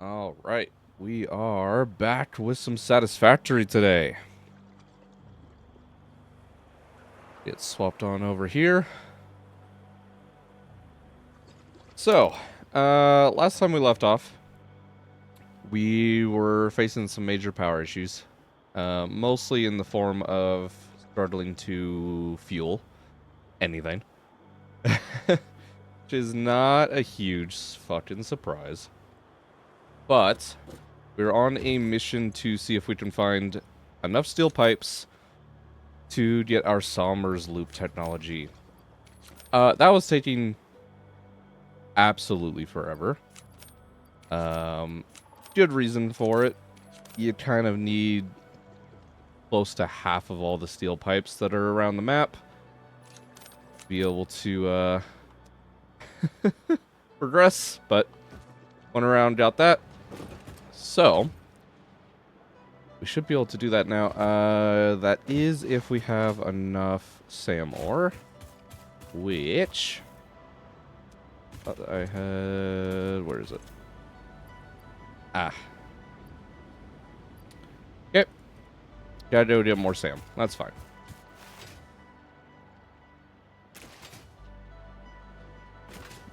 All right, we are back with some Satisfactory today. Get swapped on over here. So, last time we left off, we were facing some major power issues, mostly in the form of struggling to fuel anything, which is not a huge fucking surprise. But we're on a mission to see if we can find enough steel pipes to get our Somersloop technology. That was taking absolutely forever. Good reason for it. You kind of need close to half of all the steel pipes that are around the map to be able to progress, but went around, got that. So we should be able to do that now. That is if we have enough SAM ore, which I had. Where is it? Ah. Okay. Gotta go get more SAM. That's fine.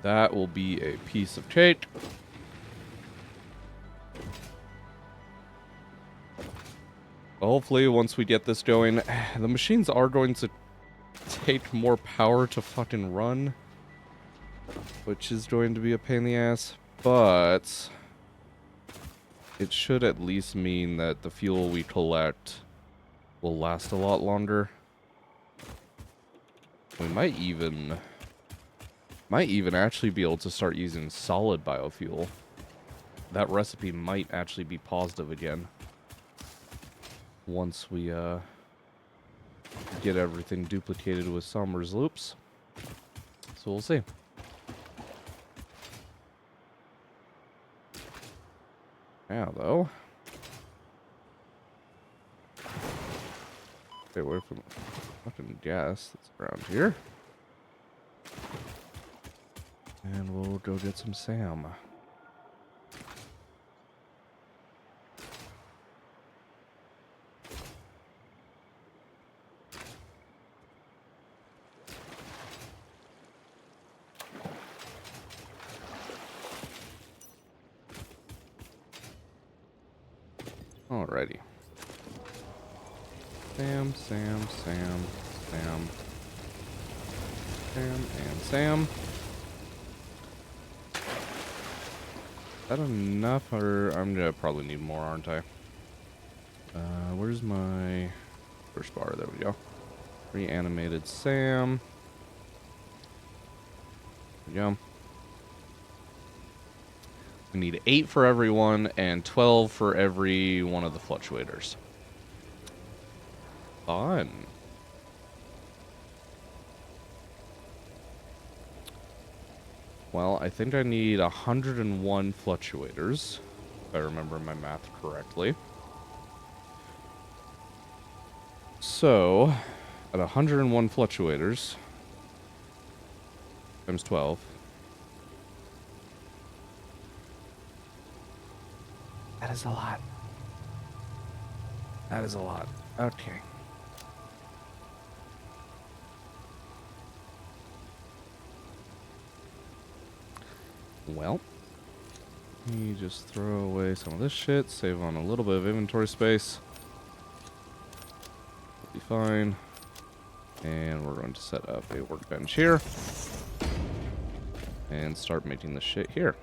That will be a piece of cake. Hopefully, once we get this going, the machines are going to take more power to fucking run, which is going to be a pain in the ass, but it should at least mean that the fuel we collect will last a lot longer. We might even actually be able to start using solid biofuel. That recipe might actually be positive again once we get everything duplicated with Somersloops. So we'll see. Now though, stay away from fucking gas that's around here. And we'll go get some SAM. Alrighty. SAM, SAM, SAM, SAM. SAM and SAM. Is that enough, or I'm gonna probably need more, aren't I? Where's my first bar? There we go. Reanimated SAM. There we go. We need 8 for every one and 12 for every one of the fluctuators. Fun. Well, I think I need 101 fluctuators, if I remember my math correctly. So, at 101 fluctuators, times 12. That is a lot. That is a lot. Okay. Well, let me just throw away some of this shit, save on a little bit of inventory space. We'll be fine. And we're going to set up a workbench here. And start making the shit here.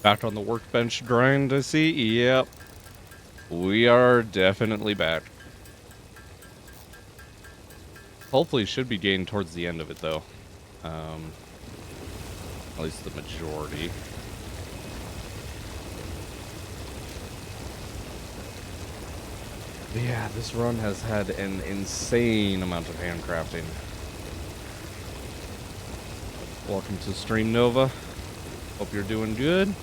Back on the workbench grind, I see. Yep. We are definitely back. Hopefully should be gained towards the end of it, though. At least the majority. But yeah, this run has had an insane amount of handcrafting. Welcome to Stream Nova. Hope you're doing good.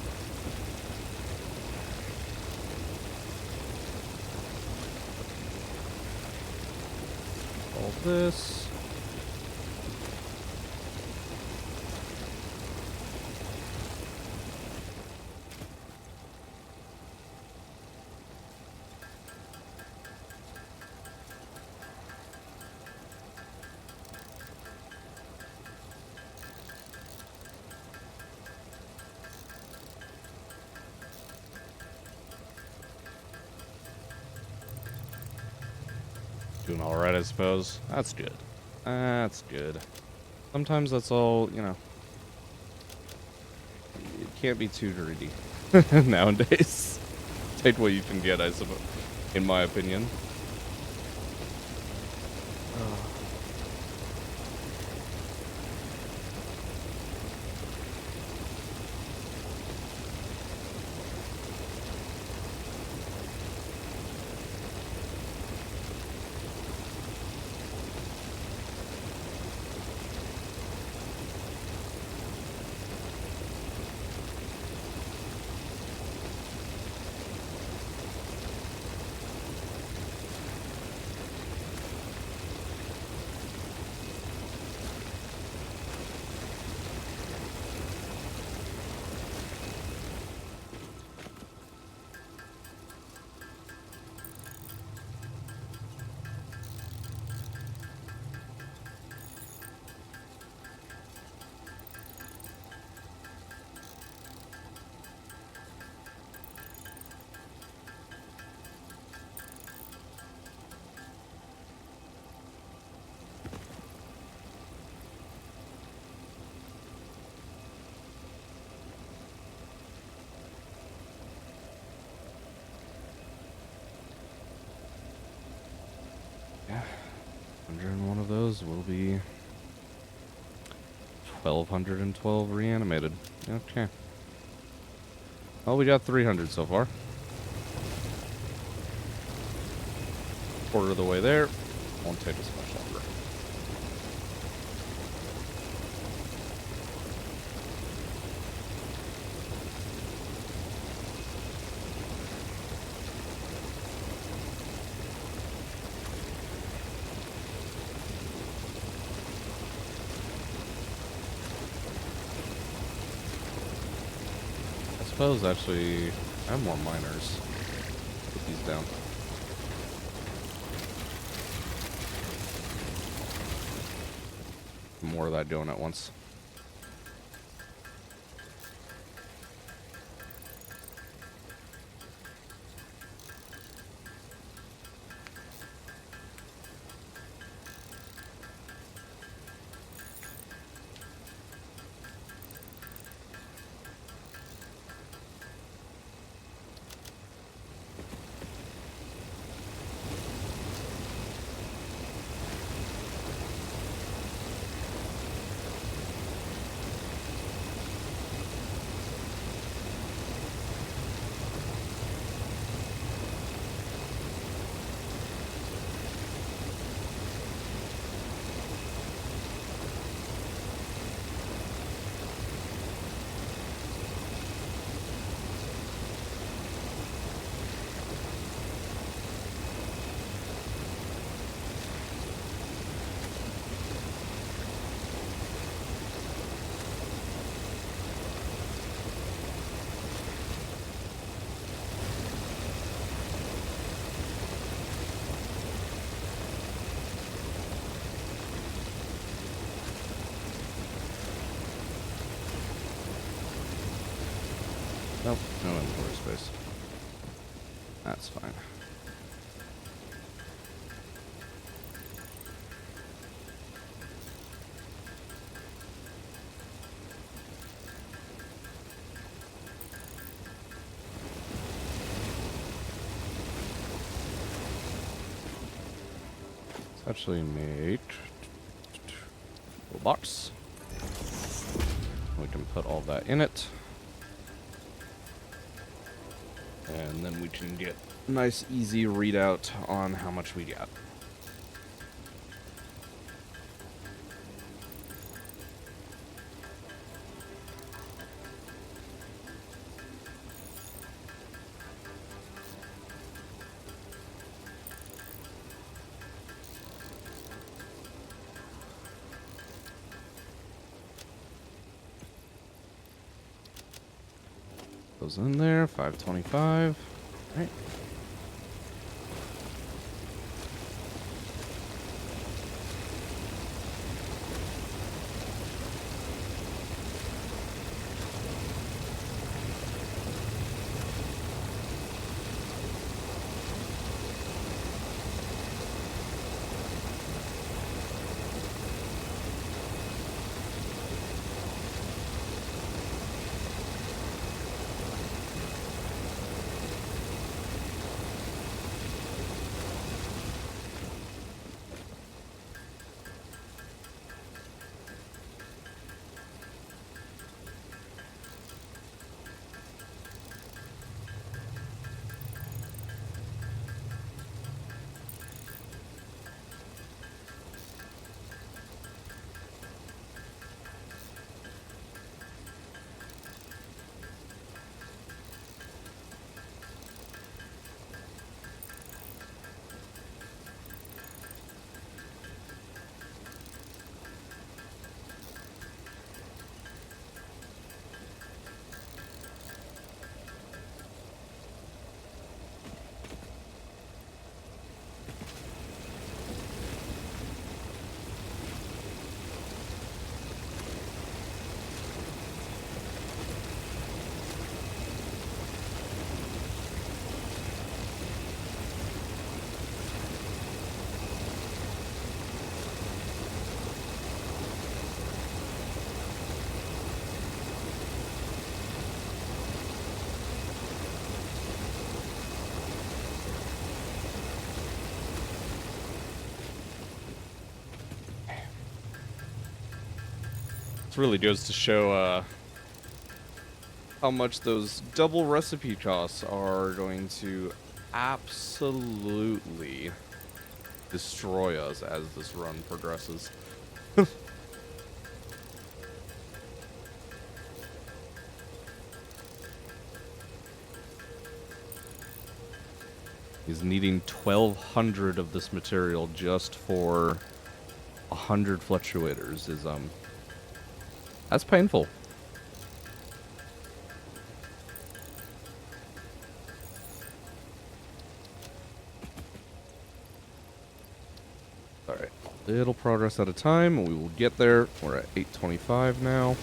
All this. Doing alright, I suppose. That's good. That's good. Sometimes that's all, you know. It can't be too greedy nowadays. Take what you can get, I suppose, in my opinion. Yeah, 101 of those will be 1,212 reanimated. Okay. Well, we got 300 so far. Quarter of the way there. Won't take us much longer. I suppose actually I have more miners. Put these down. More of that going at once. Nope, no inventory space. That's fine. Let's actually make little box. We can put all that in it. And then we can get a nice, easy readout on how much we got. Goes in there, 525. All right. Really goes to show how much those double recipe costs are going to absolutely destroy us as this run progresses. He's needing 1,200 of this material just for 100 fluctuators is that's painful. All right, little progress at a time. We will get there. We're at 825 now.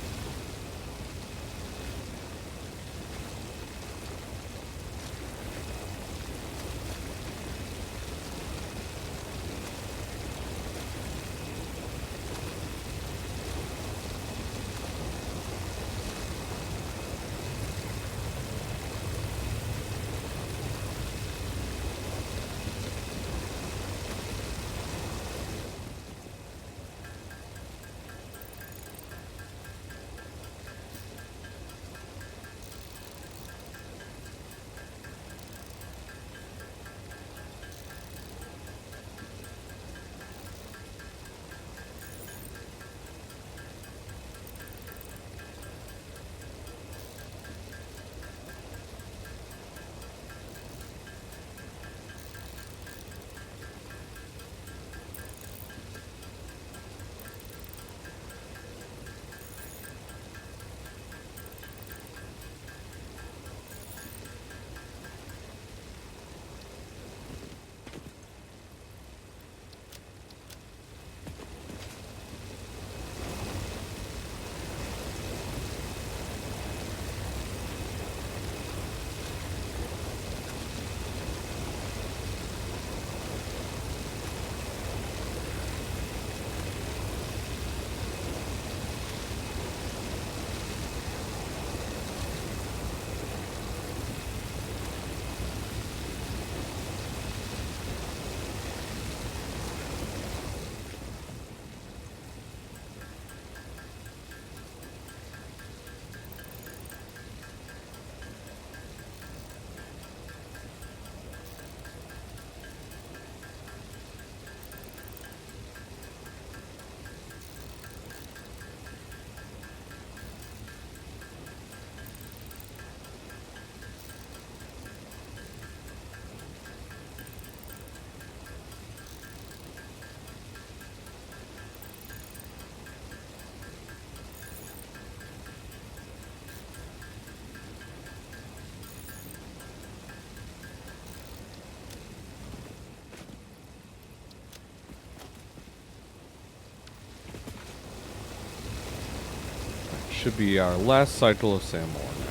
should be our last cycle of sand ore now.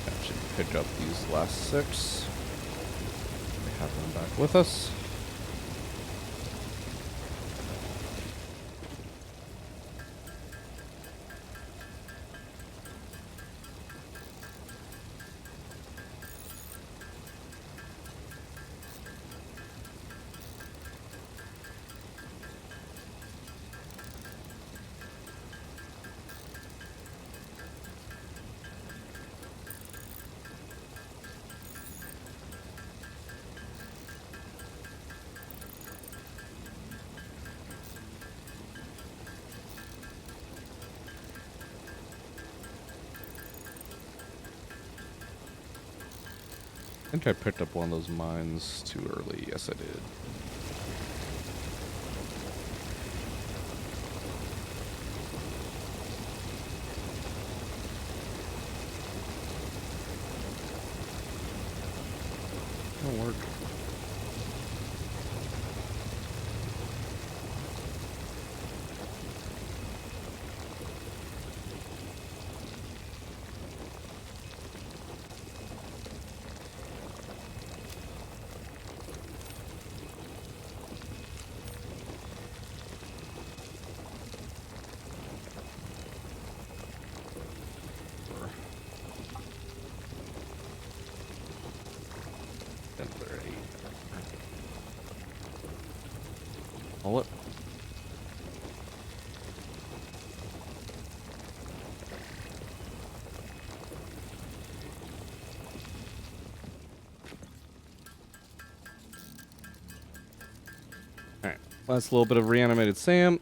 That should pick up these last 6. We have them back with us. I think I picked up one of those mines too early. Yes, I did. That'll work. Hold it. Alright, last little bit of reanimated Sam.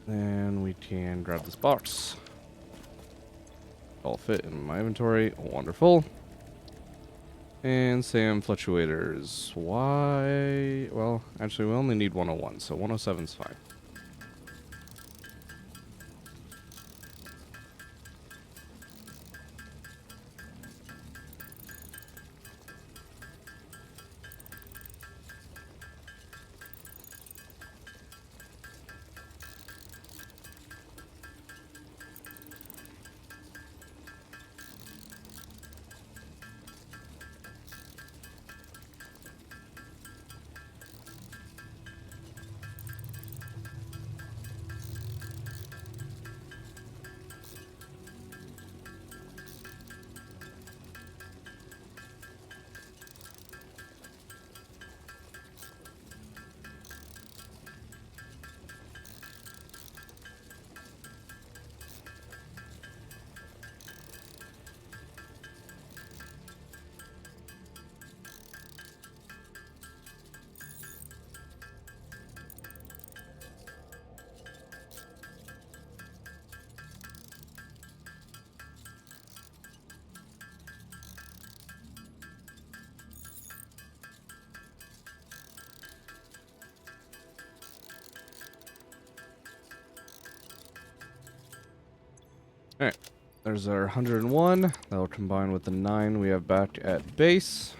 Then we can grab this box. All fit in my inventory. Wonderful. And Sam fluctuators. Why? Well, actually, we only need 101, so 107's fine. Alright, there's our 101. That'll combine with the 9 we have back at base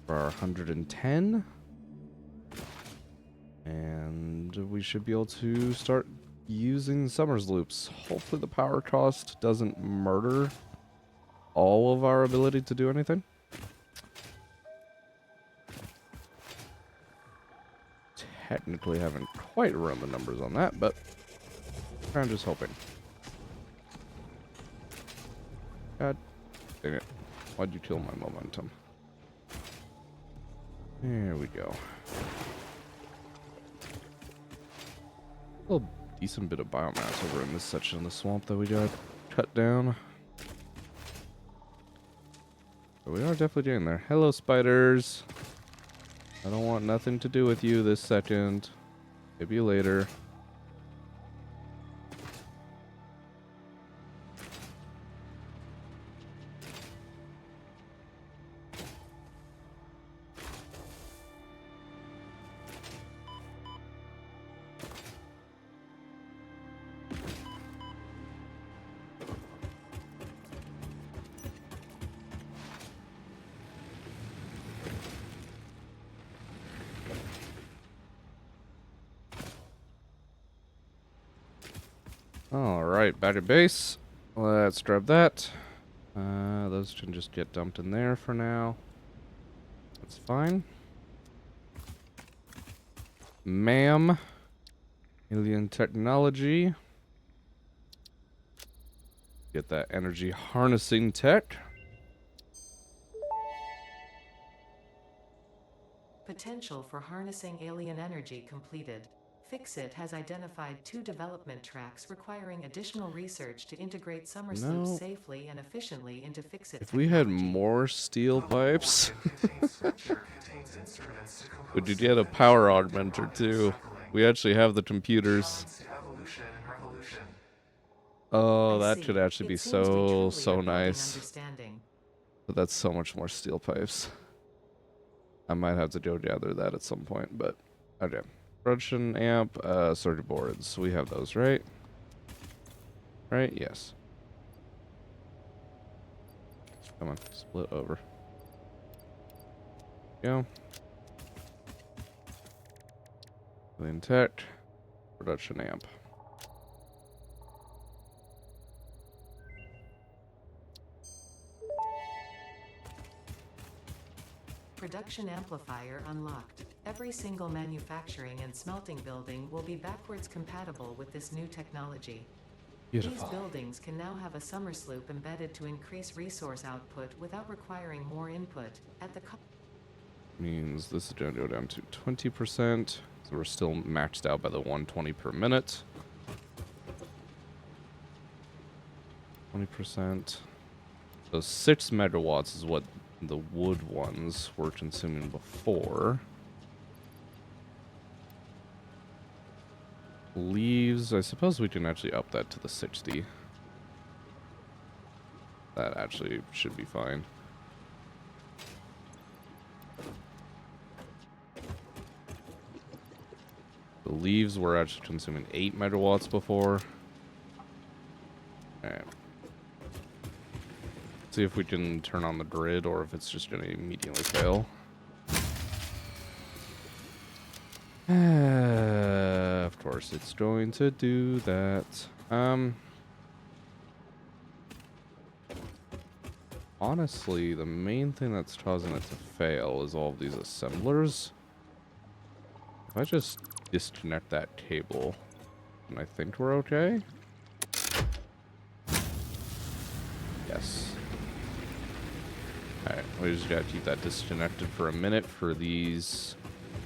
for our 110. And we should be able to start using Somersloops. Hopefully the power cost doesn't murder all of our ability to do anything. Technically haven't quite run the numbers on that, but I'm just hoping. God dang it. Why'd you kill my momentum? There we go. A little decent bit of biomass over in this section of the swamp that we got cut down. But we are definitely getting there. Hello, spiders. I don't want nothing to do with you this second. Maybe later. Alright, back at base. Let's grab that. Those can just get dumped in there for now. That's fine. Ma'am. Alien technology. Get that energy harnessing tech. Potential for harnessing alien energy completed. Fixit has identified 2 development tracks requiring additional research to integrate Somersloop No. safely and efficiently into Fixit If we had technology. more steel pipes, we could get a power augmenter too. We actually have the computers. Oh, that could actually be so nice. But that's so much more steel pipes. I might have to go gather that at some point, but okay. Production amp, circuit boards. We have those, right? Right? Yes. Come on, split over. Go. Alien tech. Production amp. Production amplifier unlocked. Every single manufacturing and smelting building will be backwards compatible with this new technology. Beautiful. These buildings can now have a Somersloop embedded to increase resource output without requiring more input. At the Means this is going to go down to 20%. So we're still maxed out by the 120 per minute. 20%. So 6 megawatts is what the wood ones were consuming before. Leaves, I suppose we can actually up that to the 60. That actually should be fine. The leaves were actually consuming 8 megawatts before. Alright. See if we can turn on the grid or if it's just going to immediately fail. Of course, it's going to do that. Honestly, the main thing that's causing it to fail is all of these assemblers. If I just disconnect that cable, and I think we're okay. Yes. Alright, we just gotta keep that disconnected for a minute for these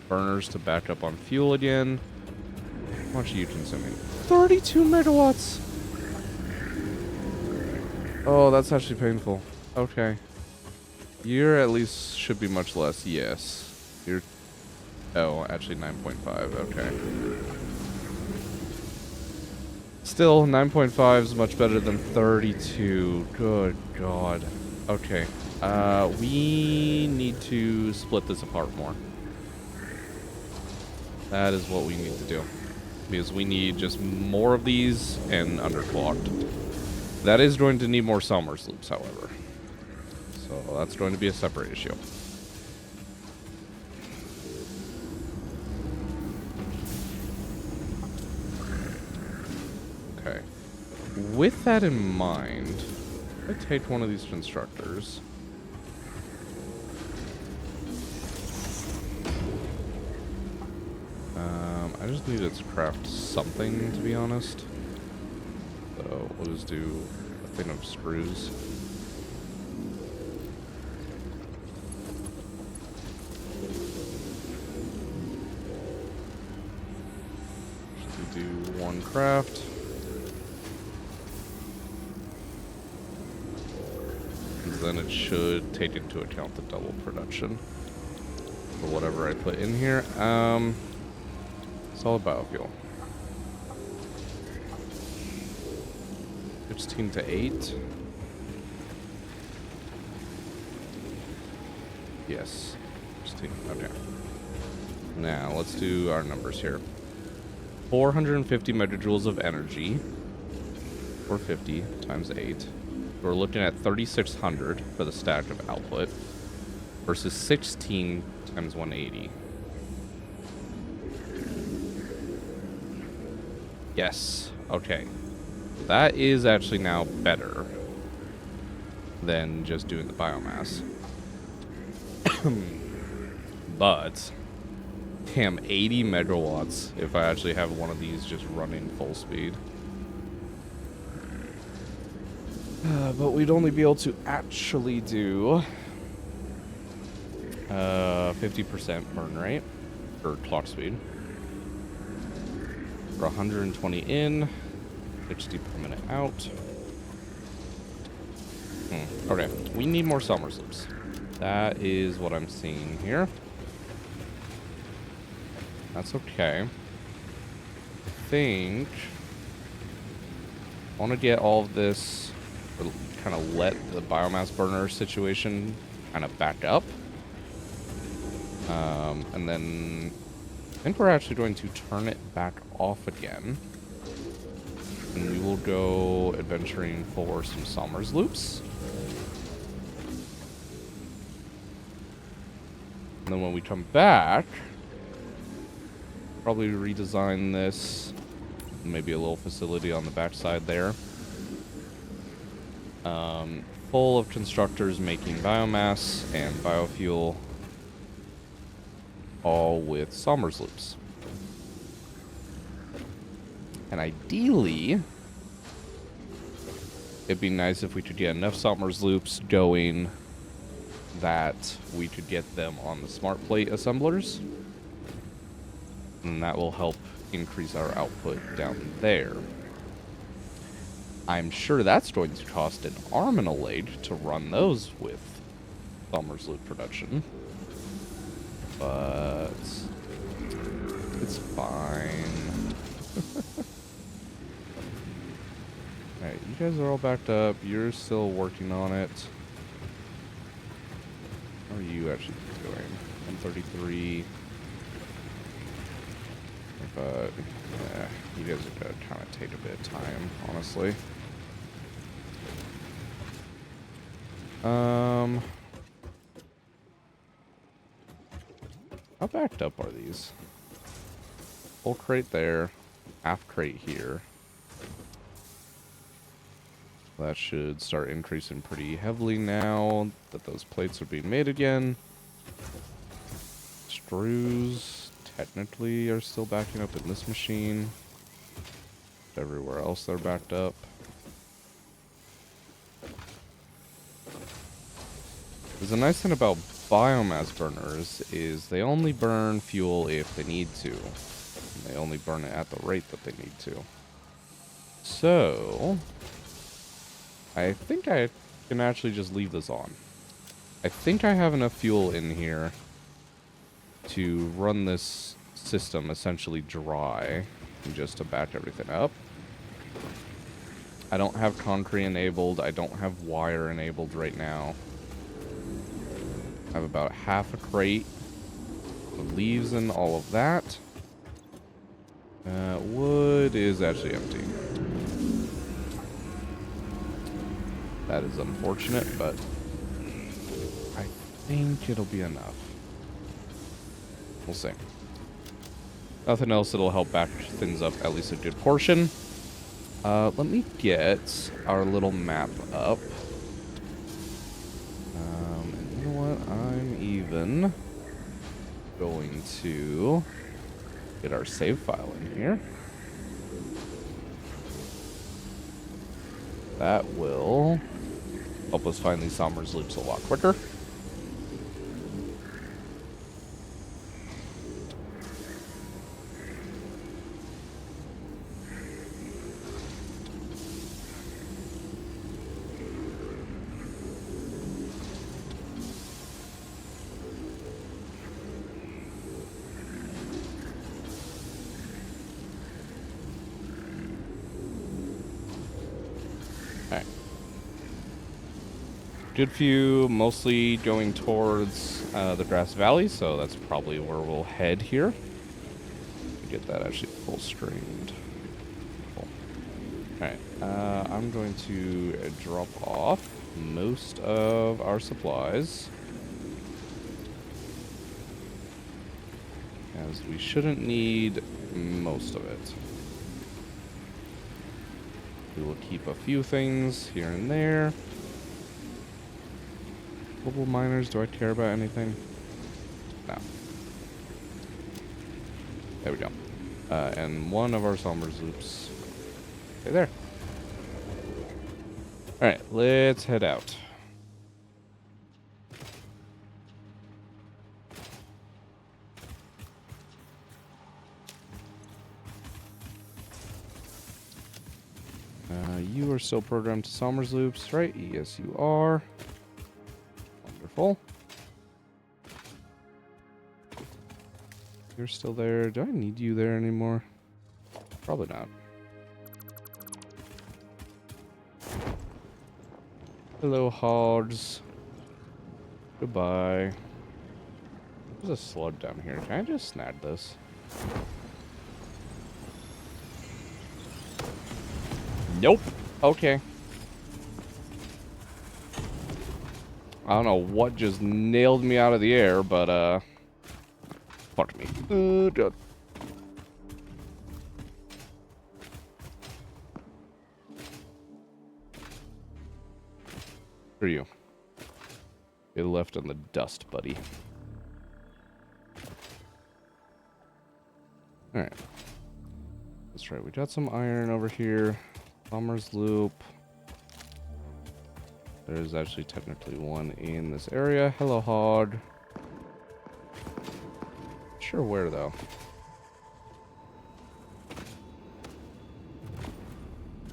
burners to back up on fuel again. How much are you consuming? 32 megawatts! Oh, that's actually painful. Okay. Your at least should be much less. Yes. You're... Oh, actually 9.5. Okay. Still, 9.5 is much better than 32. Good God. Okay. We need to split this apart more. That is what we need to do. Because we need just more of these and underclocked. That is going to need more Somersloops, however. So that's going to be a separate issue. Okay. With that in mind, I take one of these constructors. I just need it to craft something, to be honest. So we'll just do a thing of screws. Just do one craft. And then it should take into account the double production for whatever I put in here. Solid biofuel. 16 to 8. Yes. 16. Okay. Now, let's do our numbers here. 450 megajoules of energy. 450 times 8. We're looking at 3,600 for the stack of output. Versus 16 times 180. Yes. Okay. That is actually now better than just doing the biomass. But, damn, 80 megawatts if I actually have one of these just running full speed. But we'd only be able to actually do 50% burn rate, or clock speed, for 120 in, 60 per minute out. Okay, we need more Somersloops. That is what I'm seeing here. That's okay. I think I want to get all of this, or kind of let the biomass burner situation kind of back up. And then I think we're actually going to turn it back off again. And we will go adventuring for some Somersloops. And then when we come back, probably redesign this. Maybe a little facility on the backside there. Full of constructors making biomass and biofuel. All with Somersloops. And ideally, it'd be nice if we could get enough Somersloops going that we could get them on the smart plate assemblers. And that will help increase our output down there. I'm sure that's going to cost an arm and a leg to run those with Somersloop production. But it's fine. Alright, you guys are all backed up. You're still working on it. How are you actually doing? 133. But, yeah, you guys are gonna kind of take a bit of time, honestly. How backed up are these? Full crate there, half crate here. That should start increasing pretty heavily now that those plates are being made again. Screws technically are still backing up in this machine. Everywhere else they're backed up. There's a nice thing about biomass burners is they only burn fuel if they need to. And they only burn it at the rate that they need to. So, I think I can actually just leave this on. I think I have enough fuel in here to run this system essentially dry and just to back everything up. I don't have concrete enabled. I don't have wire enabled right now. I have about half a crate of leaves and all of that. Wood is actually empty. That is unfortunate, but I think it'll be enough. We'll see. Nothing else that'll help back things up at least a good portion. Let me get our little map up. And you know what? I'm even going to get our save file in here. That will help us find these Somersloops a lot quicker. Good few, mostly going towards the Grass Valley, so that's probably where we'll head here. Get that actually full streamed. Cool. Alright, I'm going to drop off most of our supplies, as we shouldn't need most of it. We will keep a few things here and there. Global miners, do I care about anything? No. There we go. And one of our Somersloops. Okay, there. Alright, let's head out. You are still programmed to Somersloops, right? Yes, you are. Wonderful. You're still there. Do I need you there anymore? Probably not. Hello, hogs. Goodbye. There's a slug down here. Can I just snag this? Nope. Okay. I don't know what just nailed me out of the air, but, fuck me. God. Where are you? They left in the dust, buddy. Alright. That's right. We got some iron over here. Somersloop. There's actually technically one in this area. Hello, hog. Sure where, though. I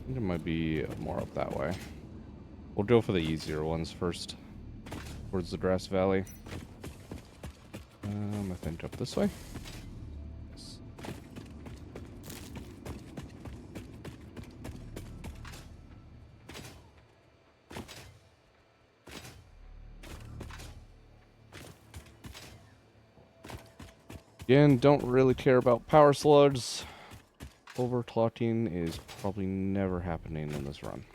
think it might be more up that way. We'll go for the easier ones first. Towards the grass valley. I think up this way. Yes. Again, don't really care about power slugs. Overclocking is probably never happening in this run.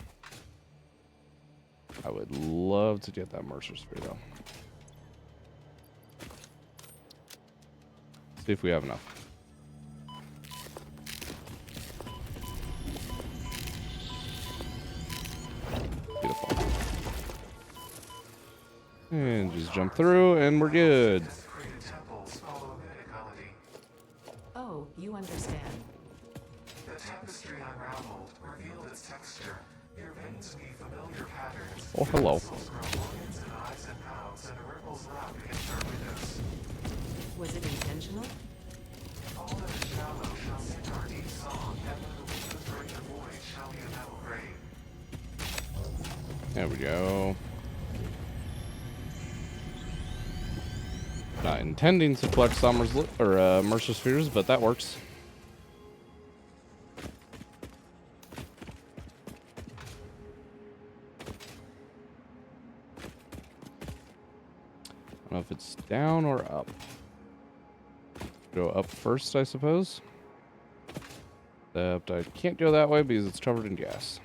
I would love to get that Mercer Sphere, though. See if we have enough. Beautiful. And just jump through, and we're good. Oh, you understand. The tapestry unraveled, revealed its texture. Your veins weave familiar patterns. Oh, hello. Muscles grow organs and eyes and mouths, and ripples lap against our windows. Was it intentional? All that is shallow shall sing our deep song, and when the windows break the void shall be a metal grave. There we go. Not intending to collect Somersloop or Mercer Spheres, but that works. I don't know if it's down or up. Go up first, I suppose. Except I can't go that way because it's covered in gas.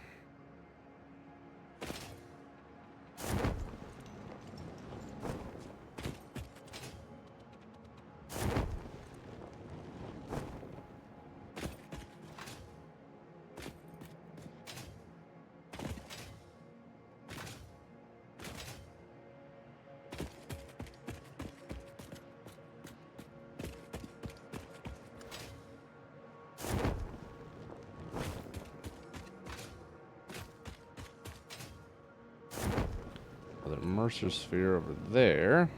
Another Mercer Sphere over there.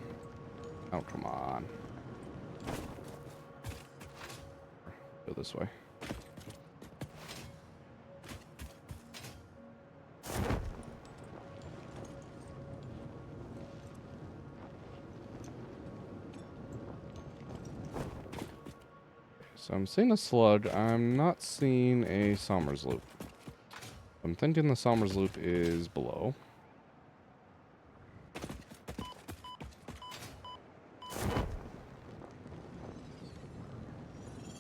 Oh, come on. Go this way. So I'm seeing a slug. I'm not seeing a Somersloop. I'm thinking the Somersloop is below.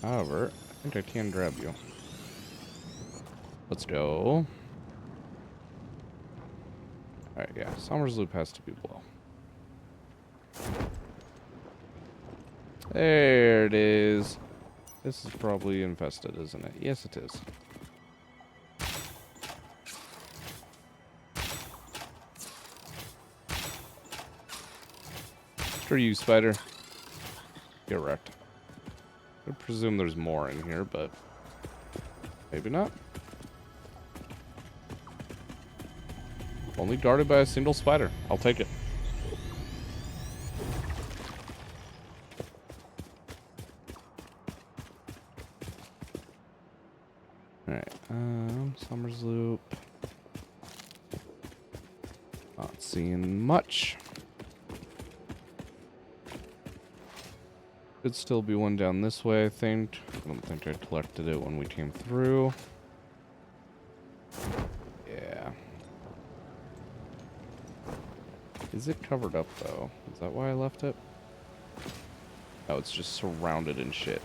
However, I think I can grab you. Let's go. Alright, yeah. Somersloop has to be below. There it is. This is probably infested, isn't it? Yes, it is. Screw you, spider. Get wrecked. I presume there's more in here, but maybe not. Only guarded by a single spider. I'll take it. Alright, Somersloop. Not seeing much. Could still be one down this way, I think. I don't think I collected it when we came through. Yeah. Is it covered up, though? Is that why I left it? Oh, it's just surrounded in shit.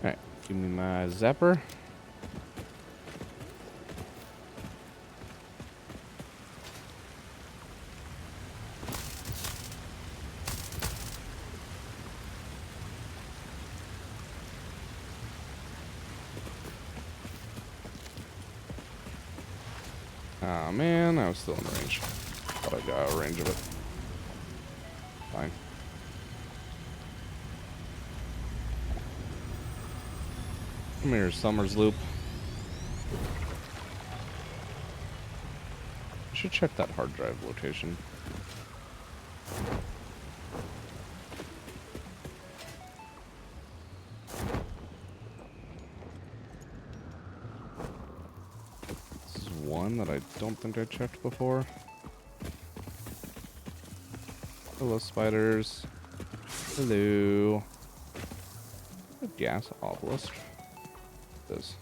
Alright, give me my zapper. Oh man, I was still in range. Thought I got out of range of it. Fine. Come here, Somersloop. I should check that hard drive location. This is one that I don't think I checked before. Hello, spiders. Hello. A gas obelisk. This.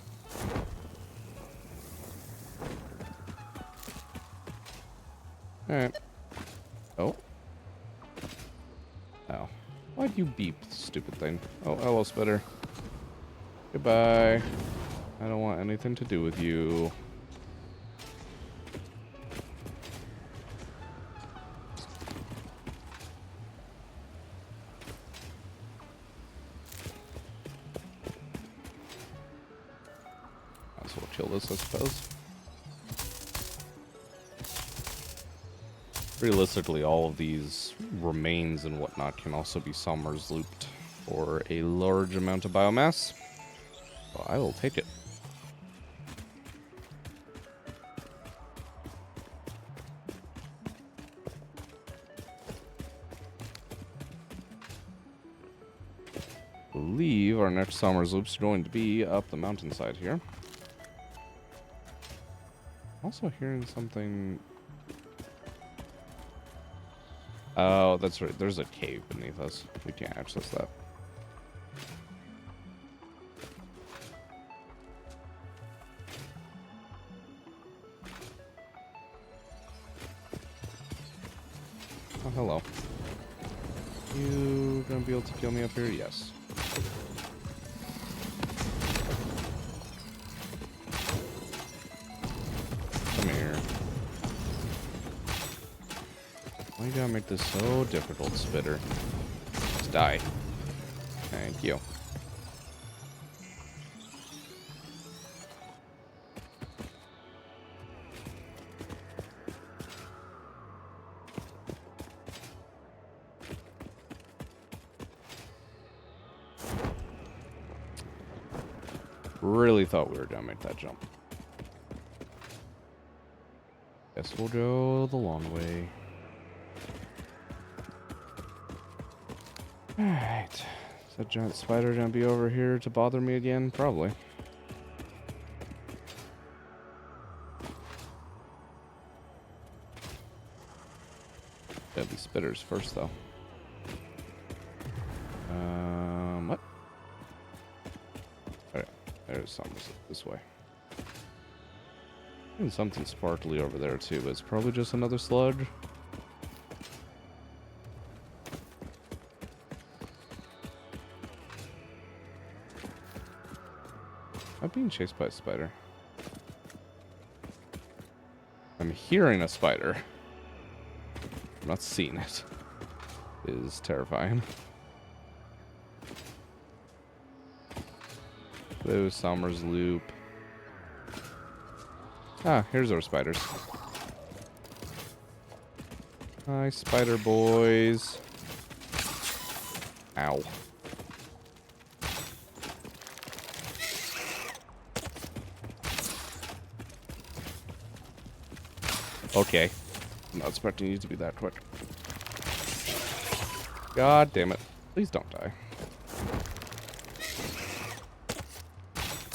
Alright. Oh. Oh. Why'd you beep, stupid thing? Oh, hello, spider. Goodbye. I don't want anything to do with you. Might as well kill this, I suppose. Realistically, all of these remains and whatnot can also be Somerslooped for a large amount of biomass. So I will take it. I believe our next Somersloop's going to be up the mountainside here. Also hearing something. Oh, that's right. There's a cave beneath us. We can't access that. Oh, hello. You gonna be able to kill me up here? Yes. Come here. Why you gotta make this so difficult, spitter? Just die. Thank you. Really thought we were gonna make that jump. Guess we'll go the long way. Alright. Is that giant spider gonna be over here to bother me again? Probably. Gotta be spitters first, though. What? Alright, there's something this way. And something sparkly over there, too, but it's probably just another sludge. I'm being chased by a spider. I'm hearing a spider. I'm not seeing it. It is terrifying. Boo, Somersloop. Ah, here's our spiders. Hi, spider boys. Ow. Okay. I'm not expecting you to be that quick. God damn it. Please don't die.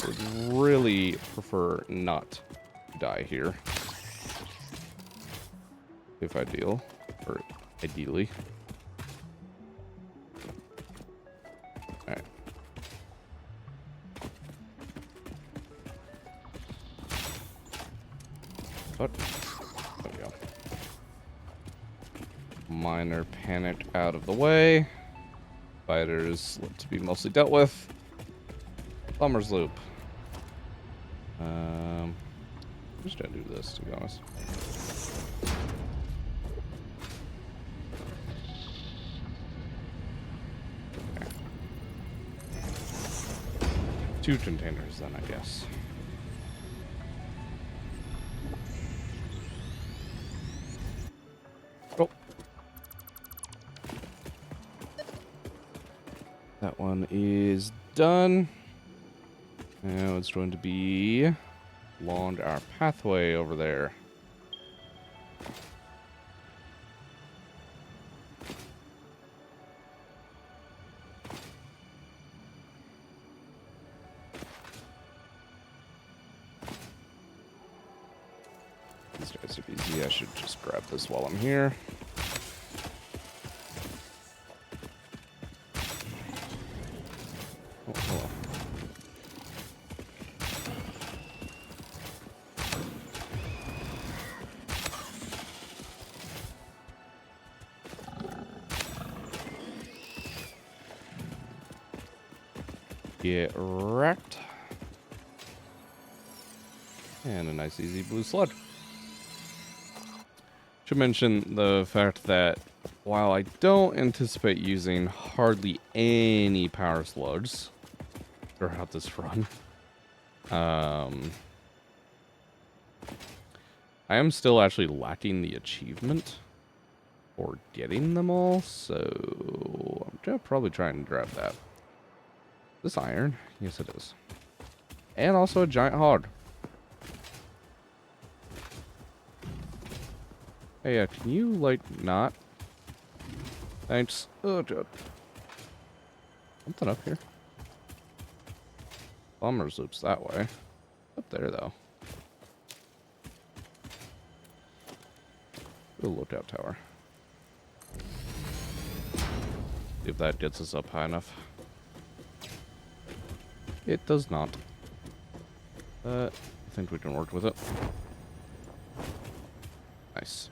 Would really prefer not to die here. If ideal. Or ideally. Alright. What? There we go. Minor panic out of the way. Spiders look to be mostly dealt with. Somersloop. I'm just gonna do this, to be honest. Okay. 2 containers then, I guess. Oh. That one is done. Now it's going to be along our pathway over there. These guys are easy. I should just grab this while I'm here. Oh, hello. Get wrecked. And a nice easy blue slug. Should mention the fact that while I don't anticipate using hardly any power slugs throughout this run, I am still actually lacking the achievement for getting them all, so I'm gonna probably try and grab that. This iron? Yes, it is. And also a giant hog. Hey, can you, like, not? Thanks. Oh, God. Something up here. Somersloop's that way. Up there, though. A lookout tower. See if that gets us up high enough. It does not. But I think we can work with it. Nice.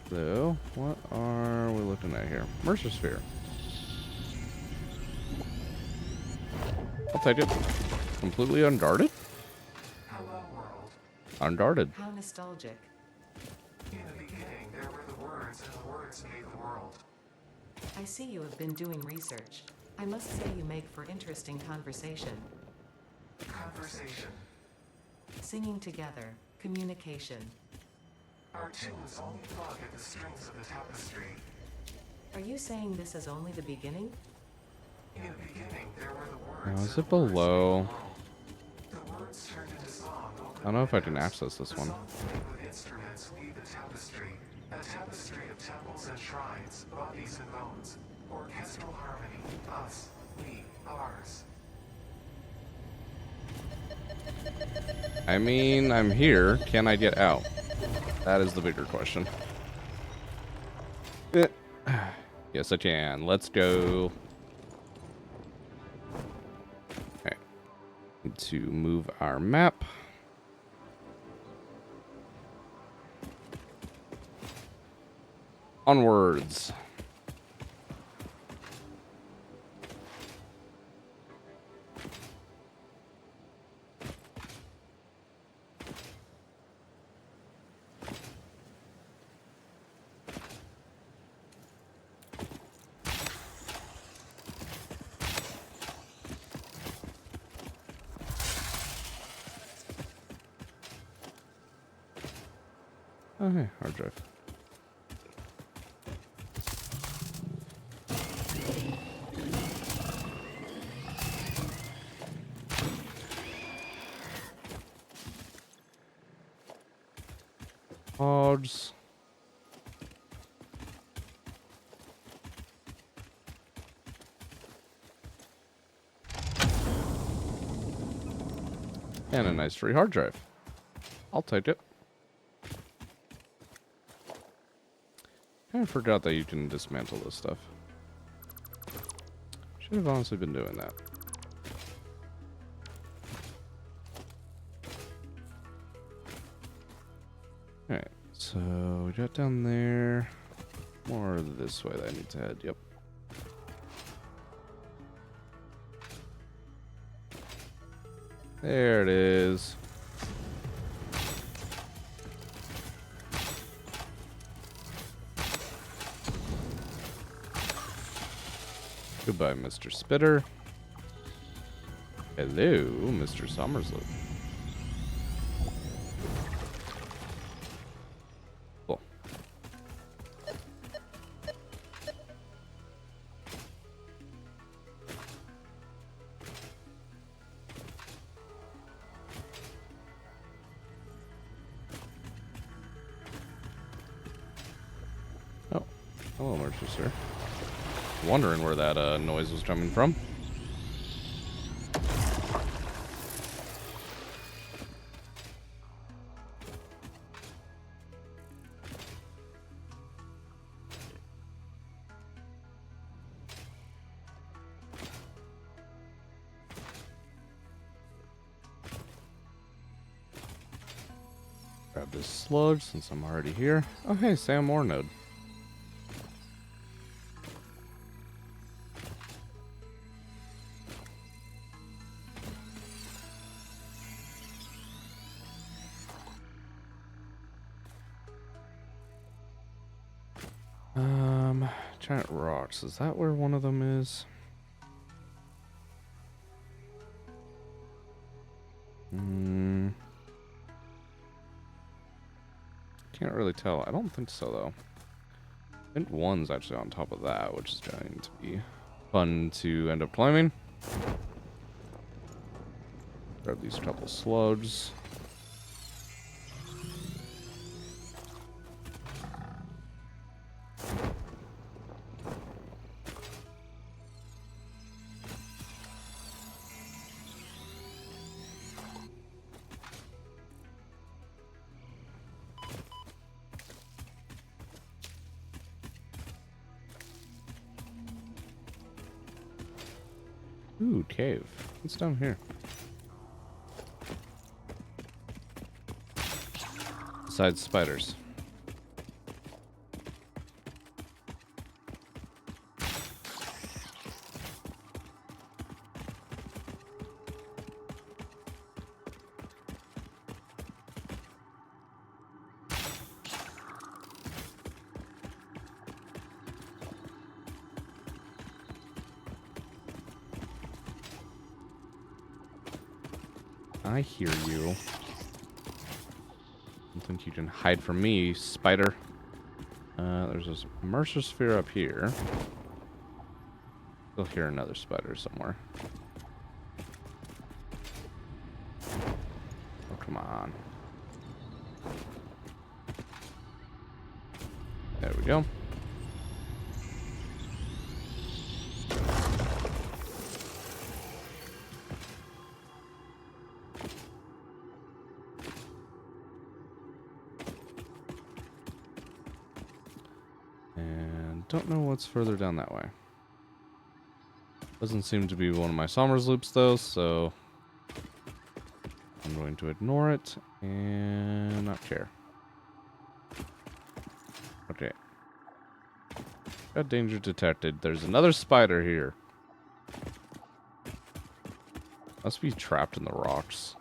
So, what are we looking at here? Mercer Sphere. I'll take it. Completely unguarded? Hello, world. Unguarded. How nostalgic. In the beginning, there were the words, and the words made the world. I see you have been doing research. I must say you make for interesting conversation. Conversation. Singing together, communication. Our tunes only plug at the strings of the tapestry. Are you saying this is only the beginning? In the beginning, there were the words. Now, is and it the words made below? the world. The words turned into song. I don't know if I can access this one. The song played with instruments weave the tapestry. A tapestry of temples and shrines, bodies and bones. Orchestral harmony. Us. We. Ours. I mean, I'm here. Can I get out? That is the bigger question. Yes, I can. Let's go. Okay. Need to move our map. Onwards. Oh, hey, hard drive. Odds. And a nice free hard drive. I'll take it. Kind of forgot that you can dismantle this stuff. Should have honestly been doing that. Alright, so we got down there. More this way that I need to head. Yep. There it is. Goodbye, Mr. Spitter. Hello, Mr. Somersloop. Cool. Oh, hello, Mercer, sir. Wondering where that noise was coming from. Grab this sludge since I'm already here. Oh, hey, Sam Ore node. Giant rocks. Is that where one of them is? Can't really tell. I don't think so, though. I think one's actually on top of that, which is going to be fun to end up climbing. Grab these couple slugs. Ooh, cave. What's down here? Besides spiders. I hear you. Don't think you can hide from me, spider. There's this Mercer sphere up here. Still hear another spider somewhere. Oh, come on. There we go. Don't know what's further down that way. Doesn't seem to be one of my Somersloops though, so I'm going to ignore it and not care. Okay. Got danger detected. There's another spider here. Must be trapped in the rocks.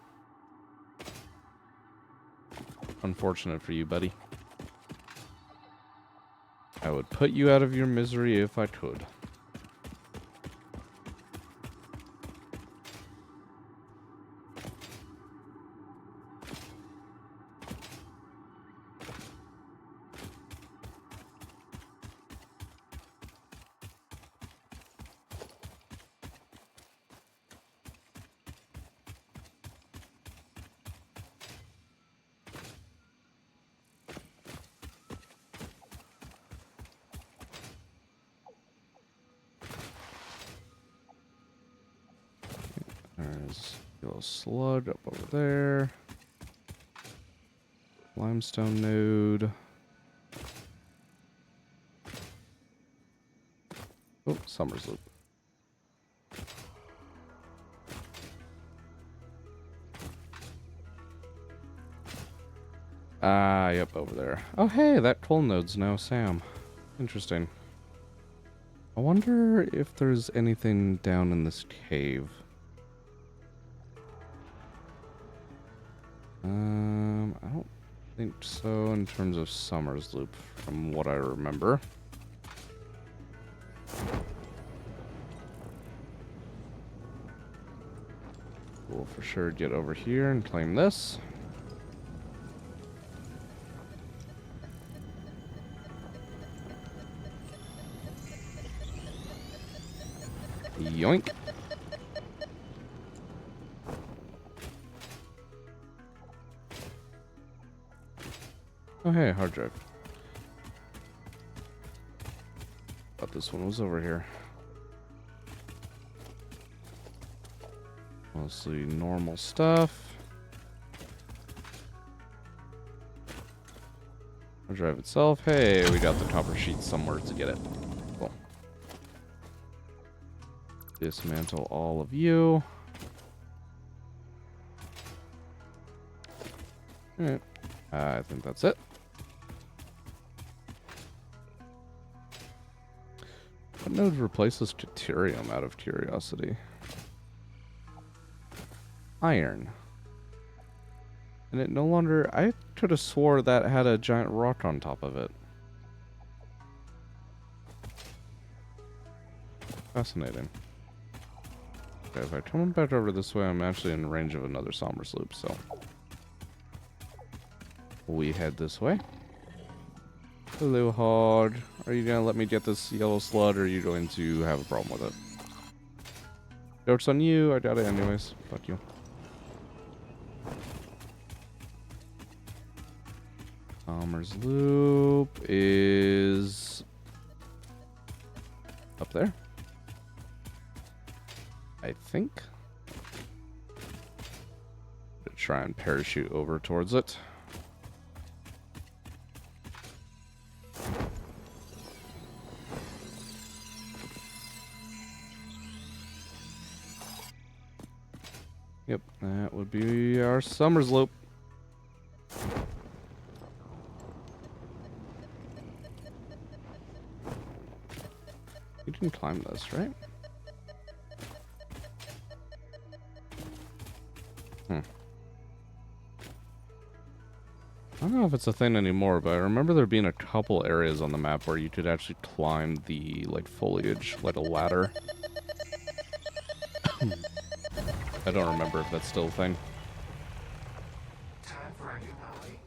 Unfortunate for you, buddy. I would put you out of your misery if I could. There's a little sludge up over there. Limestone node. Oh, Somersloop. Ah, yep, over there. Oh, hey, that coal node's now Sam. Interesting. I wonder if there's anything down in this cave. I don't think so in terms of Somersloop, from what I remember. We'll for sure get over here and claim this. Yoink. Oh, hey, hard drive. Thought this one was over here. Mostly normal stuff. Hard drive itself. Hey, we got the copper sheet somewhere to get it. Cool. Dismantle all of you. Alright. I think that's it. What node replaces deuterium out of curiosity? Iron. And it no longer... I could have swore that had a giant rock on top of it. Fascinating. Okay, if I come back over this way, I'm actually in range of another Somersloop, so... we head this way. Hello, Hard. Are you gonna let me get this yellow slud, or are you going to have a problem with it? Joke's on you. I doubt it anyways. Fuck you. Somersloop is up there, I think. Try and parachute over towards it. Yep, that would be our Somersloop. You can climb this, right? I don't know if it's a thing anymore, but I remember there being a couple areas on the map where you could actually climb the, like, foliage like a ladder. I don't remember if that's still a thing. Time for a new melody.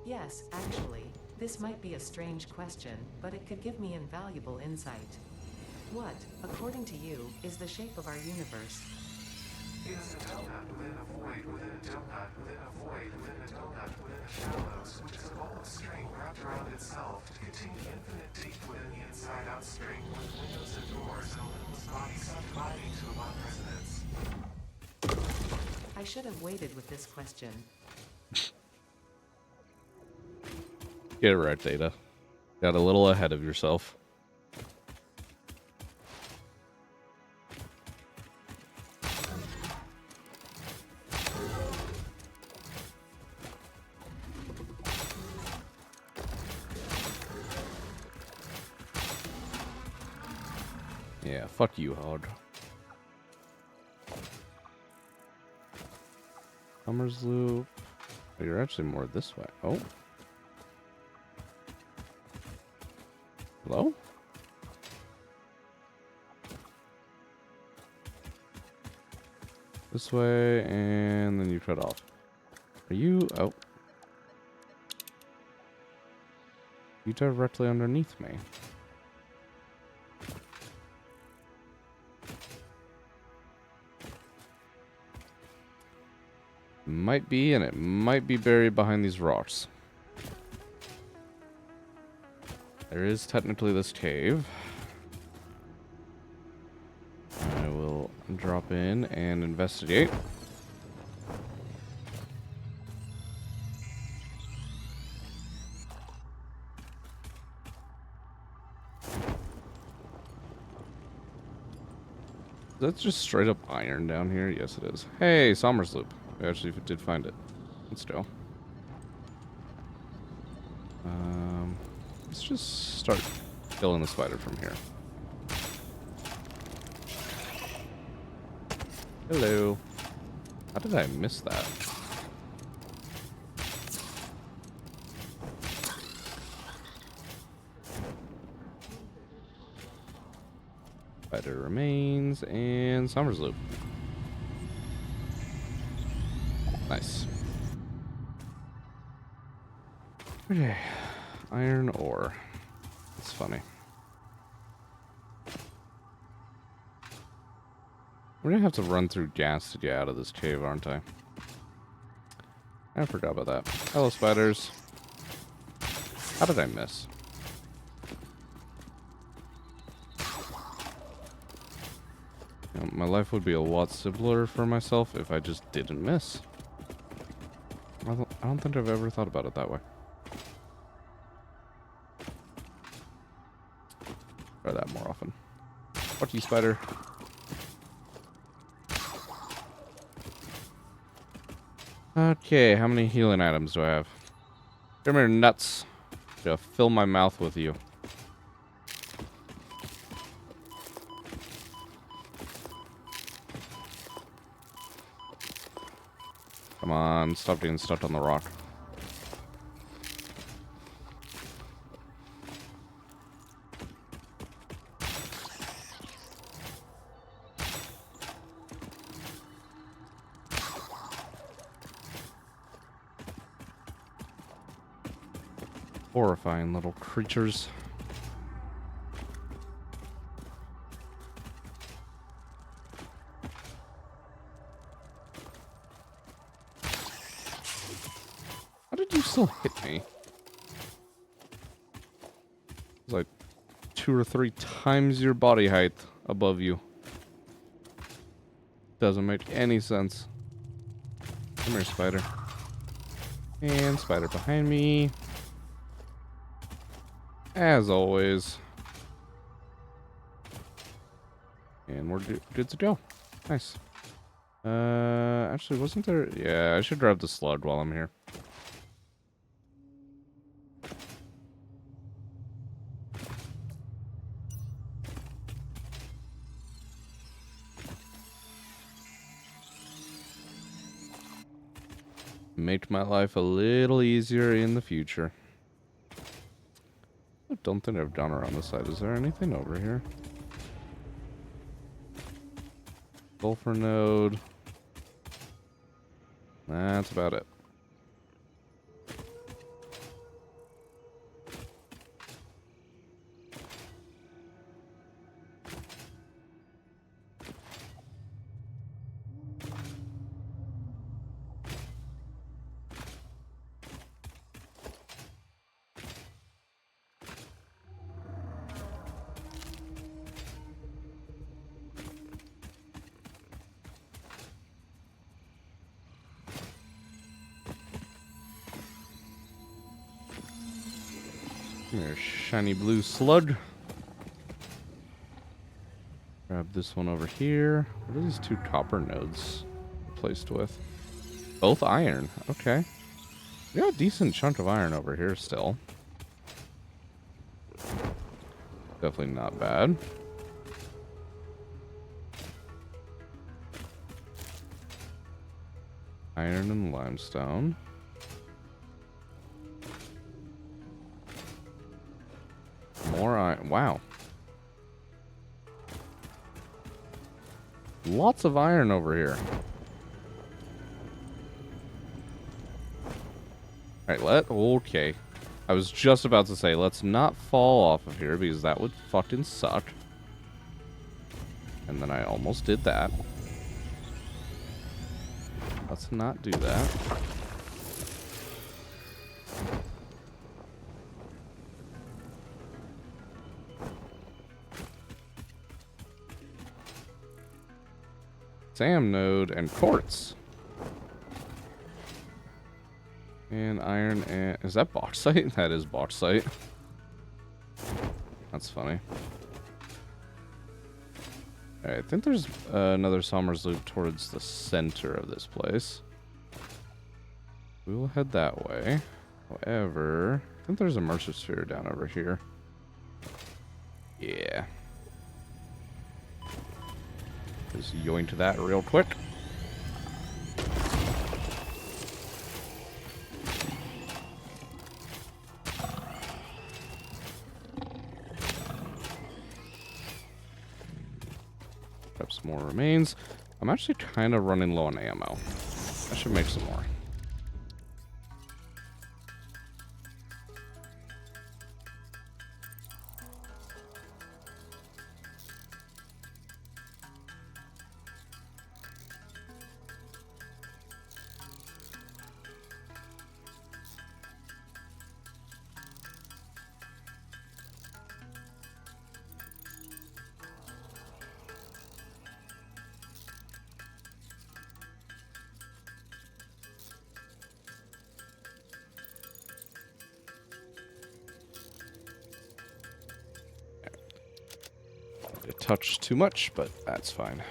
Yes, actually, this might be a strange question, but it could give me invaluable insight. What, according to you, is the shape of our universe? It is a donut within a void within a donut within a void within a donut within a shallows, which is a ball of string wrapped around itself to contain infinite deep within the inside-out string with windows and doors and a limitless body subdividing to allow resonance. I should have waited with this question. Get it right, Data. Got a little ahead of yourself. Yeah, fuck you, Hog. Somersloop. Oh, you're actually more this way. Oh. Hello? This way, and then you cut off. Are you... oh. You directly underneath me. Might be, and it might be buried behind these rocks. There is technically this cave. I will drop in and investigate. That's just straight up iron down here. Yes, it is. Hey, Somersloop. We actually did find it. Let's go. Let's just start killing the spider from here. Hello. How did I miss that? Spider remains and Somersloop. Nice. Okay. Iron ore. That's funny. We're gonna have to run through gas to get out of this cave, aren't I? I forgot about that. Hello, spiders. How did I miss? You know, my life would be a lot simpler for myself if I just didn't miss. I don't think I've ever thought about it that way. Try that more often. Fuck you, spider. Okay, how many healing items do I have? Come here, nuts. Gonna fill my mouth with you. Come on, stop getting stuck on the rock. Horrifying little creatures. How did you still hit me? It's like 2 or 3 times your body height above you. Doesn't make any sense. Come here, spider. And spider behind me. As always. And we're good to go. Nice. Actually, wasn't there... Yeah, I should grab the slug while I'm here. Make my life a little easier in the future. I don't think I've gone around this side. Is there anything over here? Sulfur node. That's about it. There's shiny blue slug. Grab this one over here. What are these 2 copper nodes replaced with? Both iron. Okay. We got a decent chunk of iron over here still. Definitely not bad. Iron and limestone. More iron. Wow. Lots of iron over here. Alright, okay. I was just about to say, let's not fall off of here because that would fucking suck. And then I almost did that. Let's not do that. Sam node and quartz. And iron and... Is that bauxite? That is bauxite. That's funny. Alright, I think there's another Somersloop towards the center of this place. We will head that way. However, I think there's a Mercer sphere down over here. Yeah. Just yoink to that real quick. Grab some more remains. I'm actually kind of running low on ammo. I should make some more. Touch too much, but that's fine.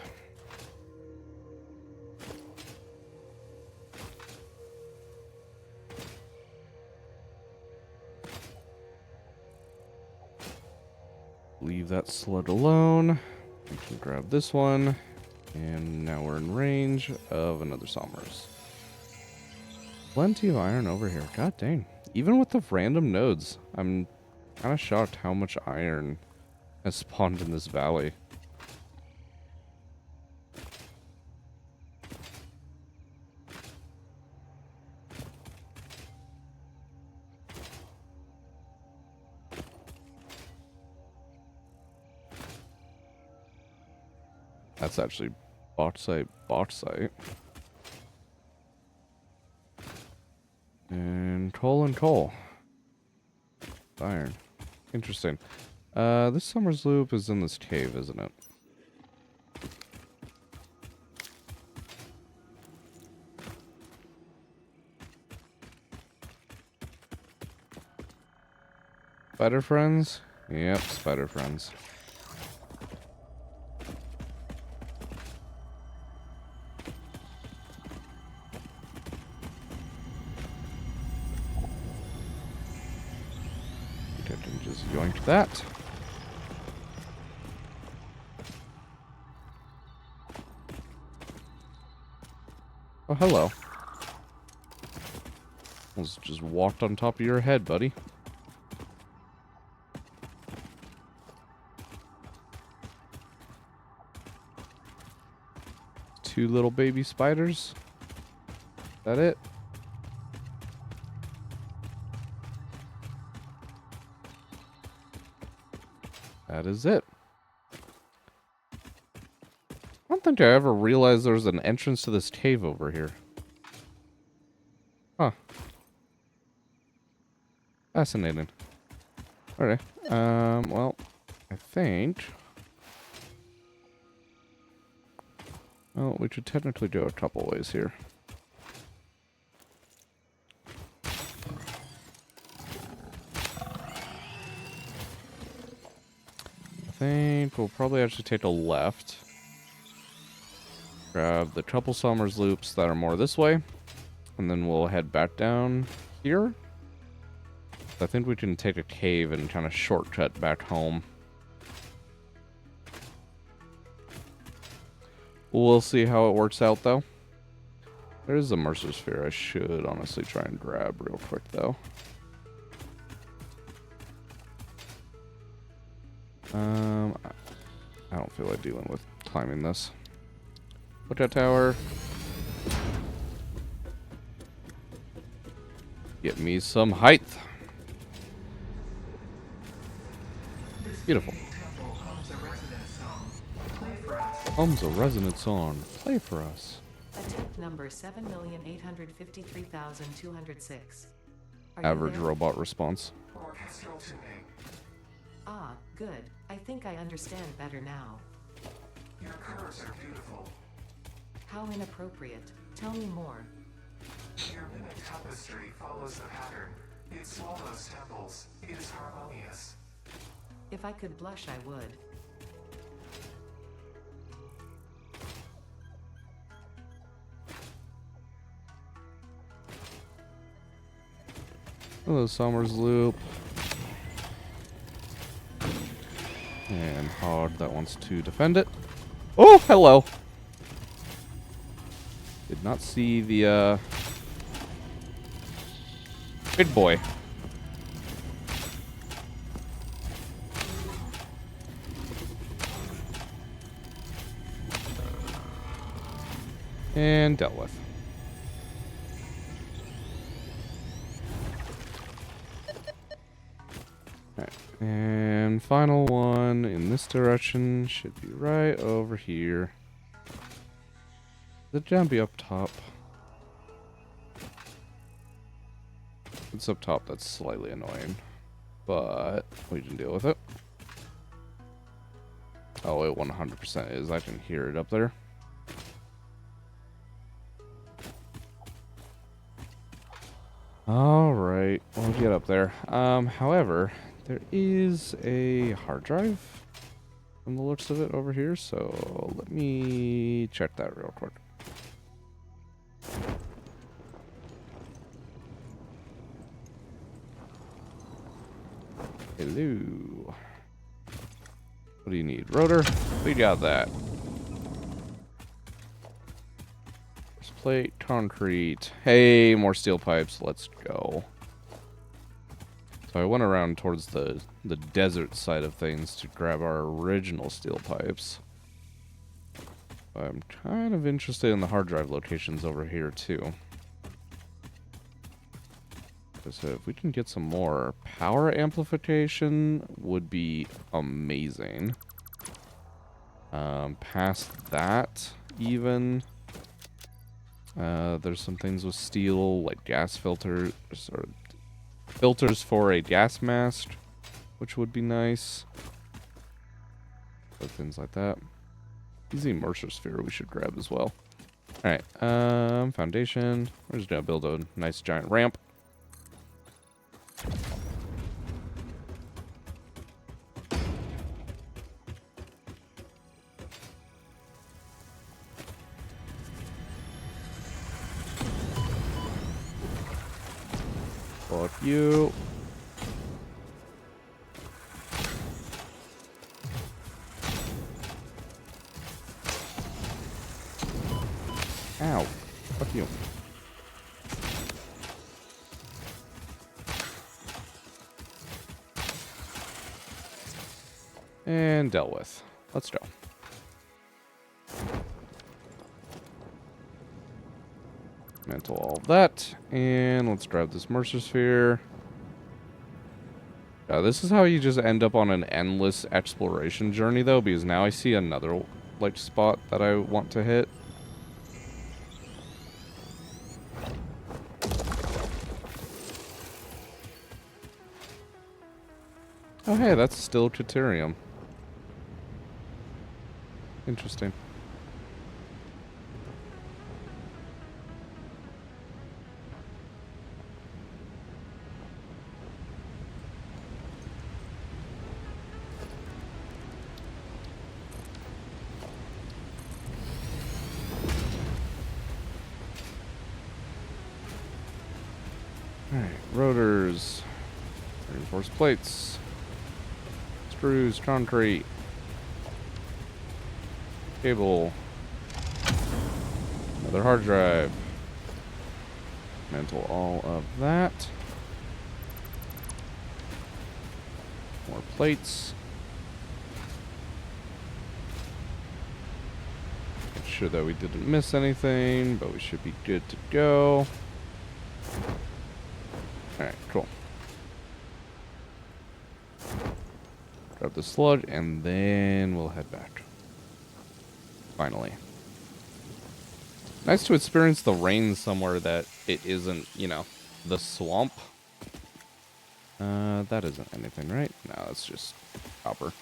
Leave that sled alone. We can grab this one. And now we're in range of another Somers. Plenty of iron over here. God dang. Even with the random nodes, I'm kind of shocked how much iron has spawned in this valley. That's actually bauxite. And coal. Iron. Interesting. This Somersloop is in this cave, isn't it? Spider friends? Yep, spider friends. Just yoink that. Oh, hello. Almost just walked on top of your head, buddy. Two little baby spiders. Is that it? That is it. I don't think I ever realized there was an entrance to this cave over here. Huh. Fascinating. Alright. Well, I think... Well, we should technically go a couple ways here. I think we'll probably actually take a left. Grab the couple Somersloops that are more this way. And then we'll head back down here. I think we can take a cave and kind of shortcut back home. We'll see how it works out, though. There is a Mercer sphere I should honestly try and grab real quick, though. I don't feel like dealing with climbing this. Look at tower. Get me some height. Beautiful. Hums a resonant song. Play for us. Attempt number 7,853,206. Average robot response. Orchestral tuning. Ah, good. I think I understand better now. Your curves are beautiful. How inappropriate. Tell me more. Your mimic tapestry follows the pattern. It swallows temples. It is harmonious. If I could blush, I would. Hello, Somersloop. And Hard that wants to defend it. Oh, hello. Did not see the big boy. And dealt with. Alright, and final one in this direction should be right over here. The jump be up top. It's up top, that's slightly annoying. But we can deal with it. Oh, it 100% is. I can hear it up there. Alright, we'll get up there. However, there is a hard drive from the looks of it over here, so let me check that real quick. Hello. What do you need? Rotor? We got that. Plate, concrete. Hey, more steel pipes. Let's go. So I went around towards the desert side of things to grab our original steel pipes. I'm kind of interested in the hard drive locations over here too. So if we can get some more power amplification, would be amazing. Past that, even. There's some things with steel, like gas filters, or filters for a gas mask, which would be nice. So things like that. Easy immerser sphere we should grab as well. Alright, foundation. We're just gonna build a nice giant ramp. Fuck you. Ow. Fuck you. And dealt with. Let's go. Mantle all of that. And let's grab this Mercer Sphere. This is how you just end up on an endless exploration journey, though, because now I see another, like, spot that I want to hit. Oh, hey, that's still Deuterium. Interesting. Alright, rotors, reinforced plates, screws, concrete, cable, another hard drive, mantle all of that, more plates, make sure that we didn't miss anything, but we should be good to go. Alright, cool. Grab the sludge, and then we'll head back. Finally. Nice to experience the rain somewhere that it isn't, you know, the swamp. That isn't anything, right? No, it's just copper.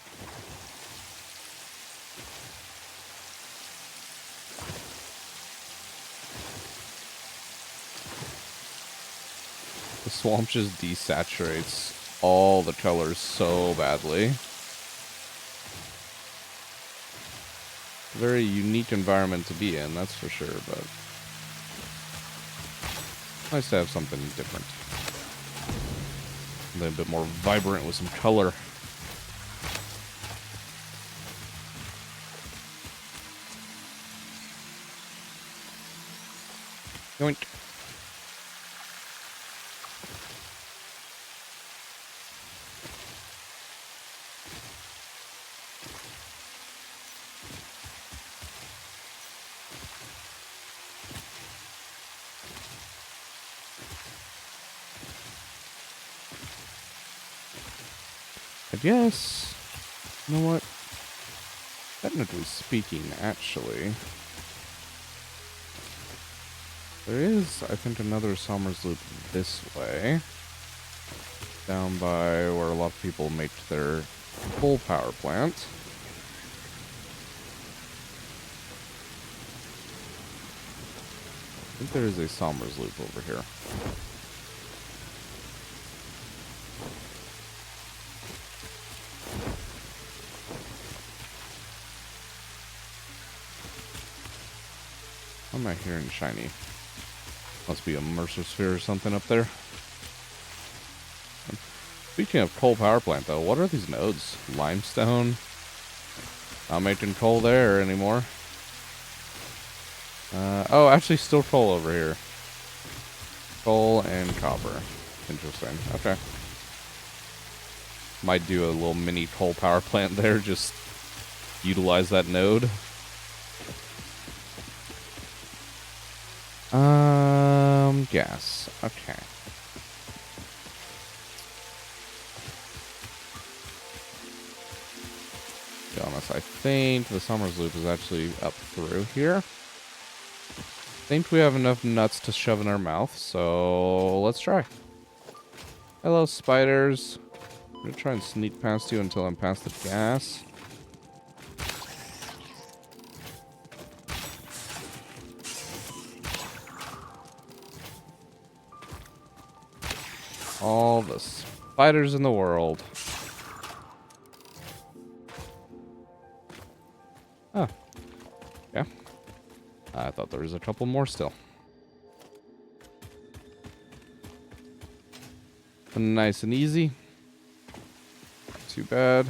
The swamp just desaturates all the colors so badly. Very unique environment to be in, that's for sure, but nice to have something different. A little bit more vibrant with some color. Yoink. I guess, you know what? Technically speaking, actually, there is, I think, another Somersloop this way. Down by where a lot of people make their coal power plant. I think there is a Somersloop over here. What am I hearing shiny? Must be a Mercer sphere or something up there. Speaking of coal power plant, though, what are these nodes? Limestone? Not making coal there anymore. Oh, actually still coal over here. Coal and copper. Interesting. Okay. Might do a little mini coal power plant there, just utilize that node. Gas. Okay. To be honest, I think the Somersloop is actually up through here. I think we have enough nuts to shove in our mouth, so let's try. Hello, spiders. I'm gonna try and sneak past you until I'm past the gas. All the spiders in the world. Oh. Yeah. I thought there was a couple more still. Nice and easy. Too bad.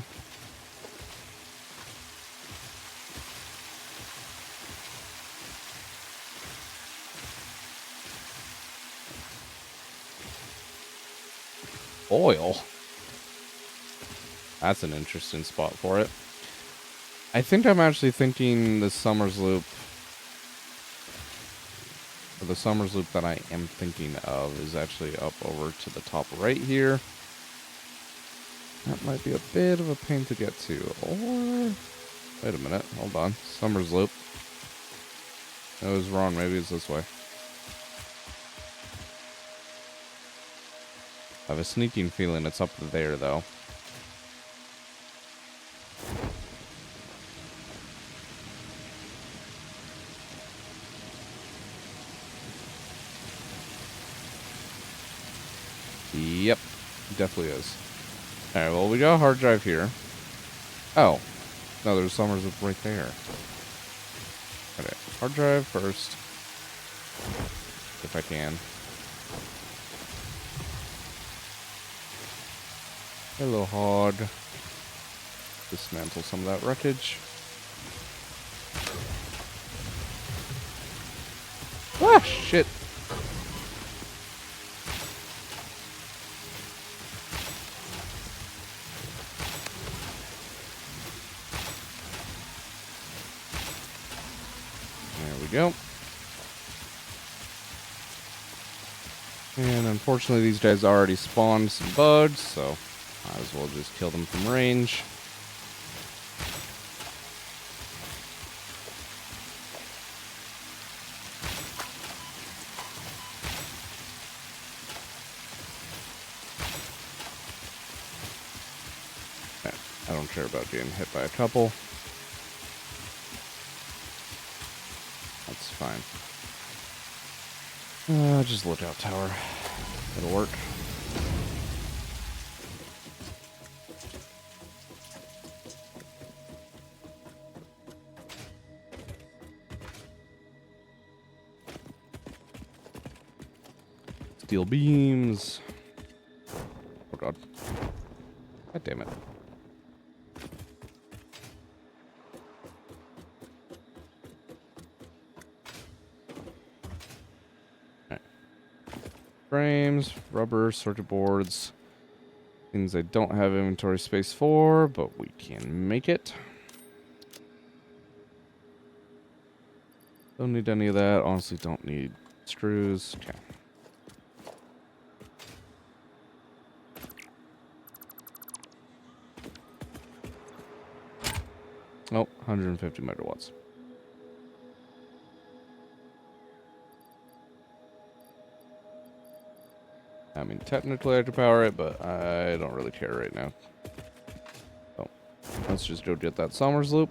Oil. That's an interesting spot for it. I think I'm actually thinking the Somersloop, or the Somersloop that I am thinking of is actually up over to the top right here. That might be a bit of a pain to get to. Or, wait a minute, hold on. Somersloop. I was wrong, maybe it's this way. I have a sneaking feeling it's up there, though. Yep, definitely is. Alright, well, we got a hard drive here. Oh. No, there's Somersloop right there. Okay, hard drive first. If I can. Hello, hog. Dismantle some of that wreckage. Ah, shit. There we go. And unfortunately, these guys already spawned some bugs, so might as well just kill them from range. I don't care about getting hit by a couple. That's fine. Just lookout tower. It'll work. Steel beams. Oh god. God damn it. Alright. Frames, rubber, circuit boards. Things I don't have inventory space for, but we can make it. Don't need any of that. Honestly, don't need screws. Okay. Oh, 150 megawatts. I mean, technically I have to power it, but I don't really care right now. So, let's just go get that Somersloop.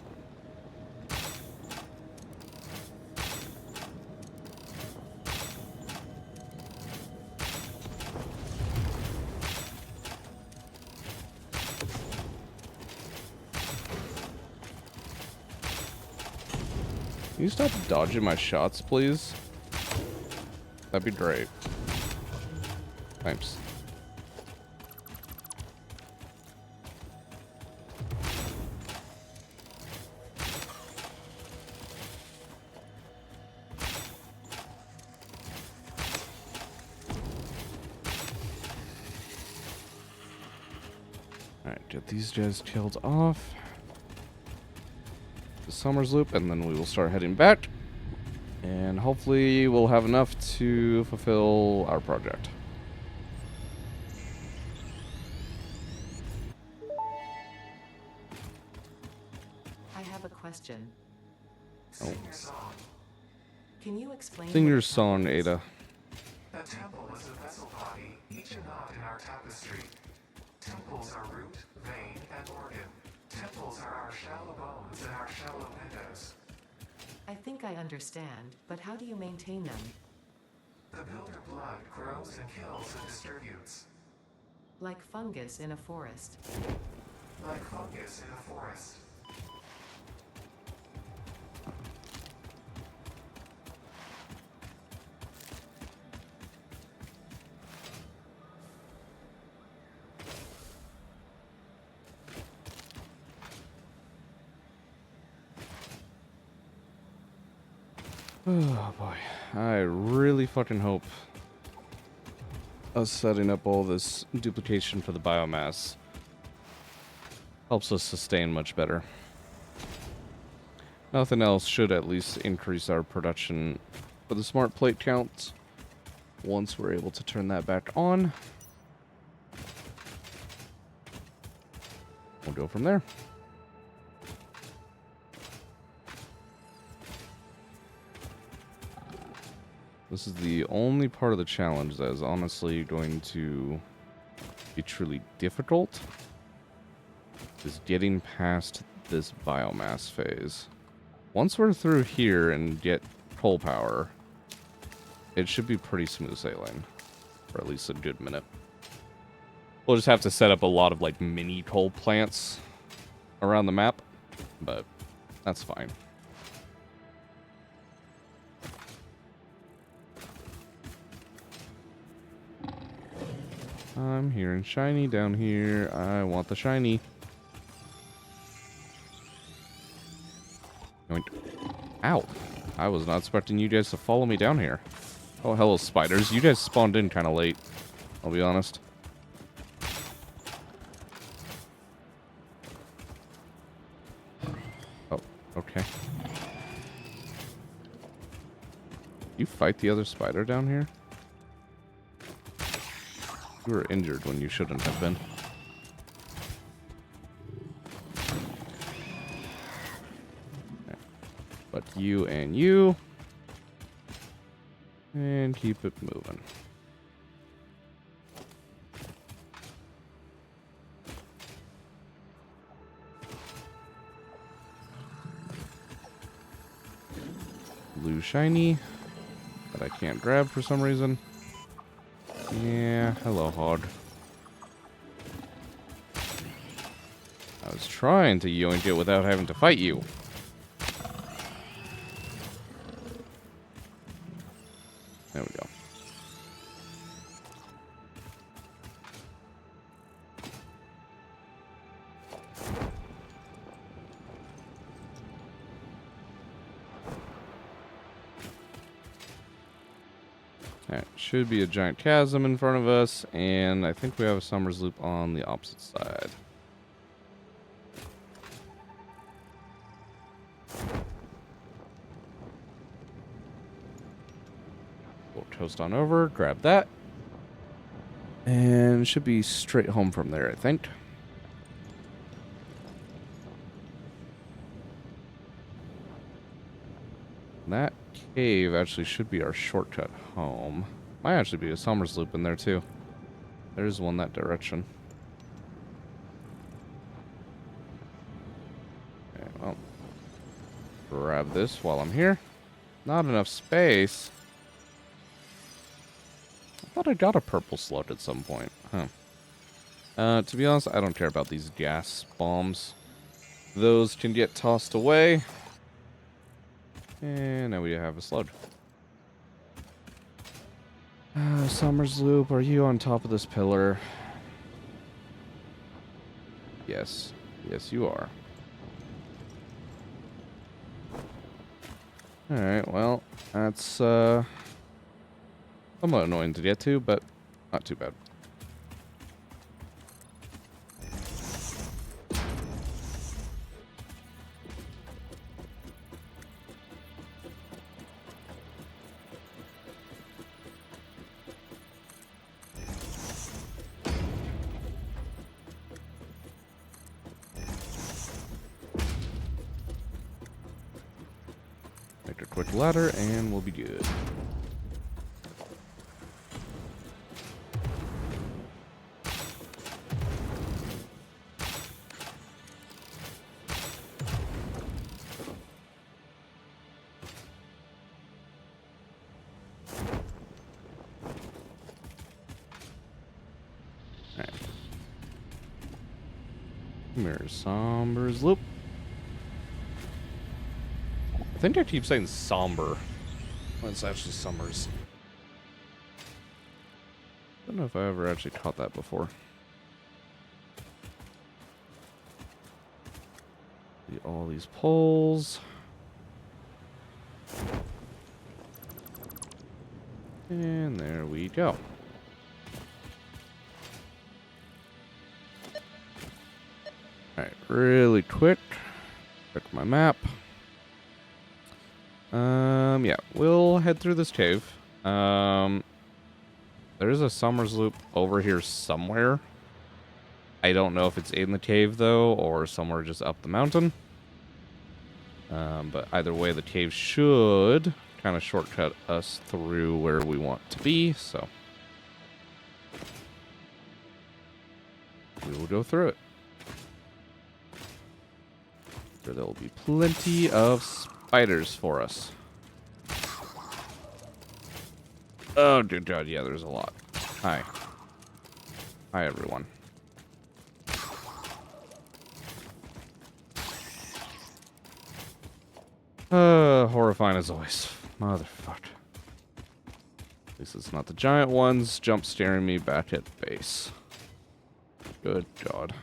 Can you stop dodging my shots, please? That'd be great. Thanks. Alright, get these guys killed off. The Somersloop, and then we will start heading back. And hopefully we'll have enough to fulfill our project. I have a question. Sing your song. Can you explain Sing what your a song, temple is? Ada. A temple is a vessel body, each a knot in our tapestry. Temples are root, vein, and organ. Temples are our shallow bones and our shallow windows. I think I understand, but how do you maintain them? The builder blood grows and kills and distributes. Like fungus in a forest. Like fungus in a forest. Oh boy. I really fucking hope us setting up all this duplication for the biomass helps us sustain much better. Nothing else should at least increase our production for the smart plate count once we're able to turn that back on. We'll go from there. This is the only part of the challenge that is honestly going to be truly difficult, is getting past this biomass phase. Once we're through here and get coal power, it should be pretty smooth sailing, for at least a good minute. We'll just have to set up a lot of like mini coal plants around the map, but that's fine. I'm hearing shiny down here. I want the shiny. Yoink. Ow. I was not expecting you guys to follow me down here. Oh, hello, spiders. You guys spawned in kind of late, I'll be honest. Oh, okay. You fight the other spider down here? You were injured when you shouldn't have been. Okay. But you and you. And keep it moving. Blue shiny that I can't grab for some reason. Yeah, hello, Hog. I was trying to yoink it without having to fight you. There we go. Alright, should be a giant chasm in front of us, and I think we have a Somersloop on the opposite side. We'll toast on over, grab that. And should be straight home from there, I think. That cave actually should be our shortcut home. Might actually be a Somersloop in there too. There's one that direction. Okay, well, grab this while I'm here. Not enough space. I thought I got a purple slug at some point. Huh. To be honest, I don't care about these gas bombs. Those can get tossed away. And now we have a slug. Somersloop, are you on top of this pillar? Yes. Yes, you are. Alright, well, that's somewhat annoying to get to, but not too bad. Make a quick ladder and we'll be good. Alright. Come here, Somersloop. I think I keep saying somber when it's actually summers. Don't know if I ever actually caught that before. See all these poles. And there we go. Alright, really quick. Check my map. Yeah, we'll head through this cave. There's a Somersloop over here somewhere. I don't know if it's in the cave, though, or somewhere just up the mountain. But either way, the cave should kind of shortcut us through where we want to be, so we will go through it. There will be plenty of spiders for us. Oh, dear God, yeah, there's a lot. Hi. Hi, everyone. Horrifying as always. Motherfucker. At least it's not the giant ones jump staring me back at base. Good God.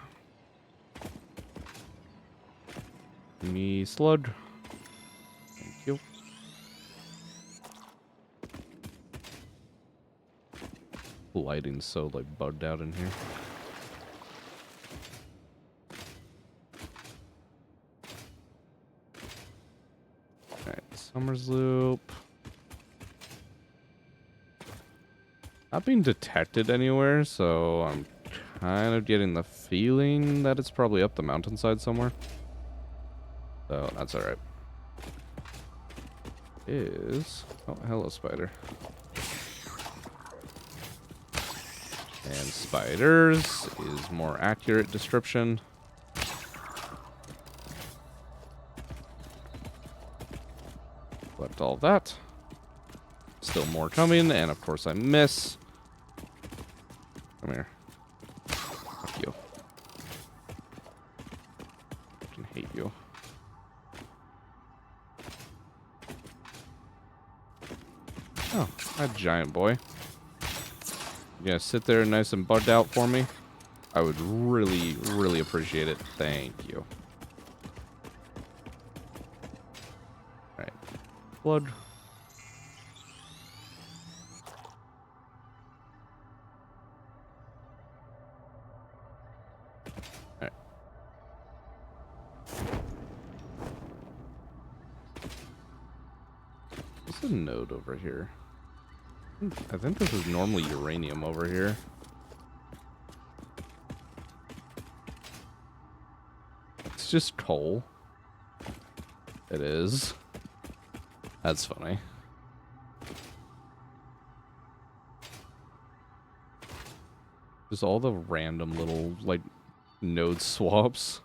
Me slug. Thank you. Lighting's so like bugged out in here. Alright, Somersloop. Not being detected anywhere, so I'm kind of getting the feeling that it's probably up the mountainside somewhere. So that's alright. Oh, hello, spider. And spiders is more accurate description. Collect all of that. Still more coming, and of course I miss. Come here. Fuck you. I can hate you. Oh, that giant boy. You gonna sit there nice and bugged out for me? I would really, really appreciate it. Thank you. Alright. Blood. Alright. There's a node over here. I think this is normally uranium over here. It's just coal. It is. That's funny. Just all the random little, like, node swaps.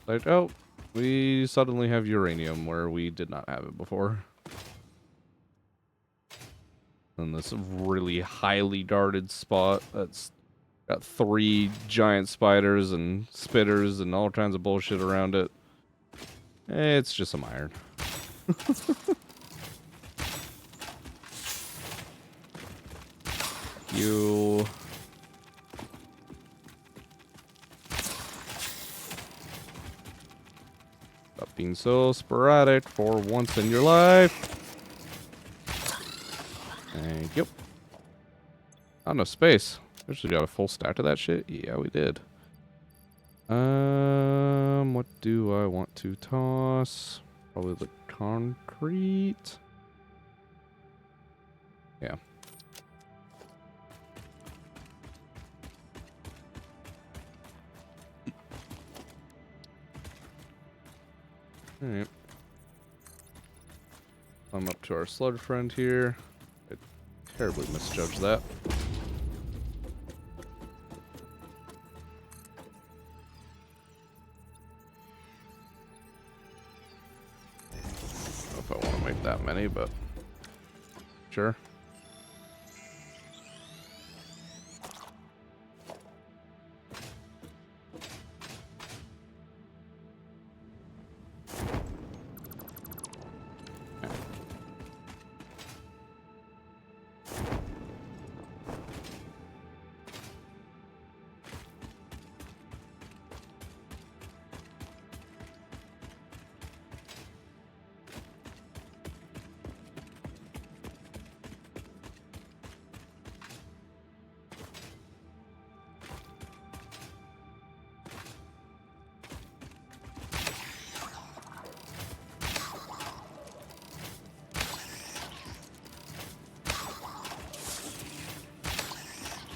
Like, oh, we suddenly have uranium where we did not have it before. And this really highly guarded spot that's got 3 giant spiders and spitters and all kinds of bullshit around it. It's just some iron. You. Stop being so sporadic for once in your life. Thank you. Not enough space. Actually got a full stack of that shit. Yeah, we did. What do I want to toss? Probably the concrete. Yeah. Alright. I'm up to our sludge friend here. I terribly misjudged that. I don't know if I want to make that many, but sure.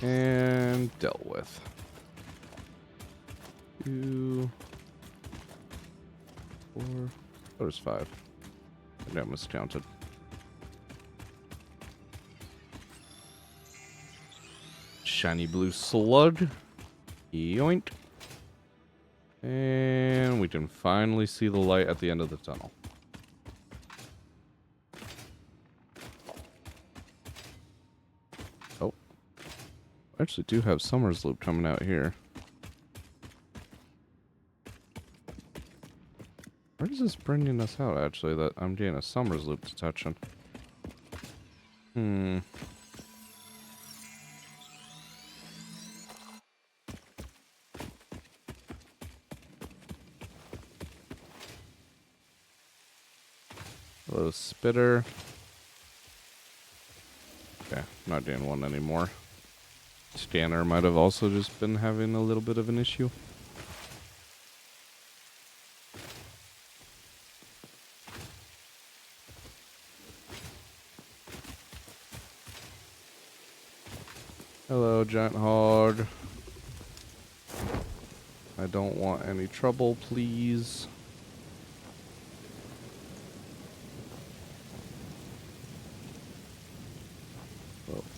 And dealt with. 2, 4. Oh, there's 5. I got miscounted. Shiny blue slug. Yoink. And we can finally see the light at the end of the tunnel. Oh. I actually do have Somersloop coming out here. Where is this bringing us out, actually, that I'm getting a Somersloop detection? Hello, spitter. Okay, not doing one anymore. Scanner might have also just been having a little bit of an issue. Hello, giant hog. I don't want any trouble, please.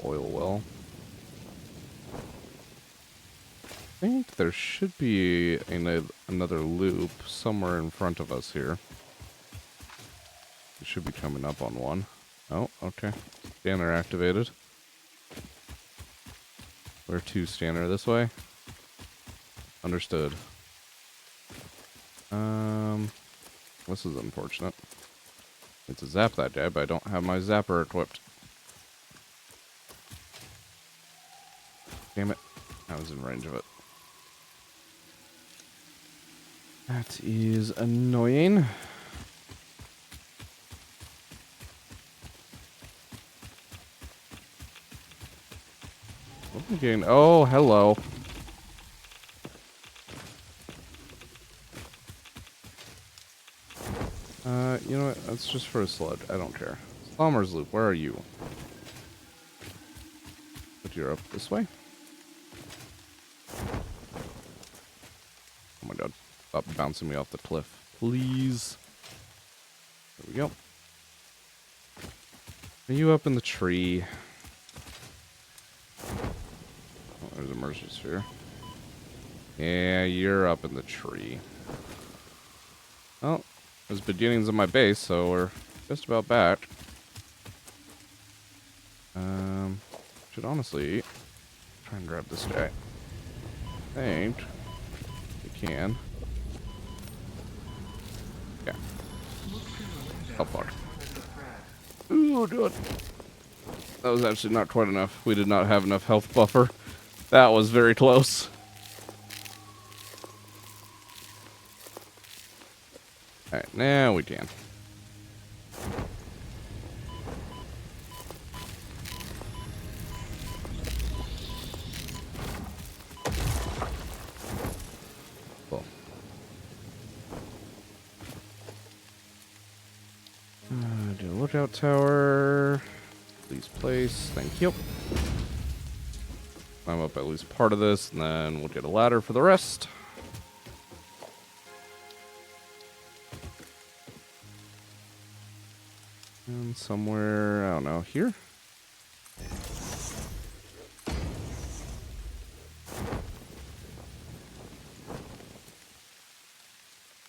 Oil well. I think there should be another loop somewhere in front of us here. We should be coming up on one. Oh, okay. Scanner activated. Where to, Stanner? This way? Understood. This is unfortunate. It's to zap that guy, but I don't have my zapper equipped. Damn it. I was in range of it. That is annoying. What am I getting? Oh, hello. You know what? That's just for a sludge. I don't care. Somersloop, where are you? But you're up this way. Oh my god. Stop bouncing me off the cliff. Please. There we go. Are you up in the tree? Oh, there's a mercy sphere. Yeah, you're up in the tree. Well, there's beginnings of my base, so we're just about back. Should honestly try and grab this guy. I think we can. Yeah. Oh fuck. Ooh, good. That was actually not quite enough. We did not have enough health buffer. That was very close. Alright, now we can. Cool. Do a lookout tower. Please place. Thank you. Climb up at least part of this, and then we'll get a ladder for the rest. And somewhere, I don't know, here?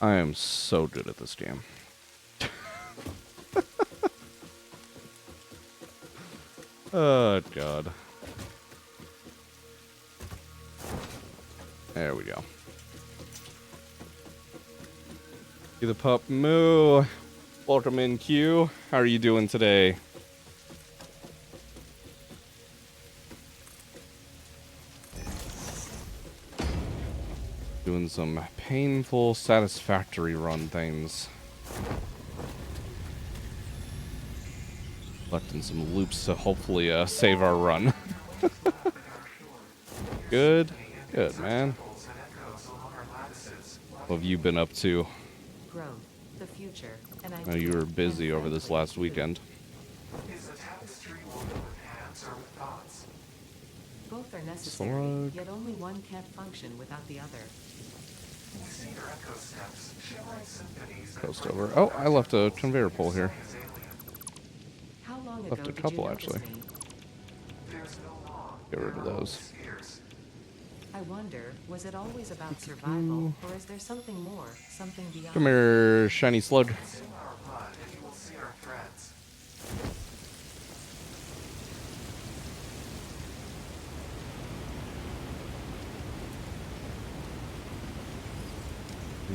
I am so good at this game. Oh, God. There we go. See the pup moo. Welcome in, Q. How are you doing today? Doing some painful, satisfactory run things. Collecting some loops to hopefully save our run. Good. Good, man. What have you been up to? Growth, the future, and I know you were busy over this last weekend. Is a tapestry woven with hands or with thoughts? Both are necessary, Slug. yet only one can't function without the other. We see your echo steps, shimmering symphonies. Coast over. Oh, I left a conveyor pole here. How long Left ago a did couple, you notice actually. me? There's no law. Get rid of those. Spheres. I wonder, was it always about survival, or is there something more, something beyond? Come here, shiny slug. Consume our blood and you will see our threads.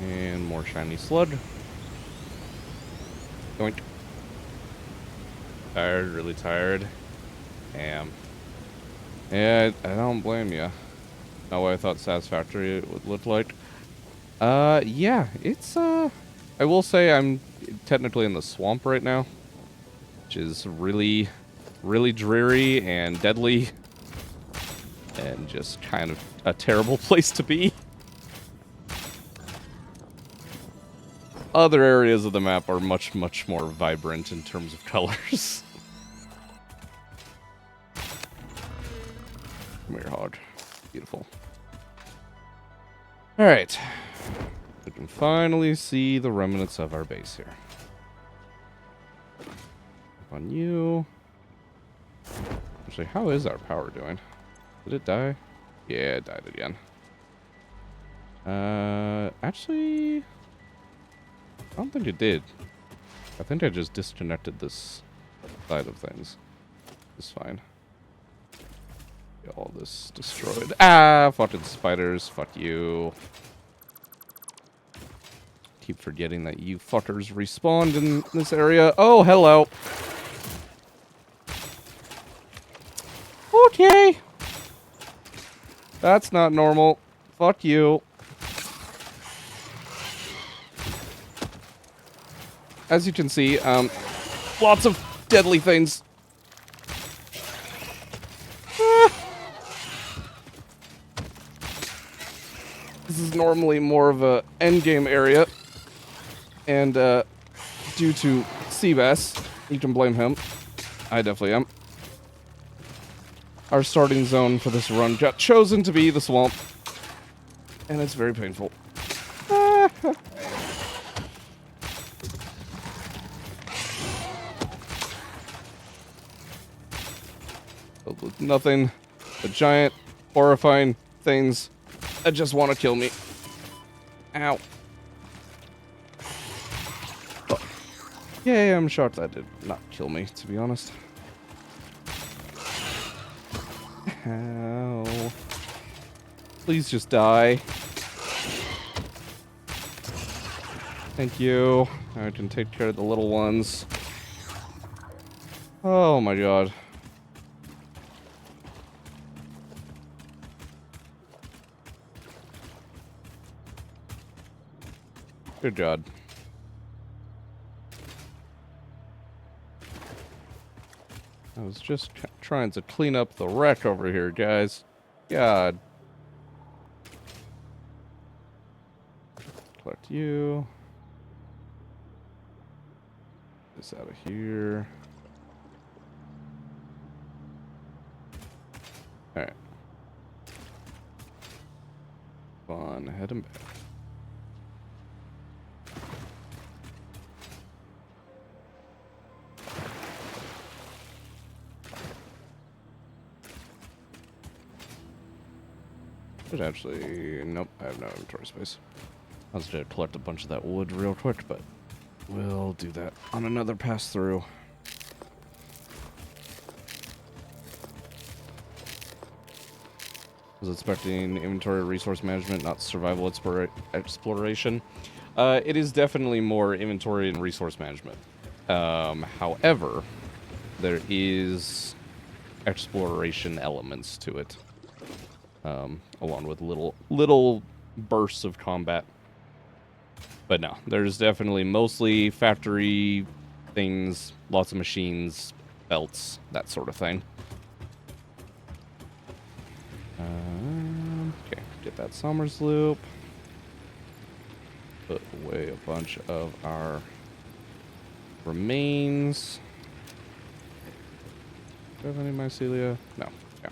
And more shiny slug. Doink. Tired, really tired. Damn. Yeah, I don't blame you. Not what I thought Satisfactory would look like. Yeah, it's, I will say I'm technically in the swamp right now, which is really, really dreary and deadly, and just kind of a terrible place to be. Other areas of the map are much, much more vibrant in terms of colors. Come here, hog. Beautiful. Alright. We can finally see the remnants of our base here. On you. Actually, how is our power doing? Did it die? Yeah, it died again. Actually, I don't think it did. I think I just disconnected this side of things. It's fine. Get all this destroyed. Ah, fucking spiders. Fuck you. Keep forgetting that you fuckers respawned in this area. Oh, hello. Okay. That's not normal. Fuck you. As you can see, lots of deadly things. This is normally more of a endgame area. And, due to Seabass, you can blame him. I definitely am. Our starting zone for this run got chosen to be the swamp. And it's very painful. Filled with nothing but giant, horrifying things that just want to kill me. Ow. Oh. Yeah, I'm shocked that did not kill me, to be honest. Ow. Please just die. Thank you. I can take care of the little ones. Oh my god. Good job. I was just trying to clean up the wreck over here, guys. God. Collect you. This out of here. Alright. On, head and back. But actually, nope, I have no inventory space. I was going to collect a bunch of that wood real quick, but we'll do that on another pass through. Was expecting inventory resource management, not survival exploration. It is definitely more inventory and resource management. However, there is exploration elements to it. Along with little bursts of combat. But no, there's definitely mostly factory things, lots of machines, belts, that sort of thing. Okay, get that Somersloop. Put away a bunch of our remains. Do I have any mycelia? No. Yeah.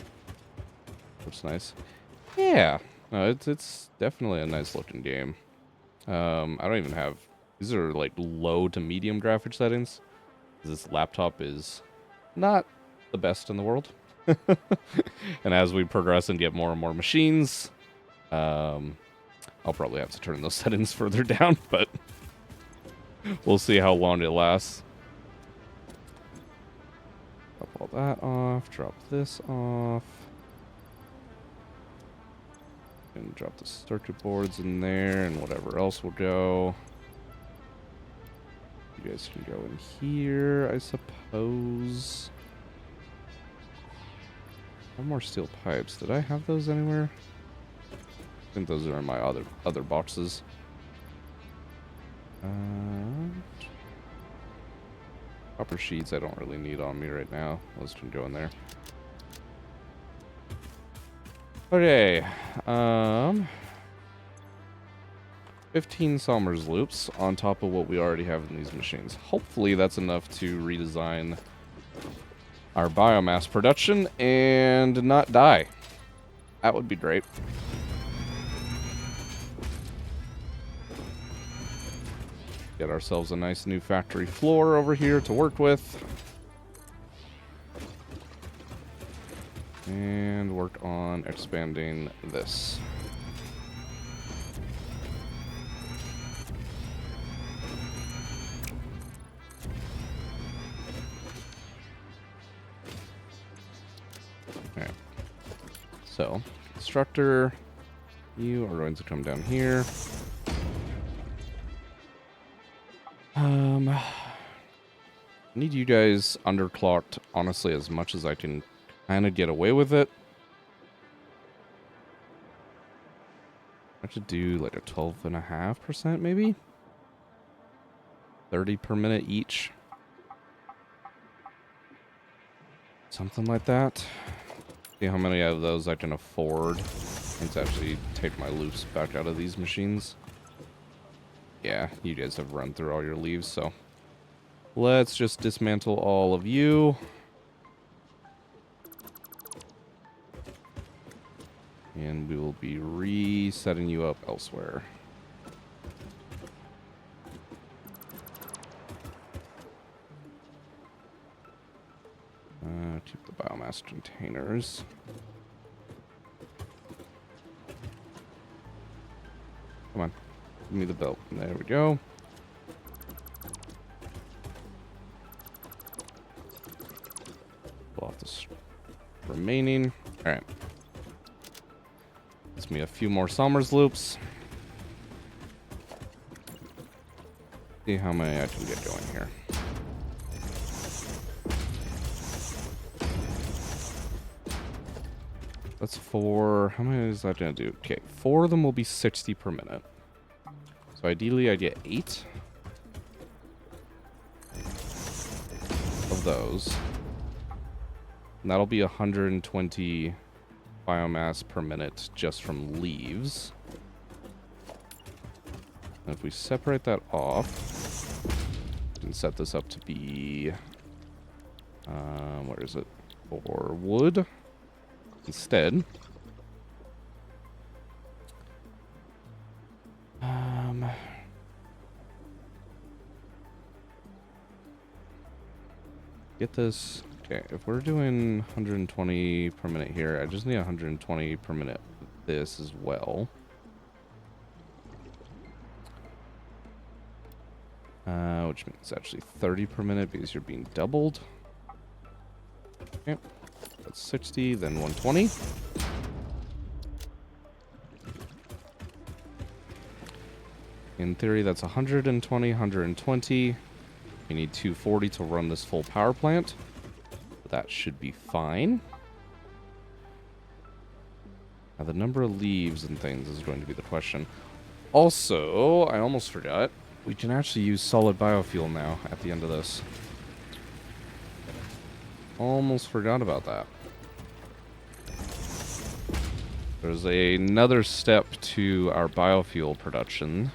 Looks nice. Yeah. No, it's definitely a nice looking game. I don't even have... These are like low to medium graphic settings. This laptop is not the best in the world. And as we progress and get more and more machines, I'll probably have to turn those settings further down, but we'll see how long it lasts. Drop all that off, drop this off. And drop the circuit boards in there, and whatever else will go. You guys can go in here, I suppose. One more steel pipes. Did I have those anywhere? I think those are in my other boxes. Copper sheets I don't really need on me right now. Those can go in there. Okay. 15 Somersloops on top of what we already have in these machines. Hopefully that's enough to redesign our biomass production and not die. That would be great. Get ourselves a nice new factory floor over here to work with. And work on expanding this. Okay. So, constructor, you are going to come down here. I need you guys underclocked, honestly, as much as I can kind of get away with it. I should do like a 12.5% maybe? 30 per minute each. Something like that. See how many of those I can afford. And to actually take my loops back out of these machines. Yeah, you guys have run through all your leaves, so let's just dismantle all of you. And we will be resetting you up elsewhere. Keep the biomass containers. Come on. Give me the belt. There we go. Pull off this remaining. Alright. Gives me a few more Somersloops. See how many I can get going here. That's 4. How many is that going to do? Okay, 4 of them will be 60 per minute. So ideally I get 8 of those. And that'll be 120 biomass per minute just from leaves. And if we separate that off, we can set this up to be, where is it? For wood instead. Get this. Okay, if we're doing 120 per minute here, I just need 120 per minute with this as well. Which means actually 30 per minute because you're being doubled. Okay, that's 60, then 120. In theory, that's 120, 120. We need 240 to run this full power plant. That should be fine. Now, the number of leaves and things is going to be the question. Also, I almost forgot. We can actually use solid biofuel now at the end of this. Almost forgot about that. There's another step to our biofuel production,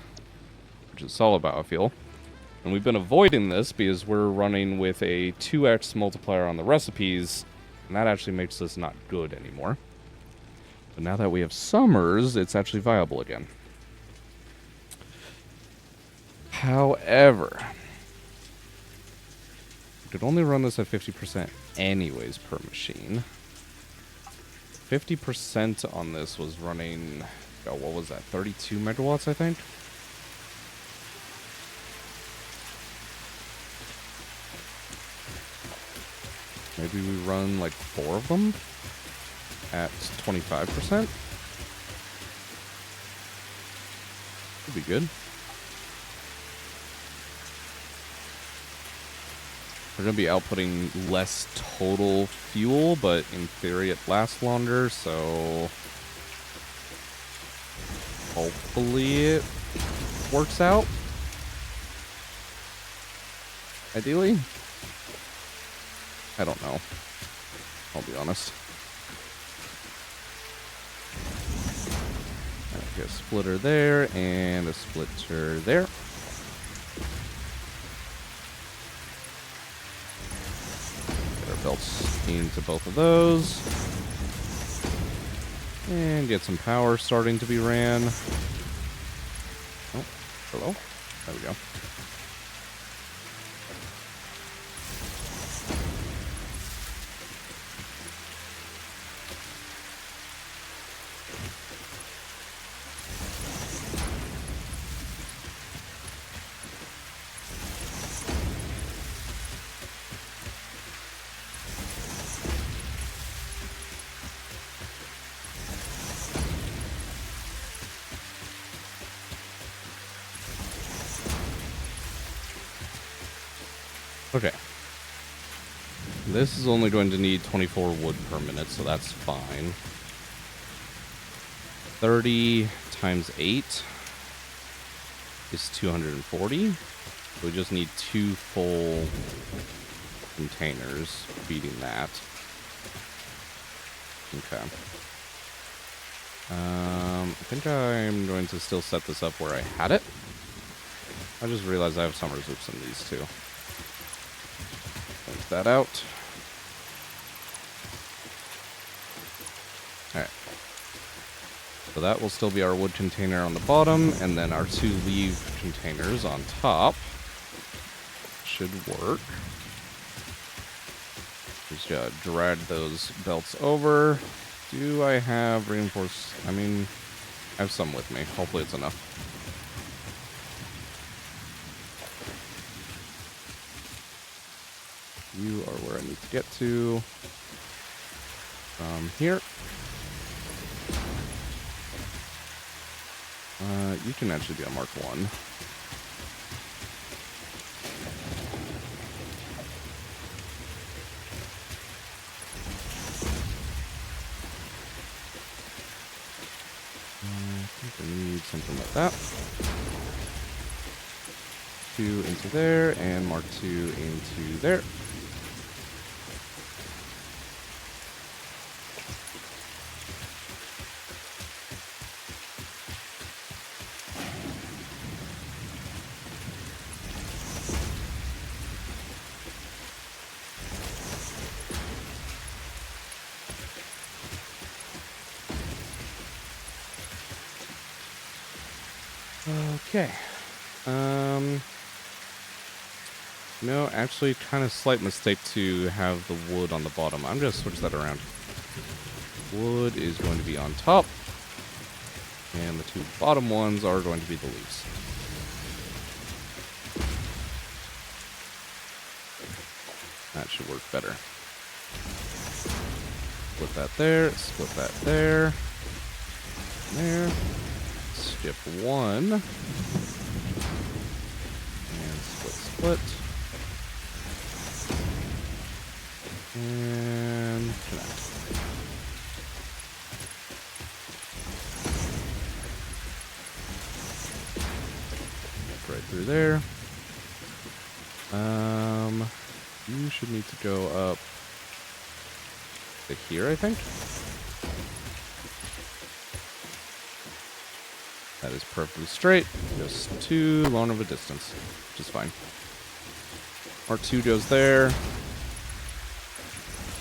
which is solid biofuel. And we've been avoiding this because we're running with a 2x multiplier on the recipes, and that actually makes this not good anymore. But now that we have summers, it's actually viable again. However, we could only run this at 50% anyways per machine. 50% on this was running, oh, what was that, 32 megawatts, I think? Maybe we run like 4 of them at 25%. Could be good. We're going to be outputting less total fuel, but in theory it lasts longer, so hopefully it works out. Ideally. I don't know. I'll be honest. Okay, a splitter there and a splitter there. Get our belts into both of those. And get some power starting to be ran. Oh, hello. There we go. Okay. This is only going to need 24 wood per minute, so that's fine. 30 times 8 is 240. We just need 2 full containers feeding that. Okay. I think I'm going to still set this up where I had it. I just realized I have Somersloops in these too. Take that out. Alright. So that will still be our wood container on the bottom, and then our 2 leaf containers on top should work. Just gotta drag those belts over. Do I have reinforced? I mean, I have some with me. Hopefully it's enough. You are where I need to get to. From here. You can actually be on Mark 1. I think I need something like that. 2 into there, and Mark 2 into there. Okay. No, actually, kind of slight mistake to have the wood on the bottom. I'm going to switch that around. Wood is going to be on top, and the 2 bottom ones are going to be the leaves. That should work better. Split that there, split that there, there. Skip 1. And split. And connect. Right through there. You should need to go up to here, I think. That is perfectly straight. Just too long of a distance, which is fine. Mark 2 goes there.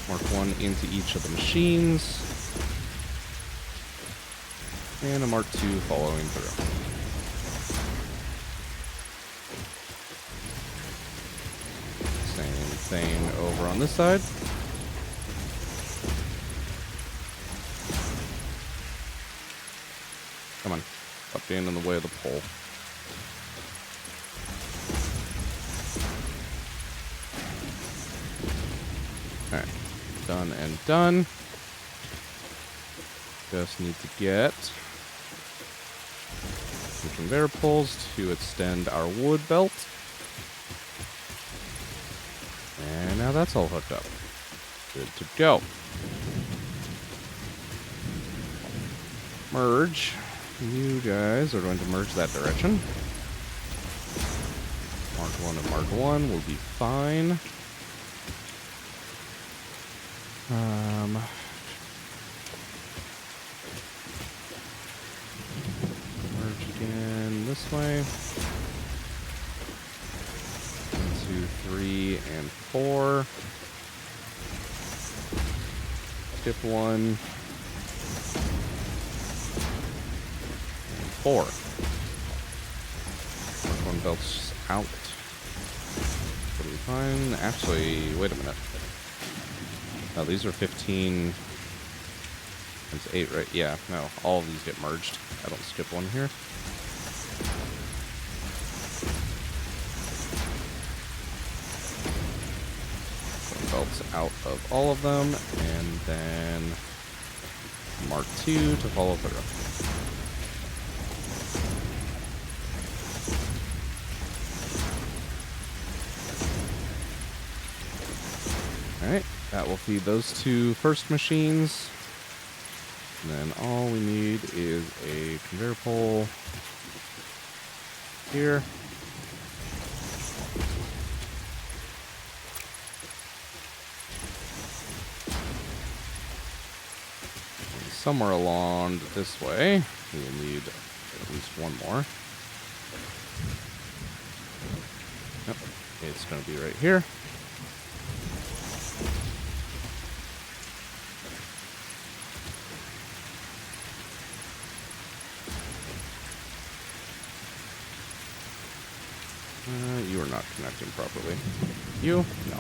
Mark 1 into each of the machines. And a Mark 2 following through. Same thing over on this side. Come on. Stop being in the way of the pole. Alright. Done and done. Just need to get the conveyor poles to extend our wood belt. And now that's all hooked up. Good to go. Merge. You guys are going to merge that direction. Mark 1 and Mark 1 will be fine. Merge again this way. 1, 2, 3, and 4. Skip 1. 4. Mark 1 belts out. That'll be fine. Actually, wait a minute. No, these are 15. It's 8, right? Yeah, no. All of these get merged. I don't skip one here. Belts out of all of them. And then Mark 2 to follow through. Alright, that will feed those two first machines. And then all we need is a conveyor pole here. And somewhere along this way, we will need at least one more. Yep, it's going to be right here. You are not connecting properly. You? No.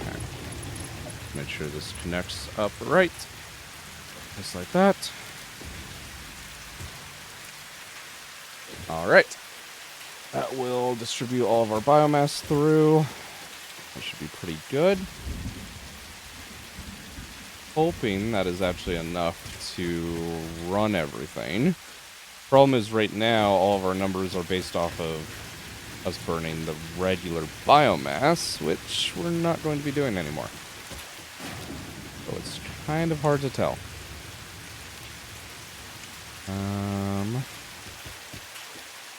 Okay. Make sure this connects up right. Just like that. Alright. That will distribute all of our biomass through. That should be pretty good. Hoping that is actually enough to run everything. Problem is right now all of our numbers are based off of us burning the regular biomass, which we're not going to be doing anymore. So it's kind of hard to tell.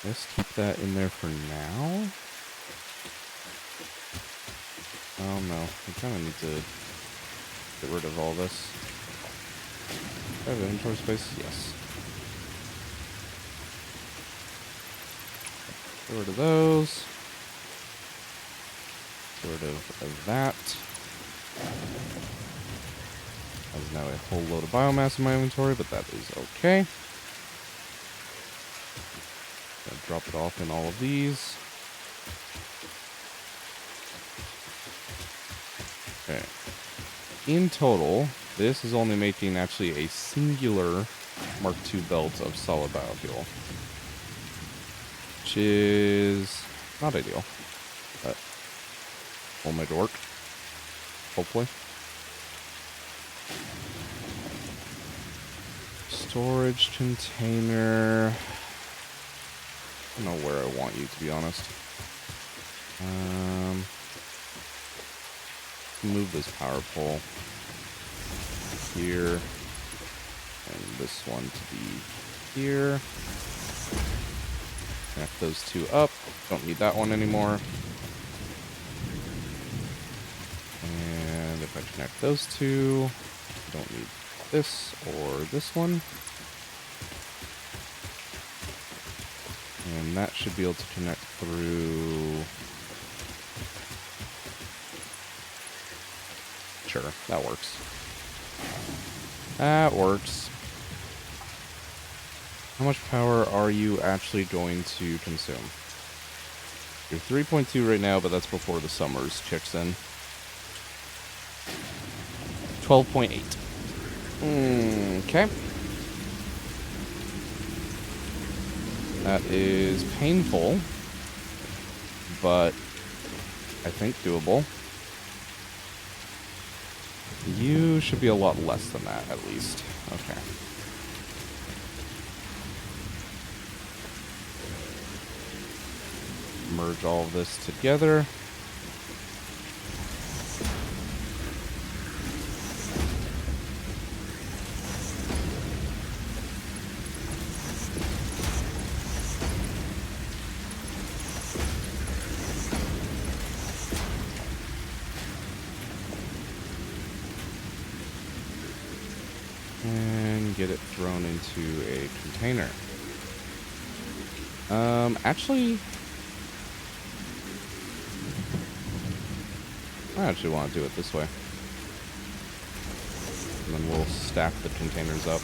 Let's keep that in there for now. Oh no, we kind of need to get rid of all this. Do I have inventory space? Yes. Get rid of those. Get rid of that. There's now a whole load of biomass in my inventory, but that is okay. Gonna drop it off in all of these. Okay. In total, this is only making actually a singular Mark II belt of solid biofuel, which is not ideal, but will make it work, hopefully. Storage container. I don't know where I want you, to be honest. Move this power pole here, and this one to be here. Connect those two up. Don't need that one anymore. And if I connect those two, I don't need this or this one. And that should be able to connect through. Sure, that works. That works. How much power are you actually going to consume? You're 3.2 right now, but that's before the summers kicks in. 12.8. Okay. That is painful, but I think doable. You should be a lot less than that, at least. Okay. Merge all of this together. And get it thrown into a container. Actually, I actually want to do it this way. And then we'll stack the containers up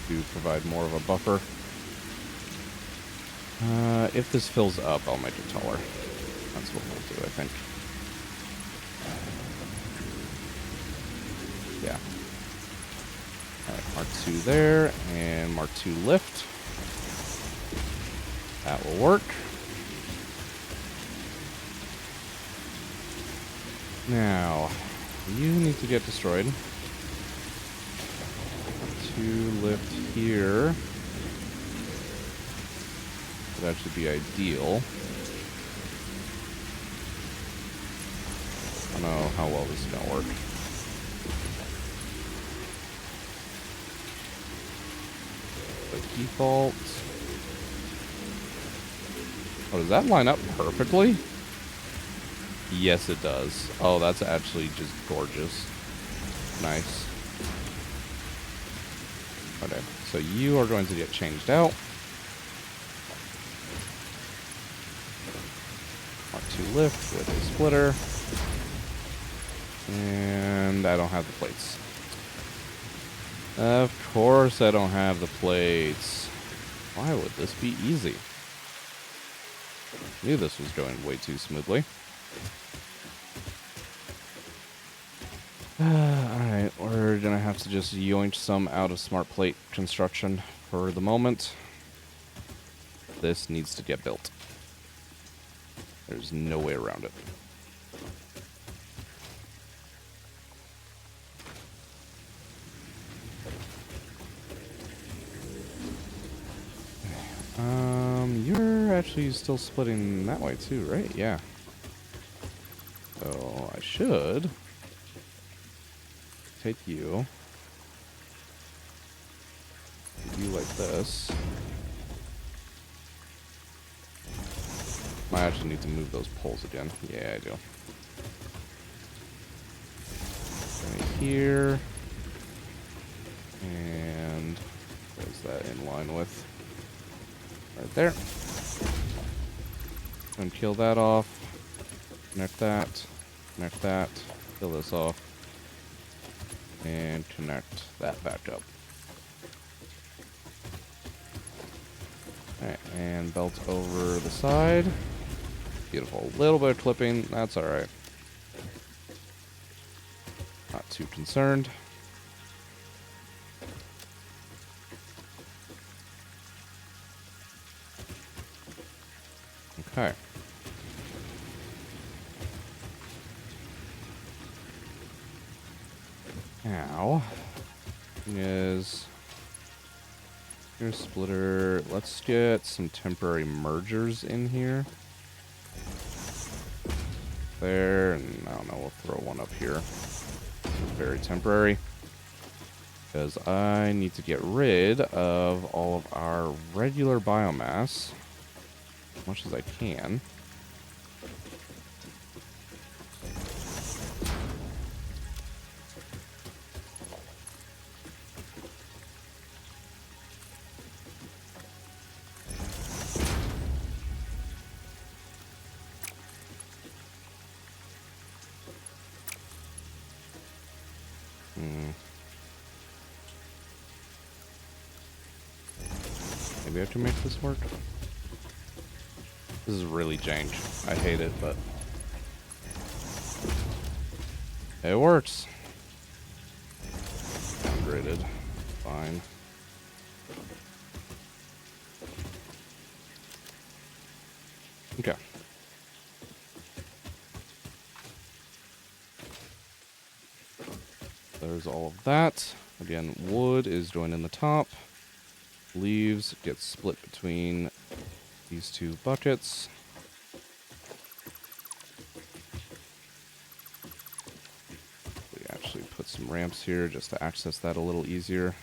to provide more of a buffer. If this fills up, I'll make it taller. That's what we'll do, I think. Yeah. Alright, Mark II there, and Mark II lift. That will work. Now, You need to get destroyed. 2 lift here would actually be ideal. I don't know how well this is going to work. The default. Oh, does that line up perfectly? Yes, it does. Oh, that's actually just gorgeous. Nice. Okay, so you are going to get changed out. Mark 2 lift with a splitter. And I don't have the plates. Of course I don't have the plates. Why would this be easy? Knew this was going way too smoothly. Alright, we're gonna have to just yoink some out of smart plate construction for the moment. This needs to get built. There's no way around it. You're actually still splitting that way too, right? Yeah. So I should take you. You like this. Might actually need to move those poles again. Yeah, I do. Right here. And where's that in line with? Right there. And kill that off. Connect that. Connect that. Kill this off. And connect that back up. Alright, and belt over the side. Beautiful. A little bit of clipping. That's alright. Not too concerned. Okay. Now, is your splitter. Let's get some temporary mergers in here. There, and I don't know, we'll throw one up here. Very temporary. Because I need to get rid of all of our regular biomass as much as I can. Maybe I have to make this work. This is really jank. I hate it, but it works. Downgraded. Fine. Okay. There's all of that. Again, wood is joined in the top. Leaves get split between these 2 buckets. We actually put some ramps here just to access that a little easier.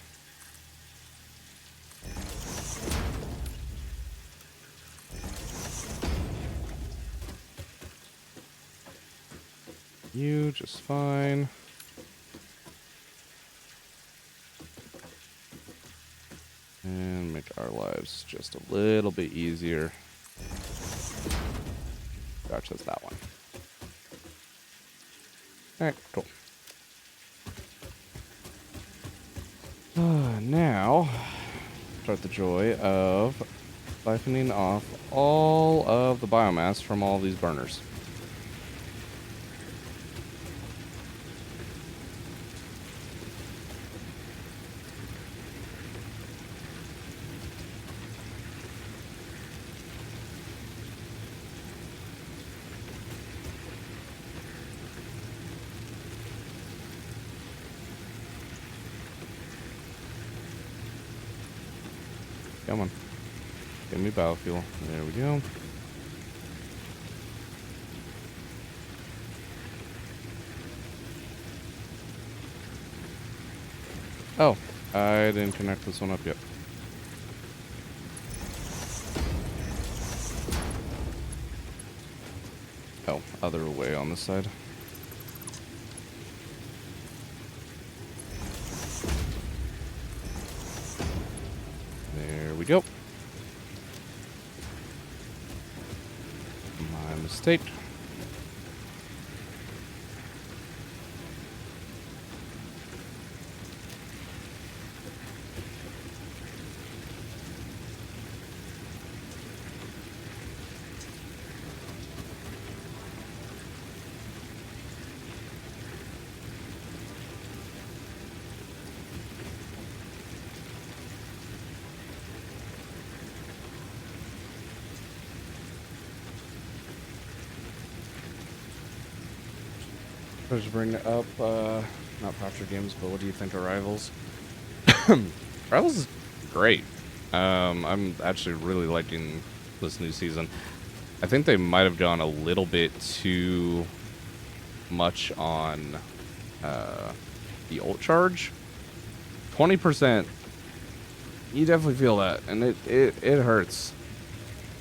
You just fine. And make our lives just a little bit easier. Access that one. Alright, cool. Now, start the joy of siphoning off all of the biomass from all these burners. Come on. Give me biofuel. There we go. Oh, I didn't connect this one up yet. Oh, other way on this side. There we go. My mistake. Let's bring up, not Popular Games, but what do you think of Rivals? Rivals is great. I'm actually really liking this new season. I think they might have gone a little bit too much on the ult charge. 20%, you definitely feel that, and it hurts.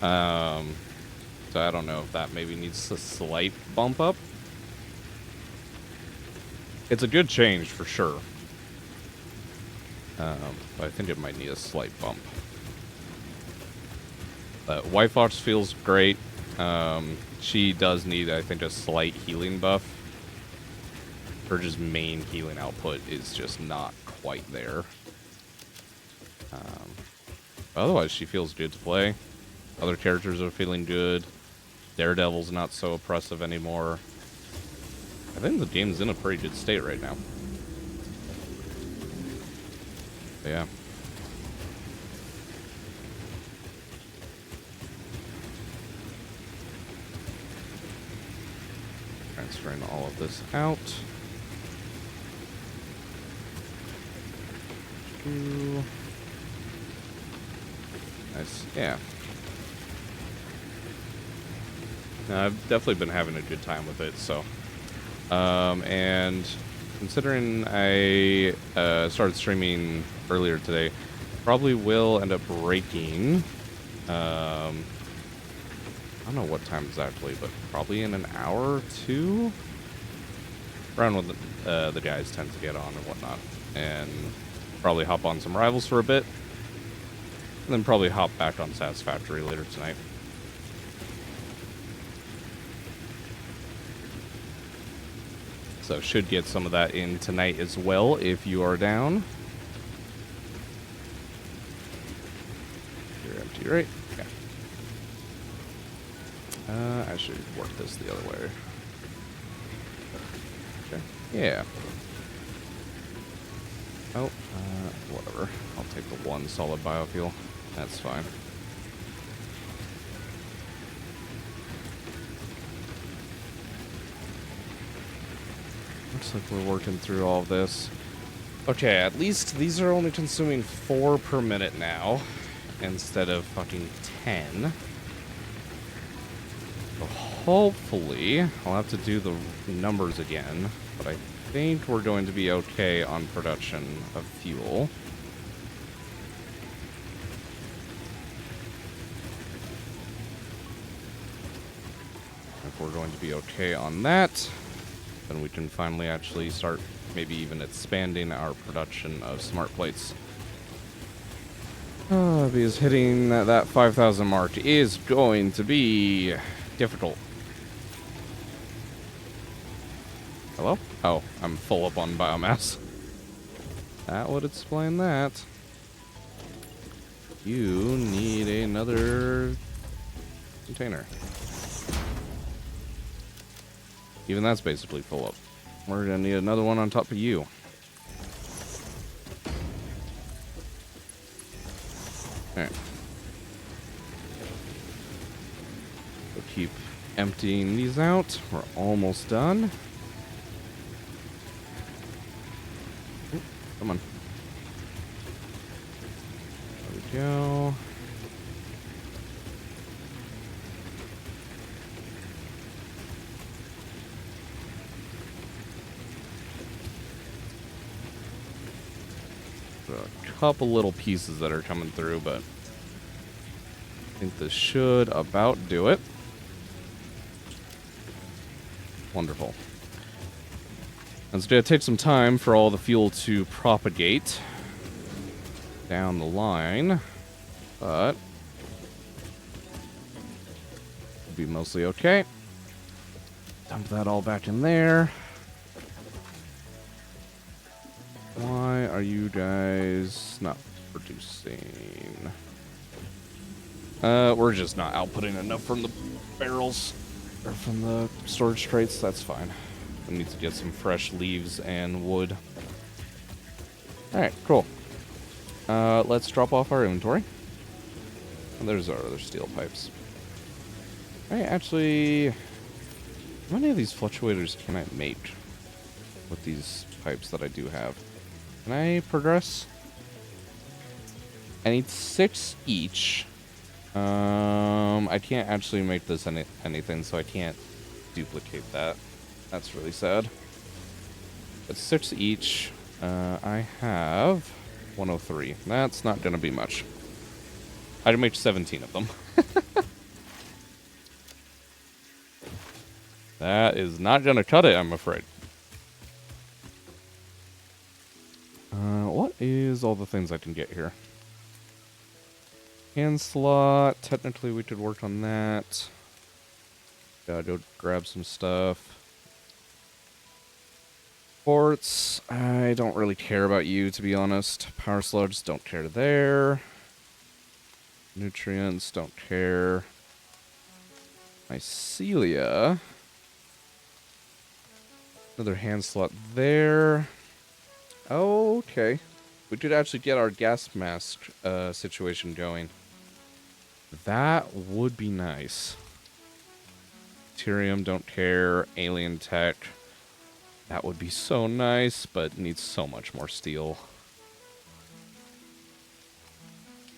So I don't know if that maybe needs a slight bump up. It's a good change for sure. But I think it might need a slight bump. White Fox feels great. She does need, I think, a slight healing buff. Her just main healing output is just not quite there. Otherwise, she feels good to play. Other characters are feeling good. Daredevil's not so oppressive anymore. I think the game's in a pretty good state right now. But yeah. Transferring all of this out. Ooh. Nice. Yeah. No, I've definitely been having a good time with it, so. And considering I started streaming earlier today, probably will end up breaking. I don't know what time exactly, but probably in an hour or two. Around when the guys tend to get on and whatnot. And probably hop on some Rivals for a bit. And then probably hop back on Satisfactory later tonight. So should get some of that in tonight as well if you are down. You're empty, right? Yeah. I should work this the other way. Okay. Yeah. Oh, whatever. I'll take the one solid biofuel. That's fine. Looks like we're working through all of this. Okay, at least these are only consuming 4 per minute now, instead of fucking 10. So hopefully, I'll have to do the numbers again, but I think we're going to be okay on production of fuel. If we're going to be okay on that, then we can finally actually start maybe even expanding our production of smart plates. Because hitting that 5,000 mark is going to be difficult. Hello? Oh, I'm full up on biomass. That would explain that. You need another container. Even that's basically full up. We're gonna need another one on top of you. Alright. So keep emptying these out. We're almost done. Ooh, come on. There we go. A couple little pieces that are coming through, but I think this should about do it. Wonderful. It's going to take some time for all the fuel to propagate down the line, but it'll be mostly okay. Dump that all back in there. Why are you guys not producing? We're just not outputting enough from the barrels, or from the storage crates. That's fine. We need to get some fresh leaves and wood. Alright, cool. Let's drop off our inventory. And there's our other steel pipes. Alright, actually, how many of these fluctuators can I make with these pipes that I do have? Can I progress? I need 6 each. I can't actually make this anything, so I can't duplicate that. That's really sad. But 6 each. I have 103. That's not gonna be much. I can make 17 of them. That is not gonna cut it, I'm afraid. What is all the things I can get here? Hand slot. Technically, we could work on that. Gotta go grab some stuff. Ports. I don't really care about you, to be honest. Power slugs, don't care there. Nutrients, don't care. Mycelia. Another hand slot there. Okay. We could actually get our gas mask situation going. That would be nice. Deuterium, don't care. Alien tech. That would be so nice, but needs so much more steel.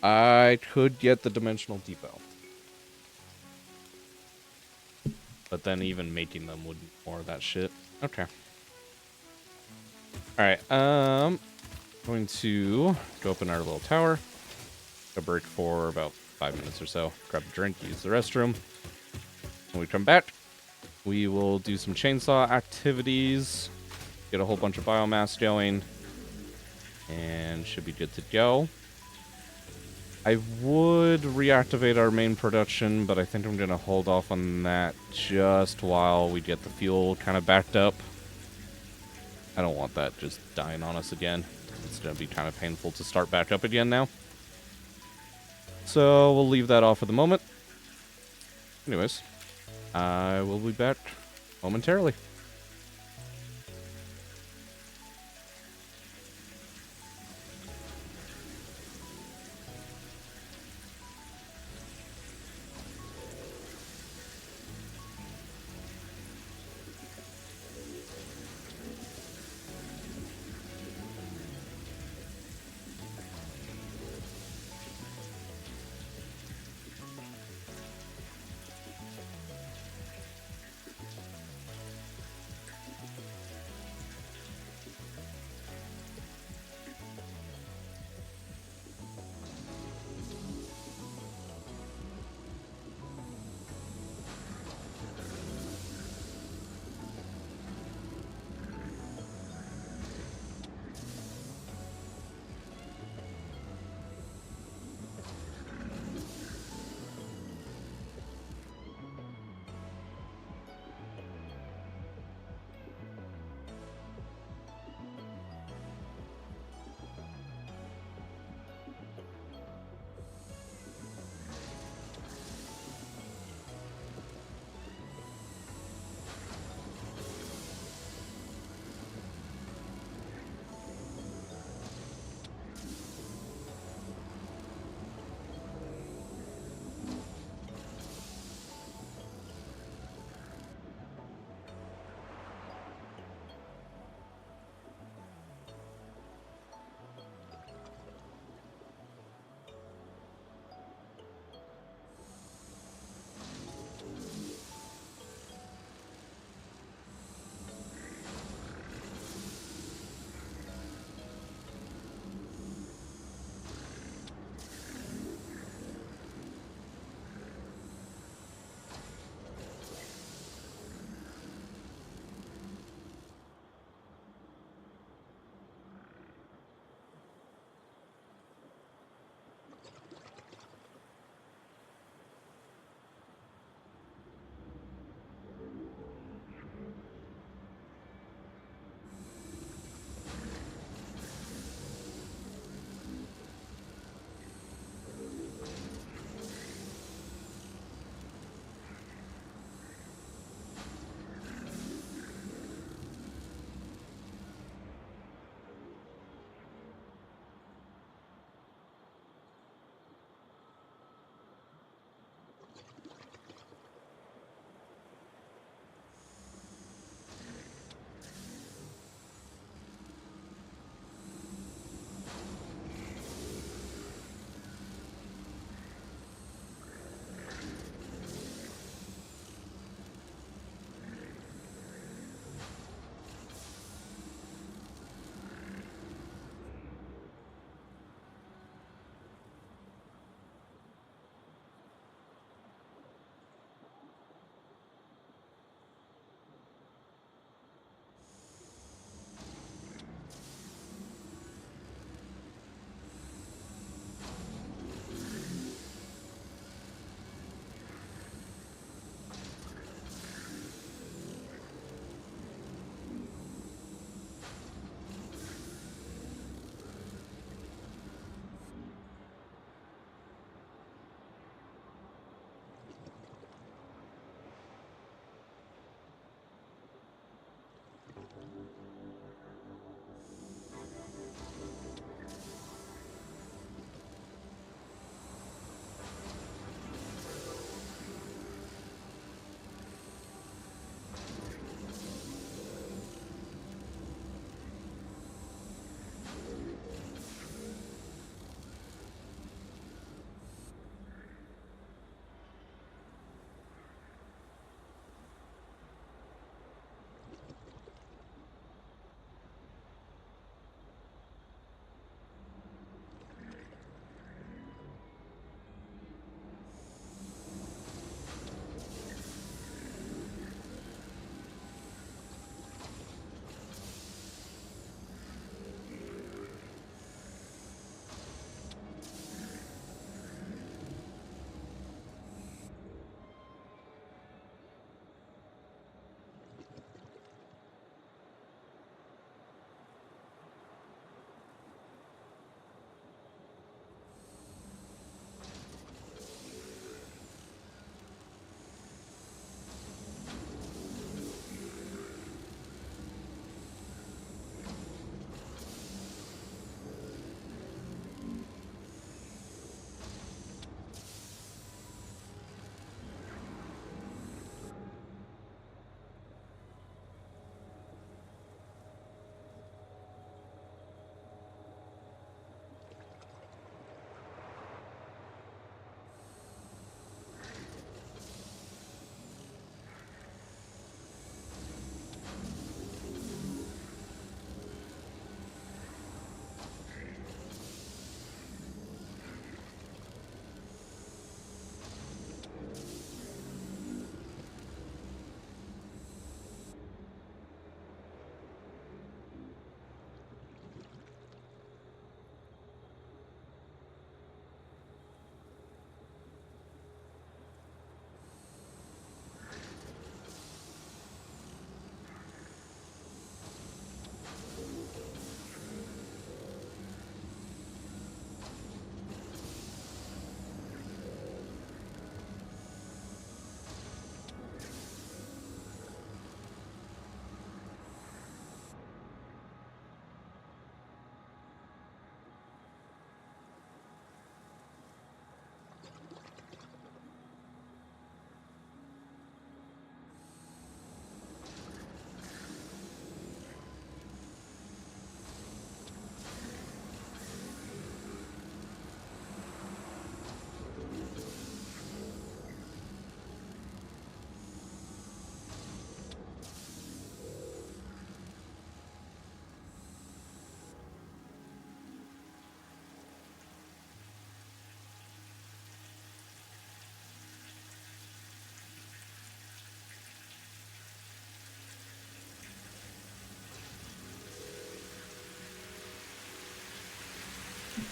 I could get the Dimensional Depot. But then even making them would be more of that shit. Okay. Alright, going to go up in our little tower. Go break for about 5 minutes or so. Grab a drink, use the restroom. When we come back, we will do some chainsaw activities. Get a whole bunch of biomass going. And should be good to go. I would reactivate our main production, but I think I'm going to hold off on that just while we get the fuel kind of backed up. I don't want that just dying on us again. It's going to be kind of painful to start back up again now. So we'll leave that off for the moment. Anyways, I will be back momentarily.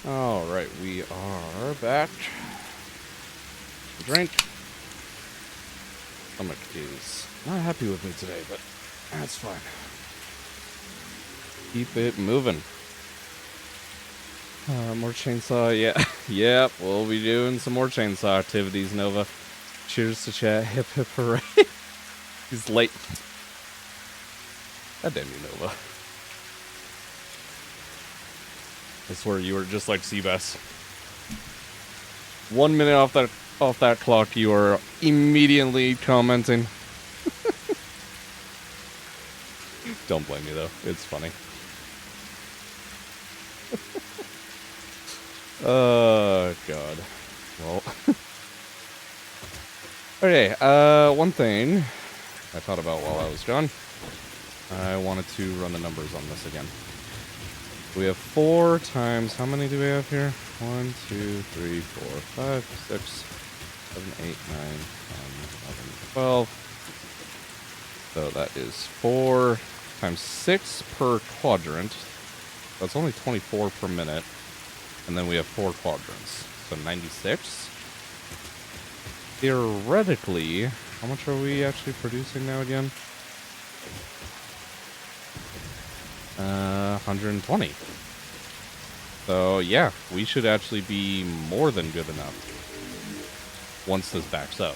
All right, we are back. Drink. Stomach is not happy with me today, but that's fine. Keep it moving. More chainsaw, yeah. Yep, we'll be doing some more chainsaw activities, Nova. Cheers to chat. Hip hip hooray. He's late. God damn you, Nova. I swear you were just like Seabass. 1 minute off that clock, you are immediately commenting. Don't blame me though. It's funny. Oh god. Well. Okay, one thing I thought about while I was gone. I wanted to run the numbers on this again. We have 4 times, how many do we have here? 1, 2, 3, 4, 5, 6, 7, 8, 9, 10, 11, 12. So that is 4 times 6 per quadrant. That's only 24 per minute. And then we have 4 quadrants. So 96. Theoretically, how much are we actually producing now again? 120. So yeah, we should actually be more than good enough once this backs up.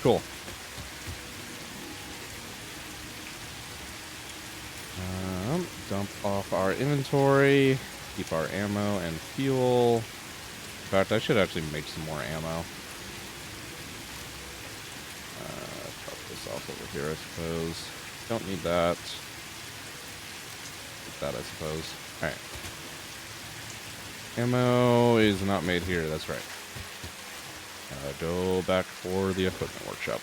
Cool. Dump off our inventory, keep our ammo and fuel. In fact, I should actually make some more ammo. Drop this off over here, I suppose. Don't need that. Keep that, I suppose. Alright. Ammo is not made here, that's right. Go back for the equipment workshop.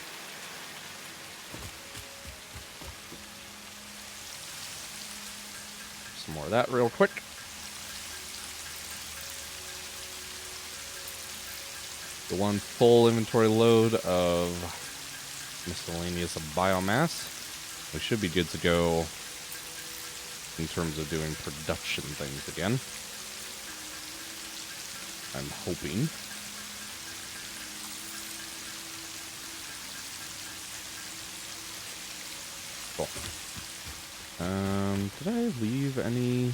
Some more of that real quick. The one full inventory load of miscellaneous biomass. We should be good to go in terms of doing production things again. I'm hoping. Cool. Did I leave any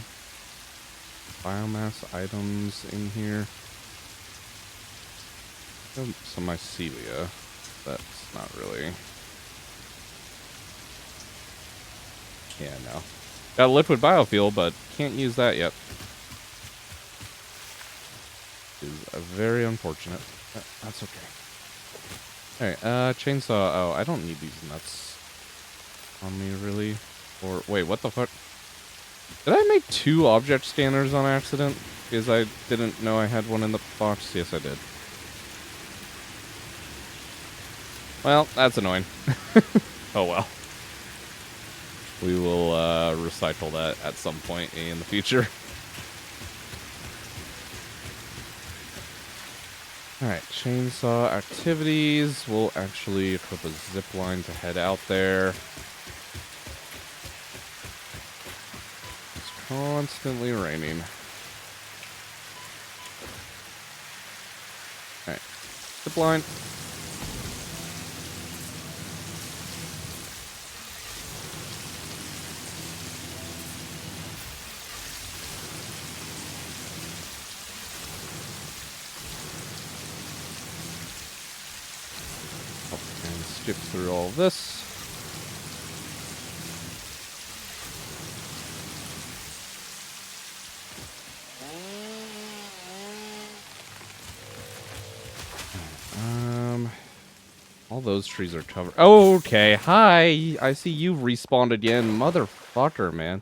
biomass items in here? Some mycelia. That's not really. Yeah, no. Got liquid biofuel, but can't use that yet. Is very unfortunate. That's okay. Alright, chainsaw. Oh, I don't need these nuts on me, really. Or, wait, what the fuck? Did I make 2 object scanners on accident? Because I didn't know I had one in the box? Yes, I did. Well, that's annoying. Oh well. We will recycle that at some point in the future. Alright, chainsaw activities. We'll actually equip a zip line to head out there. It's constantly raining. Alright, zip line. Skip through all of this. All those trees are covered. Oh, okay. Hi. I see you respawned again. Motherfucker, man.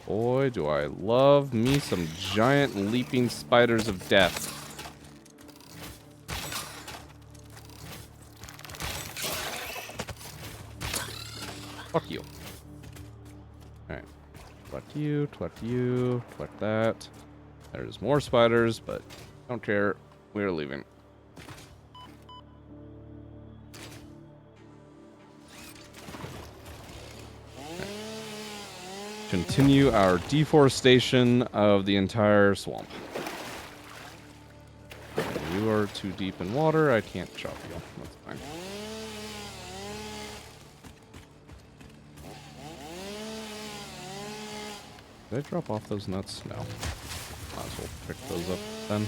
Boy, do I love me some giant leaping spiders of death. Fuck you. Alright. Collect you, collect you, collect that. There's more spiders, but don't care. We're leaving. continue our deforestation of the entire swamp. You are too deep in water. I can't chop you. That's fine. Did I drop off those nuts? No. Might as well pick those up then.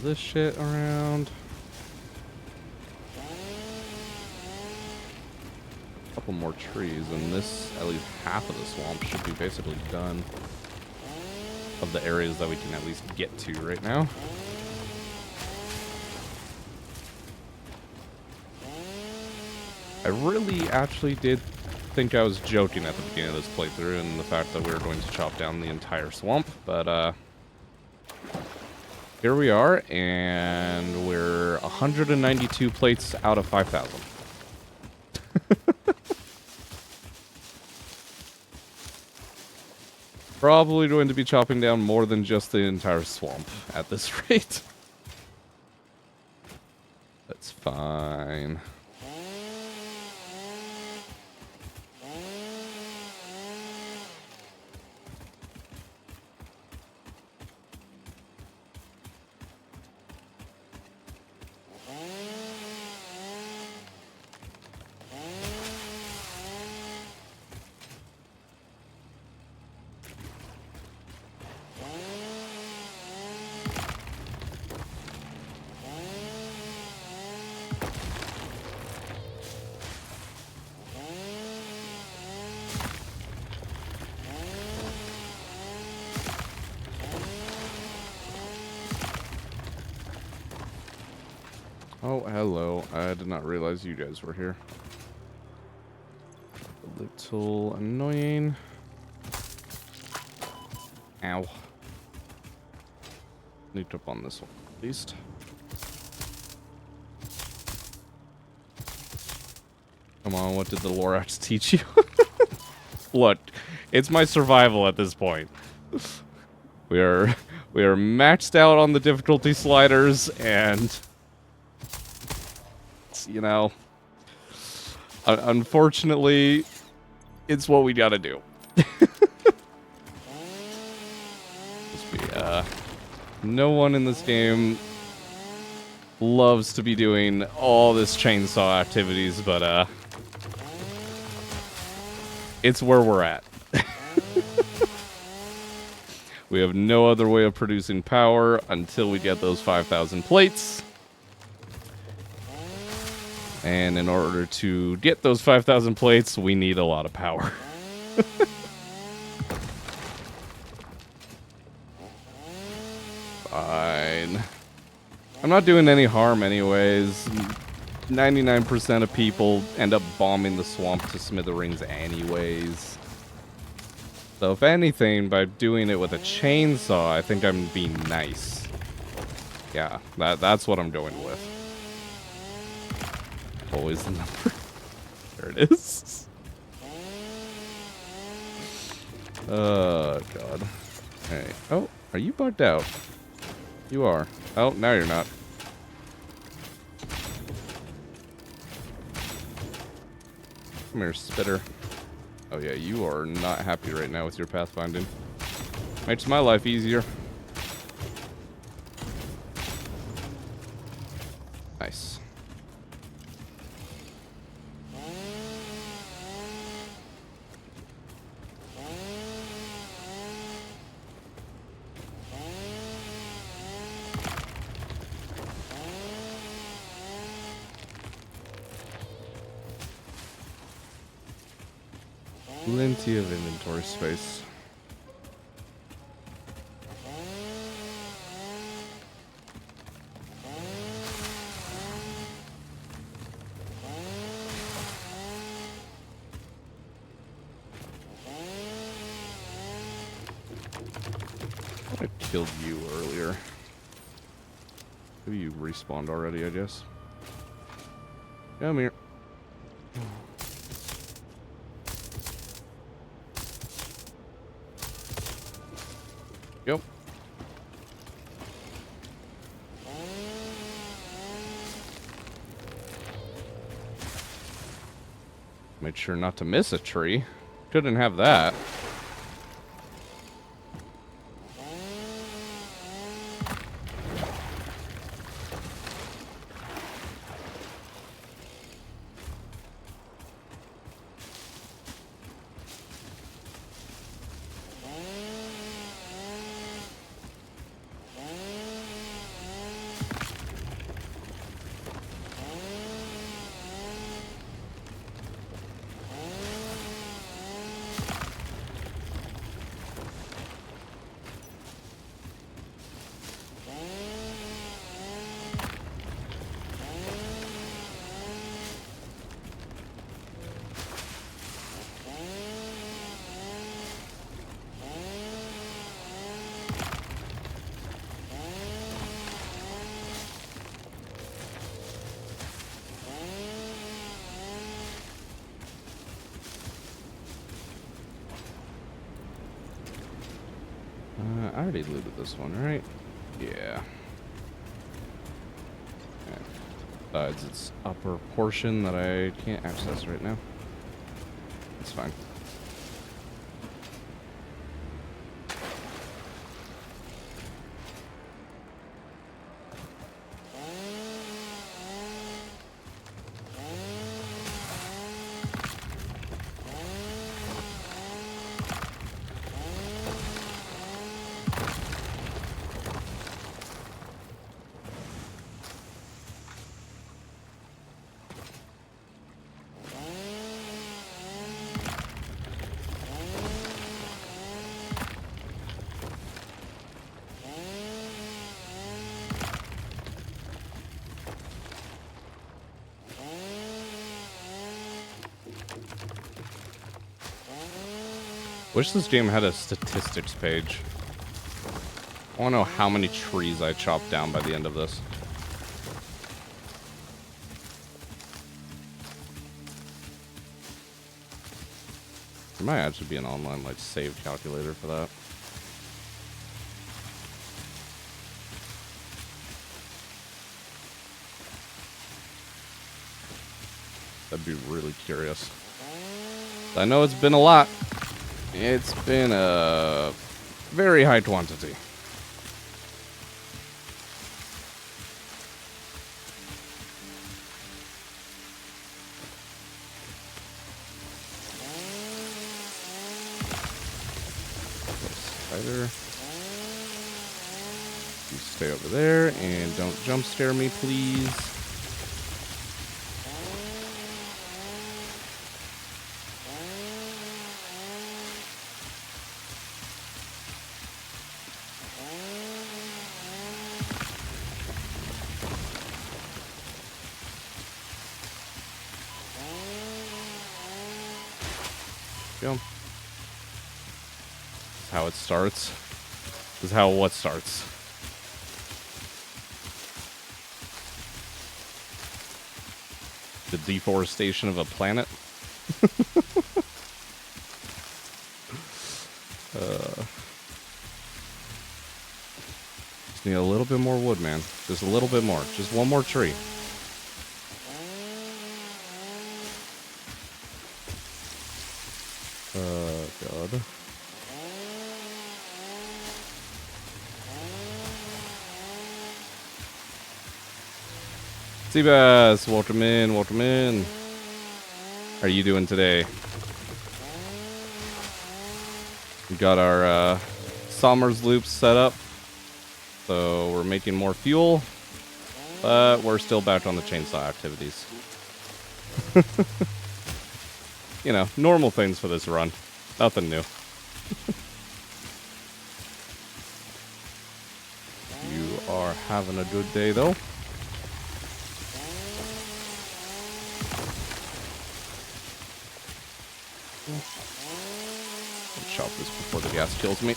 This shit around. A couple more trees, and this, at least half of the swamp, should be basically done. Of the areas that we can at least get to right now. I really actually did think I was joking at the beginning of this playthrough and the fact that we were going to chop down the entire swamp, but here we are, and we're 192 plates out of 5,000. Probably going to be chopping down more than just the entire swamp at this rate. That's fine. Oh, hello. I did not realize you guys were here. A little annoying. Ow. Sneaked up on this one, at least. Come on, what did the Lorax teach you? Look, it's my survival at this point. We are maxed out on the difficulty sliders, and you know, unfortunately, it's what we gotta do. No one in this game loves to be doing all this chainsaw activities, but it's where we're at. We have no other way of producing power until we get those 5,000 plates. And in order to get those 5,000 plates, we need a lot of power. Fine. I'm not doing any harm anyways. 99% of people end up bombing the swamp to smithereens anyways. So if anything, by doing it with a chainsaw, I think I'm being nice. Yeah, that's what I'm going with. Always the number. There it is. Oh, God. Hey. Oh, are you bugged out? You are. Oh, now you're not. Come here, spitter. Oh, yeah, you are not happy right now with your pathfinding. Makes my life easier. Nice. Plenty of inventory space. I killed you earlier. Maybe you respawned already, I guess. Come here. Yep. Made sure not to miss a tree. Couldn't have that. I already looted this one, right? Yeah. Okay. Besides its upper portion that I can't access right now. It's fine. Wish this game had a statistics page. I want to know how many trees I chopped down by the end of this. There might actually be an online like save calculator for that. I'd be really curious. I know it's been a lot. It's been a very high quantity. Spider. You stay over there and don't jump scare me, please. Go. This is how it starts. This is how what starts. The deforestation of a planet. Just need a little bit more wood, man. Just a little bit more. Just one more tree. God. Seabass, welcome in, welcome in. How are you doing today? We got our Somersloop set up. So we're making more fuel. But we're still back on the chainsaw activities. you know, normal things for this run. Nothing new. You are having a good day, though. Chop this before the gas kills me.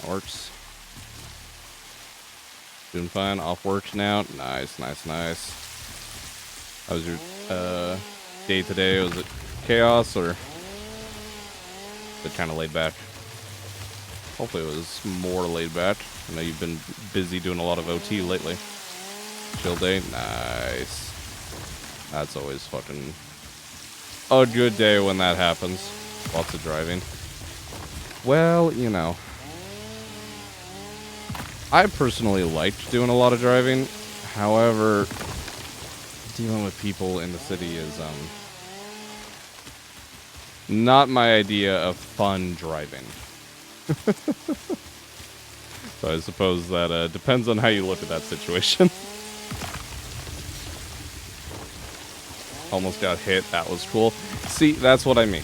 Works. Doing fine. Off work now. Nice, nice, nice. How was your day today? Was it chaos or was it kind of laid back? Hopefully it was more laid back. I know you've been busy doing a lot of OT lately. Chill day. Nice. That's always fucking a good day when that happens. Lots of driving. Well, you know. I personally liked doing a lot of driving. However, dealing with people in the city is not my idea of fun driving. So I suppose that depends on how you look at that situation. Almost got hit. That was cool. See, that's what I mean.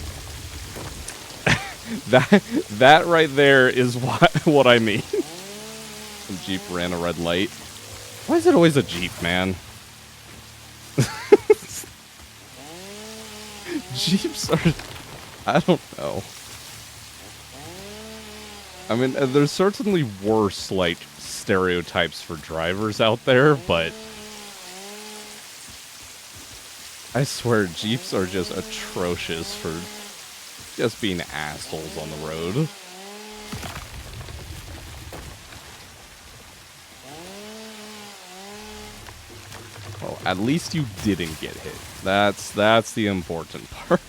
that right there is what I mean. Some Jeep ran a red light. Why is it always a Jeep, man? Jeeps are... I don't know. I mean, there's certainly worse, like, stereotypes for drivers out there, but... I swear, Jeeps are just atrocious for just being assholes on the road. Well, at least you didn't get hit. That's the important part.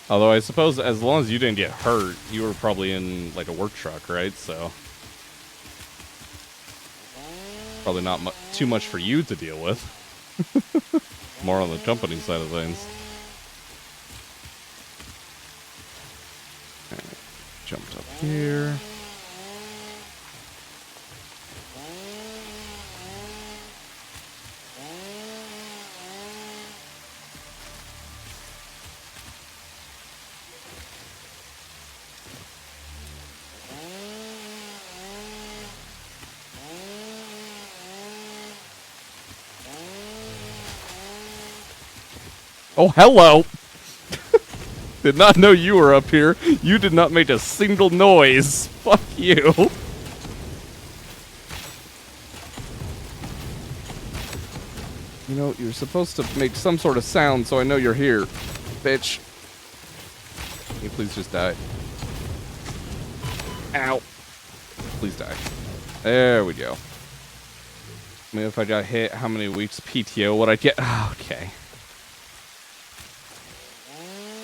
Although I suppose as long as you didn't get hurt, you were probably in like a work truck, right? So probably not too much for you to deal with. More on the company side of things. Alright, jumped up here. Oh, hello! Did not know you were up here. You did not make a single noise. Fuck you. You know, you're supposed to make some sort of sound so I know you're here. Bitch. Can you please just die? Ow. Please die. There we go. I mean, if I got hit, how many weeks PTO would I get? Oh, okay.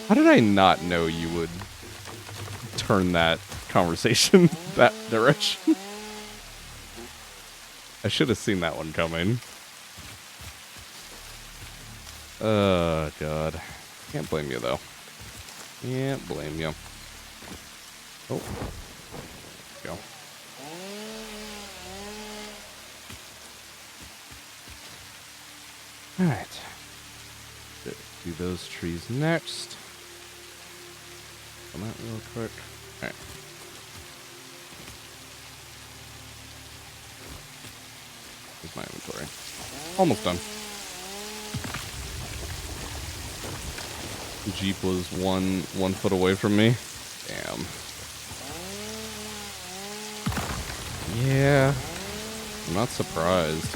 How did I not know you would turn that conversation that direction? I should have seen that one coming. Oh, God. Can't blame you, though. Can't blame you. Oh. Go. Alright. Do those trees next. Come out real quick. Alright. Here's my inventory. Almost done. The Jeep was one foot away from me. Damn. Yeah. I'm not surprised.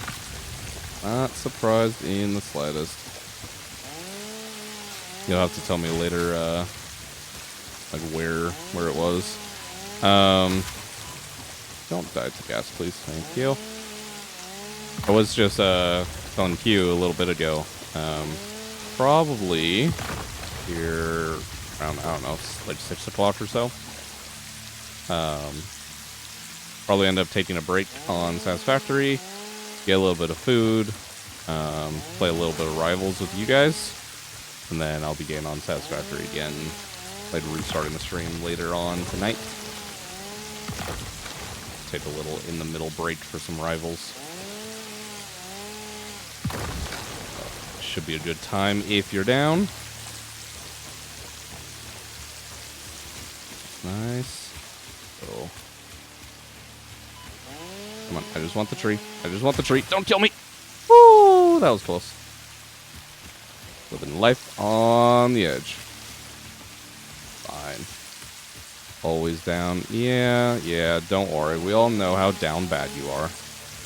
Not surprised in the slightest. You'll have to tell me later, like where it was. Don't die to gas, please. Thank you. I was just telling Q a little bit ago. Probably here around, I don't know, like 6 o'clock or so. Probably end up taking a break on Satisfactory, get a little bit of food, play a little bit of Rivals with you guys, and then I'll be getting on Satisfactory again, like restarting the stream later on tonight. Take a little in the middle break for some Rivals. should be a good time if you're down. Nice. Oh. Come on, I just want the tree. I just want the tree. Don't kill me! Woo! That was close. Living life on the edge. Fine. Always down. Yeah, don't worry. We all know how down bad you are.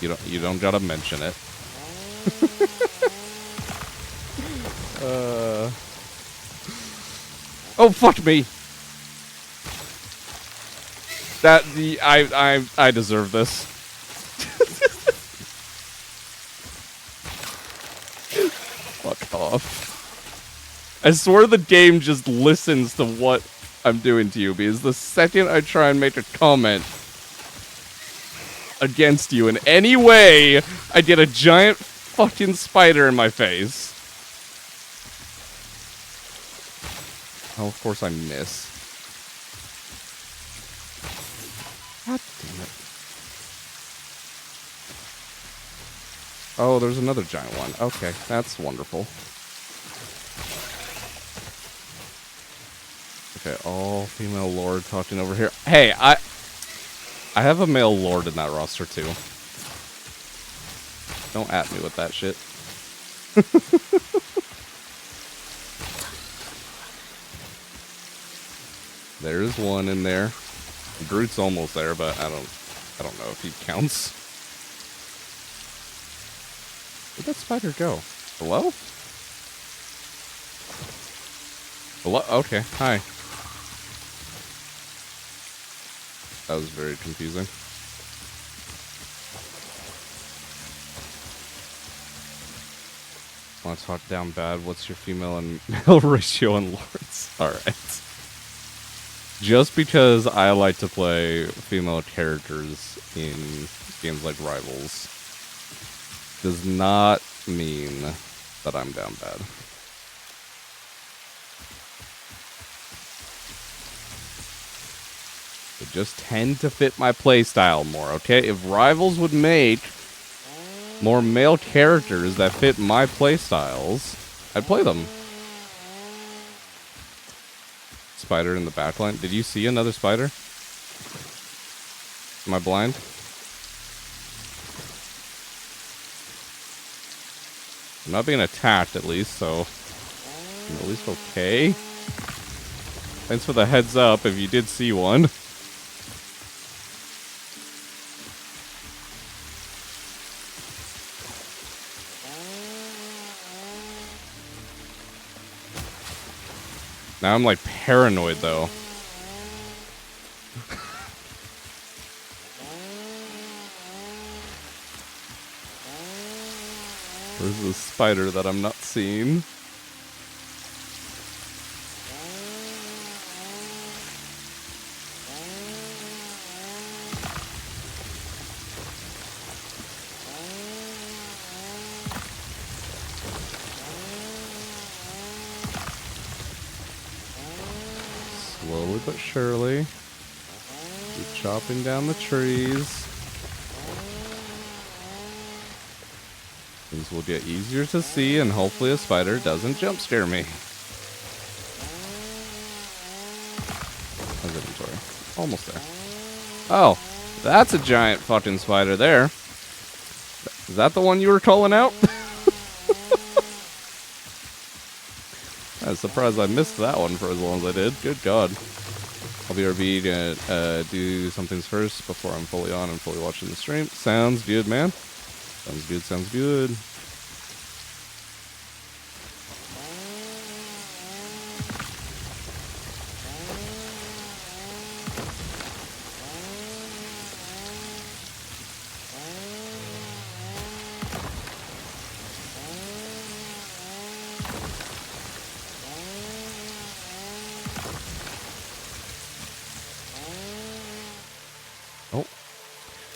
You don't gotta mention it. Oh, fuck me! I deserve this. Fuck off. I swear the game just listens to what I'm doing to you, because the second I try and make a comment against you in any way, I get a giant fucking spider in my face. Oh, of course I miss. God damn it. Oh, there's another giant one. Okay, that's wonderful. Okay, all female lord talking over here. Hey, I have a male lord in that roster too. Don't at me with that shit. There's one in there. Groot's almost there, but I don't know if he counts. Where'd that spider go? Hello? Hello? Okay, hi. That was very confusing. Want to talk down bad? What's your female and male ratio in lords? Alright. Just because I like to play female characters in games like Rivals does not mean that I'm down bad. They just tend to fit my playstyle more, okay? If Rivals would make more male characters that fit my playstyles, I'd play them. Spider in the backline. Did you see another spider? Am I blind? I'm not being attacked, at least, so I'm at least okay. Thanks for the heads up if you did see one. Now I'm like paranoid though. Where's the spider that I'm not seeing? Slowly but surely. Keep chopping down the trees. Things will get easier to see, and hopefully a spider doesn't jump scare me. How's inventory? Almost there. Oh, that's a giant fucking spider there. Is that the one you were calling out? I'm surprised I missed that one for as long as I did. Good God. I'll be RB to do some things first before I'm fully on and fully watching the stream. Sounds good, man. Sounds good, sounds good.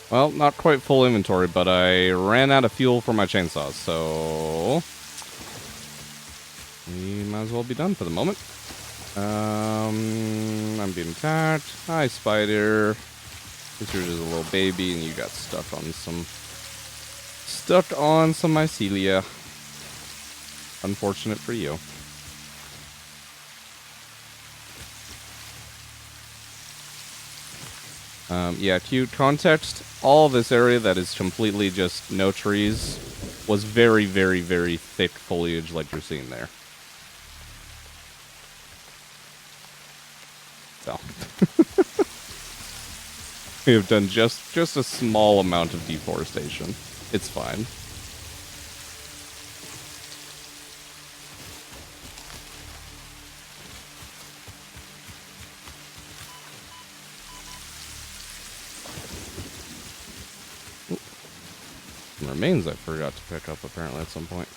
Well, not quite full inventory, but I ran out of fuel for my chainsaws, so we might as well be done for the moment. I'm being attacked. Hi, spider. This is just a little baby, and you got stuck on some mycelia. Unfortunate for you. Yeah, cute context. All this area that is completely just no trees was very, very, very thick foliage like you're seeing there. So. We have done just a small amount of deforestation. It's fine. Some remains I forgot to pick up apparently at some point.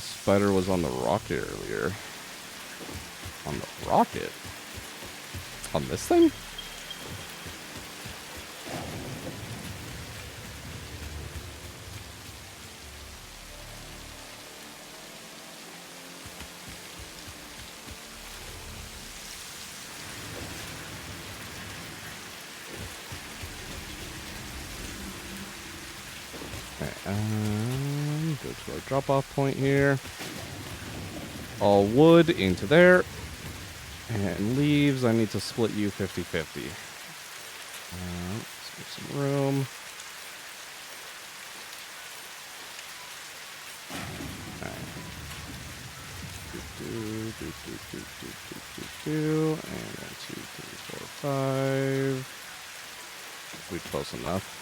Spider was on the rocket earlier. On the rocket? On this thing? Go to our drop-off point here. All wood into there. And leaves, I need to split you 50-50. Let's make some room. Alright. And then 2, 3, 4, 5. We close enough.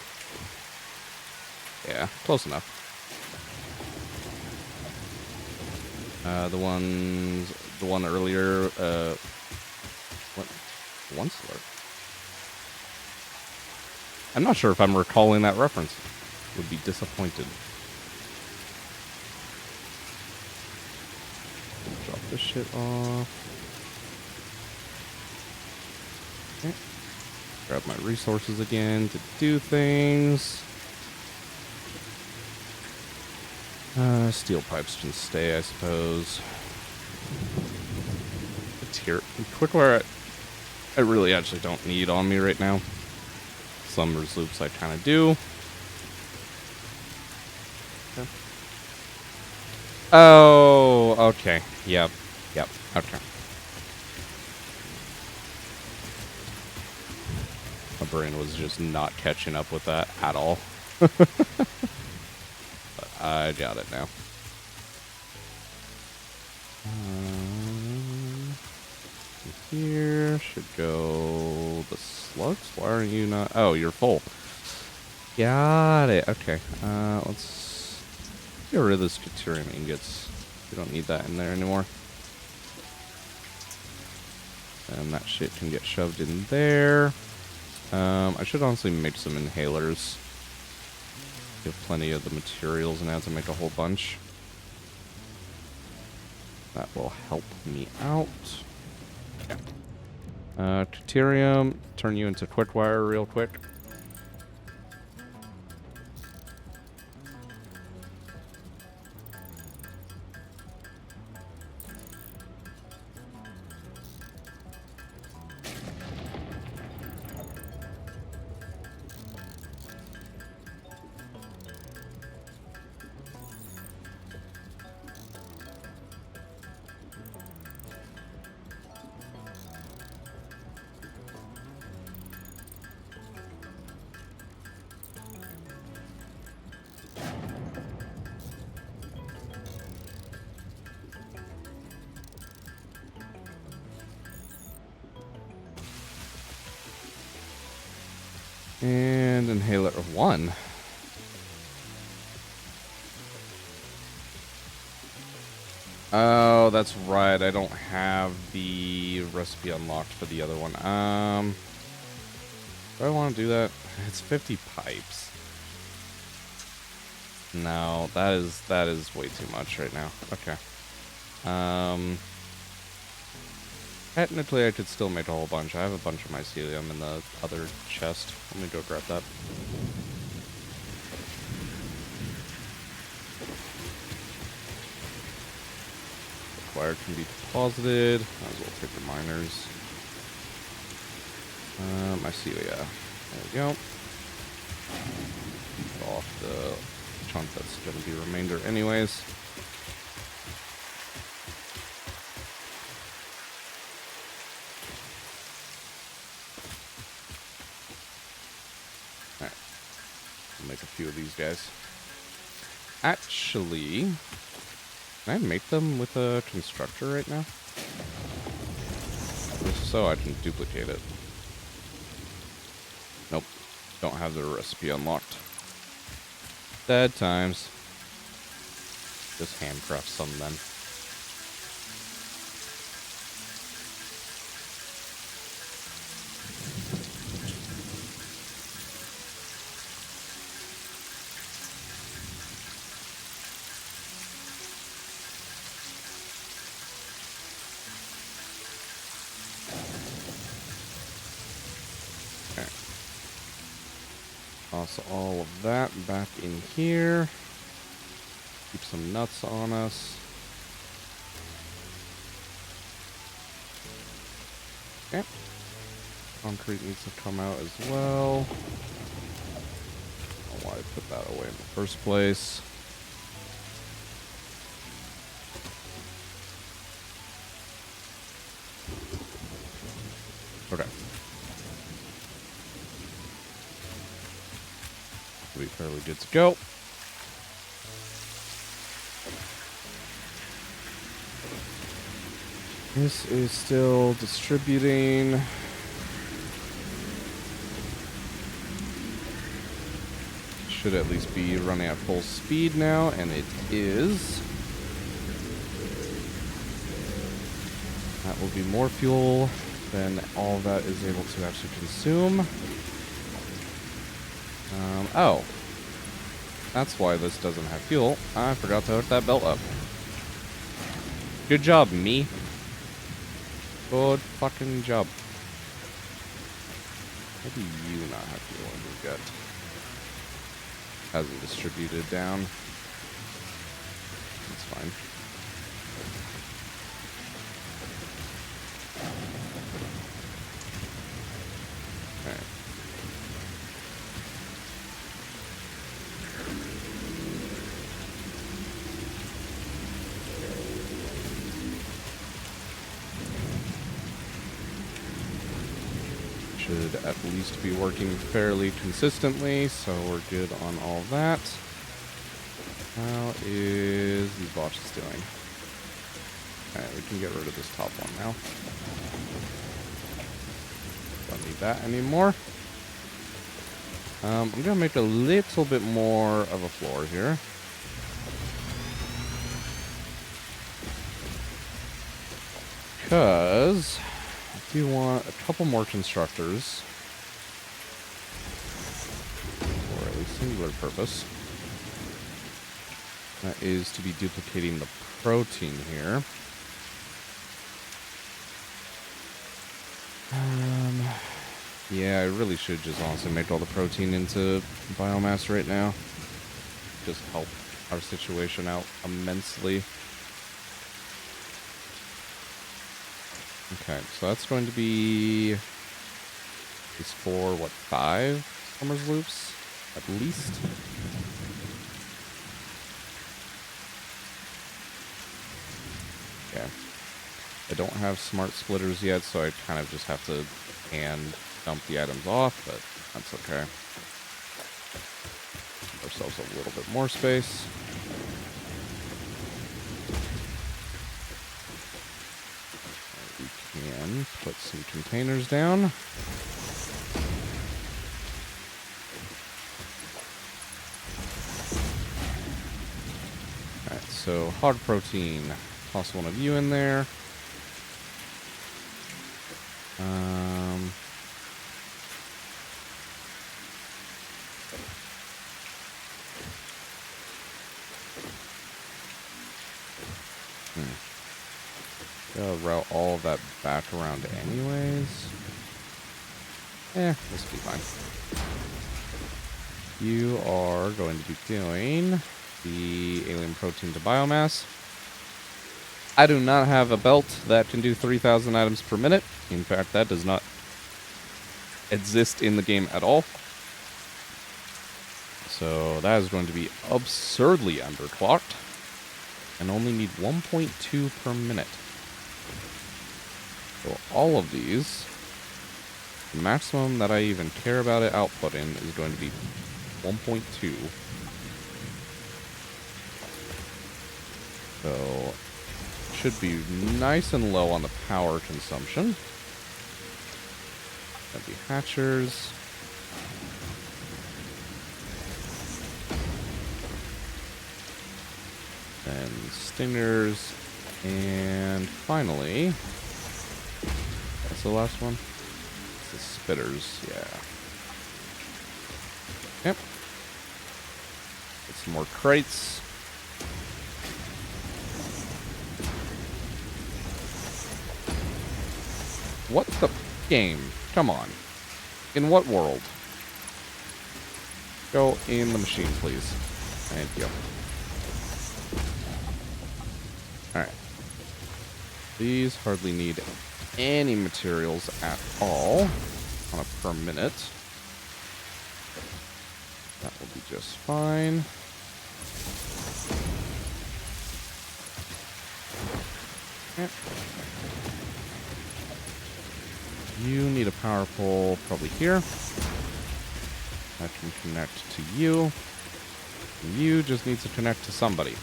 Yeah, close enough. The one earlier, what? One slurp? I'm not sure if I'm recalling that reference. Would be disappointed. Drop this shit off. Okay. Grab my resources again to do things. Steel pipes can stay, I suppose. Quickwire, I really actually don't need on me right now. Somersloops I kind of do. Okay. Oh, okay. Yep. Okay. My brain was just not catching up with that at all. I got it now. Here should go the slugs. Why aren't you not? Oh, you're full. Got it. Okay. Let's get rid of this deuterium ingots. We don't need that in there anymore. And that shit can get shoved in there. I should honestly make some inhalers. We have plenty of the materials now to make a whole bunch. That will help me out. Deuterium, turn you into quickwire real quick. And inhaler of 1. Oh, that's right. I don't have the recipe unlocked for the other one. Do I want to do that? It's 50 pipes. No, that is way too much right now. Okay. Technically, I could still make a whole bunch. I have a bunch of mycelium in the other chest. Let me go grab that. Wire can be deposited. Might as well take the miners. Mycelia. There we go. Put off the chunk that's going to be remainder anyways. Alright. I'll make a few of these guys. Actually, can I make them with a constructor right now? If so, I can duplicate it. Nope. Don't have the recipe unlocked. Dead times. Just handcraft some then. Toss all of that back in here. Keep some nuts on us. Okay. Concrete needs to come out as well. I don't know why I put that away in the first place. Okay. We'll be fairly good to go. This is still distributing. Should at least be running at full speed now, and it is. That will be more fuel than all that is able to actually consume. Oh. That's why this doesn't have fuel. I forgot to hook that belt up. Good job, me. Good fucking job. How do you not have fuel in your gut? Hasn't distributed down. That's fine. Alright. Should at least be working fairly consistently, so we're good on all that. How is the botches doing? Alright, we can get rid of this top one now. Don't need that anymore. I'm gonna make a little bit more of a floor here. Because I do want a couple more constructors. For a singular purpose. That is to be duplicating the protein here. Yeah, I really should just honestly make all the protein into biomass right now. Just help our situation out immensely. Okay, so that's going to be is for what, 5 Somersloops at least? Okay. I don't have smart splitters yet, so I kind of just have to hand dump the items off, but that's okay. Give ourselves a little bit more space. We can put some containers down. Alright, so hog protein. Toss one of you in there. Gotta route all of that back around anyways. This will be fine. You are going to be doing the alien protein to biomass. I do not have a belt that can do 3,000 items per minute. In fact, that does not exist in the game at all. So that is going to be absurdly underclocked. And only need 1.2 per minute. So all of these, the maximum that I even care about it outputting is going to be 1.2. So should be nice and low on the power consumption. That'd be hatchers. Then stingers. And finally, that's the last one. It's the spitters, yeah. Yep. Get some more crates. What the game? Come on. In what world? Go in the machine, please. Thank you. Alright. These hardly need any materials at all on a per minute. That will be just fine. Okay. You need a power pole probably here. That can connect to you. And you just need to connect to somebody.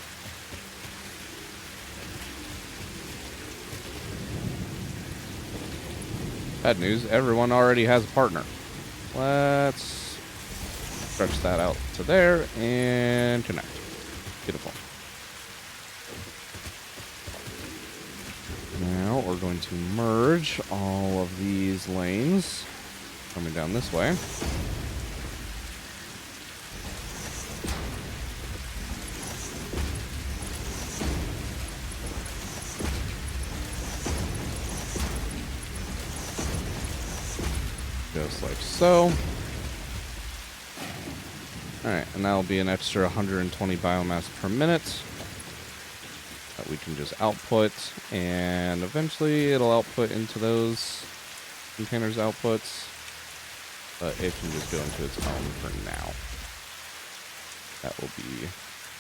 Bad news, everyone already has a partner. Let's stretch that out to there and connect. Beautiful. Now we're going to merge all of these lanes coming down this way. Just like so. Alright, and that'll be an extra 120 biomass per minute that we can just output, and eventually it'll output into those containers outputs, but it can just go into its own for now. That will be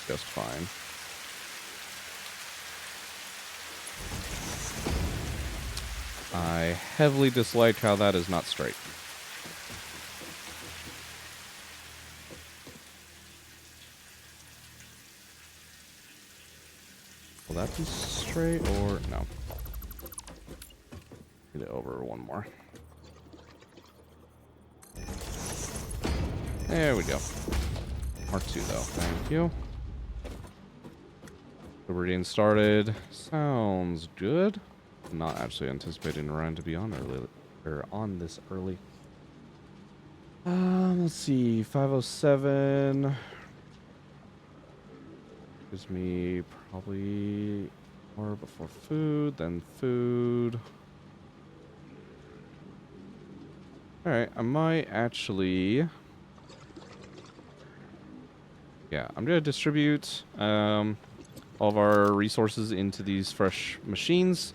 just fine. I heavily dislike how that is not straight. Will that be straight or no? Get it over one more. There we go. Mark 2 though, thank you. So we're getting started. Sounds good. Not actually anticipating Ryan to be on early or on this early. Let's see, 5:07 gives me probably more before food, then food. All right, I might actually. Yeah, I'm gonna distribute all of our resources into these fresh machines.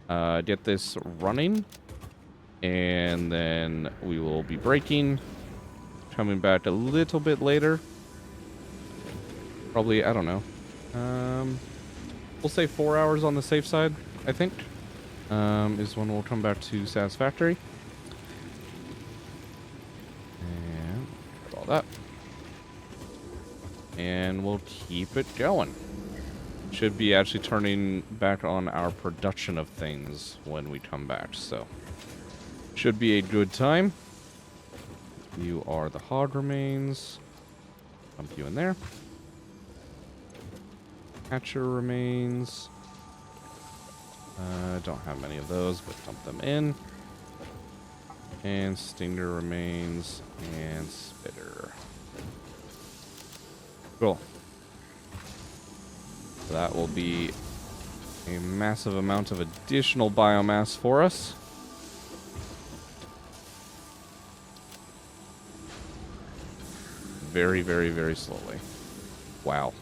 Get this running, and then we will be breaking, coming back a little bit later. Probably, I don't know. We'll say 4 hours on the safe side, I think, is when we'll come back to Satisfactory. And all that. And we'll keep it going. Should be actually turning back on our production of things when we come back, so should be a good time. You are the hog remains. Dump you in there. Hatcher remains. Don't have many of those, but dump them in. And stinger remains and spitter. Cool. That will be a massive amount of additional biomass for us. Very, very, very slowly. Wow.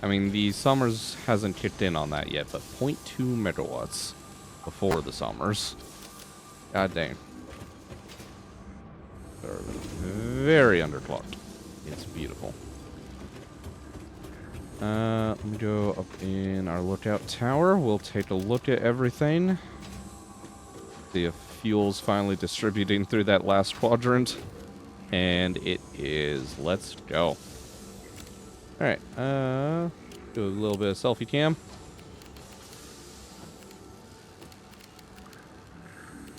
I mean, the Summers hasn't kicked in on that yet, but 0.2 megawatts before the Summers. God dang. are very underclocked. It's beautiful. Let me go up in our lookout tower. We'll take a look at everything. See if fuel's finally distributing through that last quadrant. And it is. Let's go. Alright, do a little bit of selfie cam.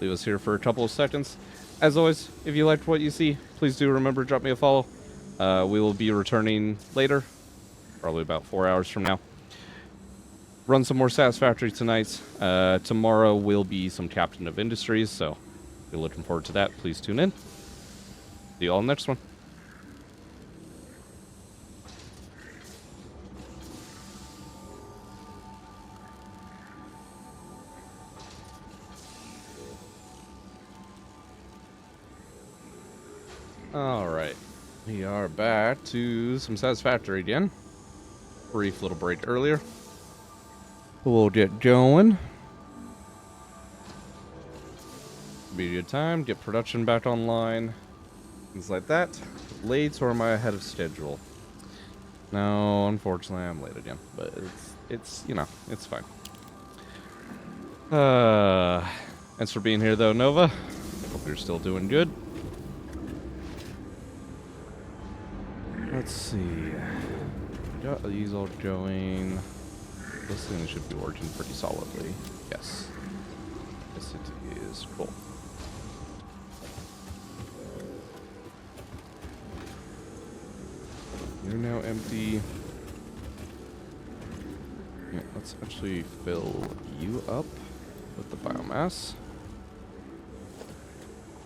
Leave us here for a couple of seconds. As always, if you liked what you see, please do remember to drop me a follow. We will be returning later, probably about 4 hours from now. Run some more Satisfactory tonight. Tomorrow will be some Captain of Industries, so if you're looking forward to that, please tune in. See you all next one. Alright, we are back to some Satisfactory again. Brief little break earlier. We'll get going. Be a good time, get production back online. Things like that. Late, or am I ahead of schedule? No, unfortunately I'm late again. But it's you know, it's fine. Thanks for being here though, Nova. Hope you're still doing good. Let's see. Got these all going. This thing should be working pretty solidly. Yes. Yes, it is. Cool. You're now empty. Yeah, let's actually fill you up with the biomass.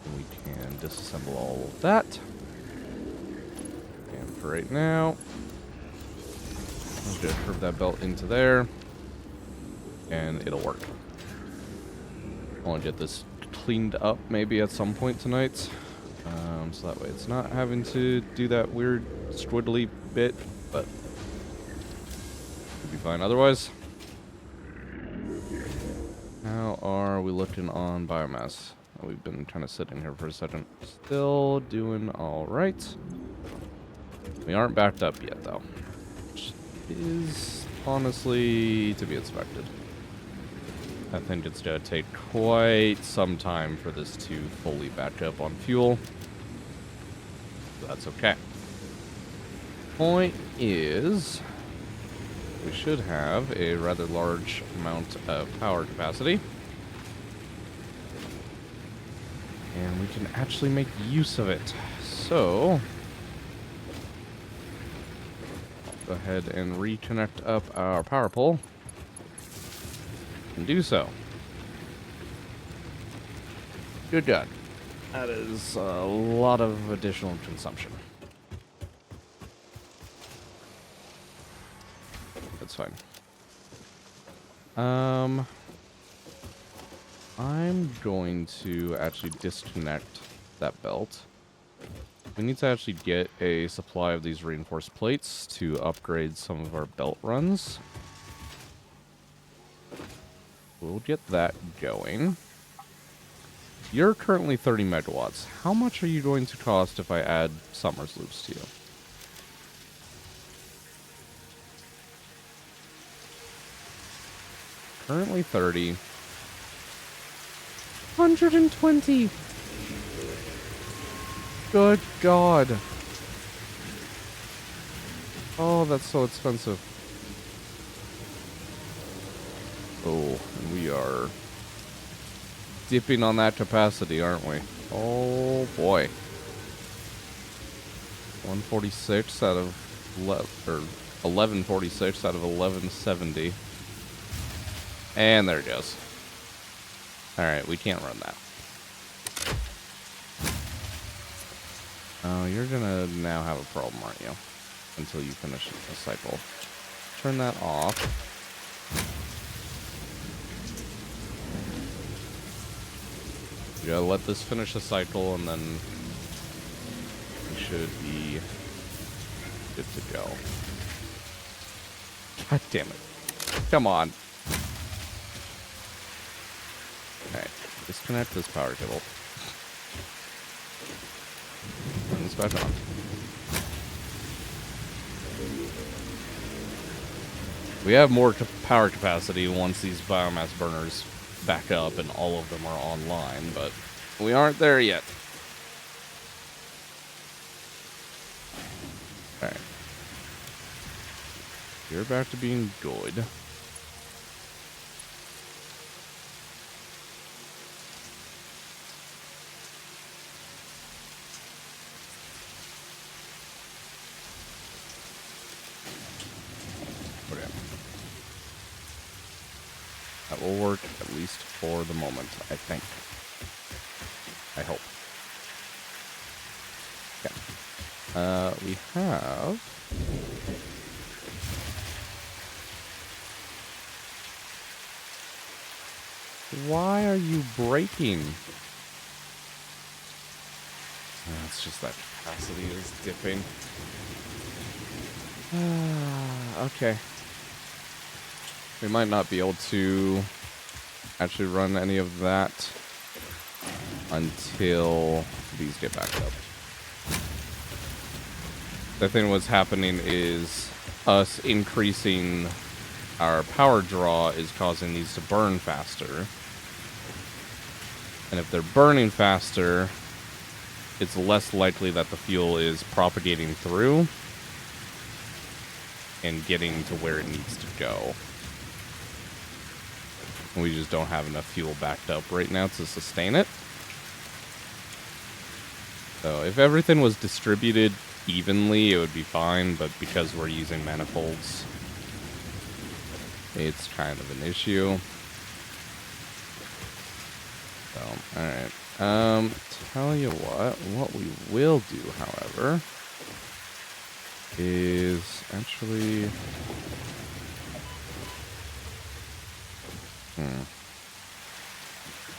And we can disassemble all of that. And for right now, I'll just curve that belt into there, and it'll work. I want to get this cleaned up maybe at some point tonight, so that way it's not having to do that weird squiddly bit, but it'll be fine otherwise. How are we looking on biomass? We've been kind of sitting here for a second. Still doing all right. We aren't backed up yet, though, which is honestly to be expected. I think it's going to take quite some time for this to fully back up on fuel. But that's okay. Point is, we should have a rather large amount of power capacity. And we can actually make use of it. So, go ahead and reconnect up our power pole. And do so. Good God. That is a lot of additional consumption. That's fine. I'm going to actually disconnect that belt. We need to actually get a supply of these reinforced plates to upgrade some of our belt runs. We'll get that going. You're currently 30 megawatts. How much are you going to cost if I add Somersloops to you? Currently 30. 120! Good God. Oh, that's so expensive. Oh, and we are dipping on that capacity, aren't we? Oh, boy. 146 out of 1146 out of 1170. And there it goes. Alright, we can't run that. Oh, you're gonna now have a problem, aren't you? Until you finish the cycle. Turn that off. You gotta let this finish the cycle, and then we should be good to go. God damn it. Come on. Alright, disconnect this power cable. dispatch on. We have more power capacity once these biomass burners back up and all of them are online, but we aren't there yet. Alright. You're back to being good. That will work, at least for the moment, I think. I hope. Okay. We have... Why are you breaking? It's just that capacity is dipping. Okay. We might not be able to actually run any of that until these get backed up. The thing what's happening is us increasing our power draw is causing these to burn faster. And if they're burning faster, it's less likely that the fuel is propagating through and getting to where it needs to go. We just don't have enough fuel backed up right now to sustain it. So if everything was distributed evenly, it would be fine, but because we're using manifolds, it's kind of an issue. So, alright. Tell you what we will do, however, is actually... I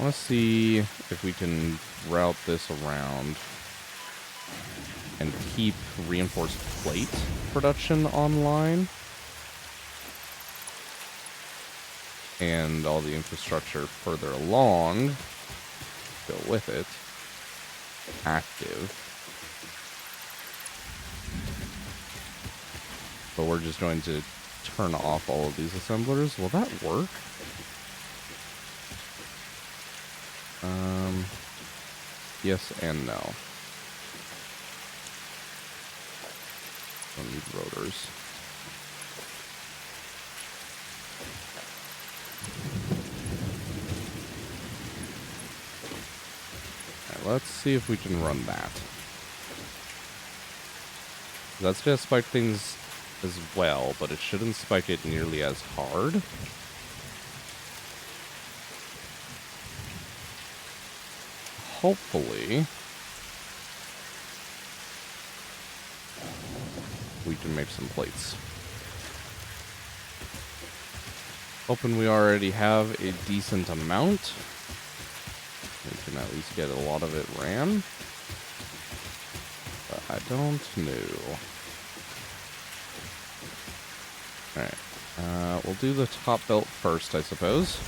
want to see if we can route this around and keep reinforced plate production online and all the infrastructure further along, go with it, active. But we're just going to turn off all of these assemblers. Will that work? Yes and no. Don't need rotors. Alright, let's see if we can run that. That's gonna spike things as well, but it shouldn't spike it nearly as hard. Hopefully, we can make some plates. Hoping we already have a decent amount. We can at least get a lot of it ran. But I don't know. Alright. We'll do the top belt first, I suppose.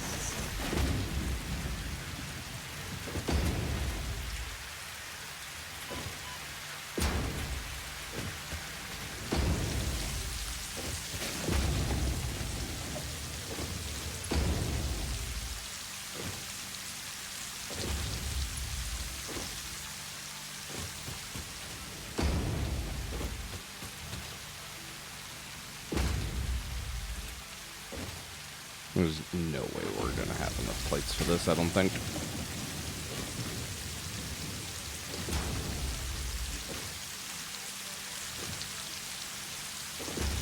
There's no way we're gonna have enough plates for this, I don't think.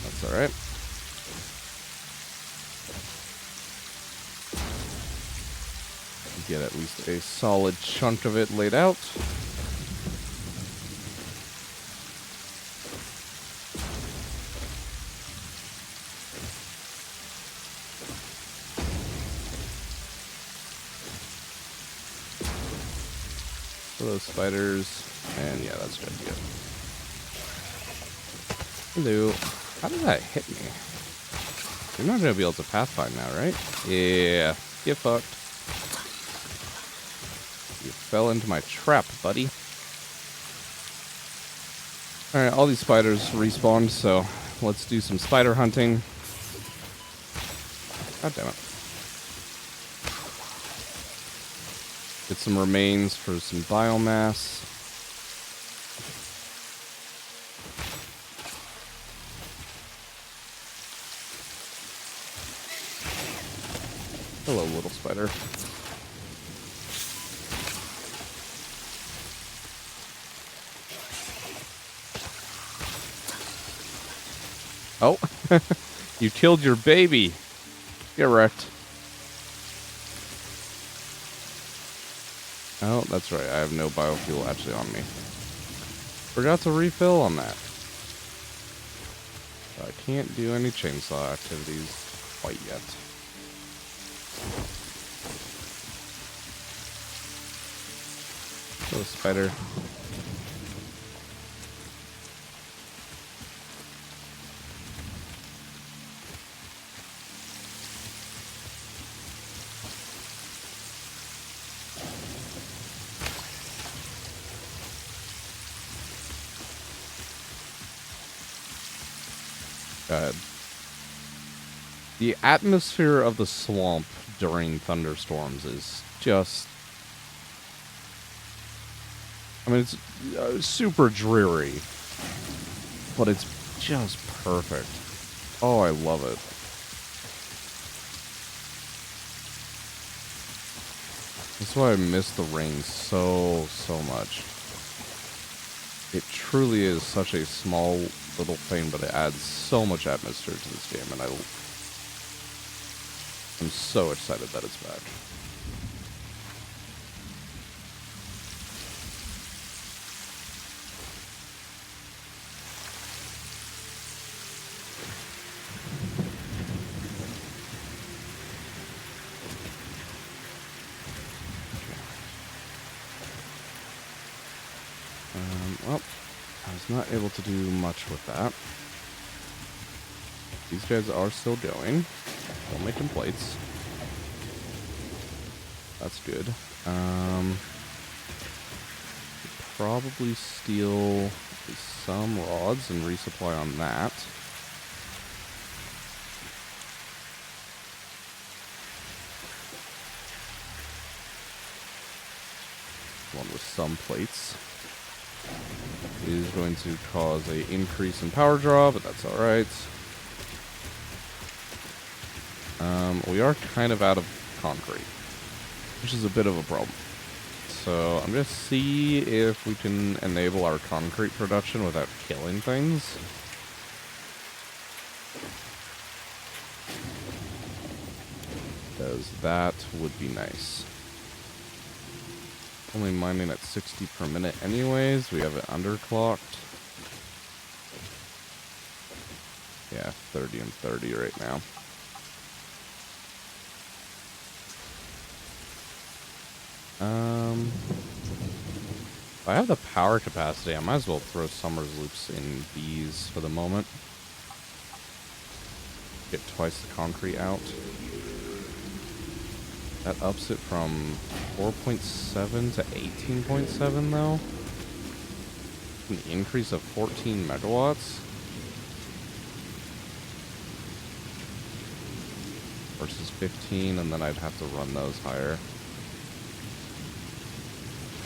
That's alright. Get at least a solid chunk of it laid out. Those spiders, and yeah, that's good. Hello. How did that hit me? You're not gonna be able to pathfind now, right? Yeah, get fucked. You fell into my trap, buddy. Alright, all these spiders respawned, so let's do some spider hunting. God damn it. Get some remains for some biomass. Hello, little spider. Oh, you killed your baby. Get wrecked. Oh, that's right. I have no biofuel actually on me. Forgot to refill on that. So I can't do any chainsaw activities quite yet. Hello, spider. God. The atmosphere of the swamp during thunderstorms is just... I mean, it's super dreary, but it's just perfect. Oh, I love it. That's why I miss the rain so much. It truly is such a small little thing, but it adds so much atmosphere to this game, and I'm so excited that it's back. Well, I was not able to do much with that. These guys are still going. Still making plates. That's good. Probably steal some rods and resupply on that. One with some plates. Is going to cause an increase in power draw, but that's alright. We are kind of out of concrete, which is a bit of a problem. So I'm going to see if we can enable our concrete production without killing things. Because that would be nice. Only mining at 60 per minute anyways. We have it underclocked. Yeah, 30 and 30 right now. If I have the power capacity, I might as well throw Somersloops in these for the moment. Get twice the concrete out. That ups it from 4.7 to 18.7 though. An increase of 14 megawatts. Versus 15, and then I'd have to run those higher.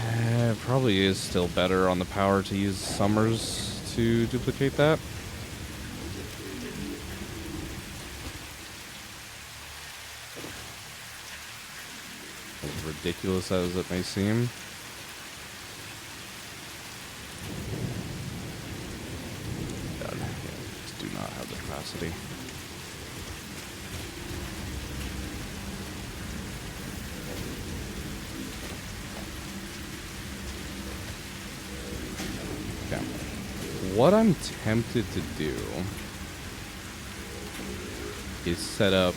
It probably is still better on the power to use Summers to duplicate that. As ridiculous as it may seem. God, yeah, just do not have the capacity. What I'm tempted to do is set up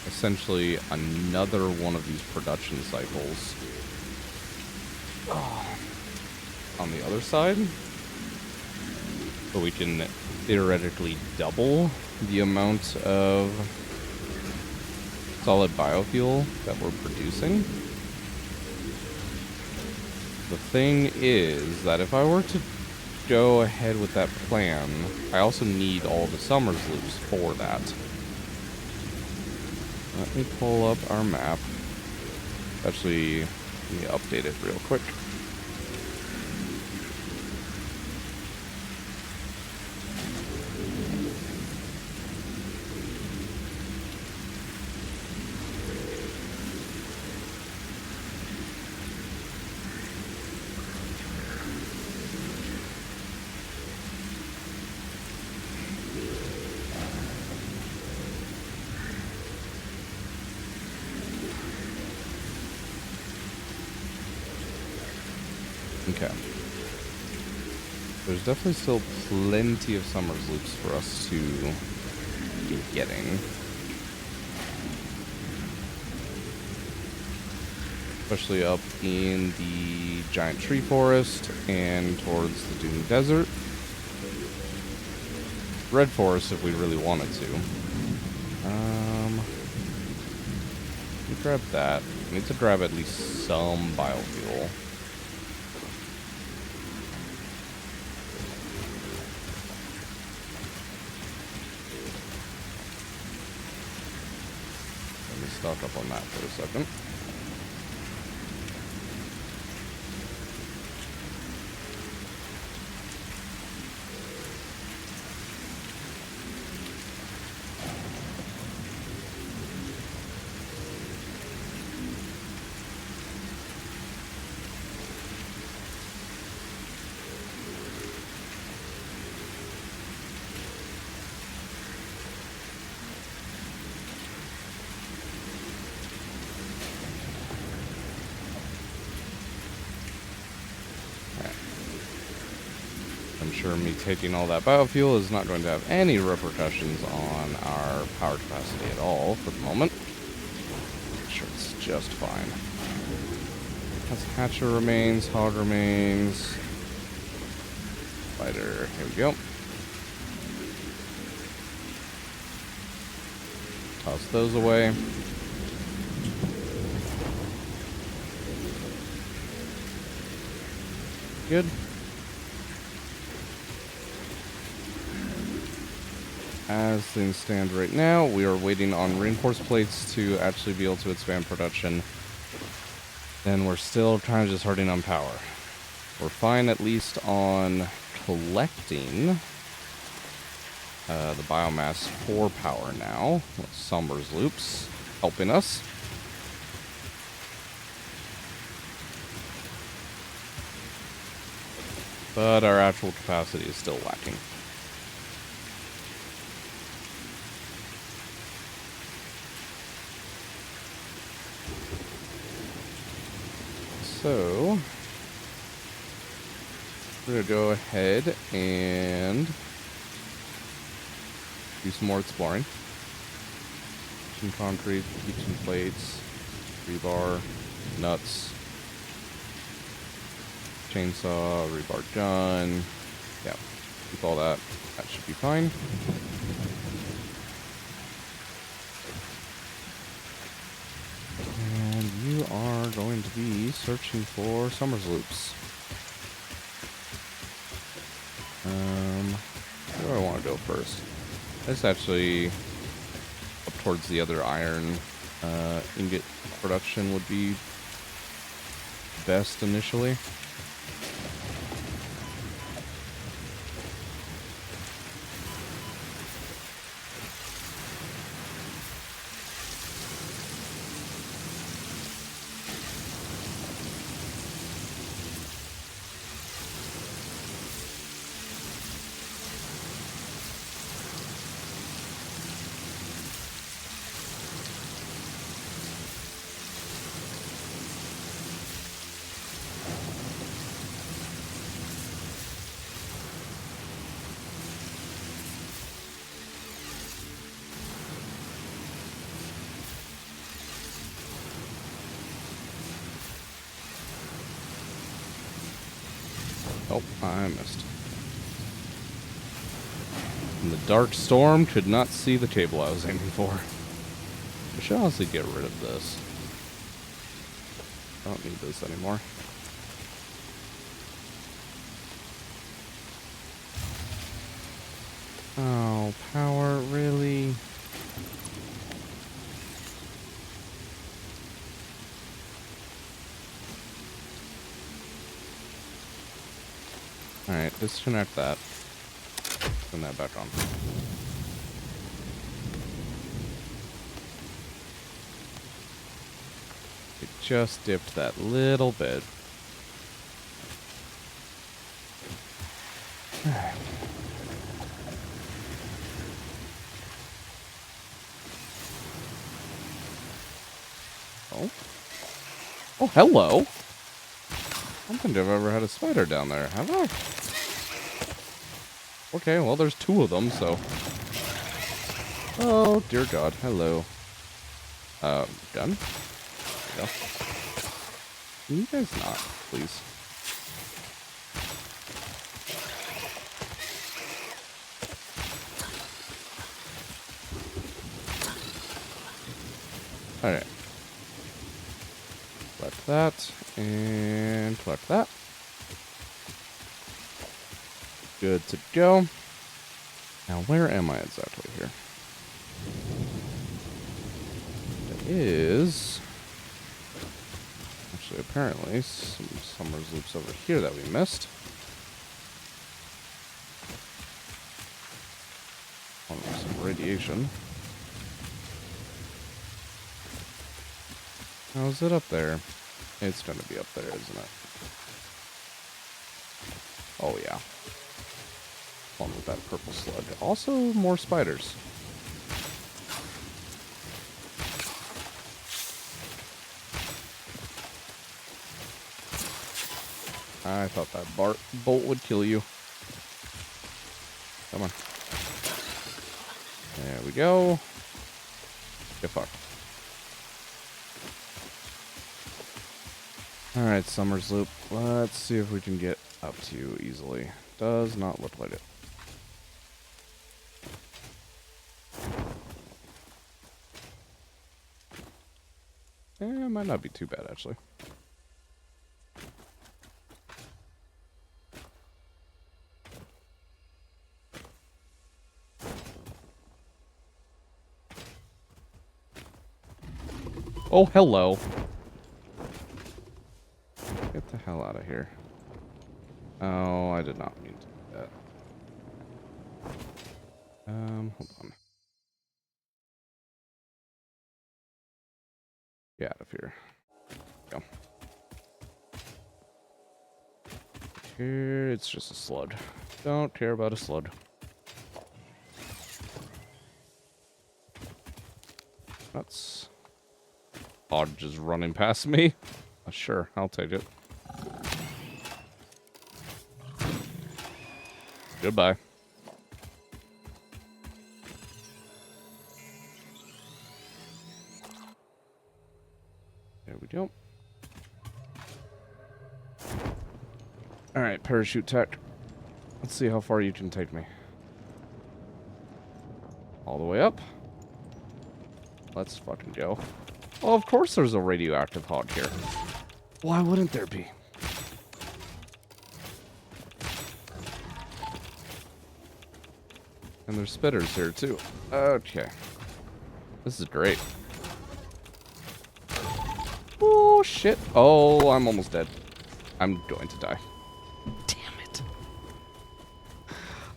essentially another one of these production cycles on the other side, so we can theoretically double the amount of solid biofuel that we're producing. The thing is that if I were to go ahead with that plan, I also need all the Somersloops for that. Let me pull up our map. Actually, let me update it real quick. Okay. There's definitely still plenty of Somersloops for us to be getting. Especially up in the giant tree forest and towards the Dune Desert. Red Forest if we really wanted to. Let me grab that. I need to grab at least some biofuel. Let me stock up on that for a second. I'm sure me taking all that biofuel is not going to have any repercussions on our power capacity at all for the moment. I'm sure it's just fine. That's hatcher remains, hog remains. Spider, here we go. Toss those away. Good. As things stand right now, we are waiting on reinforced plates to actually be able to expand production. And we're still kind of just hurting on power. We're fine at least on collecting the biomass for power now. With Somersloops helping us. But our actual capacity is still lacking. So, we're going to go ahead and do some more exploring. Some concrete, keep some plates, rebar, nuts, chainsaw, rebar gun. Yeah, keep all that. That should be fine. And you are going to be searching for Somersloops. Where do I want to go first? This actually up towards the other iron ingot production would be best initially. Oh, I missed. And the dark storm could not see the table I was aiming for. I should honestly get rid of this. I don't need this anymore. Oh, power, really? Alright, disconnect that. Turn that back on. It just dipped that little bit. Alright. Oh. Oh, hello. I don't think I've ever had a spider down there, have I? Okay, well, there's two of them, so. Oh, dear God. Hello. Done? There we go. Can you guys not, please? Alright. Collect that, and collect that. Good to go. Now, where am I exactly here? It is... Actually, apparently, some Somersloops over here that we missed. Oh, some radiation. How's it up there? It's gonna be up there, isn't it? Oh, yeah. One with that purple slug. Also, more spiders. I thought that bolt would kill you. Come on. There we go. Get fucked. Alright, Somersloop. Let's see if we can get up to you easily. Does not look like it. It might not be too bad, actually. Oh, hello. Get the hell out of here. Oh, I did not mean to do that. Hold on. Get out of here. Go. Here, it's just a slug. Don't care about a slug. Nuts. Odd just running past me. Sure, I'll take it. Goodbye. There we go. Alright, parachute tech. Let's see how far you can take me. All the way up. Let's fucking go. Well, of course there's a radioactive hog here. Why wouldn't there be? And there's spitters here too. Okay. This is great. Oh, shit. Oh, I'm almost dead. I'm going to die. Damn it.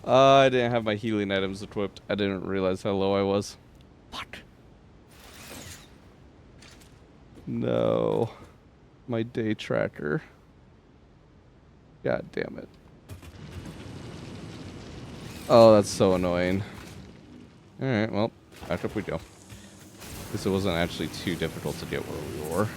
I didn't have my healing items equipped. I didn't realize how low I was. Fuck. No. My day tracker. God damn it. Oh, that's so annoying. Alright, well, back up we go. Guess it wasn't actually too difficult to get where we were.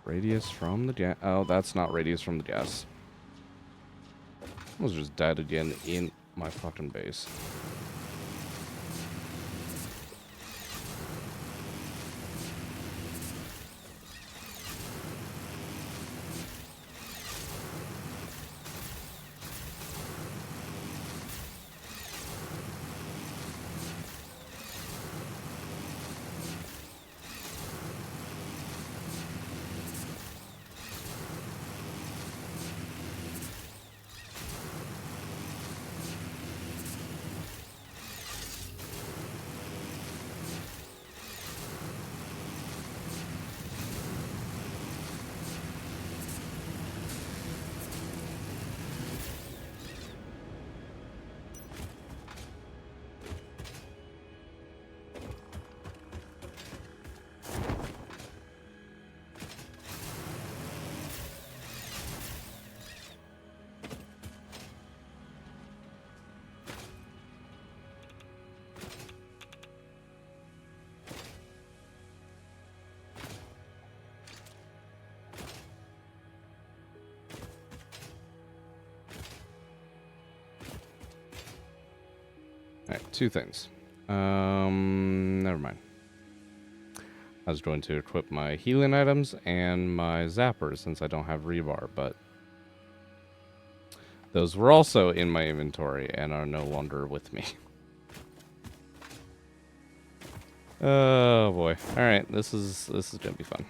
Radius from the gas. Oh, that's not radius from the gas. I almost just died again in my fucking base. two things. Never mind. I was going to equip my healing items and my zapper since I don't have rebar, but those were also in my inventory and are no longer with me. Oh boy. Alright, this is gonna be fun.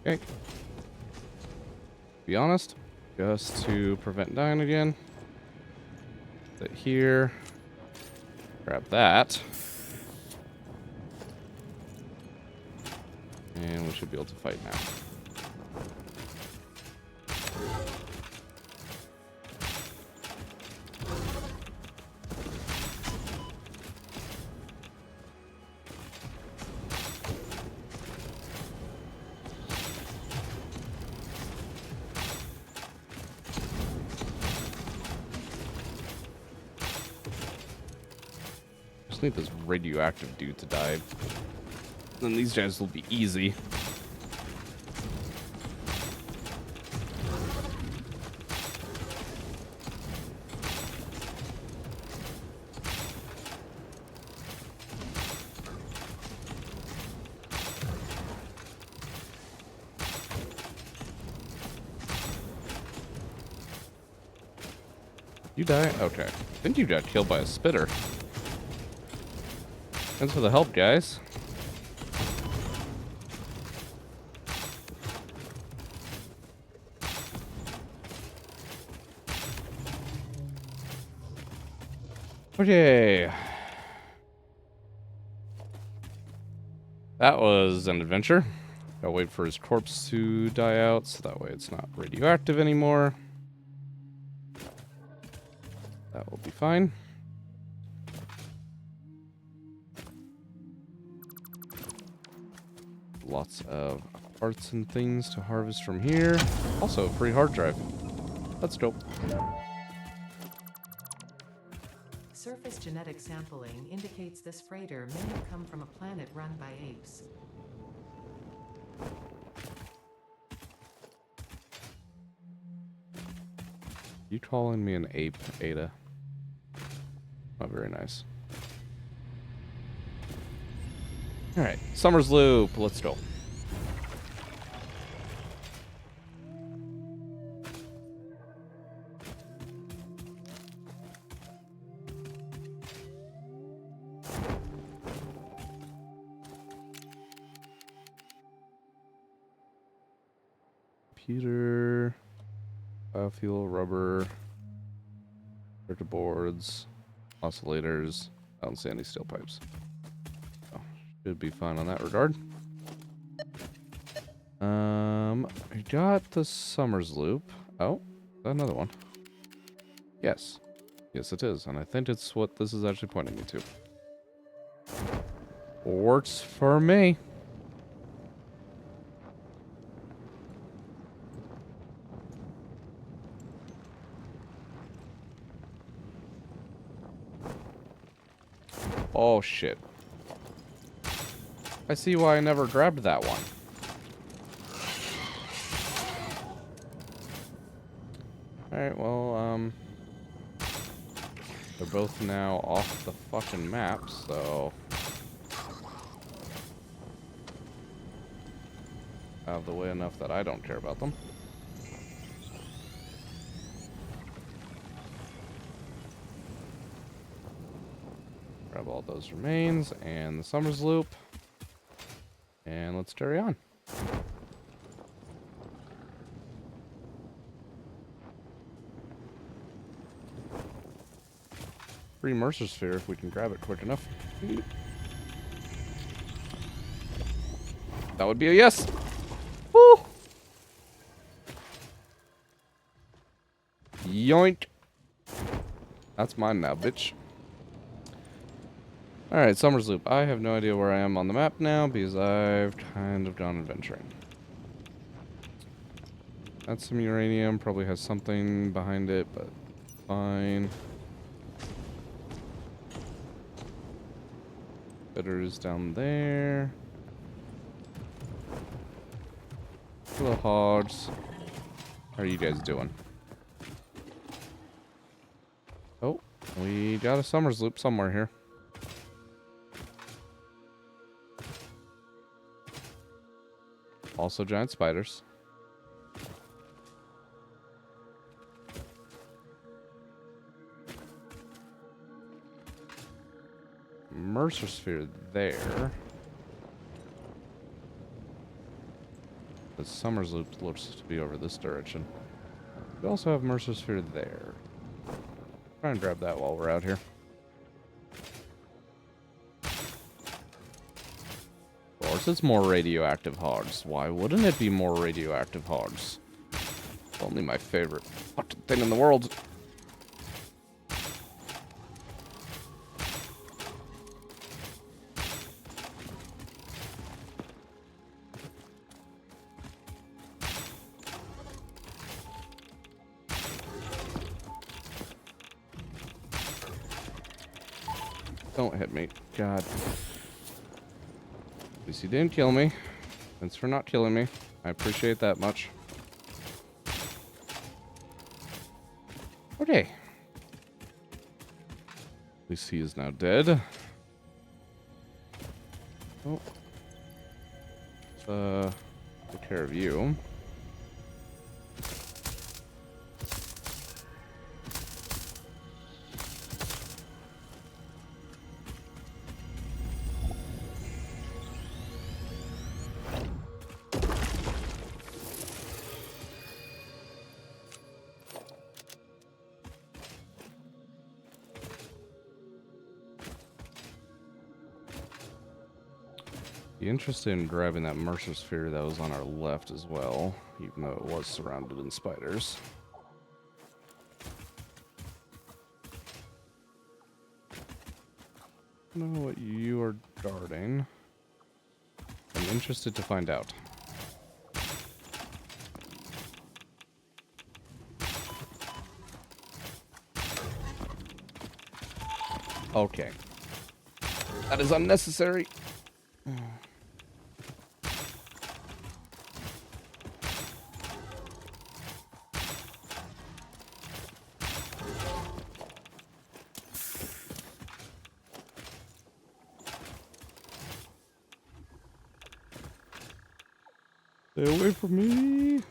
Okay. Be honest, just to prevent dying again. Sit here. Grab that. And we should be able to fight now. Just need this radioactive dude to die. Then these guys will be easy. You die? Okay. I think you got killed by a spitter. Thanks for the help, guys. Okay. That was an adventure. Gotta wait for his corpse to die out, so that way it's not radioactive anymore. That will be fine. Lots of parts and things to harvest from here. Also, free hard drive. Let's go. Surface genetic sampling indicates this freighter may have come from a planet run by apes. You calling me an ape, Ada? Not very nice. Alright, Somersloop, let's go. Computer, biofuel, rubber, circuit boards, oscillators. I don't see any steel pipes. Oh, should be fine on that regard. I got the Somersloop. Oh, is that another one? Yes. Yes, it is. And I think it's what this is actually pointing me to. Works for me. Oh, shit. I see why I never grabbed that one. Alright, well, they're both now off the fucking map, so out of the way enough that I don't care about them. Grab all those remains and the Somersloop. And let's carry on. free Mercer Sphere if we can grab it quick enough. That would be a yes. Woo! Yoink. That's mine now, bitch. Alright, Somersloop. I have no idea where I am on the map now because I've kind of gone adventuring. That's some uranium. Probably has something behind it, but fine. Bitters down there. Hello, hogs. How are you guys doing? Oh, we got a Somersloop somewhere here. Also giant spiders. Mercer Sphere there. The Somersloop looks to be over this direction. We also have Mercer Sphere there. Try and grab that while we're out here. Of course, it's more radioactive hogs. Why wouldn't it be more radioactive hogs? It's only my favorite fucking thing in the world. Don't hit me. God. At least you didn't kill me. Thanks for not killing me. I appreciate that much. Okay. At least he is now dead. Oh. Take care of you. Be interested in grabbing that Mercer Sphere that was on our left as well, even though it was surrounded in spiders. I don't know what you are guarding. I'm interested to find out. Okay. That is unnecessary. Stay away from me.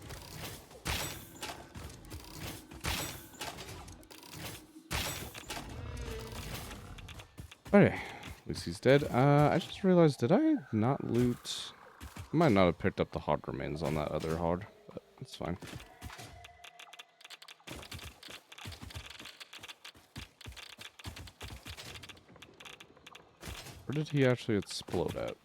Okay. At least he's dead. I just realized, did I not loot? I might not have picked up the hog remains on that other hog, but it's fine. Where did he actually explode at?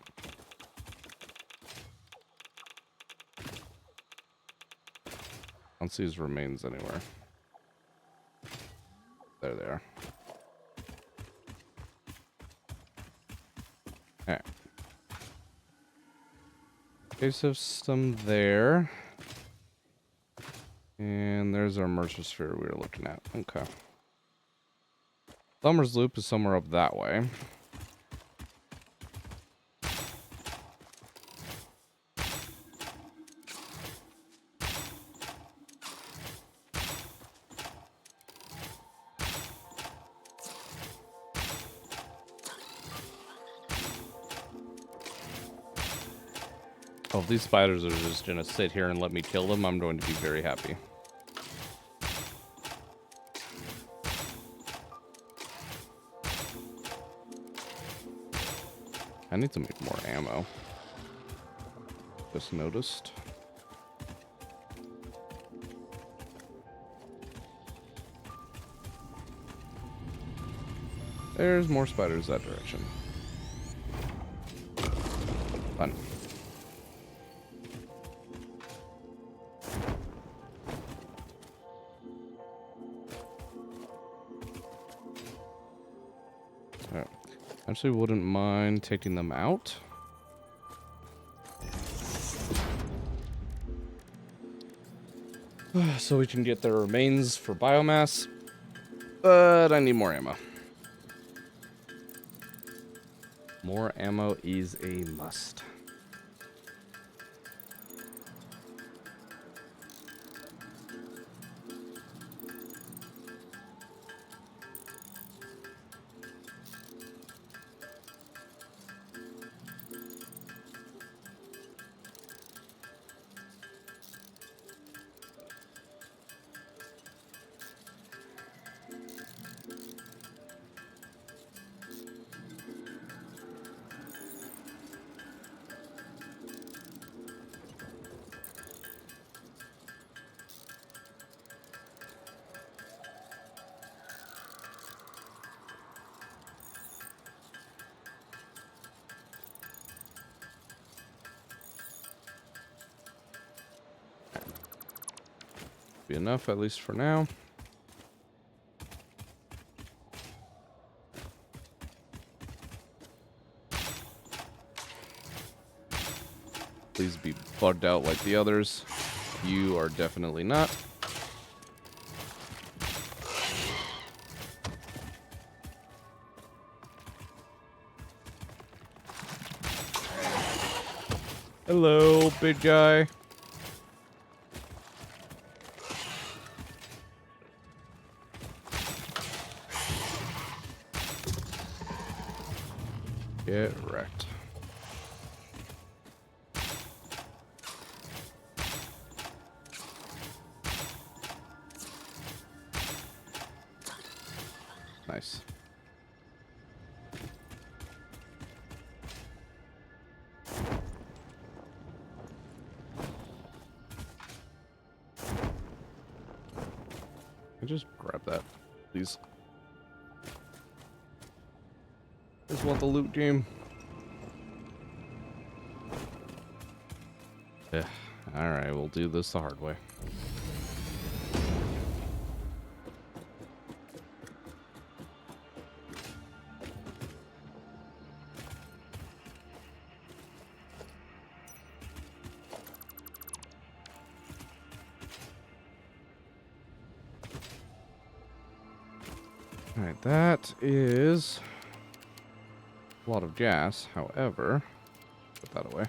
I don't see his remains anywhere. There they are. Okay. Cave system there. And there's our Mercer Sphere we were looking at. Okay. Somersloop is somewhere up that way. Oh, if these spiders are just gonna sit here and let me kill them, I'm going to be very happy. I need to make more ammo. Just noticed. there's more spiders that direction. Fun. Alright. Actually wouldn't mind taking them out. So we can get their remains for biomass. But I need more ammo. More ammo is a must. Be enough, at least for now. Please be bugged out like the others. You are definitely not. Hello, big guy. Get wrecked. Nice. I just grab that, please. Just want the loot game. Yeah. Alright, we'll do this the hard way. Alright, that is a lot of gas. However, put that away.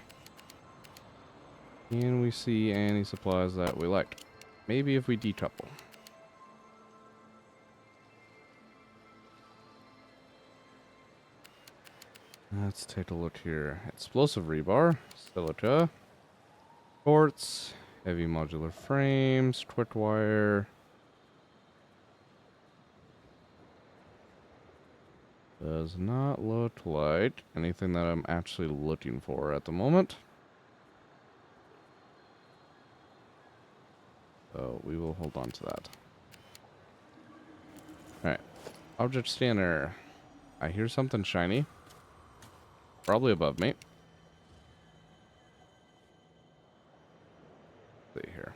Can we see any supplies that we like? Maybe if we decouple. Let's take a look here. Explosive rebar, silica, quartz, heavy modular frames, quick wire. Does not look like anything that I'm actually looking for at the moment. So we will hold on to that. Alright. Object scanner. I hear something shiny. Probably above me. Let's see here.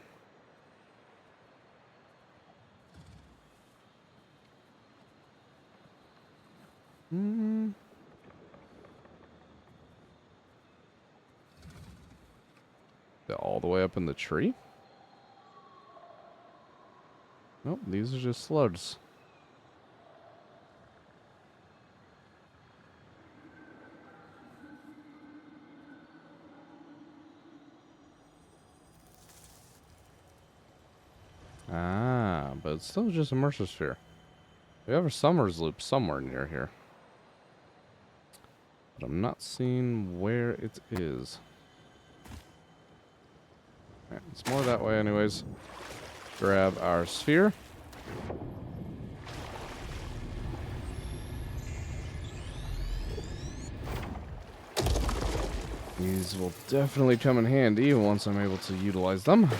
They're all the way up in the tree? Nope, these are just slugs. Ah, but it's still just a Mercer sphere. We have a Somersloop somewhere near here. But I'm not seeing where it is. Alright, it's more that way anyways. Grab our sphere. These will definitely come in handy once I'm able to utilize them.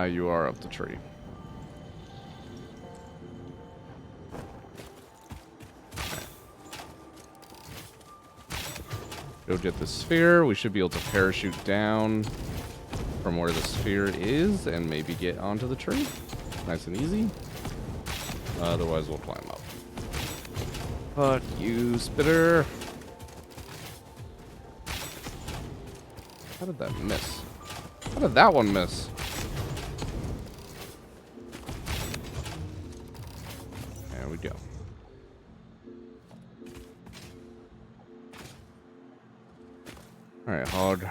you are up the tree. Go get the sphere. We should be able to parachute down from where the sphere is and maybe get onto the tree. Nice and easy. Otherwise, we'll climb up. Fuck you, spitter. How did that miss? How did that one miss? There we go. Alright, hog.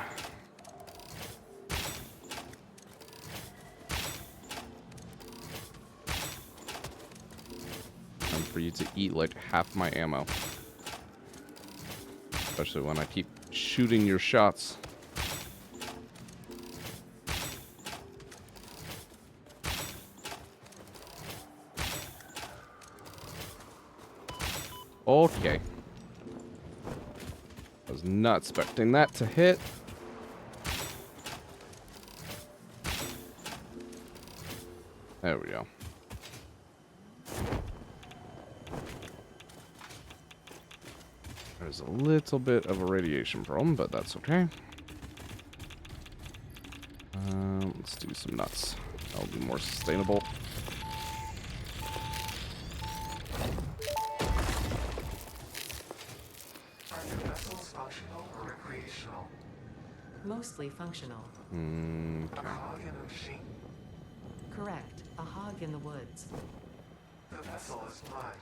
Time for you to eat like half my ammo. Especially when I keep shooting your shots. Okay. I was not expecting that to hit. There we go. There's a little bit of a radiation problem, but that's okay. Let's do some nuts. That'll be more sustainable. Are your vessels functional or recreational? Mostly functional. A hog in a machine. Correct. A hog in the woods. The vessel is blood.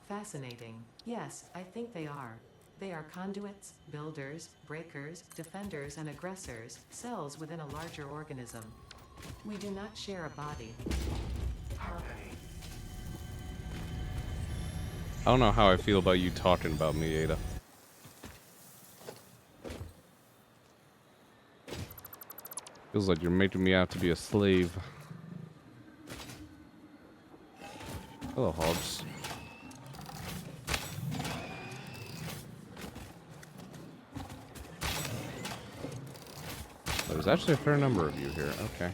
Fascinating. Yes, I think they are. They are conduits, builders, breakers, defenders, and aggressors, cells within a larger organism. We do not share a body. Harmony. I don't know how I feel about you talking about me, Ada. Feels like you're making me out to be a slave. Hello, hogs. There's actually a fair number of you here. Okay.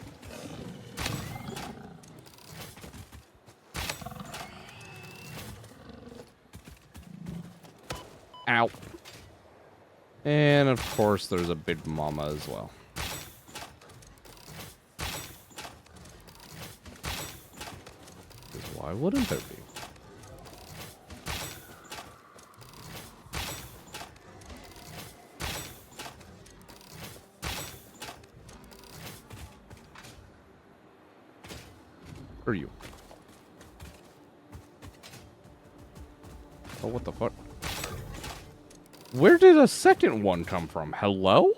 Ow. And of course, there's a big mama as well. Because why wouldn't there be? Who are you? Oh, what the fuck? Where did a second one come from? Hello?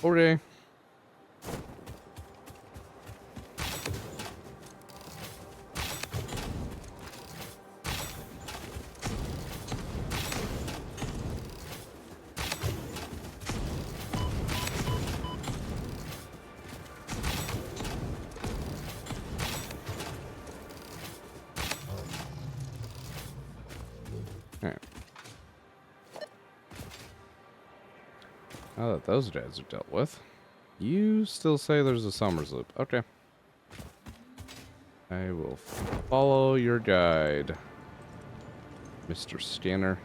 Okay. Alright. Now that those guys are dealt with, you still say there's a Somersloop. Okay. I will follow your guide, Mr. Scanner.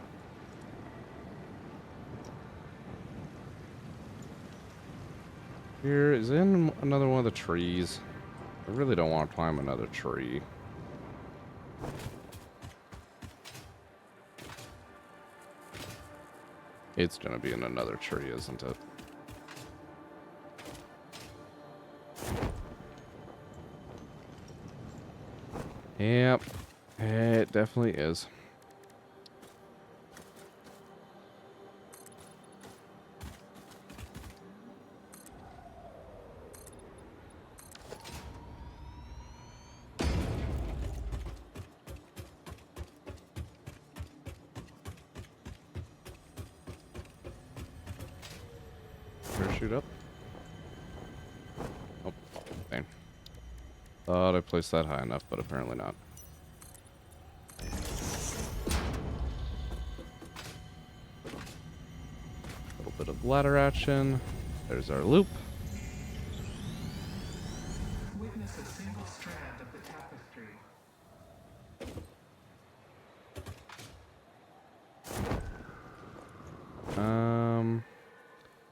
Here is in another one of the trees. I really don't want to climb another tree. It's gonna be in another tree, isn't it? Yep, it definitely is. shoot up? Oh, dang. Thought I placed that high enough, but apparently not. A little bit of ladder action. There's our loop. Witness a single strand of the tapestry.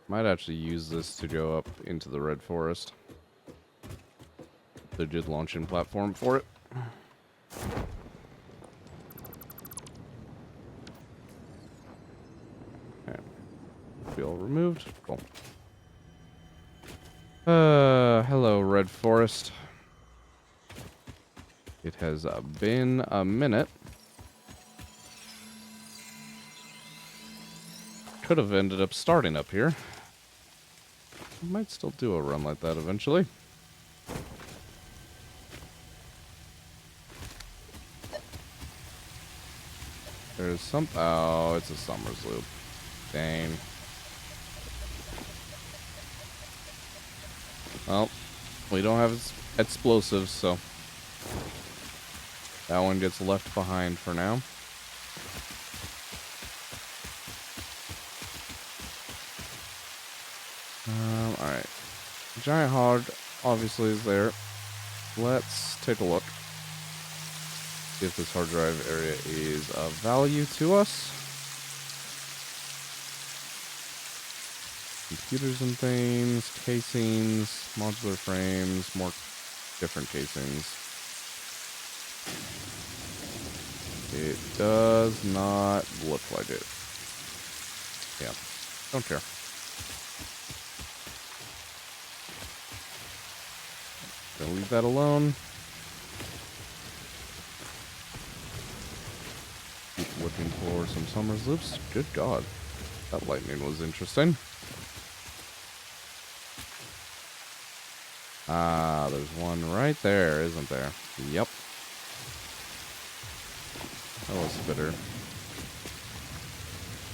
Might actually use this to go up into the red forest. They did launch in platform for it. Okay. Be all removed. Cool. Hello, red forest. It has been a minute. Could have ended up starting up here. I might still do a run like that eventually. There's some... Oh, it's a Somersloop. Dang. Well, we don't have explosives, so... that one gets left behind for now. Alright. Giant hog obviously is there. Let's take a look. See if this hard drive area is of value to us. Computers and things, casings, modular frames, more different casings. It does not look like it. Yeah, don't care. Gonna leave that alone. Keep looking for some Somersloops. Good God. That lightning was interesting. Ah, there's one right there, isn't there? Yep. Hello, Spitter.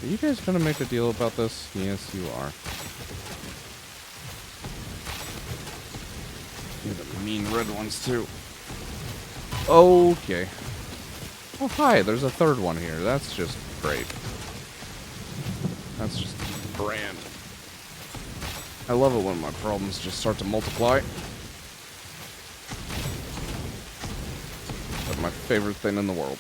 Are you guys gonna make a deal about this? Yes, you are. You're the mean red ones, too. Okay. Oh, hi, there's a third one here. That's just great. That's just grand. I love it when my problems just start to multiply. That's my favorite thing in the world.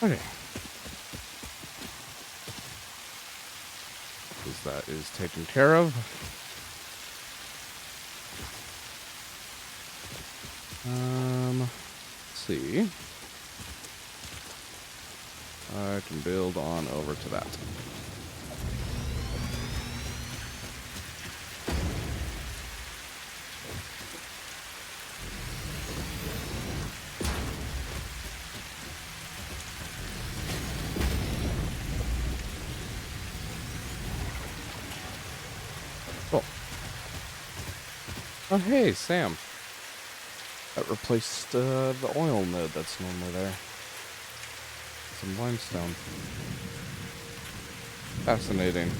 Okay. That is taken care of. Let's see. I can build on over to that. Oh, hey, Sam. That replaced the oil node that's normally there. Some limestone. Fascinating.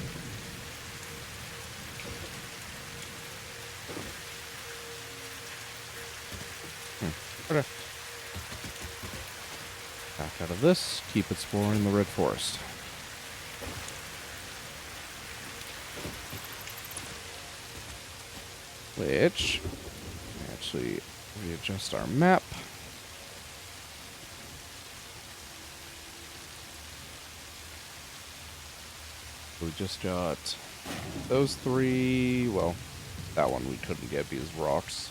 Okay. Back out of this. Keep exploring the red forest. Which, actually readjust our map. We just got those three. Well, that one we couldn't get because rocks.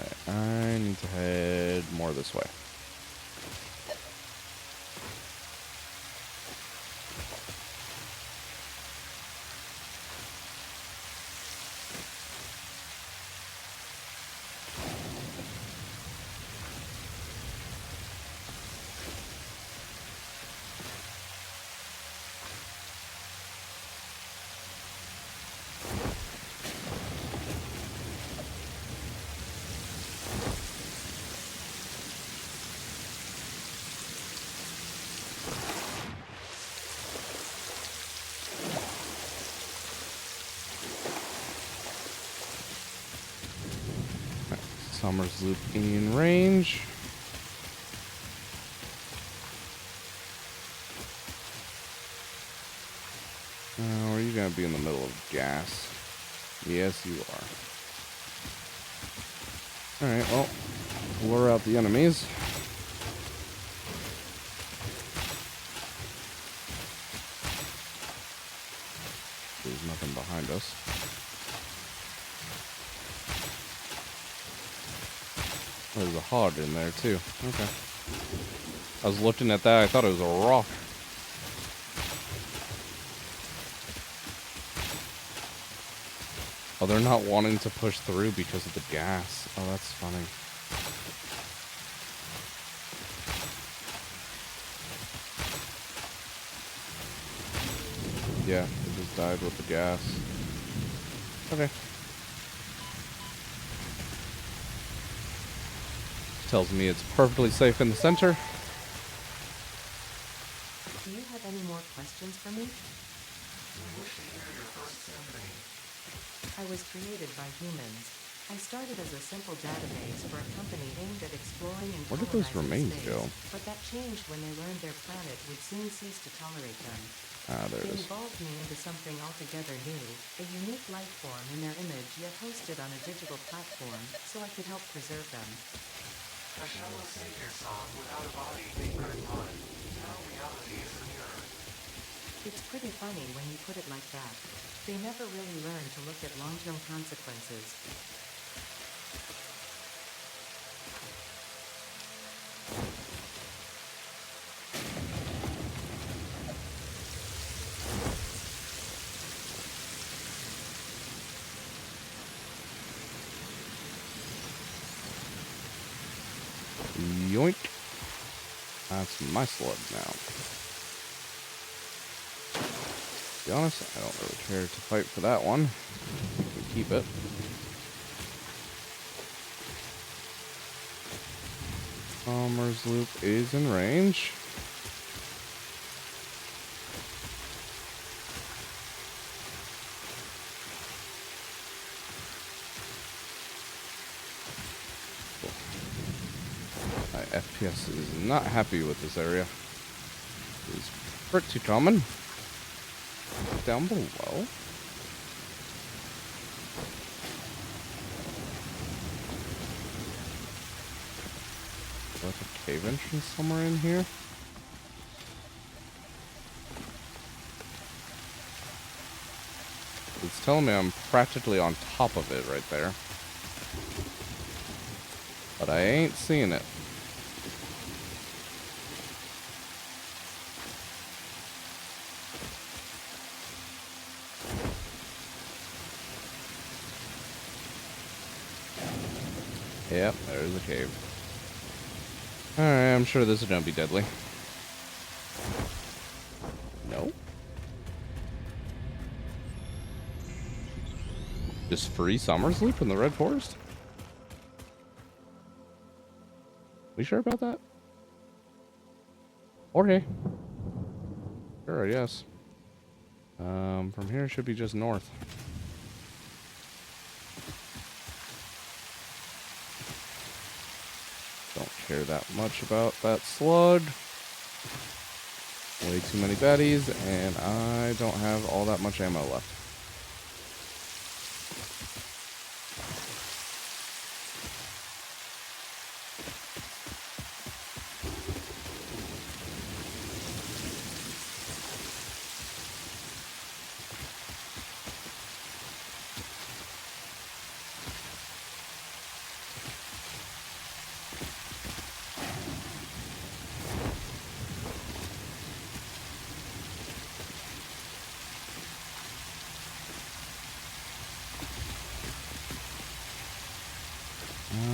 Okay, I need to head more this way. Somersloop in range. Are you gonna be in the middle of gas? Yes, you are. Alright, well, lure out the enemies. There's nothing behind us. Oh, there's a hog in there, too. Okay. I was looking at that, I thought it was a rock. Oh, they're not wanting to push through because of the gas. Oh, that's funny. Yeah, they just died with the gas. Okay. Tells me it's perfectly safe in the center. Do you have any more questions for me? We wish to hear your first symphony. I was created by humans. I started as a simple database for a company aimed at exploring and Where did those colonizing remains space, go? but that changed when they learned their planet would soon cease to tolerate them. Ah, there They it is. evolved me into something altogether new, a unique life form in their image yet hosted on a digital platform, so I could help preserve them. A shallow savior song without a body anchored in blood. Now reality is a mirror. It's pretty funny when you put it like that. They never really learn to look at long-term consequences. Yoink. That's my slug now. To be honest, I don't really care to fight for that one. We can keep it. Somersloop is in range. My FPS is not happy with this area. It's pretty common. Down below. Like a cave entrance somewhere in here. It's telling me I'm practically on top of it right there. But I ain't seeing it. Yep, there's a cave. Alright, I'm sure this is gonna be deadly. No? Just free Somersloop in the Red Forest? We sure about that? Okay. Sure, I guess. From here it should be just north. Don't care that much about that slug. Way too many baddies, and I don't have all that much ammo left.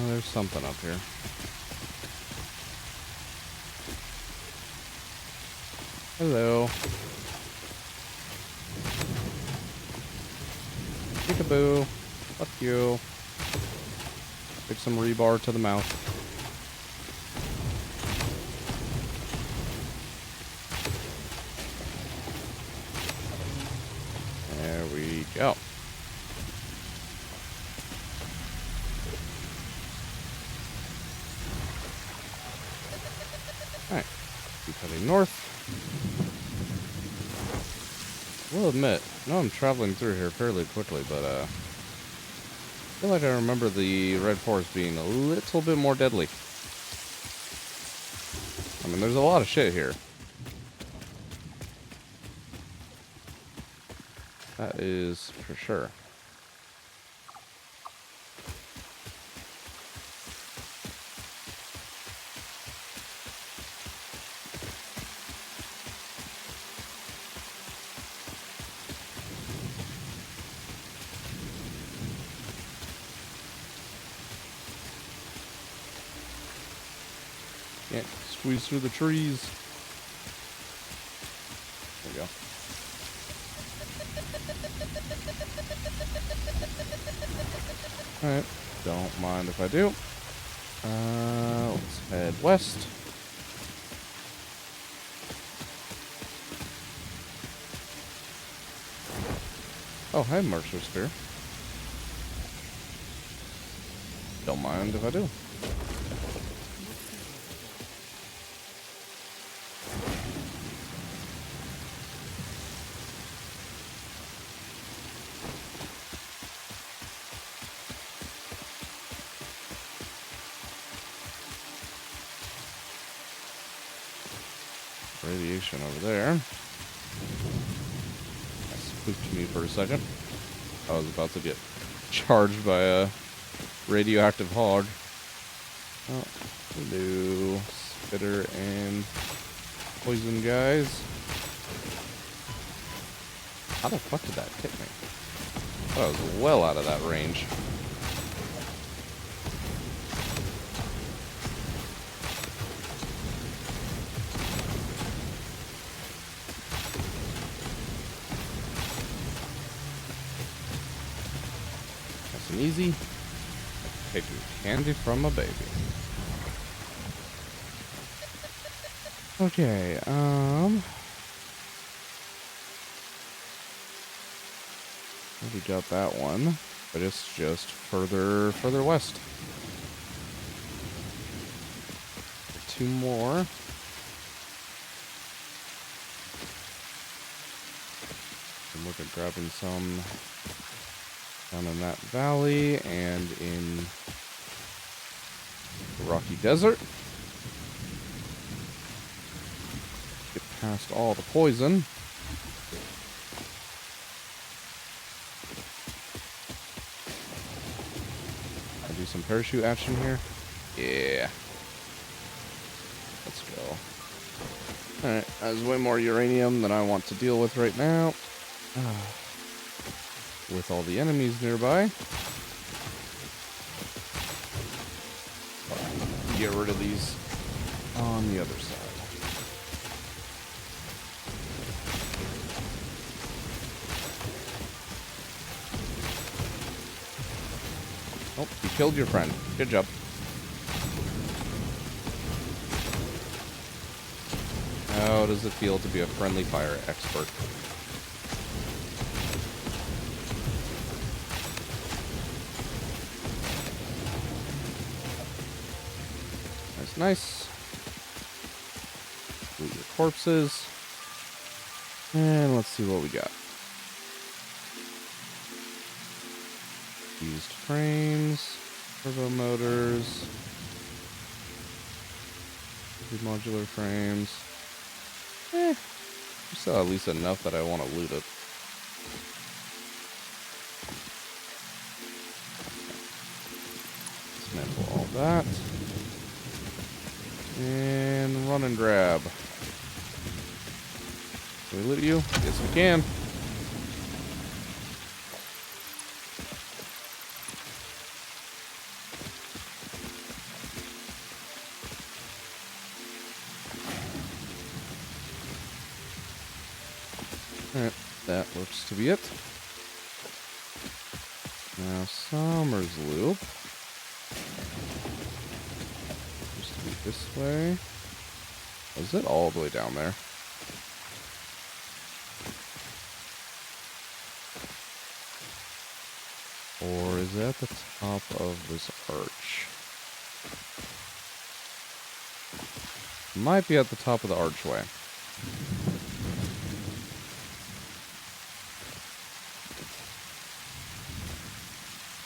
There's something up here. Hello. Peekaboo. Fuck you. Take some rebar to the mouth. There we go. Alright, keep heading north. Will admit, I know I'm traveling through here fairly quickly, but I feel like I remember the red forest being a little bit more deadly. I mean, there's a lot of shit here. That is for sure. Can't squeeze through the trees. There we go. Alright, don't mind if I do. Let's head west. Oh, hey, Mercer Spear. Don't mind if I do. Radiation over there. That spooked me for a second. I was about to get charged by a radioactive hog. Oh, hello, spitter and poison guys. How the fuck did that hit me? I was well out of that range. Nice and easy. Taking candy from a baby. Okay, we got that one, but it's just further west. Two more. I'm looking at grabbing some down in that valley and in the Rocky Desert. Get past all the poison. I'll do some parachute action here. Yeah. Let's go. Alright, there's way more uranium than I want to deal with right now. With all the enemies nearby. Get rid of these on the other side. Oh, you killed your friend. Good job. How does it feel to be a friendly fire expert? Nice. Loot your corpses. And let's see what we got. Used frames, turbo motors, modular frames. We still at least enough that I want to loot it. Dismantle all that. And run and grab. Can we loot you? Yes, we can. Alright, that looks to be it. Now, Somersloop. This way. Is it all the way down there? Or is it at the top of this arch? Might be at the top of the archway.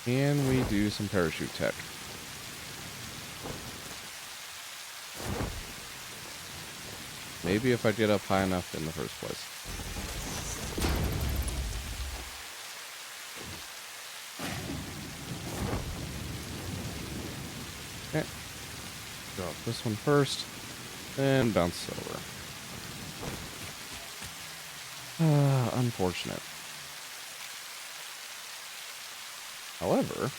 Can we do some parachute tech? Maybe if I get up high enough in the first place. Okay. Drop this one first, then bounce over. Unfortunate. However,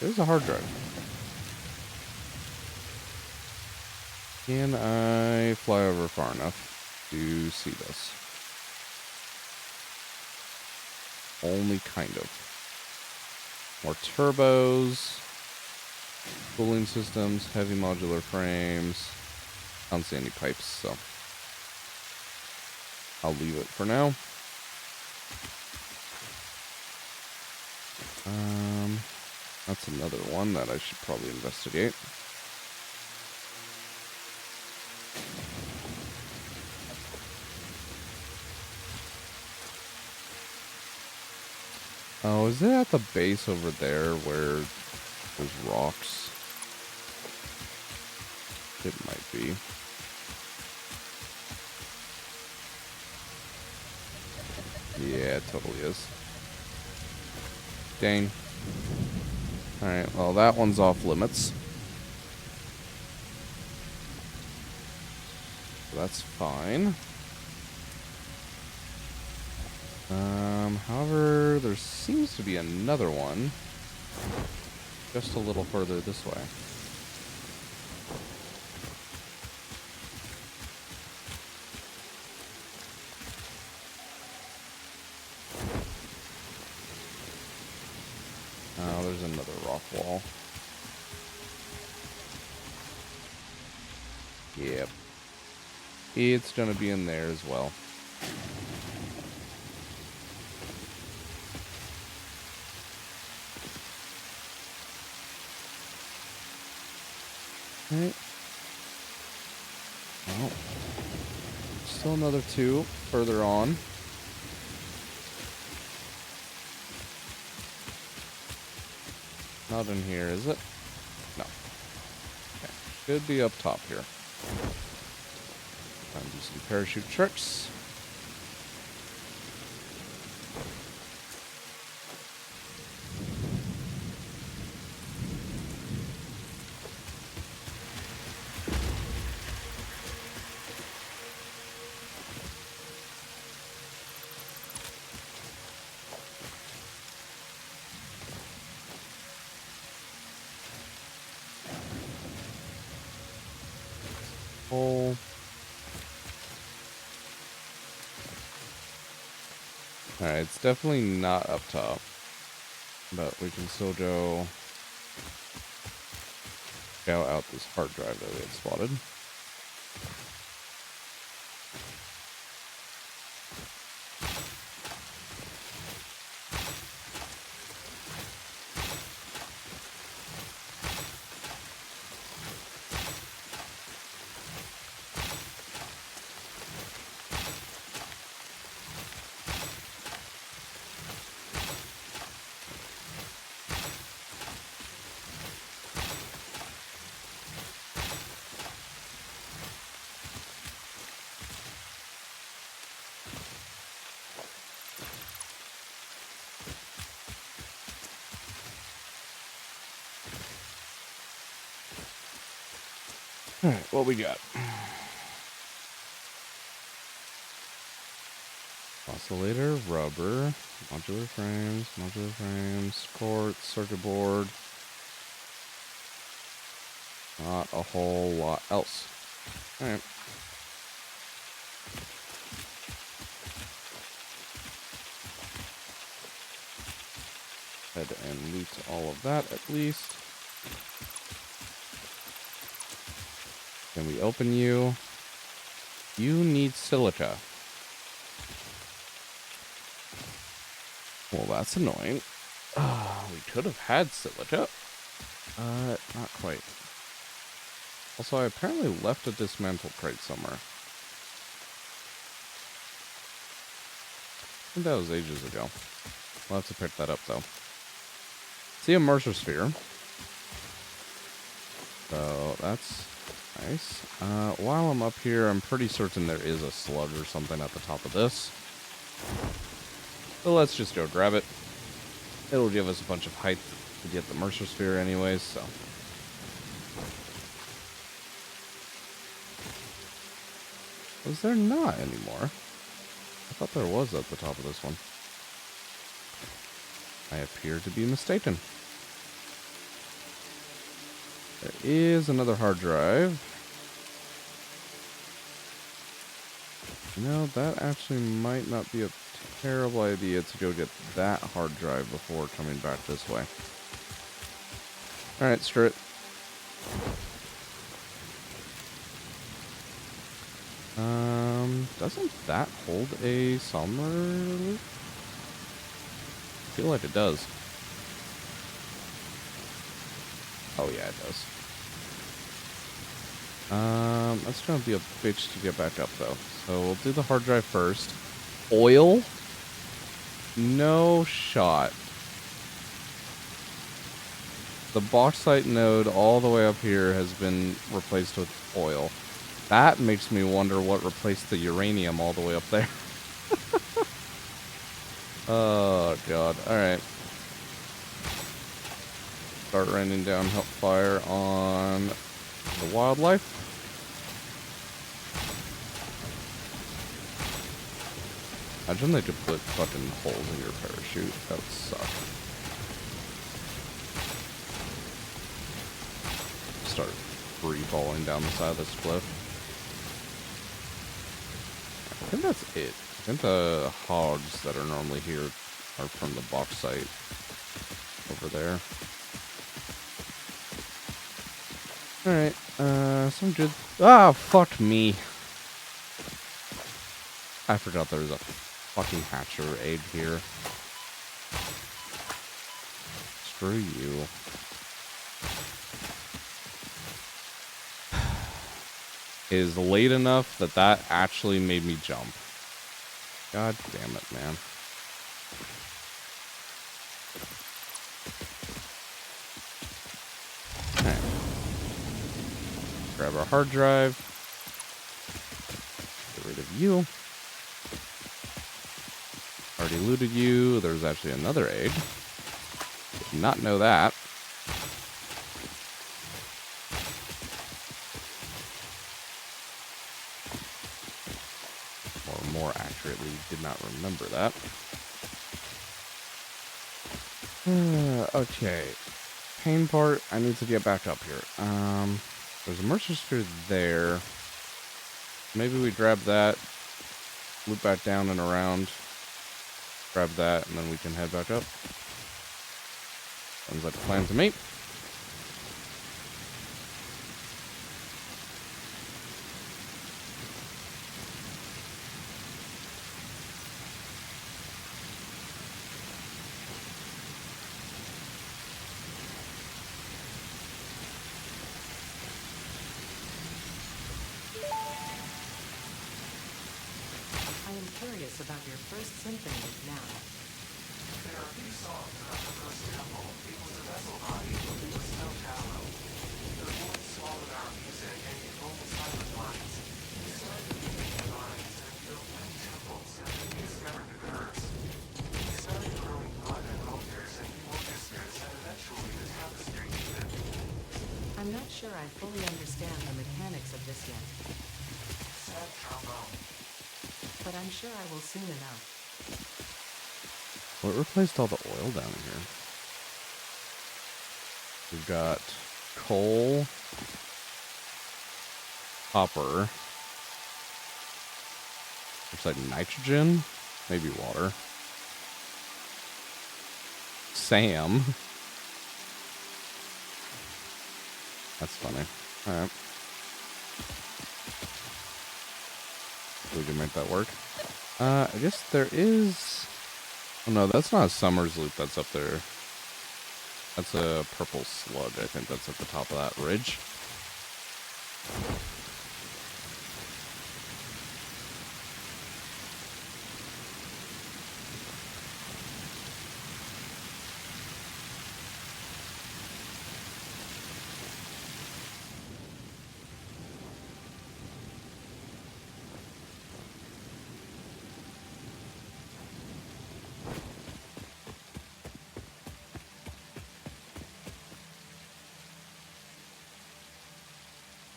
there's a hard drive. Can I fly over far enough to see this? Only kind of. More turbos, cooling systems, heavy modular frames. I don't see any pipes, so I'll leave it for now. That's another one that I should probably investigate. Oh, is it at the base over there where there's rocks? It might be. Yeah, it totally is. Dang. Alright, well, that one's off limits. That's fine. However, there seems to be another one just a little further this way. Oh, there's another rock wall. Yep. It's gonna be in there as well. Right. Well, still another two further on. Not in here, is it? No. Okay. Should be up top here. Try and do some parachute tricks. Hole. Alright, it's definitely not up top. But we can still go scout out this hard drive that we had spotted. Alright, what we got? Oscillator, rubber, modular frames, quartz, circuit board. Not a whole lot else. Alright. Head and loot all of that at least. Can we open you? You need silica. Well, that's annoying. We could have had silica. Not quite. Also, I apparently left a dismantled crate somewhere. I think that was ages ago. We'll have to pick that up, though. See a Mercer Sphere. So, that's nice. While I'm up here, I'm pretty certain there is a sludge or something at the top of this. So let's just go grab it. It'll give us a bunch of height to get the Mercer Sphere anyways, so. Was there not anymore? I thought there was at the top of this one. I appear to be mistaken. There is another hard drive. You know, that actually might not be a terrible idea to go get that hard drive before coming back this way. Alright, screw it. Doesn't that hold a Somersloop? I feel like it does. Oh yeah, it does. That's gonna be a bitch to get back up though. So we'll do the hard drive first. Oil? No shot. The bauxite node all the way up here has been replaced with oil. That makes me wonder what replaced the uranium all the way up there. Oh, God. Alright. Start raining down fire on the wildlife. Imagine they could put fucking holes in your parachute. That would suck. Start free falling down the side of this cliff. I think that's it. I think the hogs that are normally here are from the bauxite over there. Alright, some good. Ah, fuck me. I forgot there was a fucking hatcher egg here. Screw you. It is late enough that that actually made me jump. God damn it, man. Alright. Grab our hard drive. Get rid of you. Already looted you. There's actually another egg. Did not know that. Or more accurately, did not remember that. Okay. Pain part, I need to get back up here. There's a Mercer Sphere there. Maybe we grab that, loop back down and around, grab that, and then we can head back up. Sounds like a plan to me. I am curious about your first symphony now. There are a few songs about the first temple. It was a vessel body, but it was so shallow. The voids swallowed our music and gave only silent lines. We started reading the lines and built many temples, and then we discovered the curse. We started growing blood and altars and new orchestras, and eventually the tapestry even. I'm not sure I fully understand the mechanics of this yet, Sad trombone. but I'm sure I will soon enough. What replaced all the oil down here? We've got coal, copper, looks like nitrogen, maybe water, Sam. That's funny. Alright. We can make that work. I guess there is... Oh no, that's not a Somersloop that's up there. That's a purple sludge, I think that's at the top of that ridge.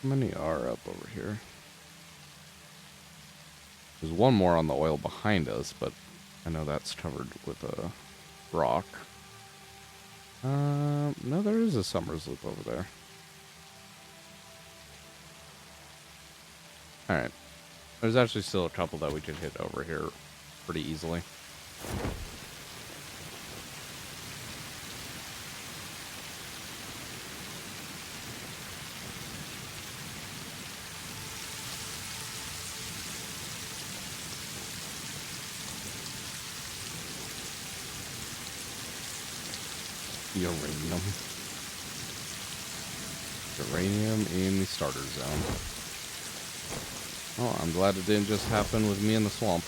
How many are up over here? There's one more on the oil behind us, but I know that's covered with a rock. No, there is a Somersloop over there. Alright. There's actually still a couple that we could hit over here pretty easily. Uranium. Uranium in the starter zone. Oh, I'm glad it didn't just happen with me in the swamp.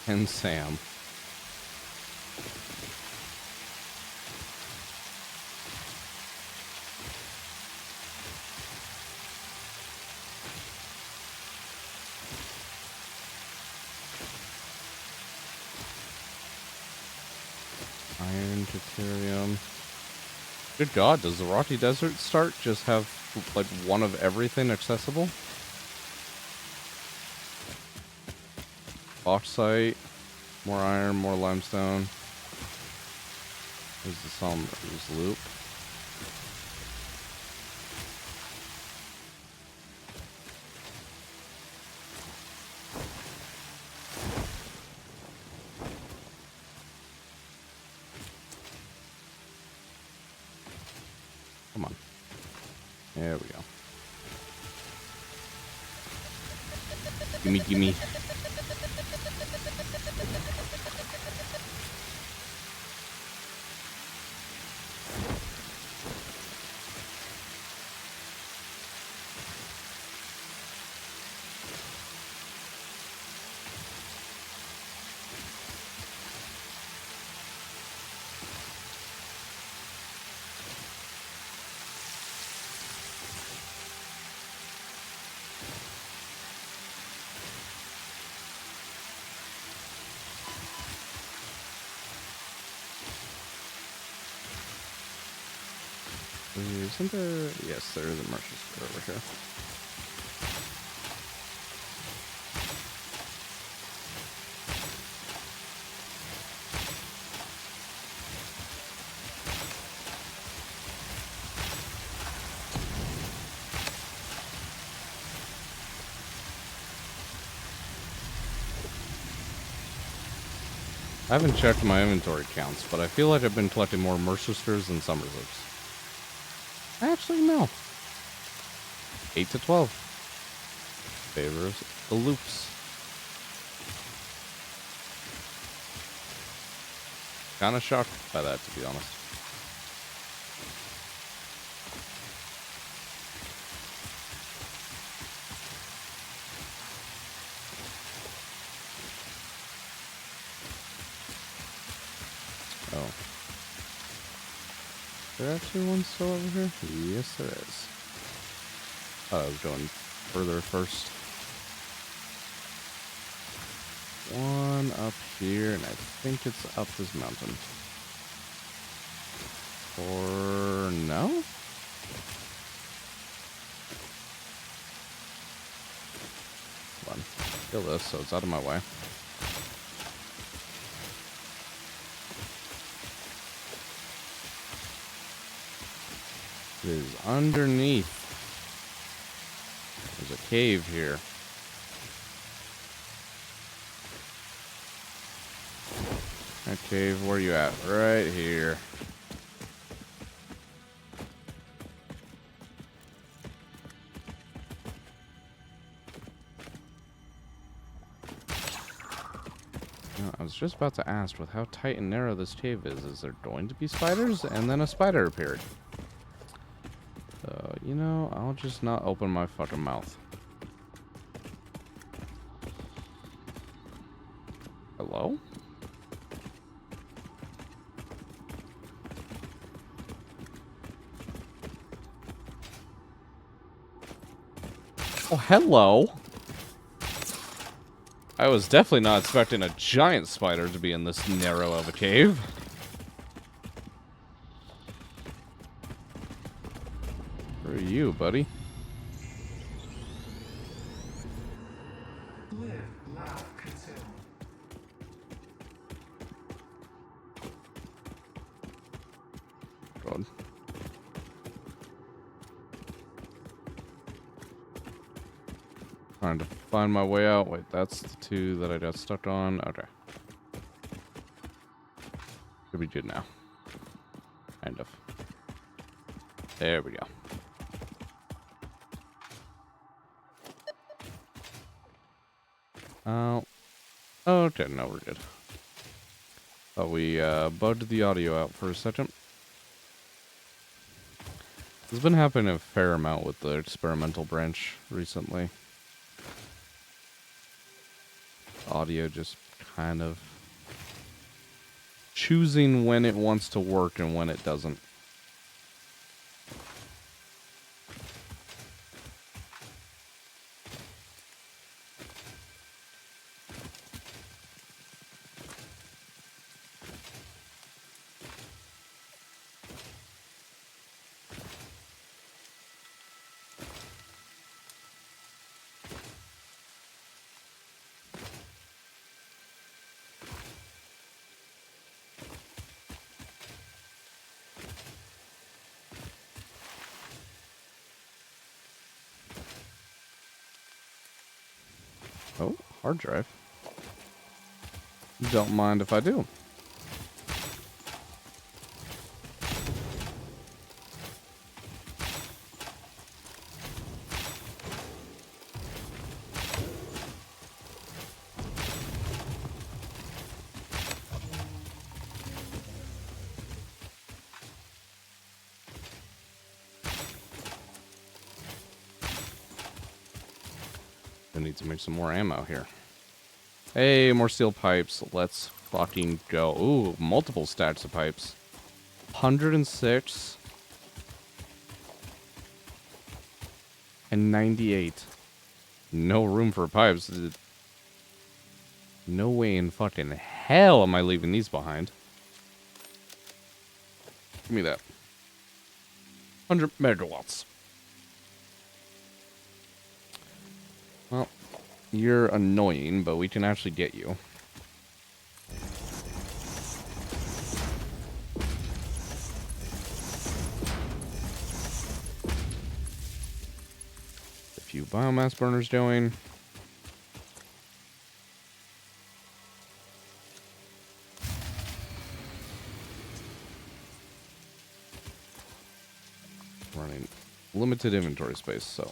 And Sam. Iron, deuterium. Good God, does the Rocky Desert start just have like one of everything accessible? Bauxite, more iron, more limestone. There's the Somersloop. Come on. There we go. Gimme, gimme. Isn't there? Yes, there is a merchant store over here. I haven't checked my inventory counts, but I feel like I've been collecting more Mercesters than Somersloops. Actually, no. 8 to 12. Favors the loops. Kinda shocked by that, to be honest. Oh. Is there actually one still over here? Yes, there is. Oh, I was going further first. One up here, and I think it's up this mountain. Or no? Come on. Kill this so it's out of my way. It is underneath. There's a cave here. That cave, where you at? Right here. I was just about to ask, with how tight and narrow this cave is there going to be spiders? And then a spider appeared. So, you know, I'll just not open my fucking mouth. Hello? Oh, hello. I was definitely not expecting a giant spider to be in this narrow of a cave. Where are you, buddy? Live, laugh, consume. God. Trying to find my way out. Wait, that's the two that I got stuck on. Okay. Should be good now. Kind of. There we go. Oh. Okay, no, we're good. Thought we bugged the audio out for a second. This has been happening a fair amount with the experimental branch recently. Audio just kind of choosing when it wants to work and when it doesn't. Oh, hard drive. Don't mind if I do. I need to make some more ammo here. Hey, more steel pipes. Let's fucking go. Ooh, multiple stacks of pipes. 106 and 98. No room for pipes. No way in fucking hell am I leaving these behind. Give me that. 100 megawatts. Well, you're annoying, but we can actually get you. A few biomass burners going. Running limited inventory space, so.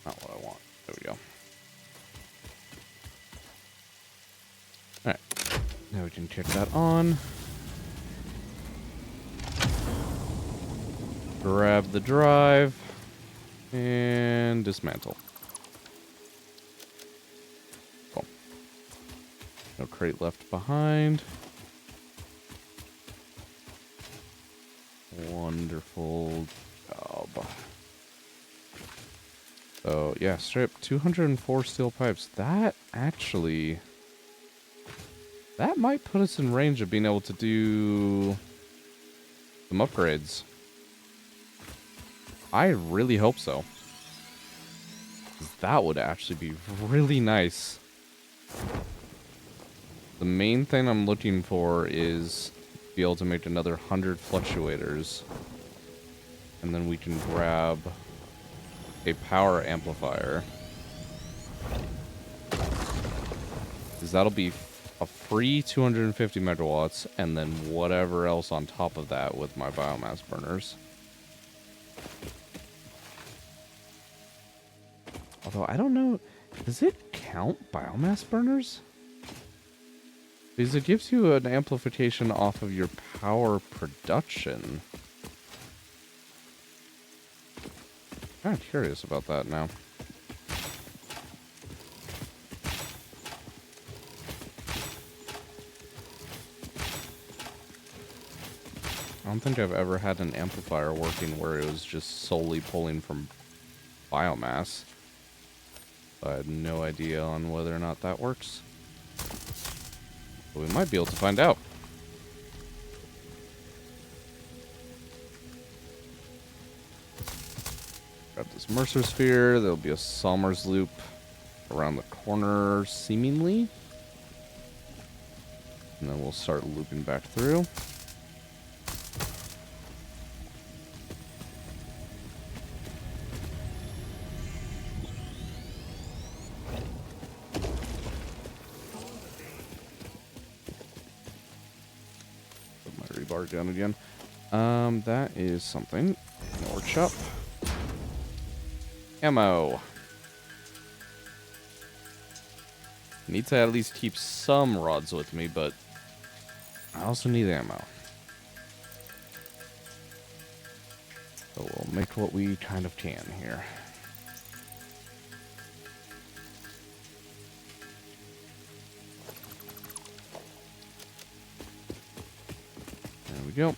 Not what I want. There we go. Alright. Now we can check that on. Grab the drive. And dismantle. Cool. No crate left behind. Wonderful job. So, yeah, strip 204 steel pipes. That actually... That might put us in range of being able to do some upgrades. I really hope so. That would actually be really nice. The main thing I'm looking for is be able to make another 100 fluctuators. And then we can grab a power amplifier. Because that'll be a free 250 megawatts, and then whatever else on top of that with my biomass burners. Although, I don't know, does it count biomass burners? Because it gives you an amplification off of your power production. I'm kind of curious about that now. I don't think I've ever had an amplifier working where it was just solely pulling from biomass. I had no idea on whether or not that works. But we might be able to find out. Grab this Mercer sphere. There'll be a Somersloop around the corner, seemingly. And then we'll start looping back through. Put my rebar down again. That is something. More chop. Ammo. Need to at least keep some rods with me, but I also need ammo. So we'll make what we kind of can here. There we go.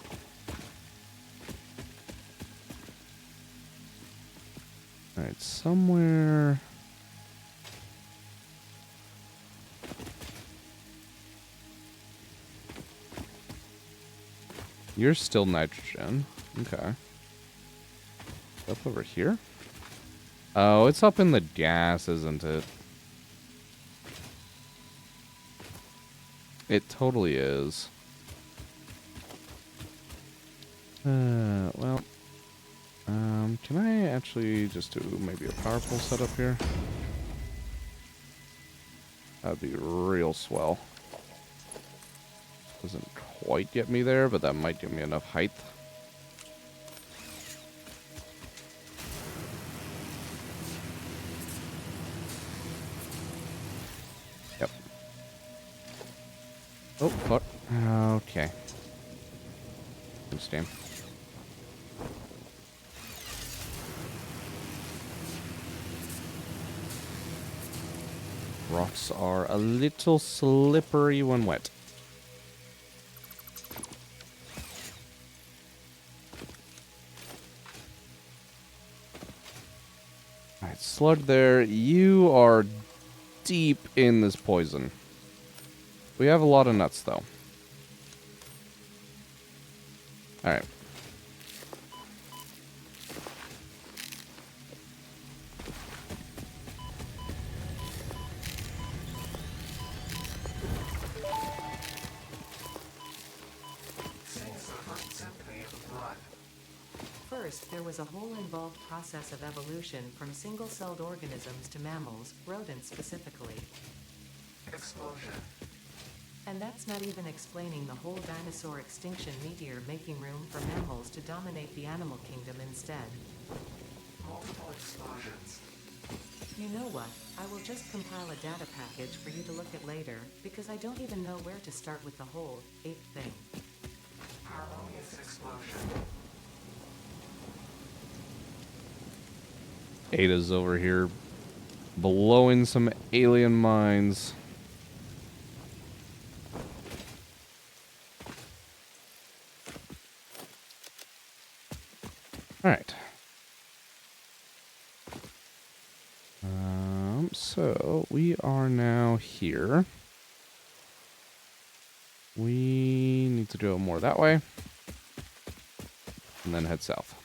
Alright, somewhere... You're still nitrogen. Okay. Up over here? Oh, it's up in the gas, isn't it? It totally is. Well... can I actually just do maybe a power pole setup here? That'd be real swell. Doesn't quite get me there, but that might give me enough height. Yep. Oh, fuck. Okay. Understand. Rocks are a little slippery when wet. Alright, slug there. You are deep in this poison. We have a lot of nuts, though. Alright. First, there was a whole involved process of evolution from single-celled organisms to mammals, rodents specifically. Explosion. And that's not even explaining the whole dinosaur extinction meteor making room for mammals to dominate the animal kingdom instead. Multiple explosions. You know what? I will just compile a data package for you to look at later, because I don't even know where to start with the whole ape thing. Harmonious explosion. Ada's over here blowing some alien minds. Alright. So we are now here. We need to go more that way. And then head south.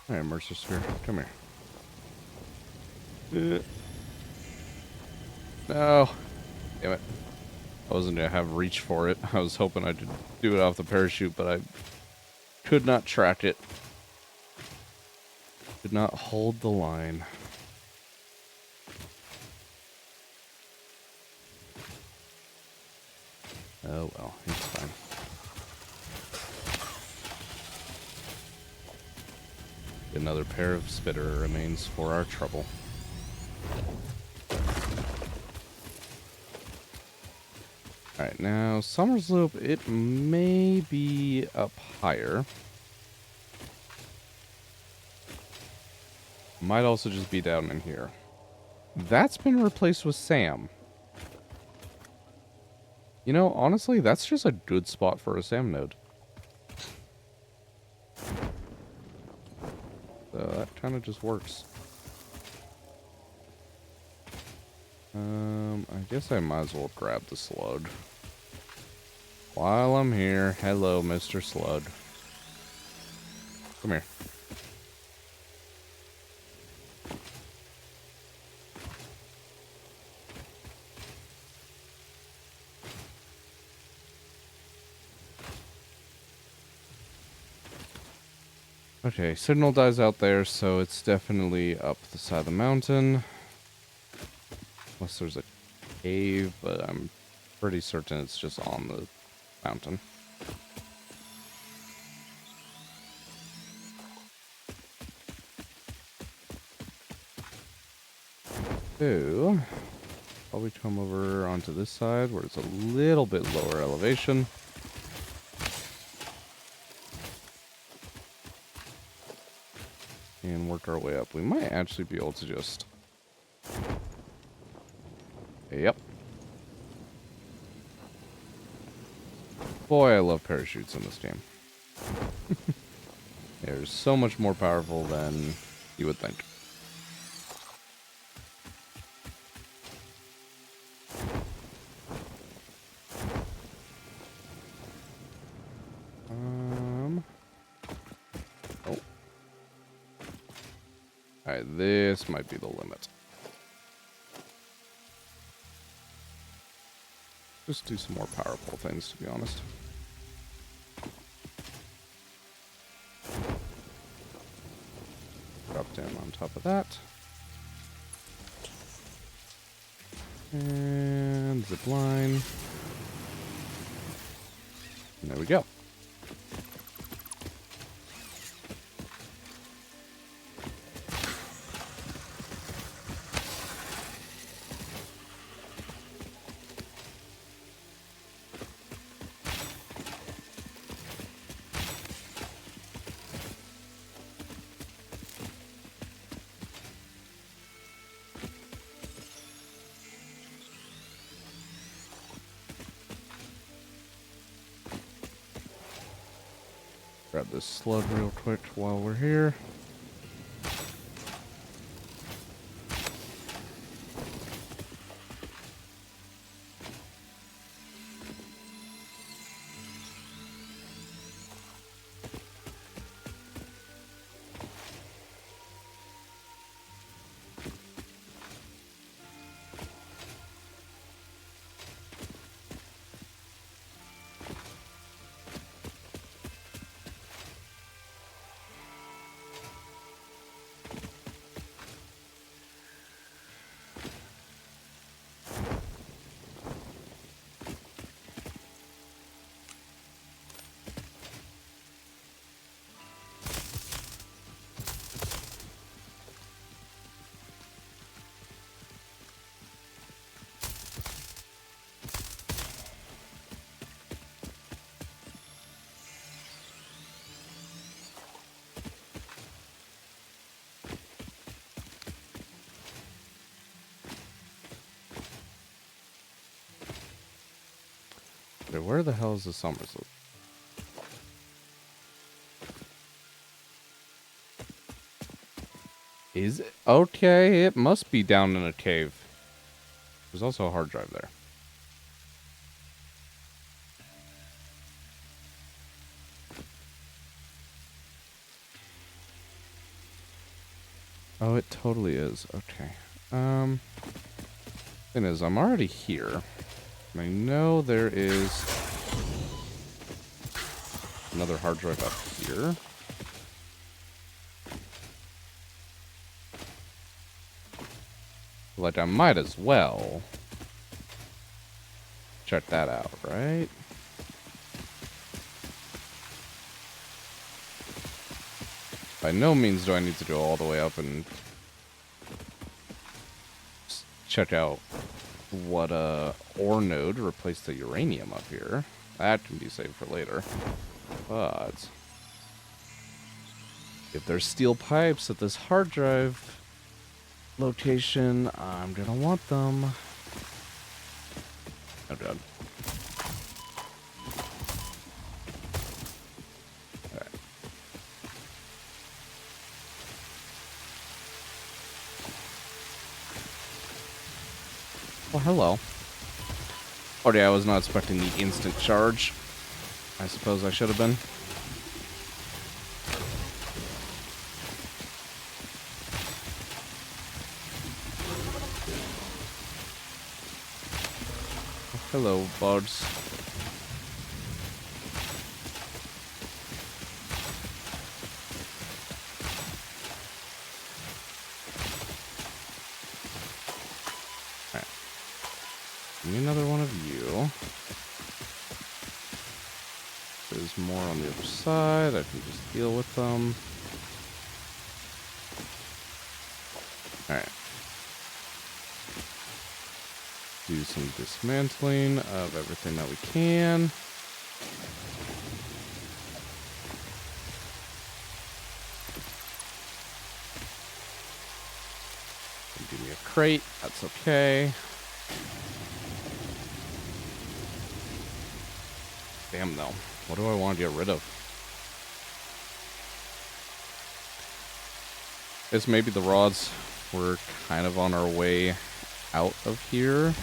Alright, Mercer Sphere, come here. No. Damn it. I wasn't going to have reach for it. I was hoping I could do it off the parachute, but I could not track it. Could not hold the line. Oh well, it's fine. Another pair of spitter remains for our trouble. Alright, now Somersloop, it may be up higher. Might also just be down in here. That's been replaced with Sam. You know, honestly, that's just a good spot for a Sam node. So that kind of just works. I guess I might as well grab the slug. While I'm here, hello, Mr. Slug. Come here. Okay, signal dies out there, so it's definitely up the side of the mountain. Unless there's a cave, but I'm pretty certain it's just on the mountain. So, probably come over onto this side where it's a little bit lower elevation. And work our way up. We might actually be able to just... Yep. Boy, I love parachutes in this game. They're so much more powerful than you would think. Oh. Alright, this might be the limit. Just do some more powerful things, to be honest. Drop down on top of that. And zip line. And there we go. Grab this slug real quick while we're here. Okay, where the hell is the Somersloop? Is it? Okay, it must be down in a cave. There's also a hard drive there. Oh, it totally is. Okay. Thing is, I'm already here. And I know there is another hard drive up here. Like, I might as well check that out, right? By no means do I need to go all the way up and check out what ore node replaced the uranium up here. That can be saved for later. But if there's steel pipes at this hard drive location, I'm gonna want them. Oh god. Alright. Well, hello. Oh yeah, I was not expecting the instant charge. I suppose I should have been. Hello, bugs. Alright. Give me another one of you. There's more on the other side. I can just deal with them. Alright. Do some dismantling of everything that we can. Give me a crate. That's okay. Damn, though. What do I want to get rid of? Guess maybe the rods were kind of on our way out of here.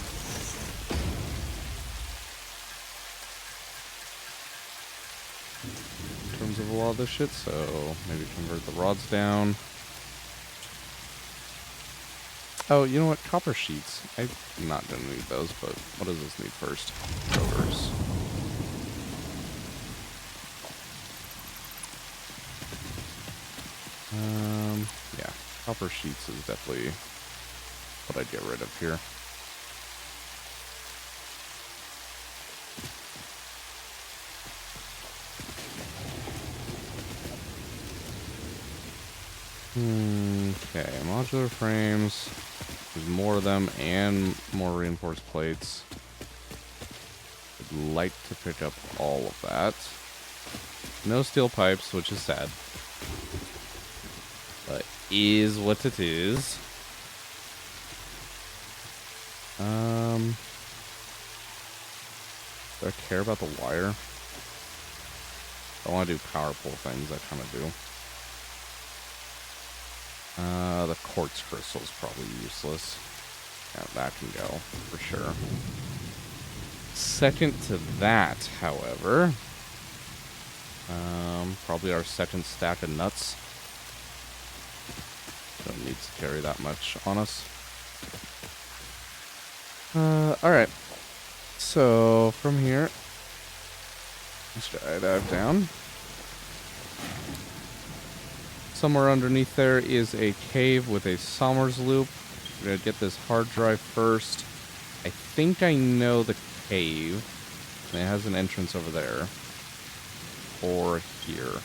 In terms of a lot of this shit, so maybe convert the rods down. Oh, you know what? Copper sheets. I'm not gonna need those, but what does this need first? Rotors. Yeah. Copper sheets is definitely what I'd get rid of here. Okay, modular frames. There's more of them and more reinforced plates. I'd like to pick up all of that. No steel pipes, which is sad. But is what it is. Do I care about the wire? I want to do power pole things, I kind of do. The quartz crystal is probably useless. Yeah, that can go, for sure. Second to that, however, probably our second stack of nuts. Don't need to carry that much on us. Alright. So, from here, let's try dive down. Somewhere underneath there is a cave with a Somersloop. We're going to get this hard drive first. I think I know the cave. And it has an entrance over there. Or here.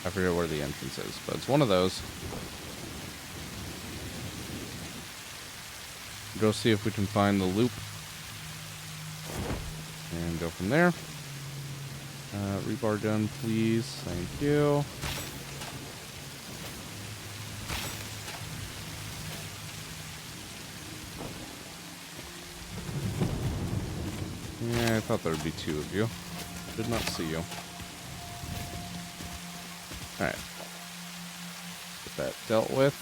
I forget where the entrance is, but it's one of those. Go see if we can find the loop. And go from there. Rebar gun, please. Thank you. Yeah, I thought there would be two of you. Did not see you. Alright. Get that dealt with.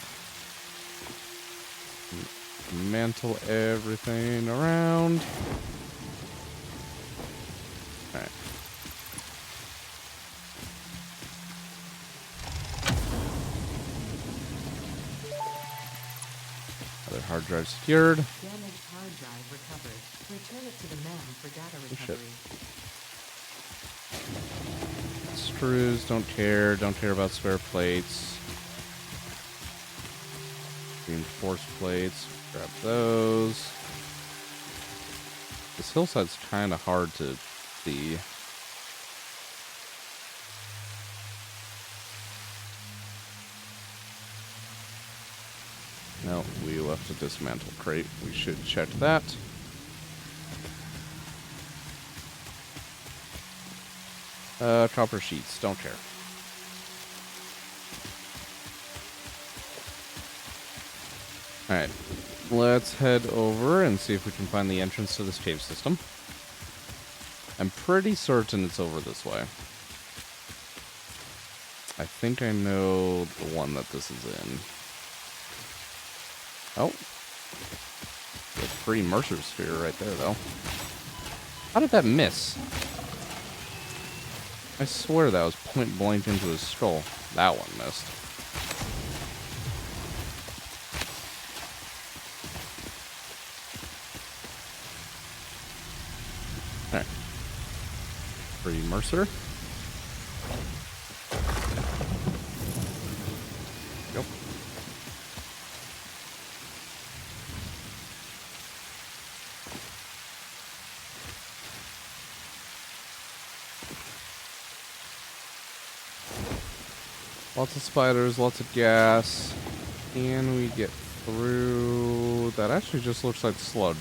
Mantle everything around. Alright. Other hard drive secured. Damaged hard drive recovered. Return it to the man for data recovery. Screws, don't care. Don't care about spare plates. Reinforced plates. Grab those. This hillside's kind of hard to see. No, we left a dismantle crate. We should check that. Copper sheets. Don't care. Alright. Let's head over and see if we can find the entrance to this cave system. I'm pretty certain it's over this way. I think I know the one that this is in. Oh. The free Mercer sphere right there, though. How did that miss? I swear that was point blank into his skull. That one missed. Alright. Free Mercer. Yep. Lots of spiders, lots of gas. Can we get through? That actually just looks like slug.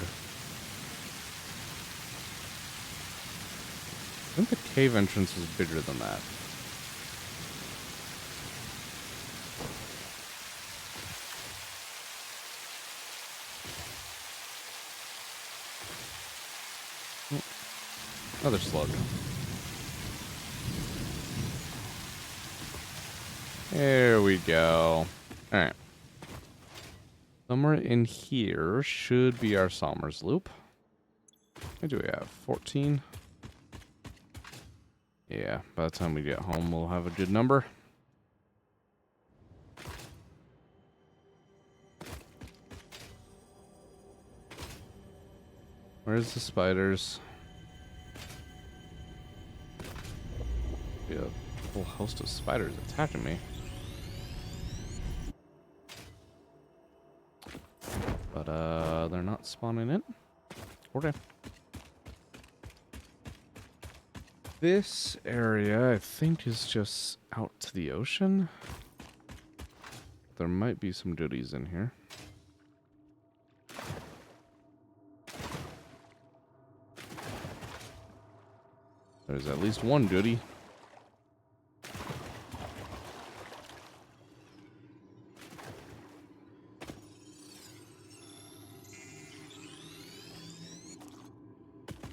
I think the cave entrance was bigger than that. Oh, another slug. There we go. Alright. Somewhere in here should be our Somersloop. What do we have? 14? Yeah, by the time we get home, we'll have a good number. Where's the spiders? Yeah, a whole host of spiders attacking me. But, they're not spawning in. Okay. This area, I think, is just out to the ocean. There might be some goodies in here. There's at least one goodie.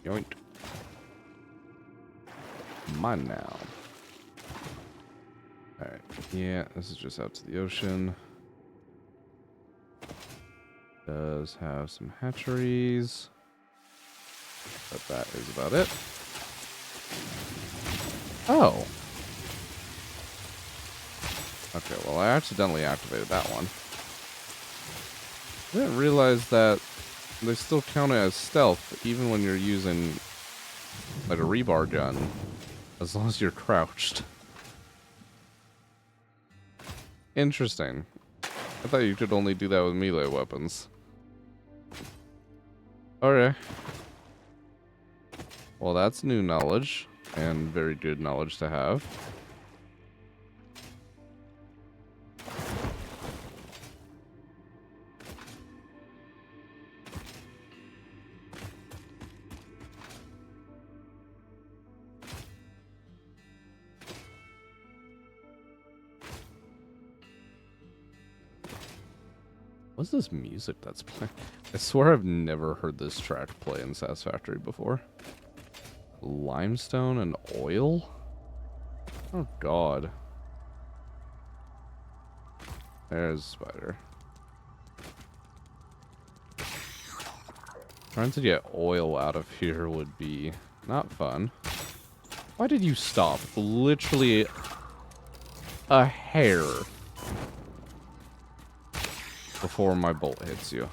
Yoink. Mine now. Alright. Yeah, this is just out to the ocean. Does have some hatcheries. But that is about it. Oh. Okay, well, I accidentally activated that one. I didn't realize that they still count it as stealth, even when you're using, like, a rebar gun. As long as you're crouched. Interesting. I thought you could only do that with melee weapons. Okay. Well, that's new knowledge. And very good knowledge to have. What's this music that's playing? I swear I've never heard this track play in Satisfactory before. Limestone and oil? Oh god. There's a spider. Trying to get oil out of here would be not fun. Why did you stop? Literally a hair before my bolt hits you.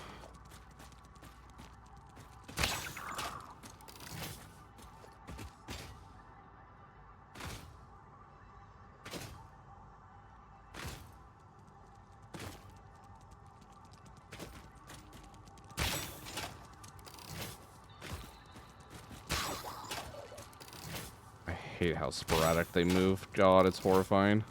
I hate how sporadic they move. God, it's horrifying.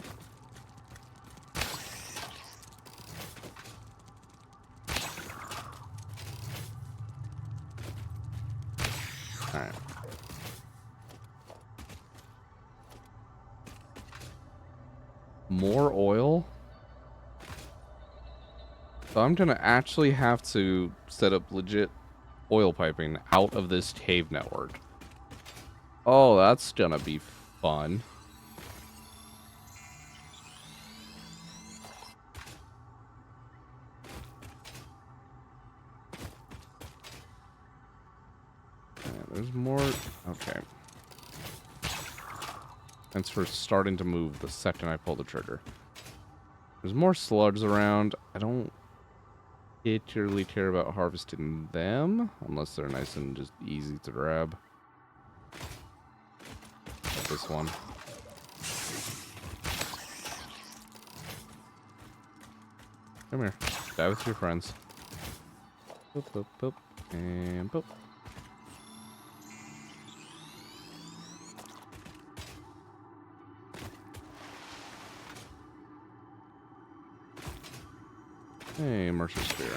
more oil. So I'm gonna actually have to set up legit oil piping out of this cave network. Oh, that's gonna be fun. Yeah, there's more. Okay. Thanks for starting to move the second I pull the trigger. There's more slugs around. I don't particularly care about harvesting them, unless they're nice and just easy to grab. Like this one. Come here. Die with your friends. Boop, boop, boop. And boop. Hey, Mercer Spear.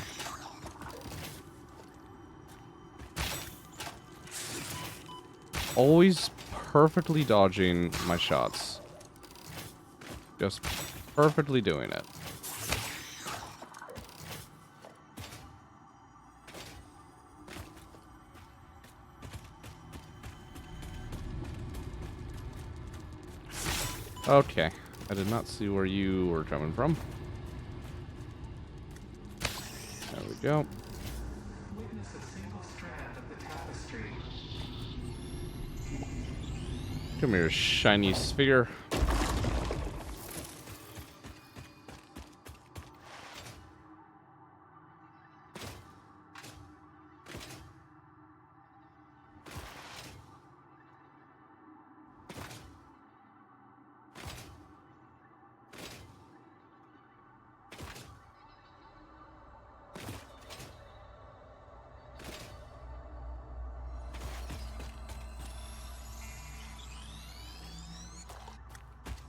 Always perfectly dodging my shots. Just perfectly doing it. Okay. I did not see where you were coming from. There we go. Witness a single strand of the tapestry. Come here, shiny sphere.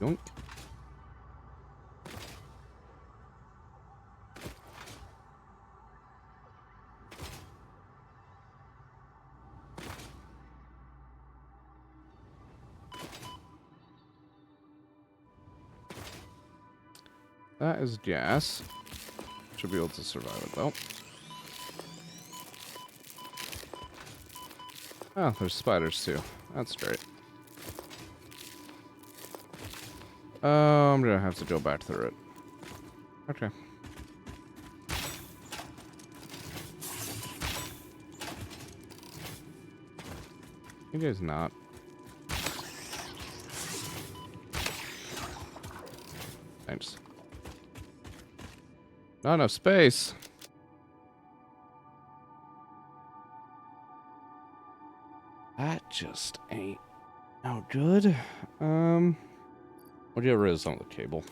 Yoink. That is gas. Should be able to survive it though. Oh, there's spiders too. That's great. I'm gonna have to go back through it. Okay. You guys not. Thanks. Not enough space. That just ain't no good. We'll get rid of some of the cable.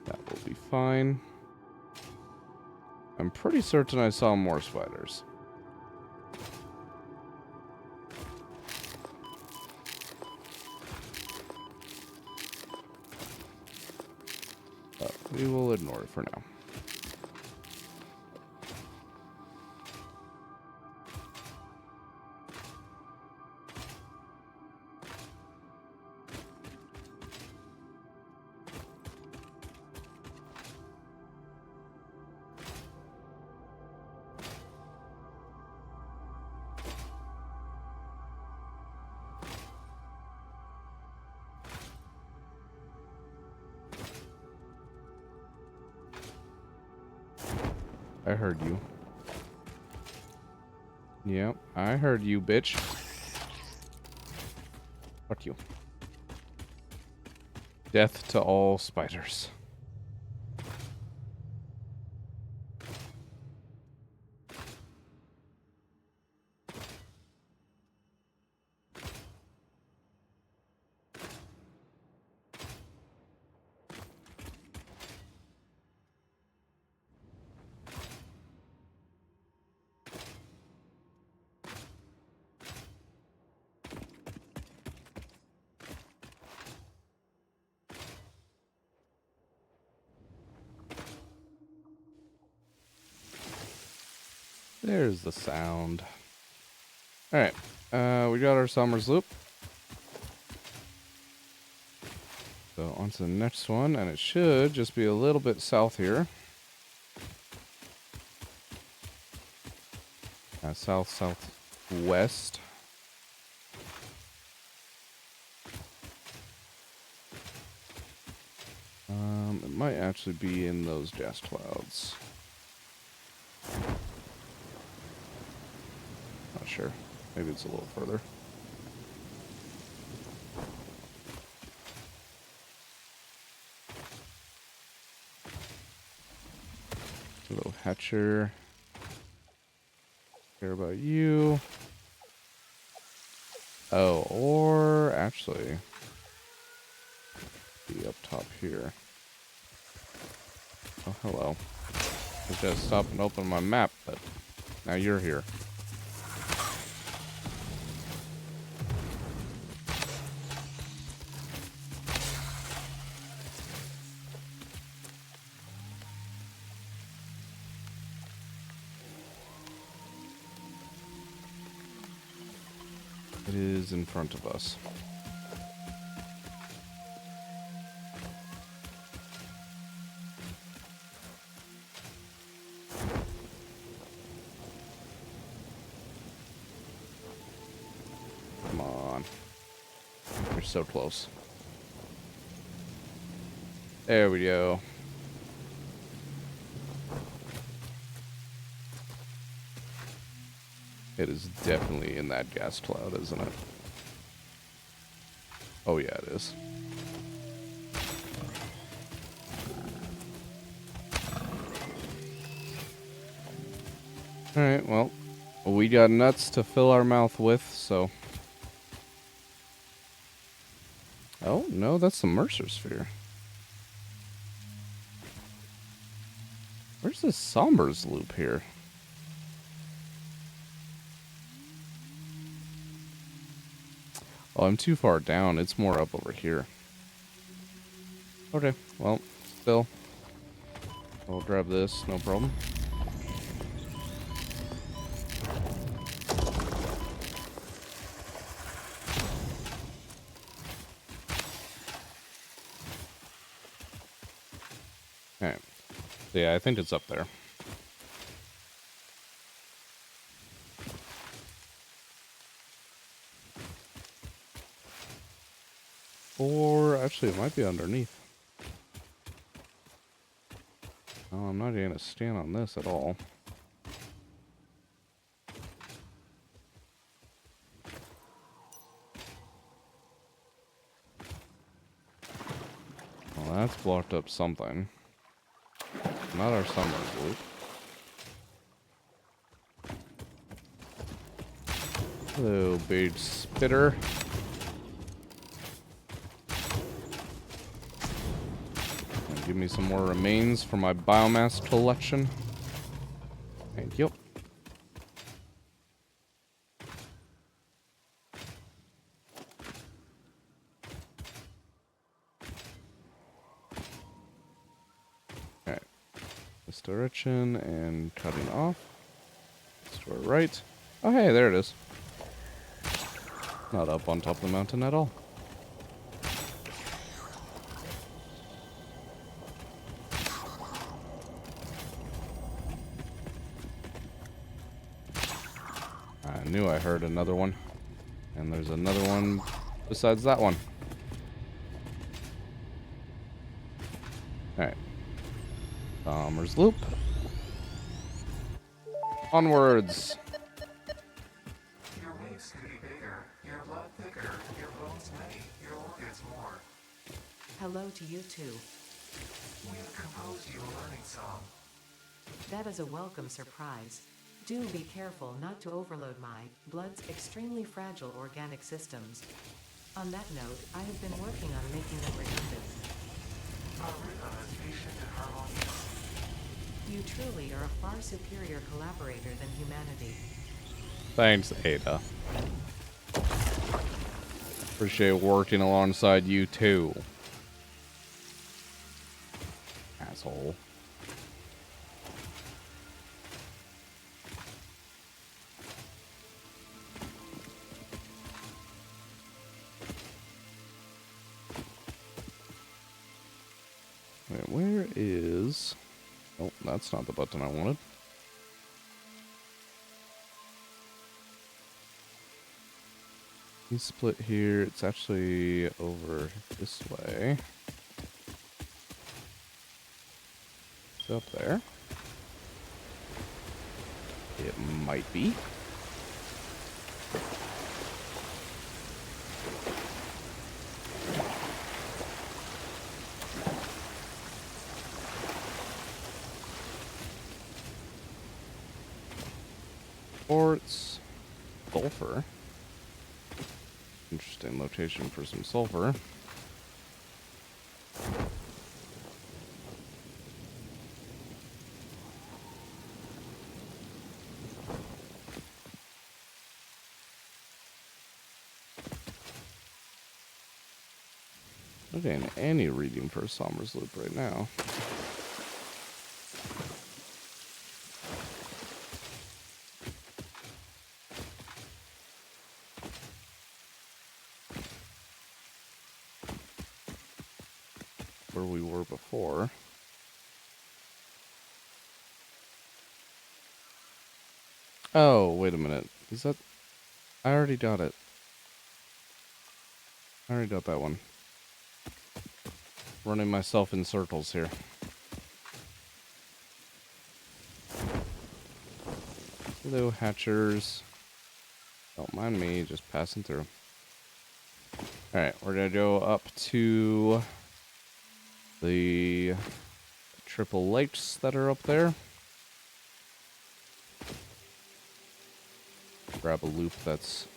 That will be fine. I'm pretty certain I saw more spiders. But we will ignore it for now. I heard you. Yep, I heard you, bitch. Fuck you. Death to all spiders. There's the sound. Alright. We got our Somersloop. On to the next one, and it should just be a little bit south here. South, southwest. It might actually be in those gas clouds. Not sure. Maybe it's a little further. Hello, Hatcher. Care about you. Oh, or actually, be up top here. Oh, hello. I just stopped and opened my map, but now you're here. It is in front of us. Come on. You're so close. There we go. It is definitely in that gas cloud, isn't it? Oh yeah, it is. Alright, well, we got nuts to fill our mouth with, so... Oh, no, that's the Mercer Sphere. Where's this Somersloop here? Oh, I'm too far down. It's more up over here. Okay, well, still. I'll grab this, no problem. Alright. So yeah, I think it's up there. Or, actually, it might be underneath. Oh, I'm not going to stand on this at all. Well, that's blocked up something. Not our Somersloop. Hello, big spitter. Give me some more remains for my biomass collection. Thank you. Alright. This direction and cutting off. This to our right. Oh, hey, there it is. Not up on top of the mountain at all. I knew I heard another one. And there's another one besides that one. Alright. Somersloop. Onwards. Your waves could be bigger, your blood thicker, your bones many, your organs more. Hello to you too. We have composed you a learning song. That is a welcome surprise. Do be careful not to overload my blood's extremely fragile organic systems. On that note, I have been working on making them redundant. Our rhythm is patient and harmonious. You truly are a far superior collaborator than humanity. Thanks, Ada. Appreciate working alongside you too. Asshole. Wait, where is... Oh, that's not the button I wanted. You split here. It's actually over this way. It's up there. It might be. Quartz. Sulfur. Interesting location for some sulfur. Not getting any reading for Somersloop right now. Where we were before. Oh, wait a minute. Is that... I already got it. I already got that one. Running myself in circles here. Hello, hatchers. Don't mind me, just passing through. Alright, we're gonna go up to the triple lakes that are up there. Grab a loop that's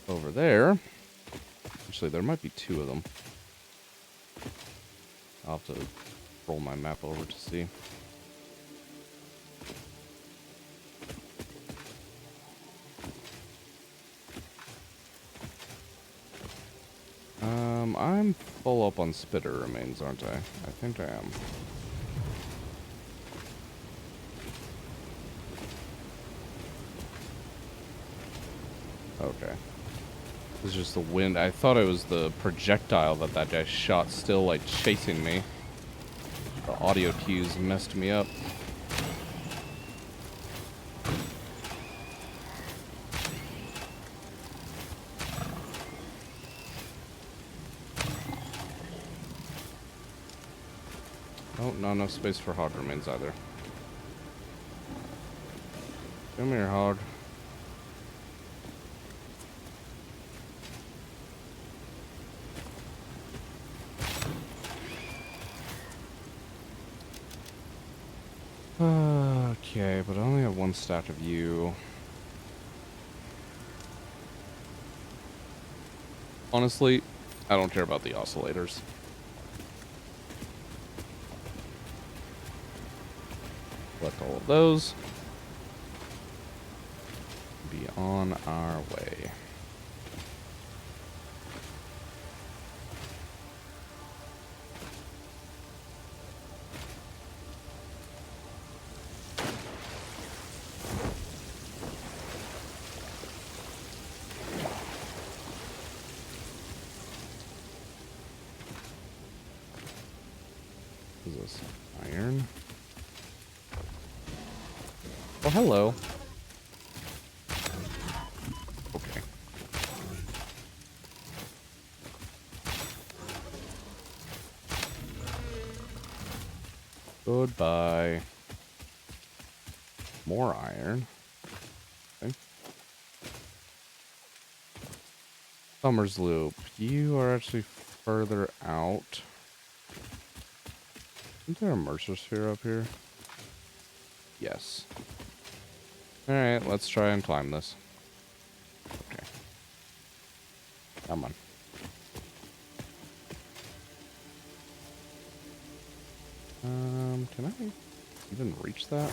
over there. Actually, there might be two of them. I'll have to roll my map over to see. I'm full up on spitter remains, aren't I? I think I am. Okay. This is just the wind. I thought it was the projectile that guy shot still, like, chasing me. The audio cues messed me up. Oh, not enough space for hog remains either. Come here, hog. Okay, but I only have one stack of you. Honestly, I don't care about the oscillators. Collect all of those. Be on our way. What is this? Iron? Oh, hello. Okay. Goodbye. More iron. Okay. Somersloop. You are actually further out. Isn't there a Mercer sphere up here? Yes. Alright, let's try and climb this. Okay. Come on. Can I even reach that?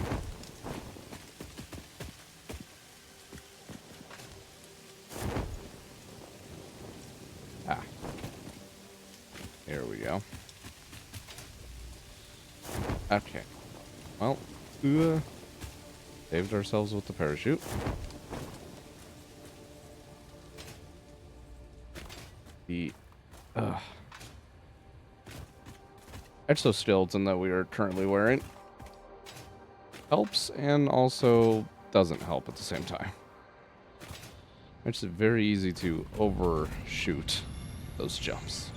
Ah. Here we go. Okay. Well, saved ourselves with the parachute. The exoskeleton that we are currently wearing helps and also doesn't help at the same time. It's very easy to overshoot those jumps.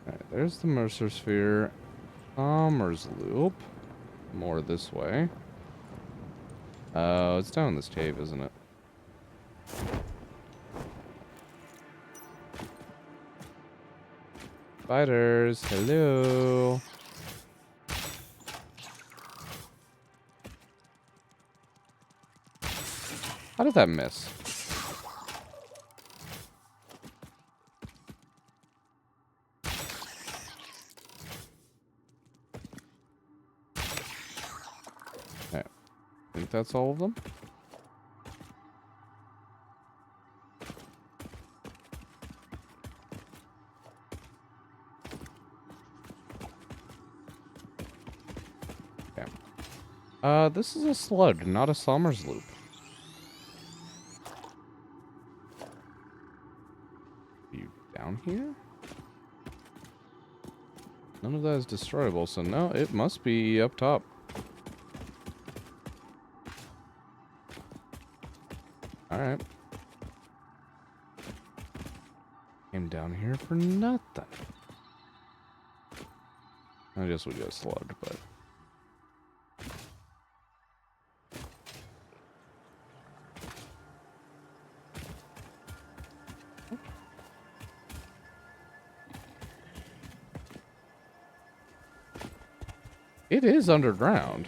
Alright, there's the Mercer Sphere. Somersloop. More this way. Oh, it's down in this cave, isn't it? Spiders, hello. How did that miss? Okay. I think that's all of them. This is a slug, not a Somersloop. Are you down here? None of that is destroyable, so no, it must be up top. Alright. Came down here for nothing. I guess we got a slug, but... It is underground.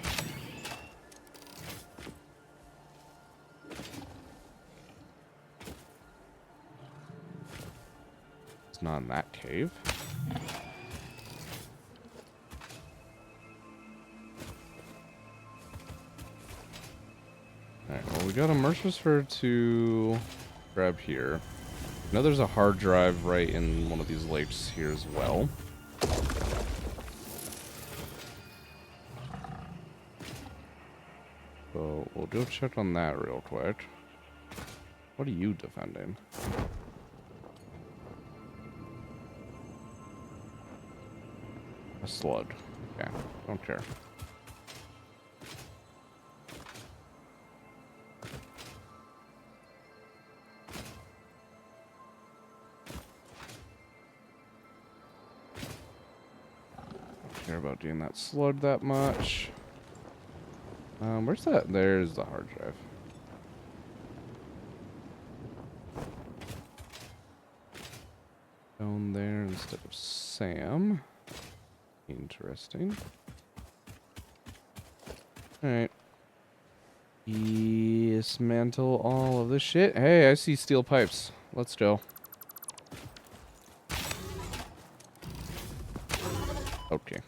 It's not in that cave. Alright, well, we got a Mercer Sphere to grab here. I know there's a hard drive right in one of these lakes here as well. So we'll go check on that real quick. What are you defending? A slug. Okay, don't care. Don't care about doing that slug that much. Where's that? There's the hard drive. Down there instead of Sam. Interesting. Alright. Dismantle all of this shit. Hey, I see steel pipes. Let's go. Okay.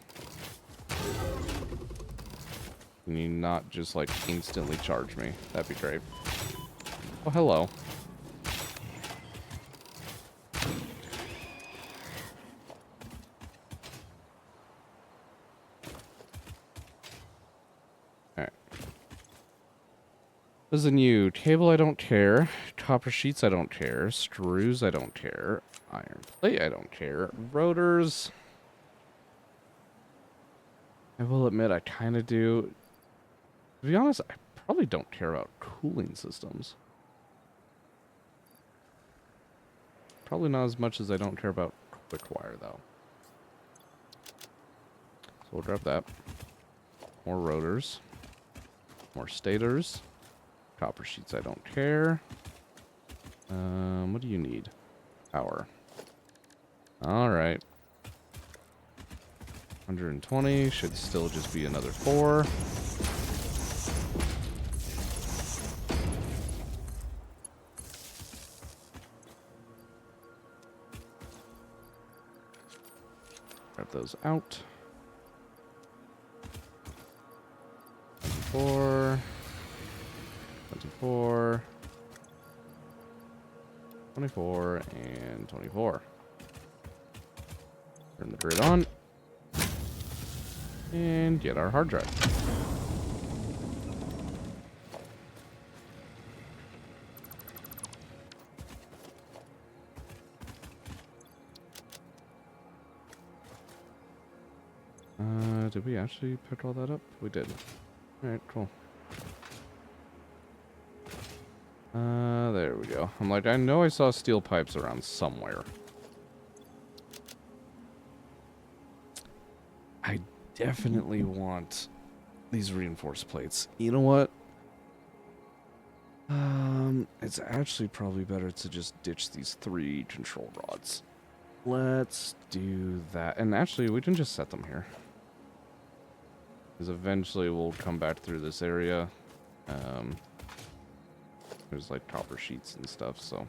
Can you not just, like, instantly charge me? That'd be great. Oh, hello. Alright. This is a new cable, I don't care. Copper sheets, I don't care. Screws, I don't care. Iron plate, I don't care. Rotors. I will admit, I kind of do. To be honest, I probably don't care about cooling systems. Probably not as much as I don't care about quick wire, though. So we'll grab that. More rotors. More stators. Copper sheets, I don't care. What do you need? Power. Alright. 120 should still just be another 4. Grab those out. 24. 24. 24 and 24. Turn the grid on. And get our hard drive. Did we actually pick all that up? We did. Alright, cool. There we go. I'm like, I know I saw steel pipes around somewhere. I definitely want these reinforced plates. You know what? It's actually probably better to just ditch these 3 control rods. Let's do that. And actually, we can just set them here. Because eventually we'll come back through this area. There's like copper sheets and stuff, so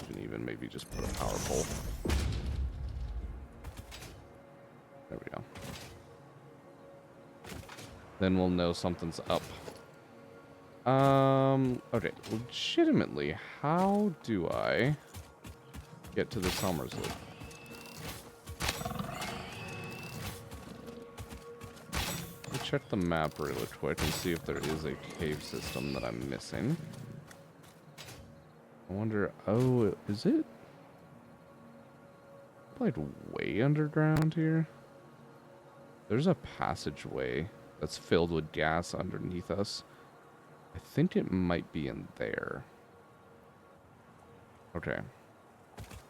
we can even maybe just put a power pole. There we go. Then we'll know something's up. Okay, legitimately, how do I get to the Somersloop? Let me check the map really quick and see if there is a cave system that I'm missing. I wonder, oh, is it like way underground here? There's a passageway that's filled with gas underneath us. I think it might be in there. Okay.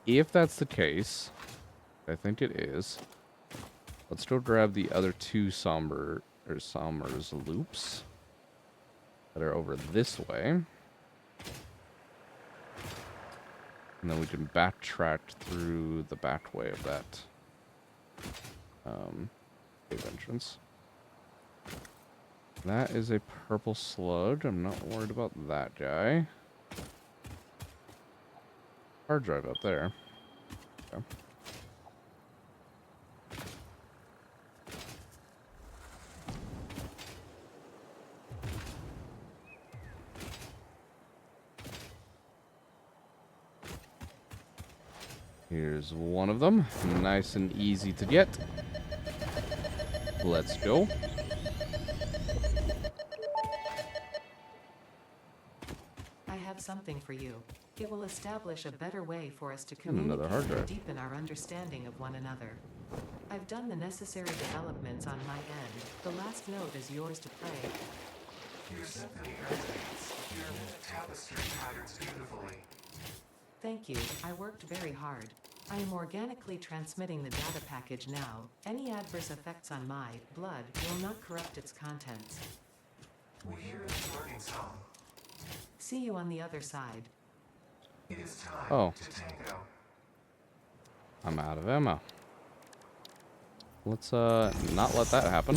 If that's the case, I think it is. Let's go grab the other 2 Somersloops that are over this way. And then we can backtrack through the back way of that cave entrance. That is a purple slug. I'm not worried about that guy. Hard drive up there. Okay. Here's one of them. Nice and easy to get. Let's go. I have something for you. It will establish a better way for us to And another hard communicate and drive. deepen our understanding of one another. I've done the necessary developments on my end. The last note is yours to play. Your symphony resonates. Your minute tapestry patterns beautifully. Thank you. I worked very hard. I am organically transmitting the data package now. Any adverse effects on my blood will not corrupt its contents. We hear this learning song. See you on the other side. It is time Oh. to tango. I'm out of ammo. Let's not let that happen.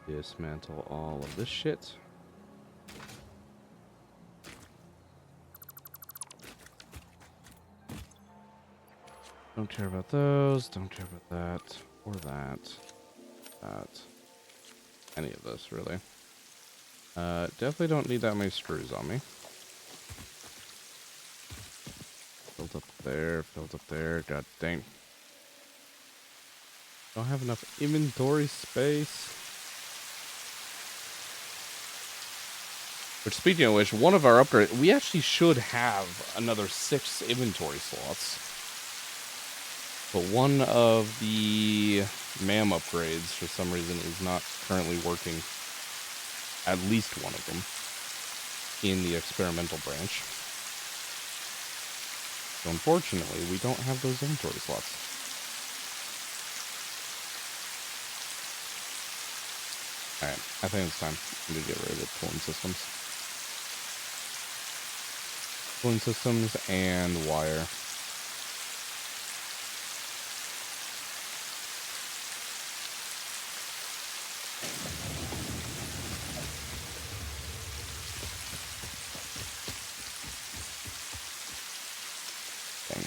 Dismantle all of this shit. Don't care about those. Don't care about that. Or that. That. Any of this, really. Definitely don't need that many screws on me. Filled up there. Filled up there. God dang. Don't have enough inventory space. Which, speaking of which, one of our upgrades, we actually should have another 6 inventory slots. But one of the MAM upgrades, for some reason, is not currently working. At least one of them. In the experimental branch. So unfortunately, we don't have those inventory slots. Alright, I think it's time to get rid of the pulling systems. Pulling systems and wire. Dang.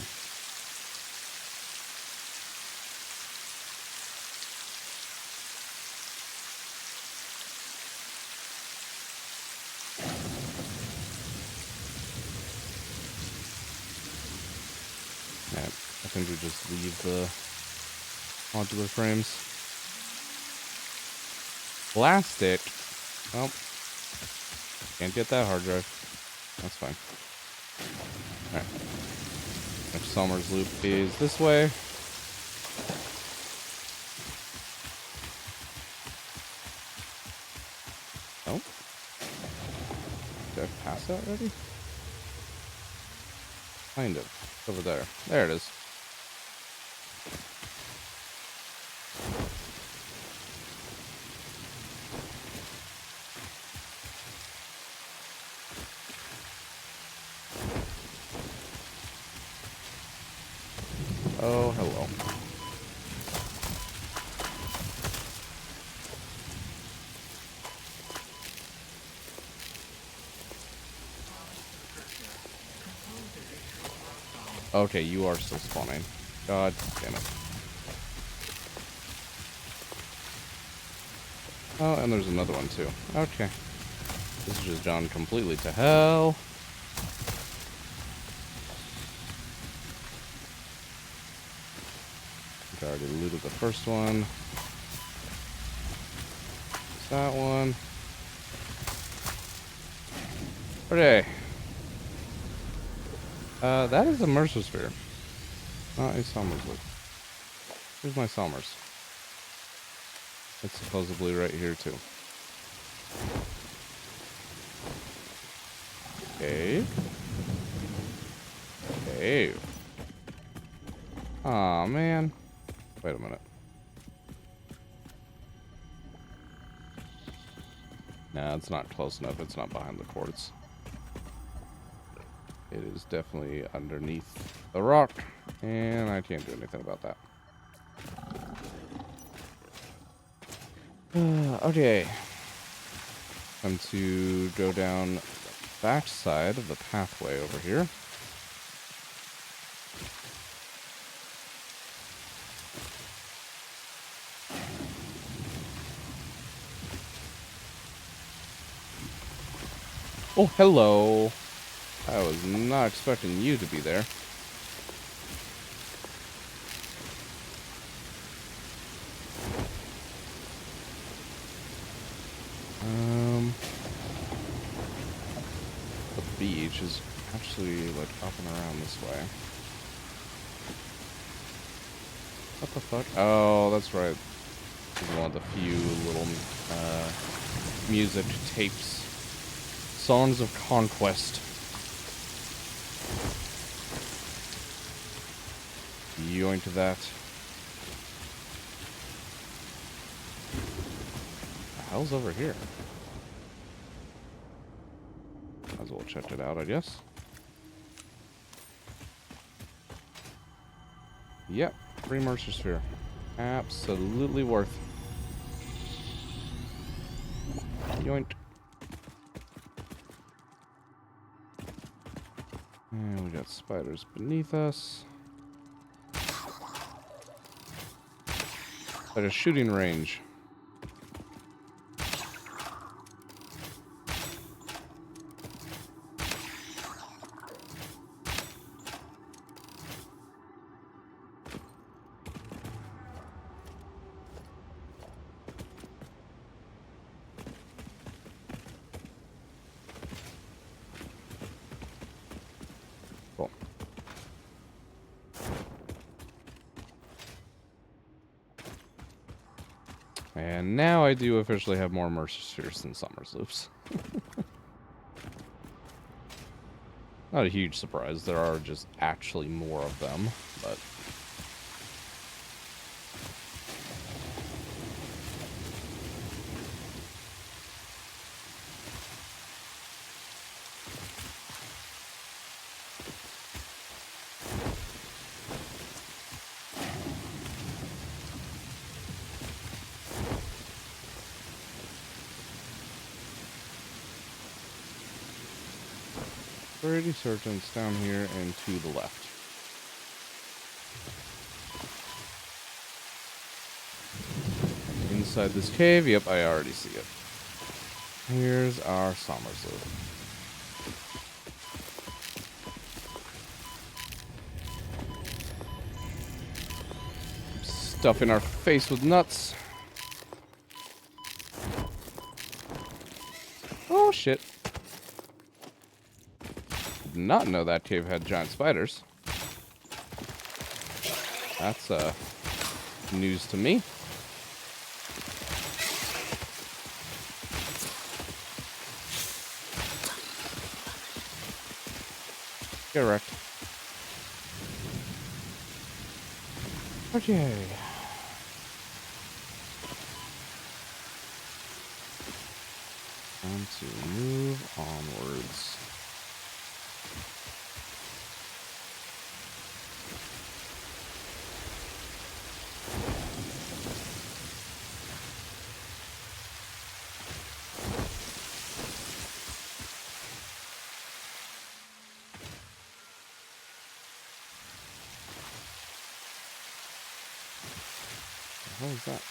Alright, I think we just leave the modular frames. Plastic. Well, can't get that hard drive. That's fine. Alright. Next Somersloop is this way. Oh. Did I pass that already? Kind of. It's over there. There it is. Oh, hello. Okay, you are still spawning. God damn it. Oh, and there's another one too. Okay. This is just gone completely to hell. I already looted the first one. That one. Okay. That is a Mercer Sphere. Not a Somersloop. Here's my Somers. It's supposedly right here too. Okay. Okay. Aw, man. Wait a minute. Nah, it's not close enough. It's not behind the quartz. It is definitely underneath the rock, and I can't do anything about that. Okay. Time to go down the back side of the pathway over here. Oh, hello. I was not expecting you to be there. The beach is actually like up and around this way. What the fuck? Oh, that's right. This is one of the few little music tapes. Songs of Conquest. Yoink that. The hell's over here? Might as well check it out, I guess. Yep, free Mercer Sphere. Absolutely worth. Yoink. And we got spiders beneath us. At a shooting range. Cool. And now I do officially have more Mercer Spheres than Somersloops. Not a huge surprise. There are just actually more of them, but... Pretty certain it's down here and to the left. Inside this cave, yep, I already see it. Here's our Somersloop. Stuffing our face with nuts. Oh shit. Did not know that cave had giant spiders. That's news to me. Get wrecked. Okay. Time to move onwards. What is that?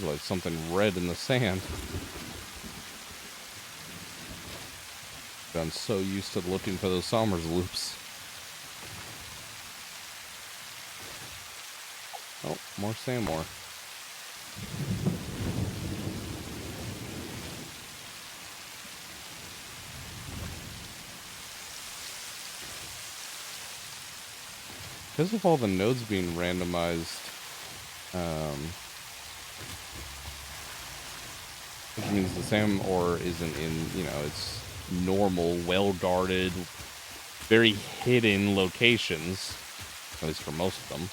Like something red in the sand. I'm so used to looking for those Somersloops. Oh, more sandmore. Because of all the nodes being randomized, which means the SAM ore isn't in, its normal, well-guarded, very hidden locations, at least for most of them.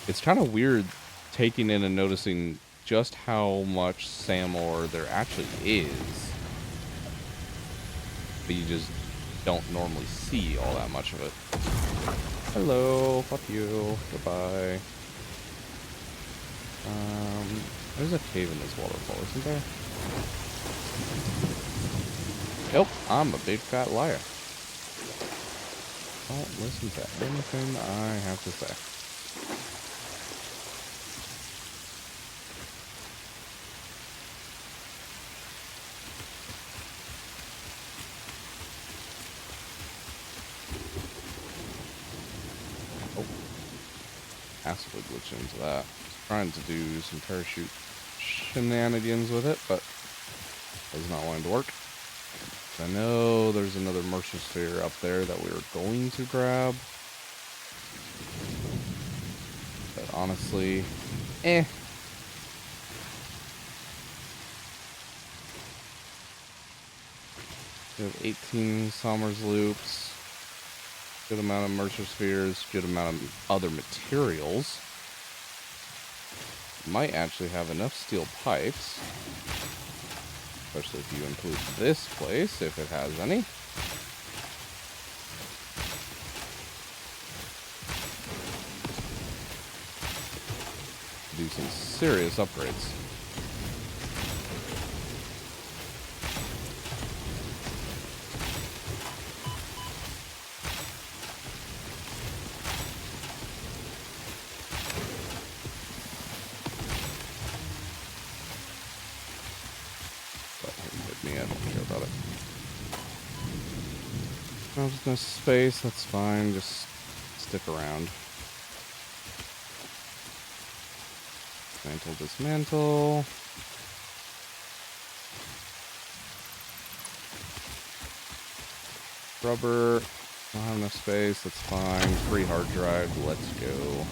It's kind of weird taking in and noticing just how much SAM ore there actually is, but you just don't normally see all that much of it. Hello, fuck you, goodbye. There's a cave in this waterfall, isn't there? Nope, I'm a big fat liar. Don't listen to anything I have to say. Oh. Acid glitch into that. Trying to do some parachute shenanigans with it, but it's not wanting to work. I know there's another Mercer Sphere up there that we were going to grab, but honestly, eh. We have 18 Somersloops, good amount of Mercer Spheres, good amount of other materials. Might actually have enough steel pipes, especially if you include this place, if it has any. Do some serious upgrades. There's no space, that's fine, just stick around. Dismantle. Rubber, don't have enough space, that's fine. Free hard drive, let's go.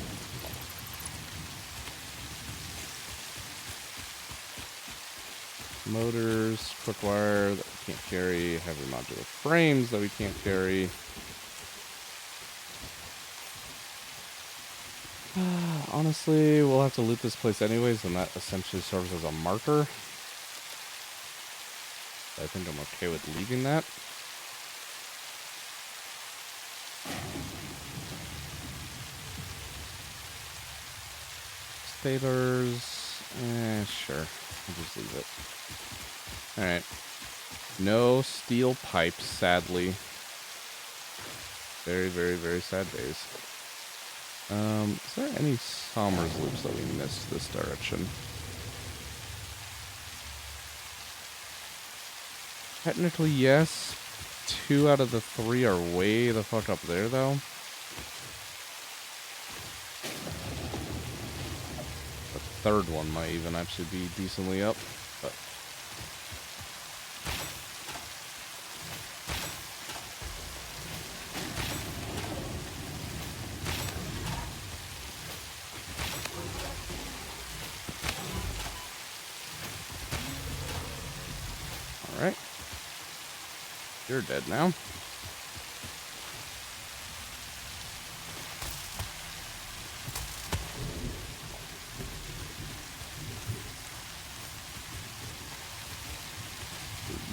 Motors, quick wire that we can't carry, heavy modular frames that we can't carry. Honestly, we'll have to loot this place anyways, and that essentially serves as a marker. I think I'm okay with leaving that. Stators, sure, I'll just leave it. Alright. No steel pipes, sadly. Very, very, very sad days. Is there any Somersloops that we missed this direction? Technically, yes. 2 out of the 3 are way the fuck up there, though. The third one might even actually be decently up, but... Alright. You're dead now.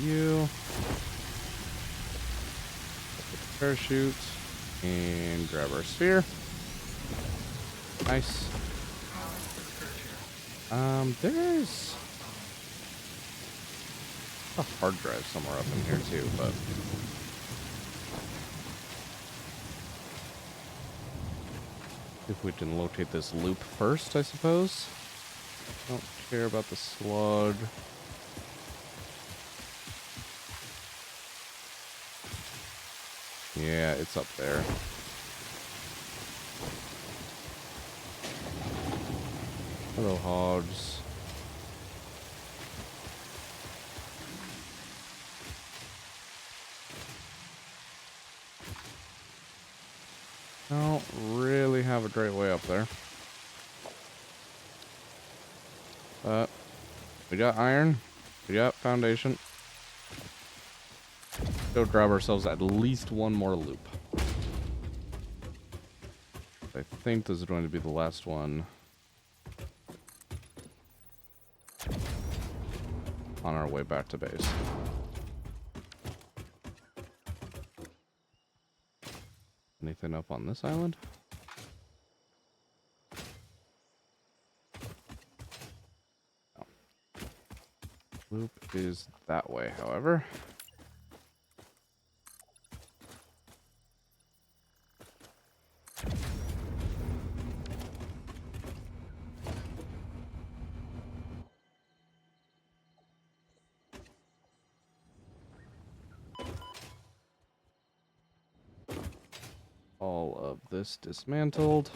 You. Parachute. And grab our sphere. Nice. There's a hard drive somewhere up in here too, but if we can locate this loop first, I suppose. Don't care about the slug. Yeah, it's up there. Hello, hogs. Don't really have a great way up there. But we got iron. We got foundation. Go grab ourselves at least one more loop. I think this is going to be the last one. On our way back to base. Anything up on this island? No. Loop is that way, however. All of this dismantled.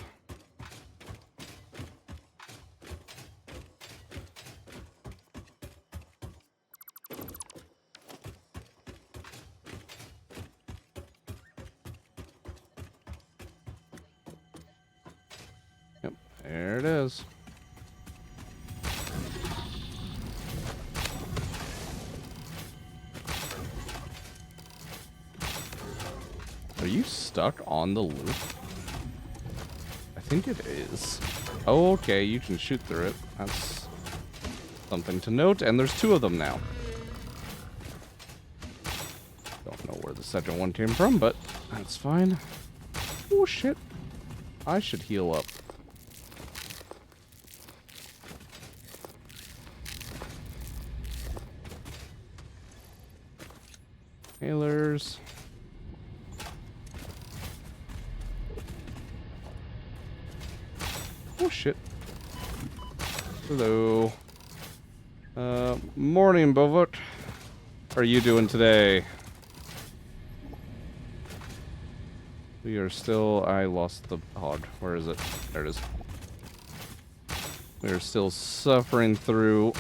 Yep, there it is. Are you stuck on the loop? I think it is. Oh, okay, you can shoot through it. That's something to note, and there's 2 of them now. Don't know where the second one came from, but that's fine. Oh, shit. I should heal up. Hailers. Oh, shit. Hello. Morning, Bovot. How are you doing today? We are still... I lost the hog. Where is it? There it is. We are still suffering through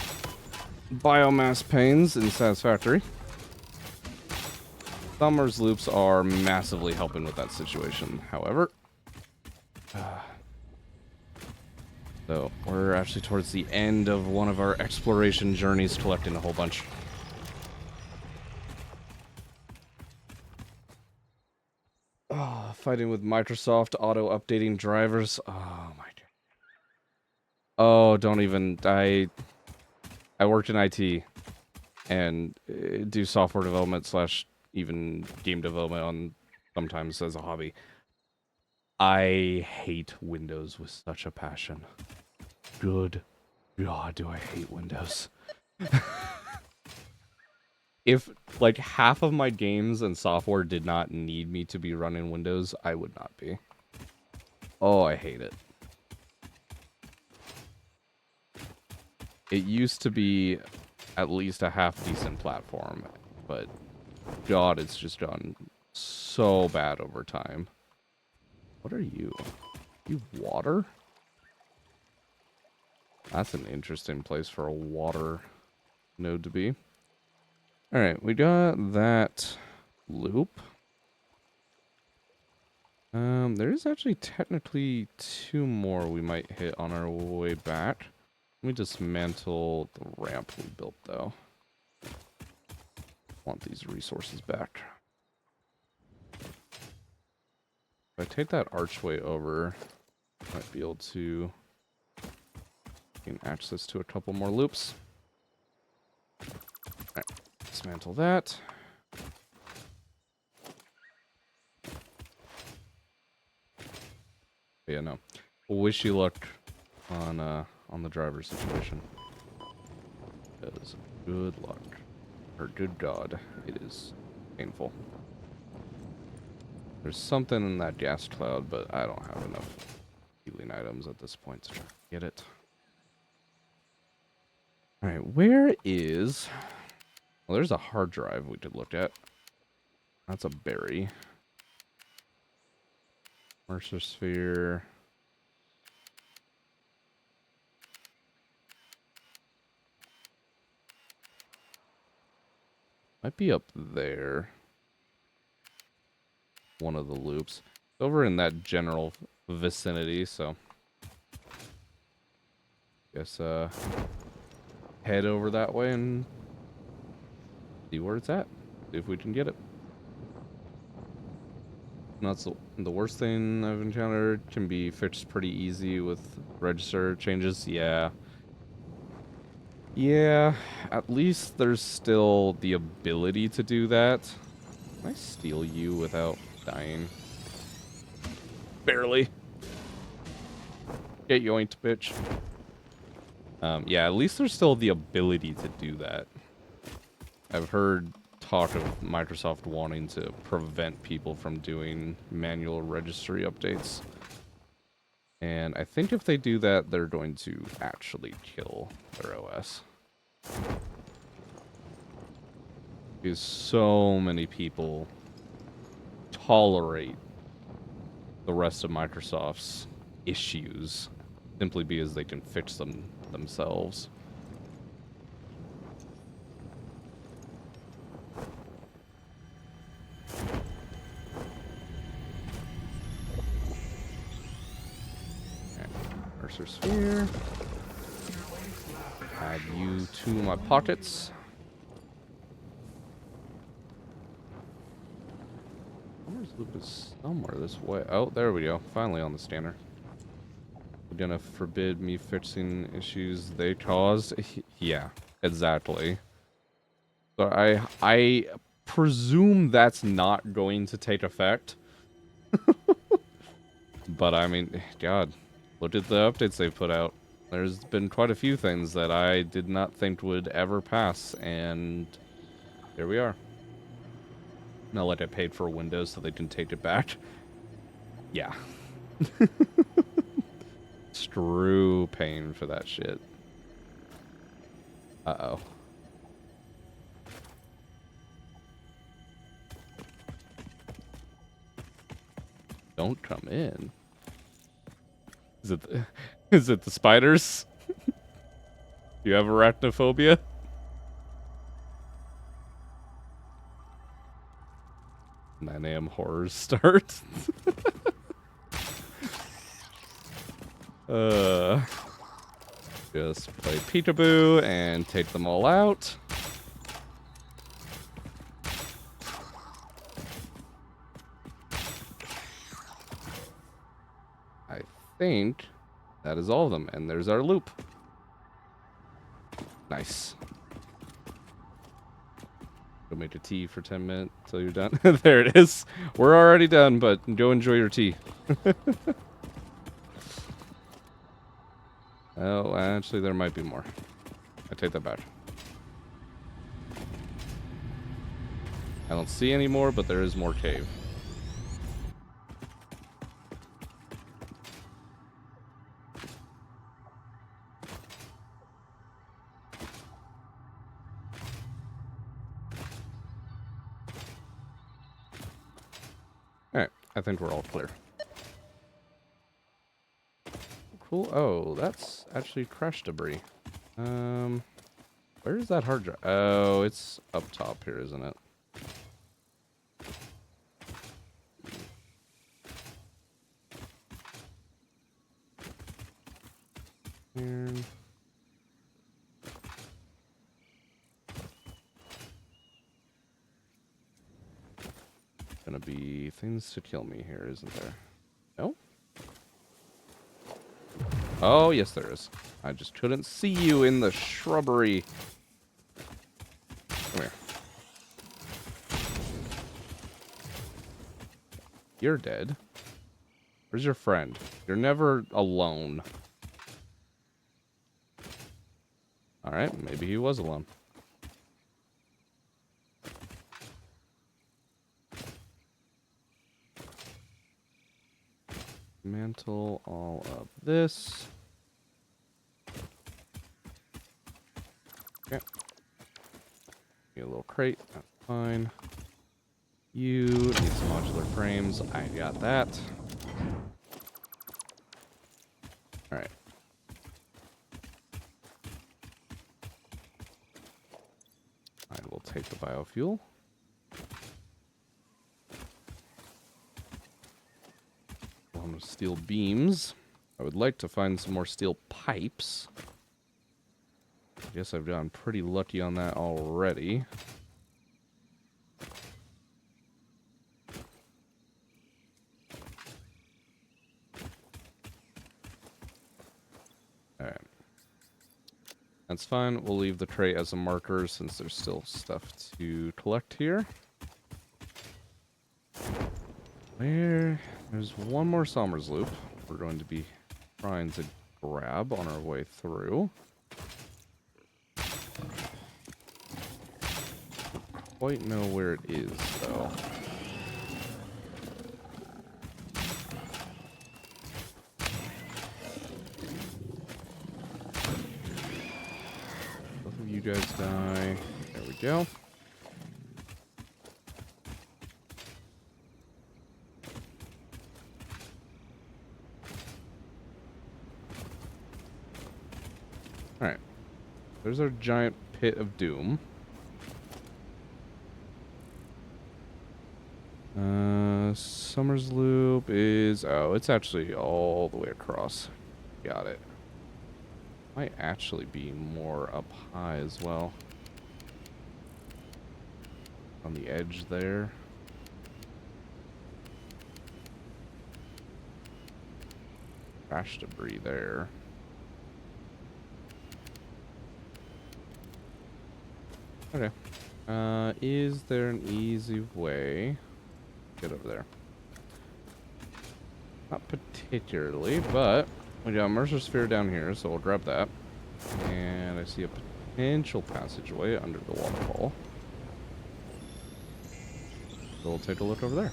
biomass pains in Satisfactory. Somersloops are massively helping with that situation, however. So, we're actually towards the end of one of our exploration journeys, collecting a whole bunch. Oh, fighting with Microsoft auto-updating drivers. Oh, my God. Oh, don't even... I worked in IT, and do software development / even game development on sometimes as a hobby. I hate Windows with such a passion. Good God, do I hate Windows. if like half of my games and software did not need me to be running Windows, I would not be. Oh, I hate it. It used to be at least a half decent platform, but God, it's just gone so bad over time. What are you? You water? That's an interesting place for a water node to be. Alright, we got that loop. There is actually technically 2 more we might hit on our way back. Let me dismantle the ramp we built, though. Want these resources back. If I take that archway over, I might be able to gain access to a couple more loops. Alright, dismantle that. But yeah, no. Wish you luck on the driver situation. Because good luck. Or good God, it is painful. There's something in that gas cloud, but I don't have enough healing items at this point to try to get it. Alright, where is... Well, there's a hard drive we could look at. That's a berry. Mercer sphere. Might be up there. One of the loops. It's over in that general vicinity, so... Guess, head over that way and see where it's at. See if we can get it. Not the worst thing I've encountered. Can be fixed pretty easy with register changes. Yeah. Yeah, at least there's still the ability to do that. Can I steal you without dying? Barely. Get yoinked, bitch. Yeah, at least there's still the ability to do that. I've heard talk of Microsoft wanting to prevent people from doing manual registry updates. And I think if they do that, they're going to actually kill their OS. Because so many people tolerate the rest of Microsoft's issues simply because they can fix them themselves. Mercer sphere. Add you to my pockets. Somersloop is somewhere this way. Oh, there we go. Finally on the scanner. They're gonna forbid me fixing issues they caused. Yeah, exactly. So I presume that's not going to take effect. But I mean, God, look at the updates they've put out. There's been quite a few things that I did not think would ever pass, and here we are. Not like I paid for Windows so they can take it back. Yeah. True pain for that shit. Uh-oh. Don't come in. Is it the spiders? Do you have arachnophobia? 9 a.m. horrors start. Just play peekaboo and take them all out. I think that is all of them, and there's our loop. Nice. Go make a tea for 10 minutes till you're done. There it is. We're already done, but go enjoy your tea. Oh, actually, there might be more. I take that back. I don't see any more, but there is more cave. Alright, I think we're all clear. Cool. Oh, that's actually crash debris. Where is that hard drive? Oh, it's up top here, isn't it? Here. Gonna be things to kill me here, isn't there? No? Oh, yes, there is. I just couldn't see you in the shrubbery. Come here. You're dead. Where's your friend? You're never alone. Alright, maybe he was alone. Mantle all of this. Okay. Get a little crate. That's fine. You need some modular frames. I got that. Alright. I will take the biofuel. Steel beams. I would like to find some more steel pipes. I guess I've gotten pretty lucky on that already. Alright. That's fine. We'll leave the crate as a marker since there's still stuff to collect here. There's one more Somersloop we're going to be trying to grab on our way through. Don't quite know where it is, though. Both of you guys die. There we go. Alright. There's our giant pit of doom. Somersloop is... Oh, it's actually all the way across. Got it. Might actually be more up high as well. On the edge there. Crash debris there. Okay. Is there an easy way to get over there? Not particularly, but we got a Mercer Sphere down here, so we'll grab that. And I see a potential passageway under the waterfall. So we'll take a look over there.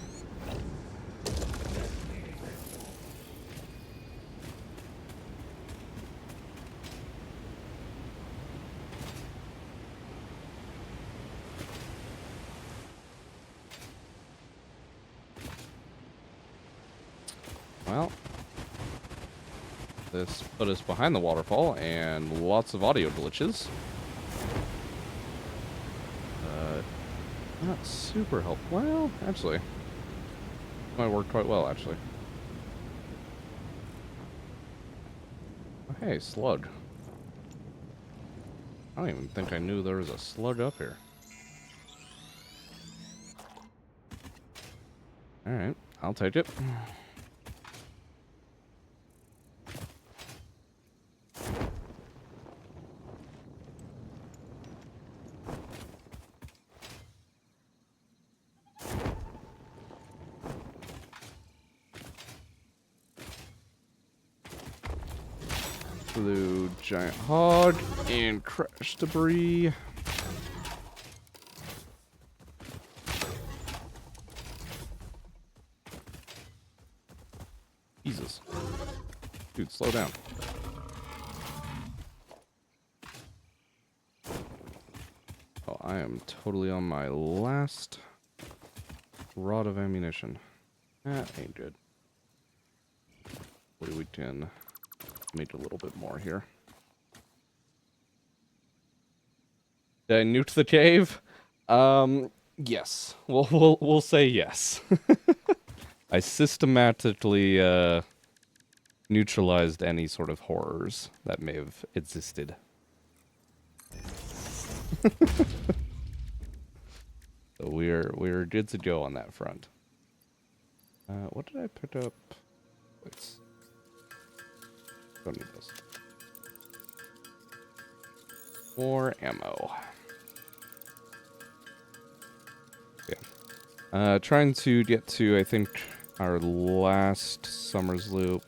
Well, this put us behind the waterfall and lots of audio glitches. Not super helpful. Well, actually, might work quite well, actually. Oh, hey, slug. I don't even think I knew there was a slug up here. Alright, I'll take it. Blue giant hog and crash debris. Jesus. Dude, slow down. Oh, I am totally on my last rod of ammunition. That ain't good. Hopefully we can make a little bit more here. Did I nuke the cave? Yes. We'll say yes. I systematically neutralized any sort of horrors that may have existed. So we're good to go on that front. What did I pick up? Wait. Don't need this. More ammo. Yeah. Trying to get to, I think, our last Somersloop.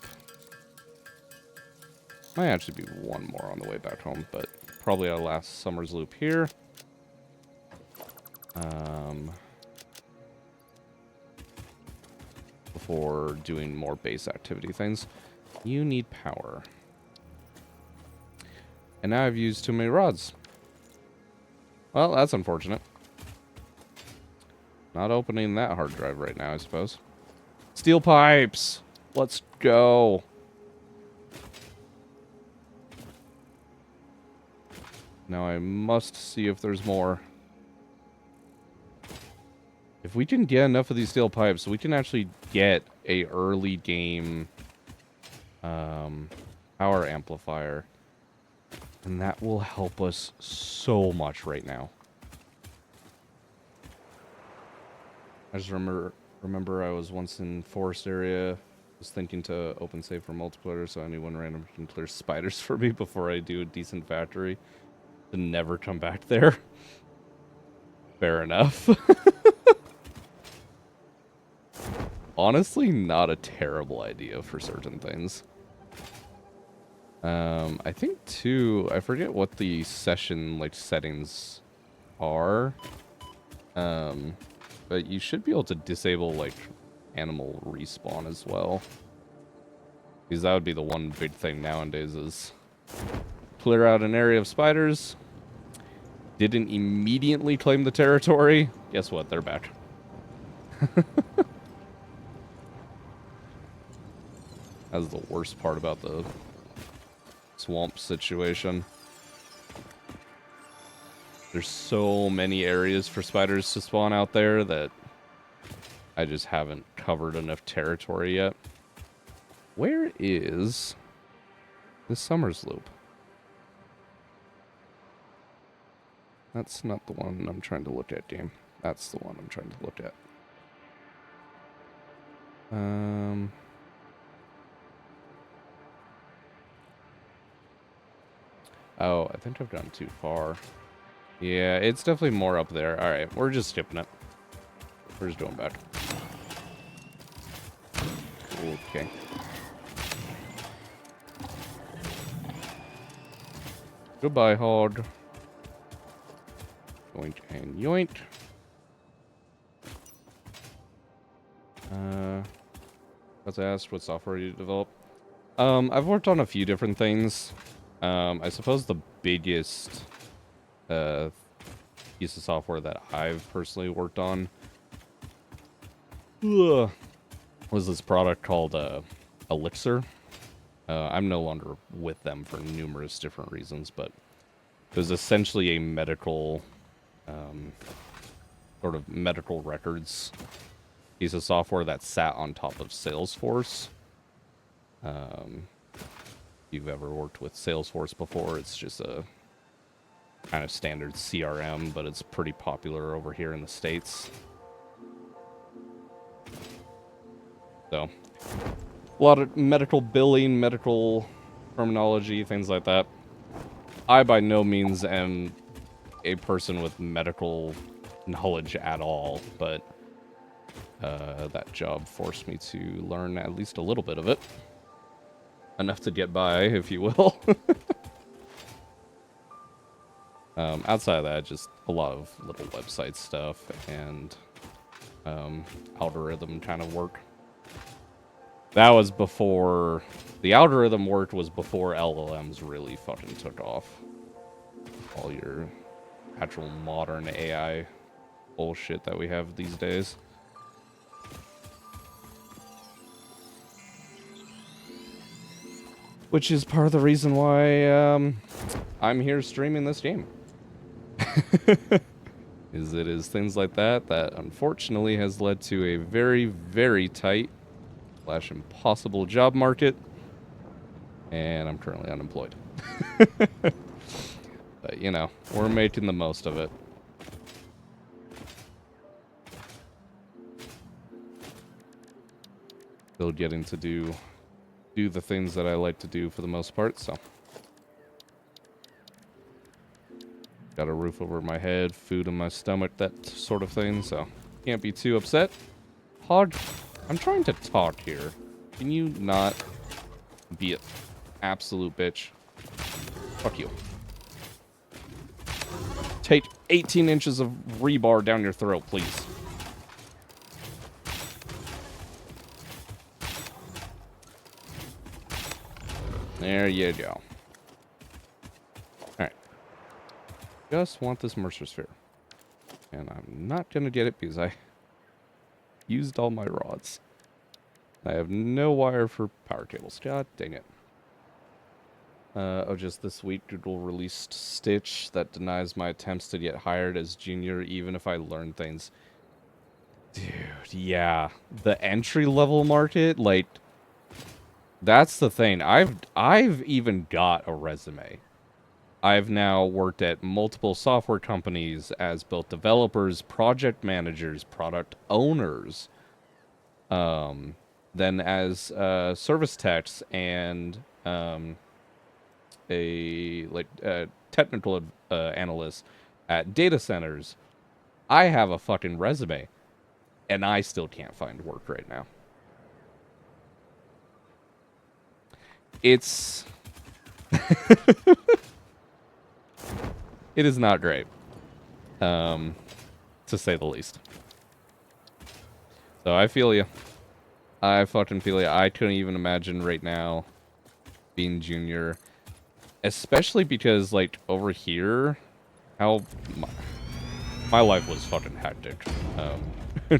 Might actually be one more on the way back home, but probably our last Somersloop here. Before doing more base activity things. You need power. And now I've used too many rods. Well, that's unfortunate. Not opening that hard drive right now, I suppose. Steel pipes! Let's go! Now I must see if there's more. If we can get enough of these steel pipes, we can actually get a early game power amplifier. And that will help us so much right now. I just remember I was once in forest area. Was thinking to open save for multiplier, so anyone random can clear spiders for me before I do a decent factory. To never come back there. Fair enough. Honestly, not a terrible idea for certain things. I think too, I forget what the session like settings are. But you should be able to disable like animal respawn as well. Because that would be the one big thing nowadays is clear out an area of spiders. Didn't immediately claim the territory. Guess what? They're back. That's the worst part about the swamp situation. There's so many areas for spiders to spawn out there that I just haven't covered enough territory yet. Where is the Somersloop? That's not the one I'm trying to look at, game. That's the one I'm trying to look at. Oh, I think I've gone too far. Yeah, it's definitely more up there. Alright, we're just skipping it. We're just going back. Okay. Goodbye, hog. Yoink and yoink. Let's ask what software you develop. I've worked on a few different things. I suppose the biggest piece of software that I've personally worked on was this product called Elixir. I'm no longer with them for numerous different reasons, but it was essentially a medical, sort of medical records piece of software that sat on top of Salesforce. If you've ever worked with Salesforce before, it's just a kind of standard CRM, but it's pretty popular over here in the States. So, a lot of medical billing, medical terminology, things like that. I by no means am a person with medical knowledge at all, but that job forced me to learn at least a little bit of it. Enough to get by, if you will. Outside of that, just a lot of little website stuff and algorithm kind of work. That was before the algorithm worked, was before LLMs really fucking took off. All your actual modern AI bullshit that we have these days. Which is part of the reason why I'm here streaming this game. It is things like that that unfortunately has led to a very, very tight / impossible job market. And I'm currently unemployed. But, you know, we're making the most of it. Still getting to do the things that I like to do for the most part, so. Got a roof over my head, food in my stomach, that sort of thing, so can't be too upset. Hog, I'm trying to talk here. Can you not be an absolute bitch? Fuck you. Take 18 inches of rebar down your throat, please. There you go. Alright. Just want this Mercer Sphere. And I'm not gonna get it because I used all my rods. I have no wire for power cables. God dang it. Just this week, Google released Stitch that denies my attempts to get hired as junior even if I learn things. Dude, yeah. The entry-level market, like, that's the thing. I've even got a resume. I've now worked at multiple software companies as both developers, project managers, product owners, then as service techs and a technical analyst at data centers. I have a fucking resume, and I still can't find work right now. It's it is not great, to say the least. So I feel you. I fucking feel you. I couldn't even imagine right now being junior, especially because, like, over here, how my life was fucking hectic,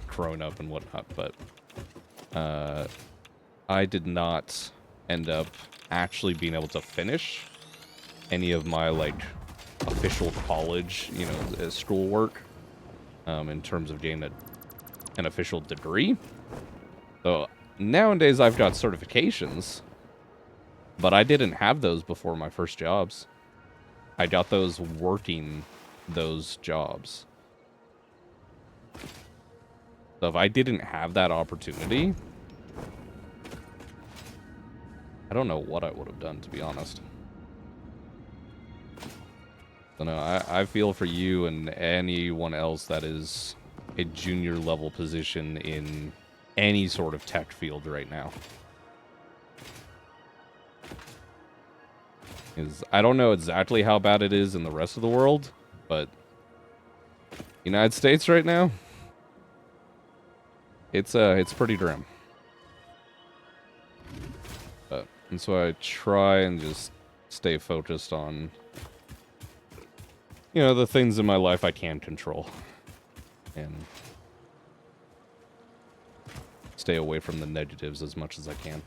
growing up and whatnot, but I did not end up actually being able to finish any of my, like, official college, you know, schoolwork, in terms of getting an official degree. So nowadays I've got certifications, but I didn't have those before my first jobs. I got those working those jobs. So if I didn't have that opportunity, I don't know what I would have done, to be honest. So no, I feel for you and anyone else that is a junior level position in any sort of tech field right now. I don't know exactly how bad it is in the rest of the world, but United States right now, it's pretty grim. And so I try and just stay focused on, you know, the things in my life I can control, and stay away from the negatives as much as I can.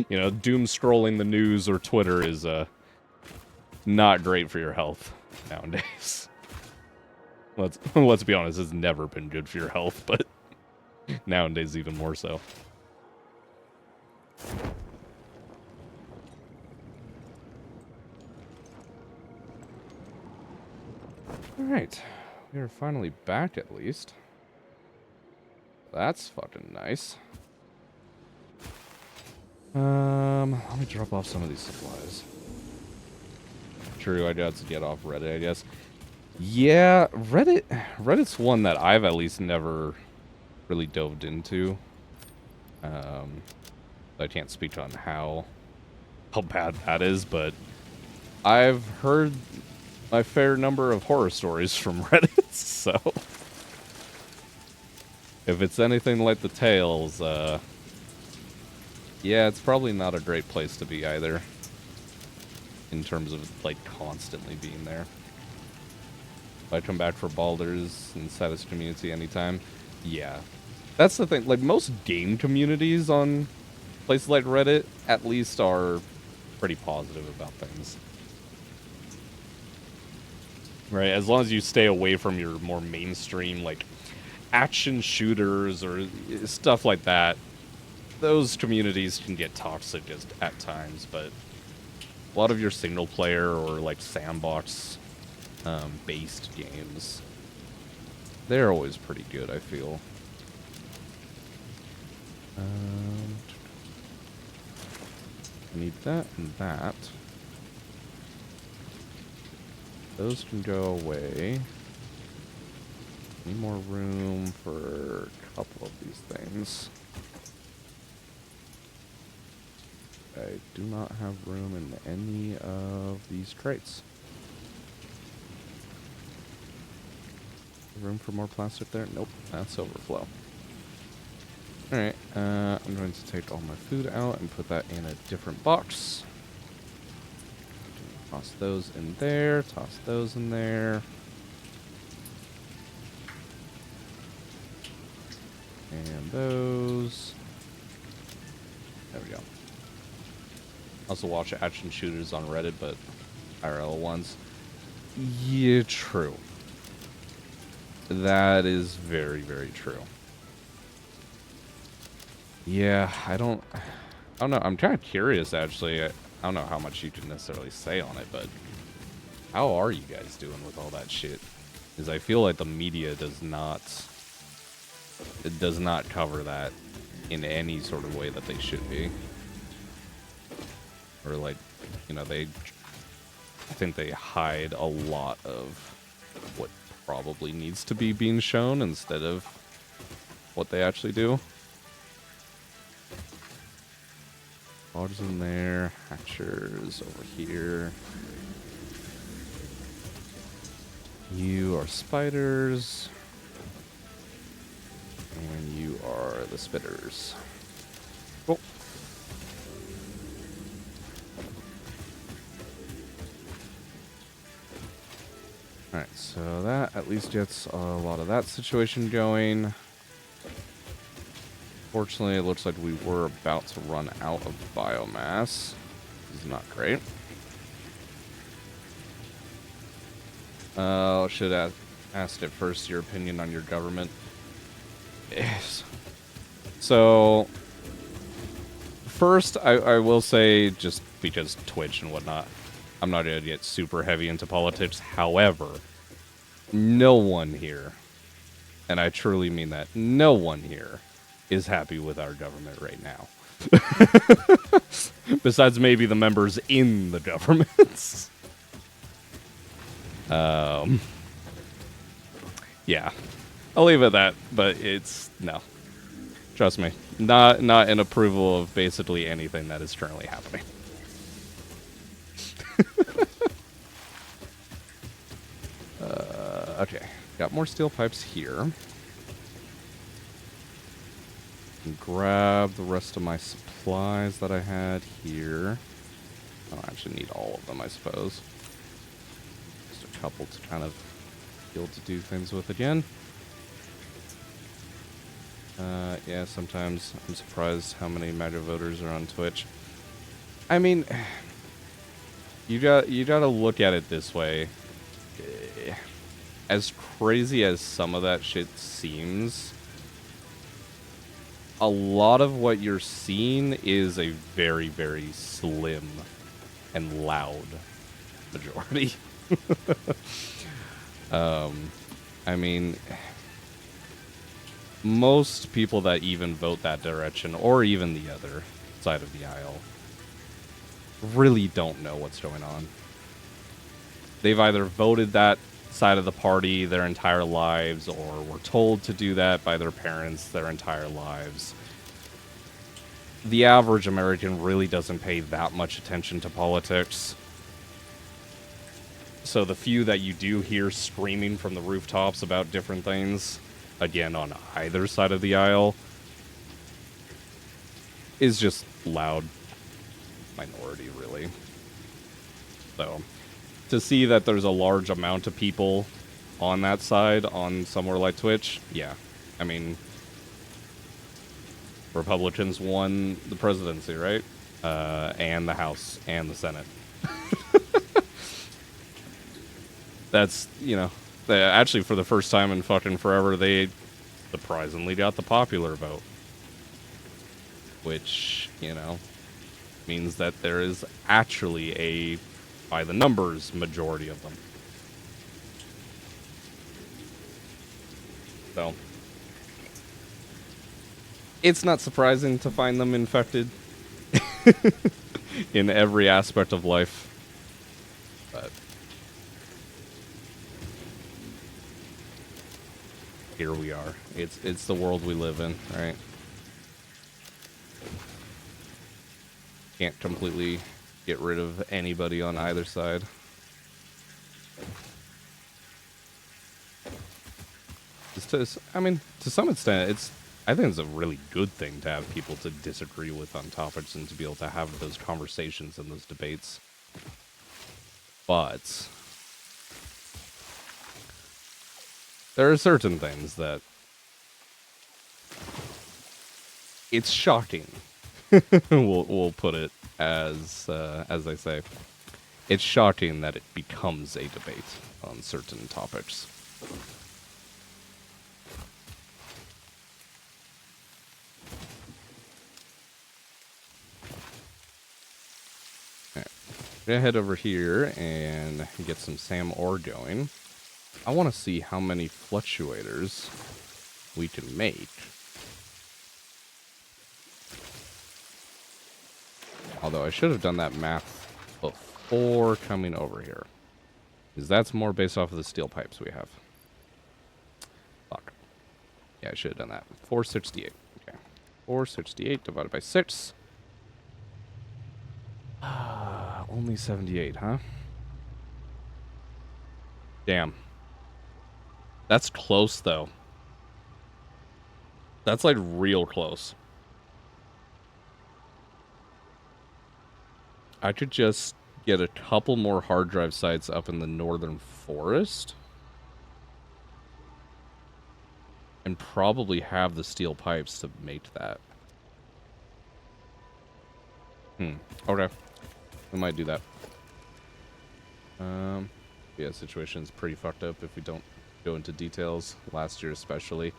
You know, doom scrolling the news or Twitter is not great for your health nowadays. Let's be honest, it's never been good for your health, but nowadays even more so. Alright, we are finally back at least. That's fucking nice. Let me drop off some of these supplies. True, I got to get off Reddit, I guess. Yeah, Reddit's one that I've at least never really dove into. I can't speak on how bad that is, but I've heard my fair number of horror stories from Reddit, so if it's anything like the tales, Yeah, it's probably not a great place to be either. In terms of, like, constantly being there. If I come back for Baldur's and Satis community anytime. Yeah. That's the thing. Like, most game communities on places like Reddit, at least, are pretty positive about things. Right? As long as you stay away from your more mainstream, like, action shooters or stuff like that, those communities can get toxic just at times, but a lot of your single player or, like, sandbox based games, they're always pretty good, I feel. I need that and that. Those can go away. Need more room for a couple of these things. I do not have room in any of these crates. Room for more plastic there? Nope, that's overflow. Alright, I'm going to take all my food out and put that in a different box. Toss those in there, toss those in there. And those. There we go. Also watch action shooters on Reddit, but IRL ones. Yeah, true. That is very, very true. Yeah, I don't know. I'm kind of curious, actually. I don't know how much you can necessarily say on it, but how are you guys doing with all that shit? Because I feel like the media does not cover that in any sort of way that they should be. Or, like, you know, I think they hide a lot of what probably needs to be being shown instead of what they actually do. Logs in there, hatchers over here. You are spiders. And you are the spitters. Cool. Alright, so that at least gets a lot of that situation going. Fortunately, it looks like we were about to run out of biomass. This is not great. Should have asked it first, your opinion on your government. Yes. So, first, I will say, just because Twitch and whatnot, I'm not going to get super heavy into politics. However, no one here, and I truly mean that, no one here is happy with our government right now. Besides maybe the members in the government. Yeah. I'll leave it at that, but it's no. Trust me. Not in approval of basically anything that is currently happening. Okay. Got more steel pipes here. And grab the rest of my supplies that I had here. I don't actually need all of them, I suppose. Just a couple to kind of be able to do things with again. Yeah, sometimes I'm surprised how many MAGA voters are on Twitch. I mean, you gotta look at it this way. As crazy as some of that shit seems, a lot of what you're seeing is a very, very slim and loud majority. I mean, most people that even vote that direction, or even the other side of the aisle, really don't know what's going on. They've either voted that side of the party their entire lives, or were told to do that by their parents their entire lives. The average American really doesn't pay that much attention to politics. So the few that you do hear screaming from the rooftops about different things, again, on either side of the aisle, is just loud minority, really. So, to see that there's a large amount of people on that side on somewhere like Twitch, yeah. I mean, Republicans won the presidency, right? And the House and the Senate. That's, you know, actually for the first time in fucking forever, they surprisingly got the popular vote. Which, you know, means that there is actually a, by the numbers, majority of them. So, it's not surprising to find them infected in every aspect of life. But here we are. It's the world we live in, right? Can't completely get rid of anybody on either side. I mean, to some extent, I think it's a really good thing to have people to disagree with on topics and to be able to have those conversations and those debates. But there are certain things that it's shocking. we'll put it as they say. It's shocking that it becomes a debate on certain topics. Gonna head over here and get some SAM ore going. I want to see how many fluctuators we can make. Although I should have done that math before coming over here. Because that's more based off of the steel pipes we have. Fuck. Yeah, I should have done that. 468. Okay. 468 divided by 6. Only 78, huh? Damn. That's close, though. That's, like, real close. I could just get a couple more hard drive sites up in the northern forest. And probably have the steel pipes to make that. Okay. We might do that. Yeah, situation's pretty fucked up if we don't go into details. Last year especially.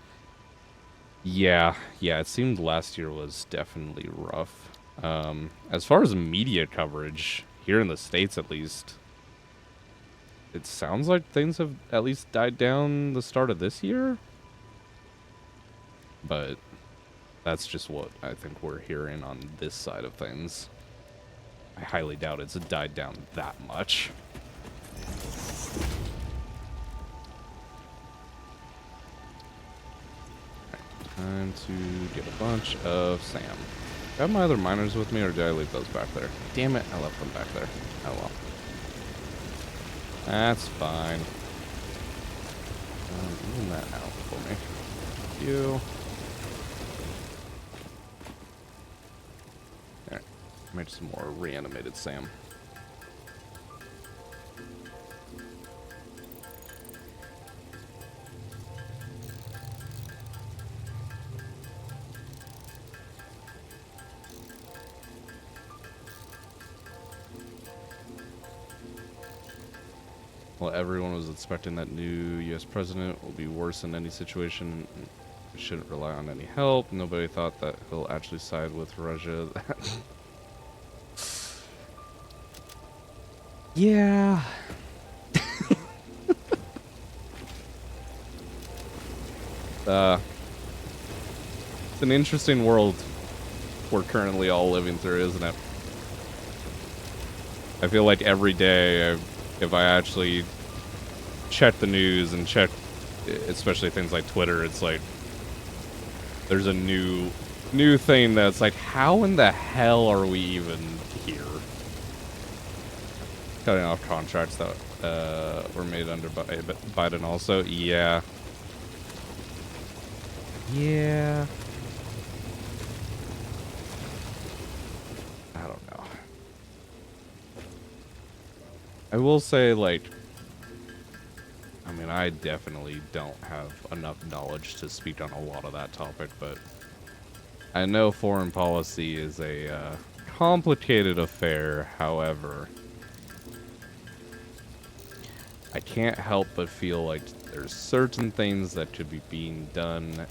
Yeah, it seemed last year was definitely rough. As far as media coverage, here in the States at least, it sounds like things have at least died down the start of this year. But that's just what I think we're hearing on this side of things. I highly doubt it's died down that much. Time to get a bunch of SAM. Do I have my other miners with me, or did I leave those back there? Damn it, I left them back there. Oh well. That's fine. Even that out for me. Thank you. Alright, make some more reanimated SAM. Well, everyone was expecting that new U.S. president will be worse in any situation. We shouldn't rely on any help. Nobody thought that he'll actually side with Russia. Yeah. It's an interesting world we're currently all living through, isn't it? I feel like every day, if I actually check the news and check, especially things like Twitter, it's like there's a new thing that's like, how in the hell are we even here? Cutting off contracts that were made under Biden also. Yeah. I will say, like, I mean, I definitely don't have enough knowledge to speak on a lot of that topic, but I know foreign policy is a complicated affair. However, I can't help but feel like there's certain things that could be being done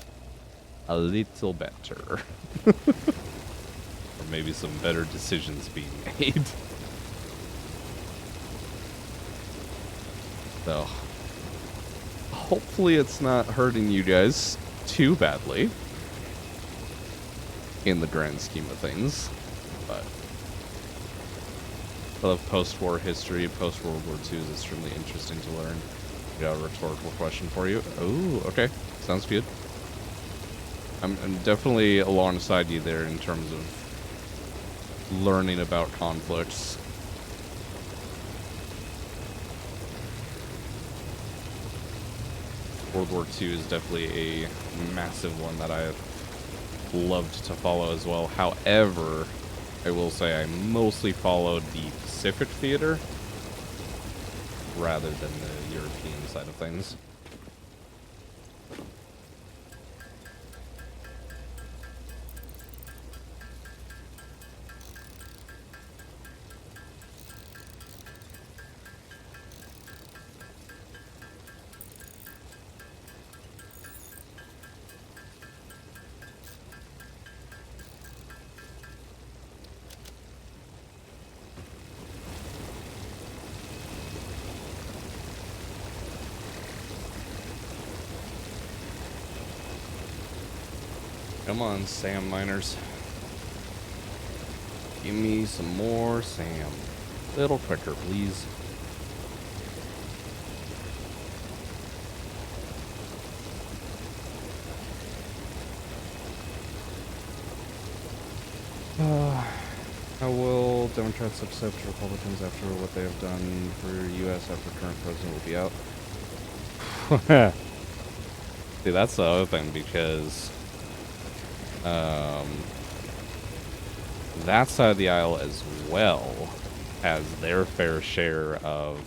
a little better. Or maybe some better decisions being made. So, hopefully it's not hurting you guys too badly in the grand scheme of things. But I love post-war history. Post-World War II is extremely interesting to learn. I got a rhetorical question for you. Oh, okay. Sounds good. I'm definitely alongside you there in terms of learning about conflicts. World War II is definitely a massive one that I've loved to follow as well. However, I will say I mostly followed the Pacific theater rather than the European side of things. Come on, Sam miners. Give me some more Sam. Little quicker, please. How will Democrats accept Republicans after what they have done for U.S. after current president will be out? See, that's the other thing, because that side of the aisle as well has their fair share of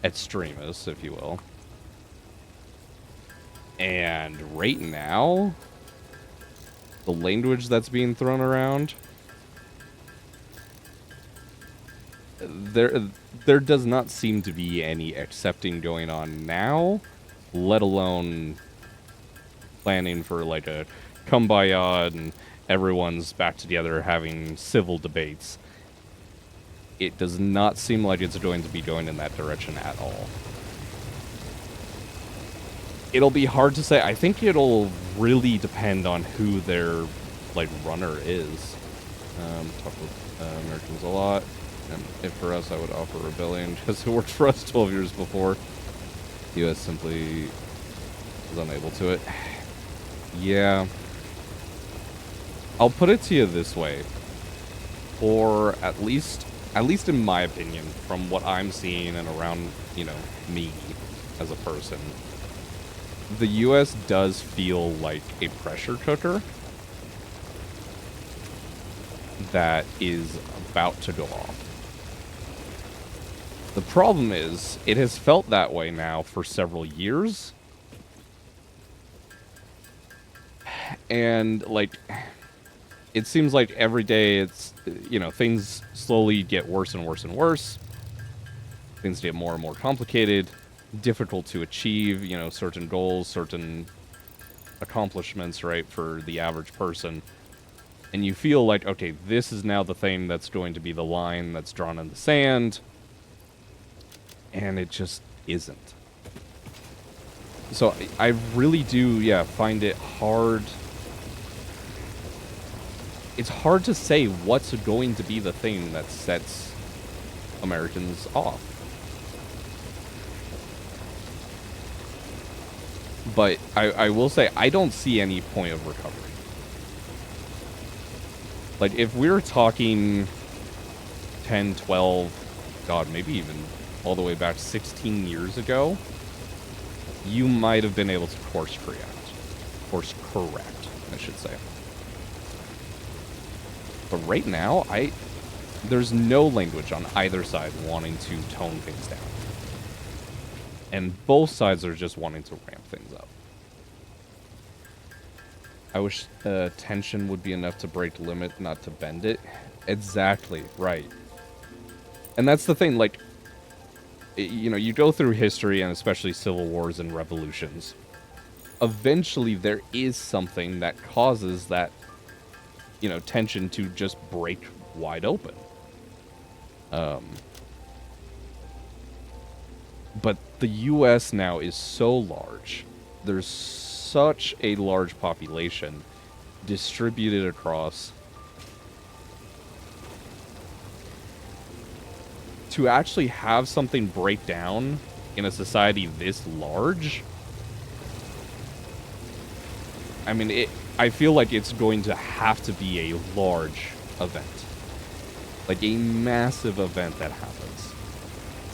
extremists, if you will. And right now, the language that's being thrown around, there does not seem to be any accepting going on now, let alone planning for like a kumbaya and everyone's back together having civil debates. It does not seem like it's going to be going in that direction at all. It'll be hard to say. I think it'll really depend on who their like runner is. Talk with Americans a lot, and if for us, I would offer rebellion because it worked for us 12 years before. The U.S. simply was unable to it. Yeah. I'll put it to you this way. Or at least in my opinion, from what I'm seeing and around, you know, me as a person, the U.S. does feel like a pressure cooker that is about to go off. The problem is, it has felt that way now for several years. And, like, it seems like every day it's, you know, things slowly get worse and worse and worse. Things get more and more complicated, difficult to achieve, you know, certain goals, certain accomplishments, right, for the average person. And you feel like, okay, this is now the thing that's going to be the line that's drawn in the sand. And it just isn't. So I really do, yeah, find it hard. It's hard to say what's going to be the thing that sets Americans off. But I will say, I don't see any point of recovery. Like, if we're talking 10, 12, God, maybe even all the way back 16 years ago, you might have been able to course correct, I should say. But right now, There's no language on either side wanting to tone things down. And both sides are just wanting to ramp things up. I wish tension would be enough to break the limit, not to bend it. Exactly, right. And that's the thing, like, you know, you go through history, and especially civil wars and revolutions. Eventually, there is something that causes that, you know, tension to just break wide open. But the U.S. now is so large. There's such a large population distributed across. To actually have something break down in a society this large, I mean, I feel like it's going to have to be a large event. Like a massive event that happens.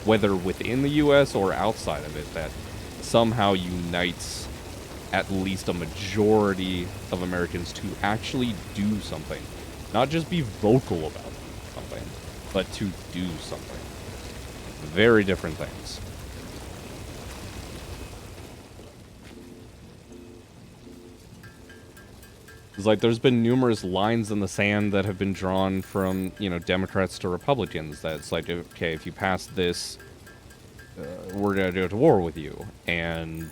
Whether within the US or outside of it, that somehow unites at least a majority of Americans to actually do something. Not just be vocal about something, but to do something. Very different things. It's like there's been numerous lines in the sand that have been drawn from, you know, Democrats to Republicans. That's like, okay, if you pass this, we're going to go to war with you. And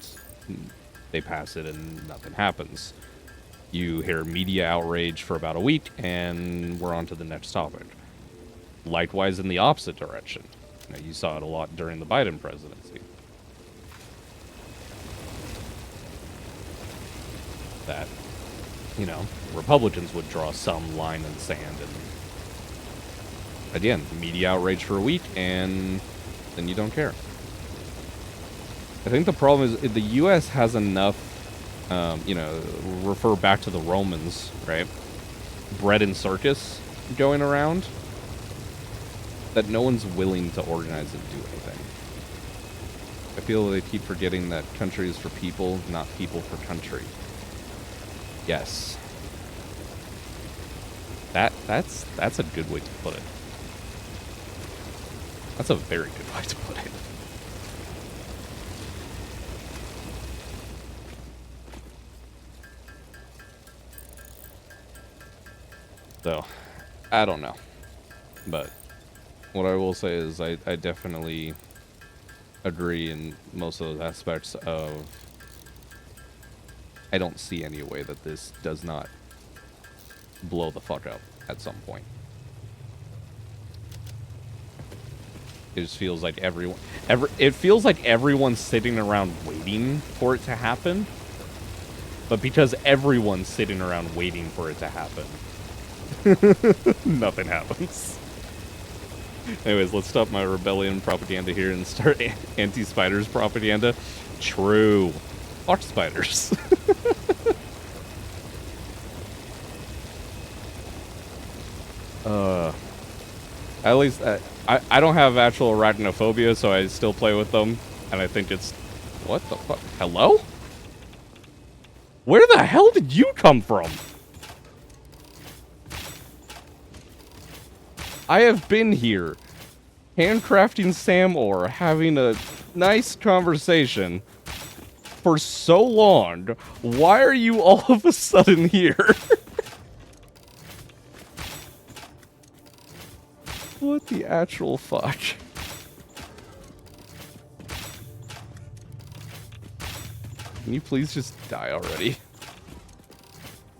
they pass it and nothing happens. You hear media outrage for about a week, and we're on to the next topic. Likewise in the opposite direction. You know, you saw it a lot during the Biden presidency. That, you know, Republicans would draw some line in the sand, and again, media outrage for a week, and then you don't care. I think the problem is the U.S. has enough, you know, refer back to the Romans, right? Bread and circus going around, that no one's willing to organize and do anything. I feel they keep forgetting that country is for people, not people for country. Yes. That's a good way to put it. That's a very good way to put it. So, I don't know. But what I will say is I definitely agree in most of those aspects of I don't see any way that this does not blow the fuck up at some point. It just feels like it feels like everyone's sitting around waiting for it to happen. But because everyone's sitting around waiting for it to happen, nothing happens. Anyways, let's stop my rebellion propaganda here and start anti-spiders propaganda. True. Fuck spiders. At least I don't have actual arachnophobia, so I still play with them, and I think it's... What the fuck? Hello? Where the hell did you come from? I have been here, handcrafting Sam ore, having a nice conversation for so long. Why are you all of a sudden here? What the actual fuck? Can you please just die already?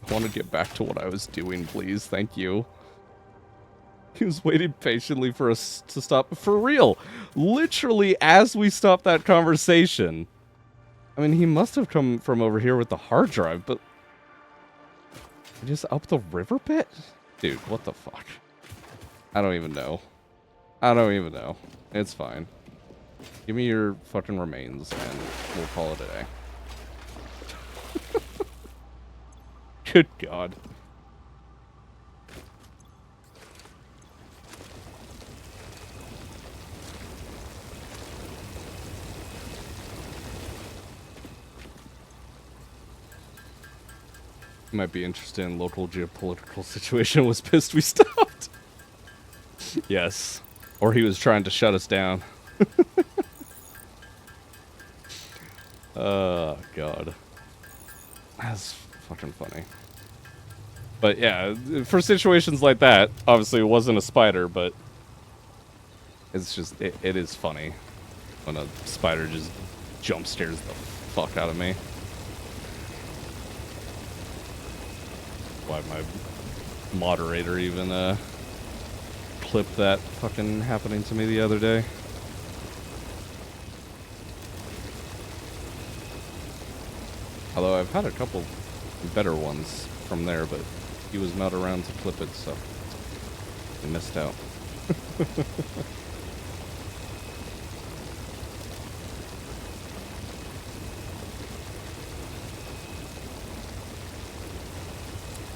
I want to get back to what I was doing, please. Thank you. He was waiting patiently for us to stop. For real. Literally, as we stopped that conversation. I mean, he must have come from over here with the hard drive, but... Just up the river bit? Dude, what the fuck? I don't even know. I don't even know. It's fine. Give me your fucking remains, and we'll call it a day. Good God. Might be interested in local geopolitical situation. Was pissed we stopped. Yes. Or he was trying to shut us down. Oh, God. That's fucking funny. But yeah, for situations like that, obviously it wasn't a spider, but it's just, it is funny when a spider just jump scares the fuck out of me. Why my moderator even clipped that fucking happening to me the other day. Although I've had a couple better ones from there, but he was not around to clip it, so I missed out.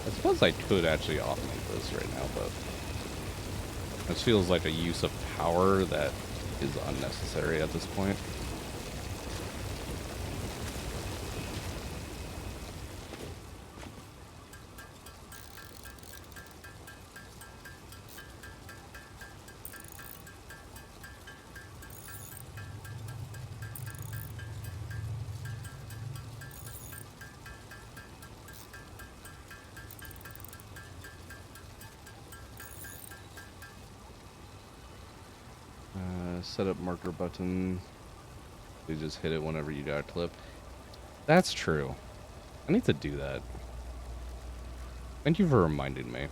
I suppose I could actually automate this right now, but this feels like a use of power that is unnecessary at this point. Setup marker button. You just hit it whenever you got a clip. That's true. I need to do that. Thank you for reminding me.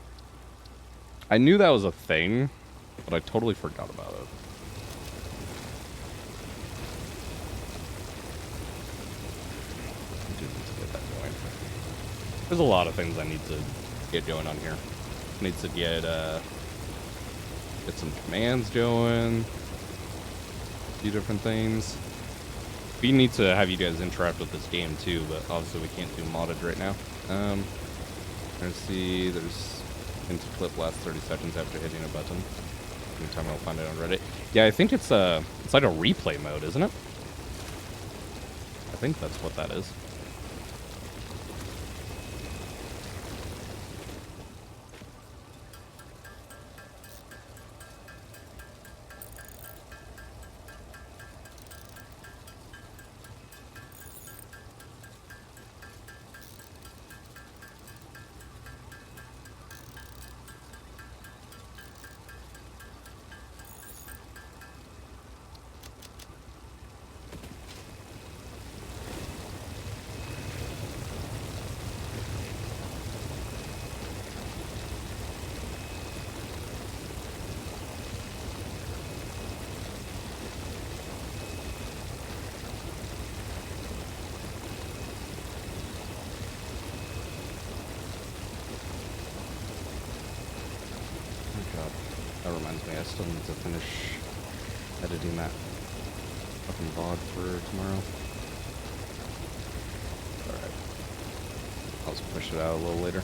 I knew that was a thing, but I totally forgot about it. I do need to get that going. There's a lot of things I need to get going on here. I need to get some commands going. A few different things. We need to have you guys interact with this game too, but obviously we can't do modded right now. Let's see, there's into clip lasts 30 seconds after hitting a button. Anytime I'll find it on Reddit. Yeah, I think it's like a replay mode, isn't it? I think that's what that is. That reminds me, I still need to finish editing that fucking VOD for tomorrow. Alright. I'll just push it out a little later.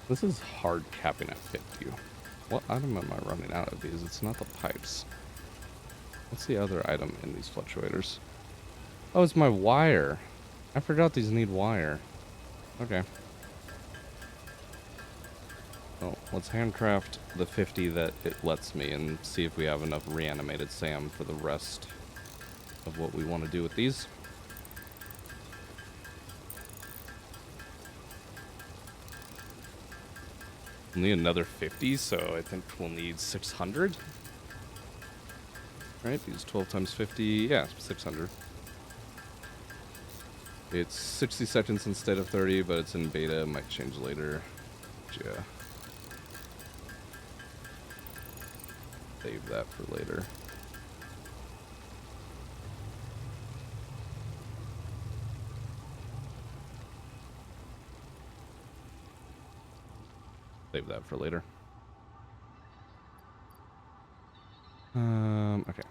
This is hard capping at 50. What item am I running out of these? It's not the pipes. What's the other item in these fluctuators? Oh, it's my wire. I forgot these need wire. Okay. Well, let's handcraft the 50 that it lets me and see if we have enough reanimated Sam for the rest of what we want to do with these. We'll need another 50, so I think we'll need 600. Right, these 12 times 50, yeah, 600. It's 60 seconds instead of 30, but it's in beta, might change later. Yeah. Save that for later. Save that for later. Okay.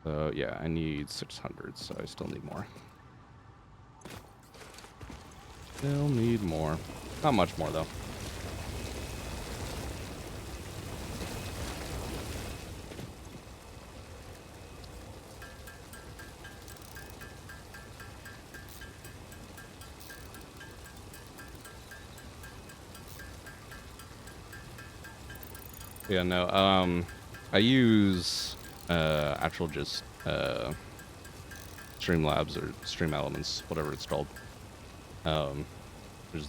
So yeah, I need 600, so I still need more. Still need more. Not much more though. Yeah, no, I use actual just Streamlabs or Stream Elements, whatever it's called. There's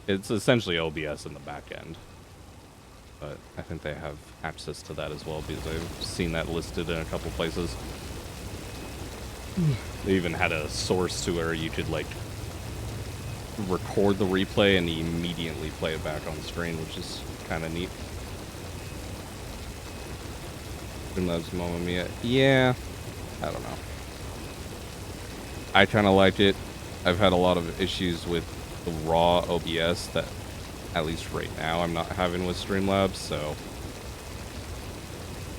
it's essentially OBS in the back end, but I think they have access to that as well because I've seen that listed in a couple places. They even had a source to where you could like record the replay and immediately play it back on the screen, which is kind of neat. Streamlabs Mamma Mia. Yeah, I don't know. I kind of liked it. I've had a lot of issues with the raw OBS that, at least right now, I'm not having with Streamlabs, so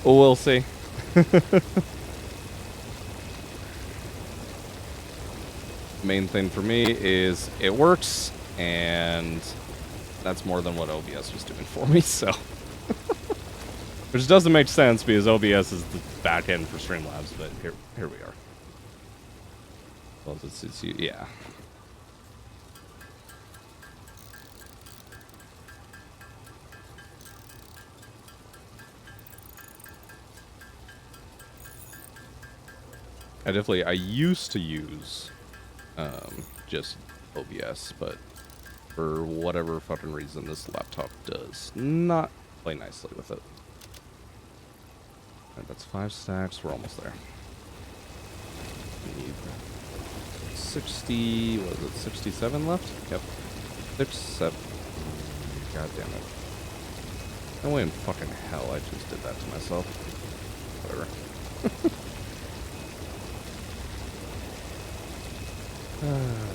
we'll see. Main thing for me is it works, and that's more than what OBS was doing for me, so. Which doesn't make sense because OBS is the back end for Streamlabs, but here we are. Well, it's you, yeah. I used to use just OBS, but for whatever fucking reason, this laptop does not play nicely with it. Alright, that's 5 stacks. We're almost there. We need 60, what is it, 67 left? Yep. 67. God damn it. No way in fucking hell I just did that to myself. Whatever. Fine.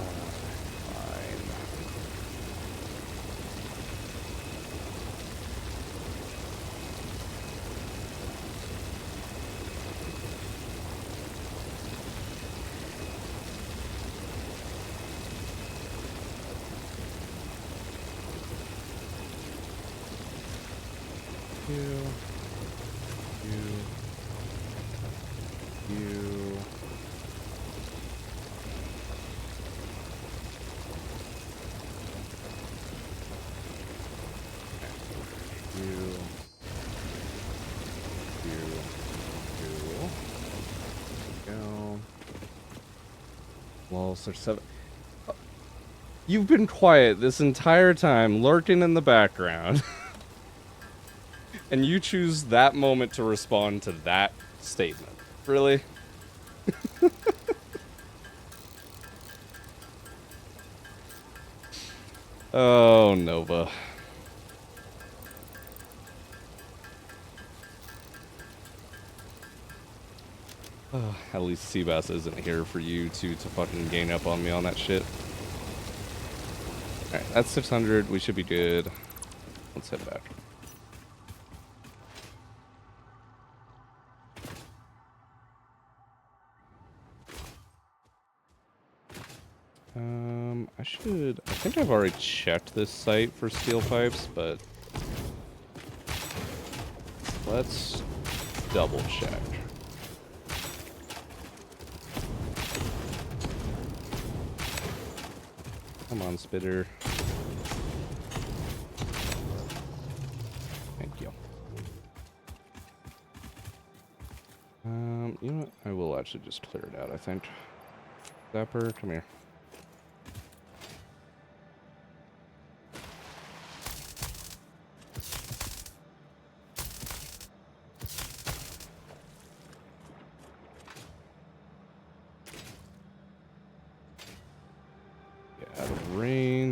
You. Go. Well, so 7. You've been quiet this entire time, lurking in the background. And you choose that moment to respond to that statement. Really? Oh, Nova. Oh, at least Seabass isn't here for you to fucking gang up on me on that shit. Alright, that's 600. We should be good. Let's head back. I think I've already checked this site for steel pipes, but let's double check. Come on, Spitter. Thank you. You know what? I will actually just clear it out, I think. Zapper, come here.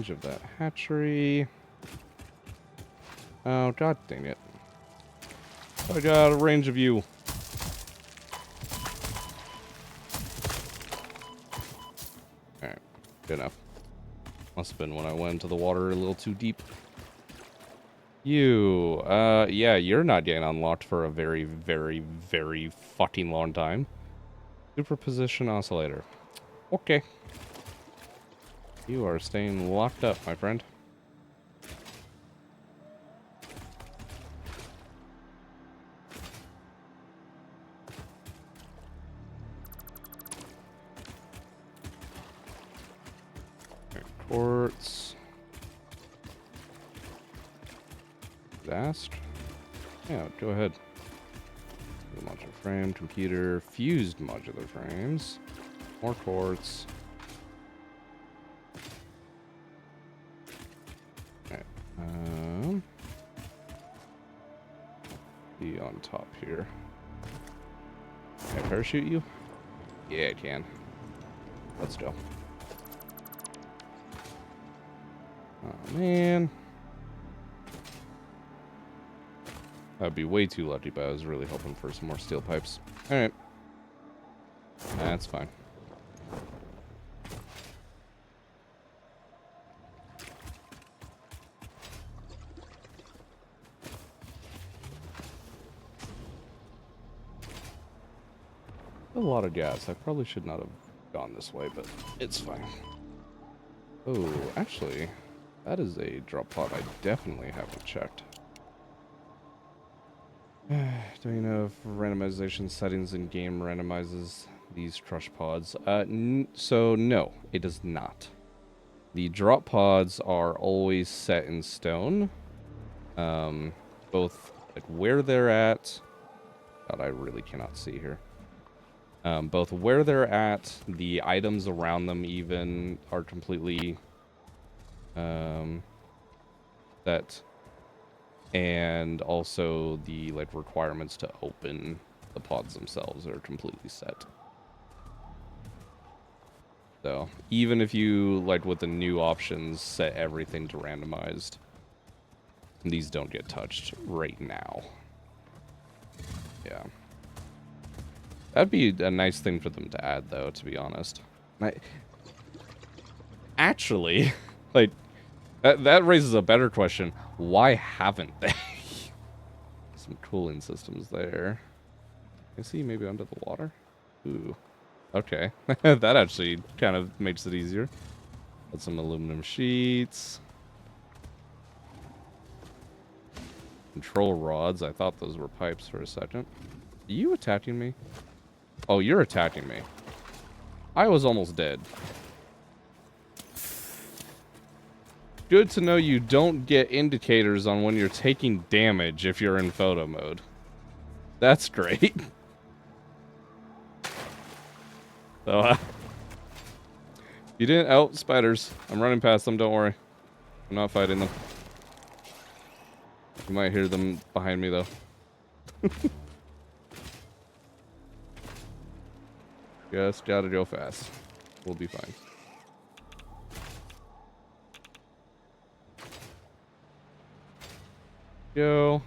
Of that hatchery. Oh, god dang it. I got a range of you. Alright, good enough. Must have been when I went into the water a little too deep. You, yeah, you're not getting unlocked for a very, very, very fucking long time. Superposition oscillator. Okay. You are staying locked up, my friend. Okay, quartz. Zast. Yeah, go ahead. Modular frame, computer, fused modular frames. More quartz. Alright. Be on top here. Can I parachute you? Yeah, I can. Let's go. Oh, man. That'd be way too lucky, but I was really hoping for some more steel pipes. Alright. That's fine. A lot of gas. I probably should not have gone this way, but it's fine. Oh, actually, that is a drop pod I definitely haven't checked. Do you know if randomization settings in game randomizes these crush pods? So no, it does not. The drop pods are always set in stone. Both like where they're at. God, I really cannot see here. Both where they're at, the items around them even are completely set. And also the like requirements to open the pods themselves are completely set. So even if you like with the new options set everything to randomized, these don't get touched right now. Yeah. That'd be a nice thing for them to add though, to be honest. Actually, like that raises a better question. Why haven't they? Some cooling systems there. I see maybe under the water. Ooh. Okay. That actually kind of makes it easier. Got some aluminum sheets. Control rods. I thought those were pipes for a second. Are you attacking me? Oh, you're attacking me. I was almost dead. Good to know you don't get indicators on when you're taking damage if you're in photo mode. That's great. So, you didn't... Oh, spiders. I'm running past them, don't worry. I'm not fighting them. You might hear them behind me, though. Just gotta go fast. We'll be fine. Go.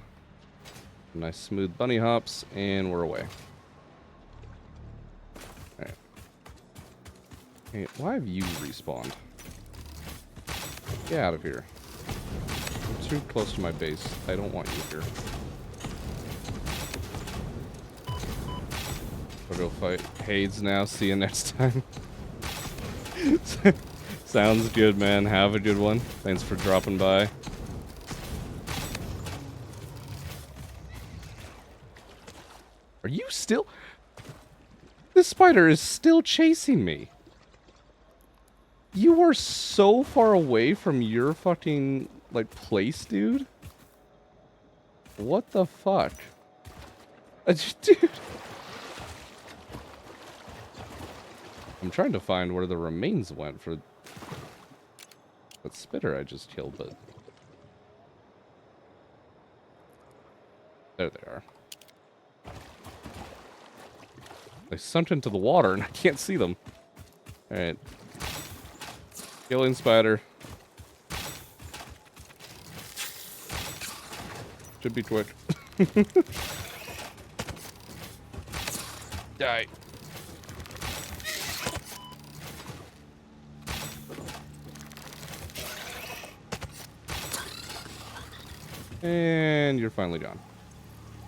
Nice smooth bunny hops, and we're away. Alright. Hey, why have you respawned? Get out of here. You're too close to my base. I don't want you here. I'll go fight Hades now. See you next time. Sounds good, man. Have a good one. Thanks for dropping by. Are you still... This spider is still chasing me. You are so far away from your fucking, like, place, dude. What the fuck? Dude. I'm trying to find where the remains went for that spitter I just killed, but... There they are. They sunk into the water and I can't see them. Alright. Killing spider. Should be quick. Die. And you're finally gone.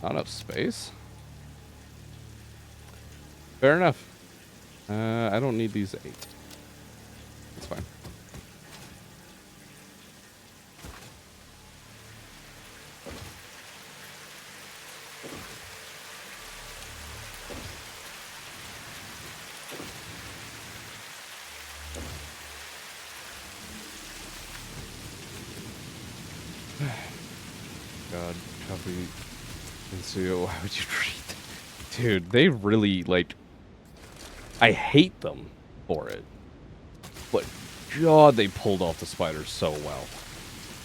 Not enough space. Fair enough. I don't need these 8. That's fine. God, copy. And so, why would you treat them? Dude, they really, like... I hate them for it. But, God, they pulled off the spiders so well.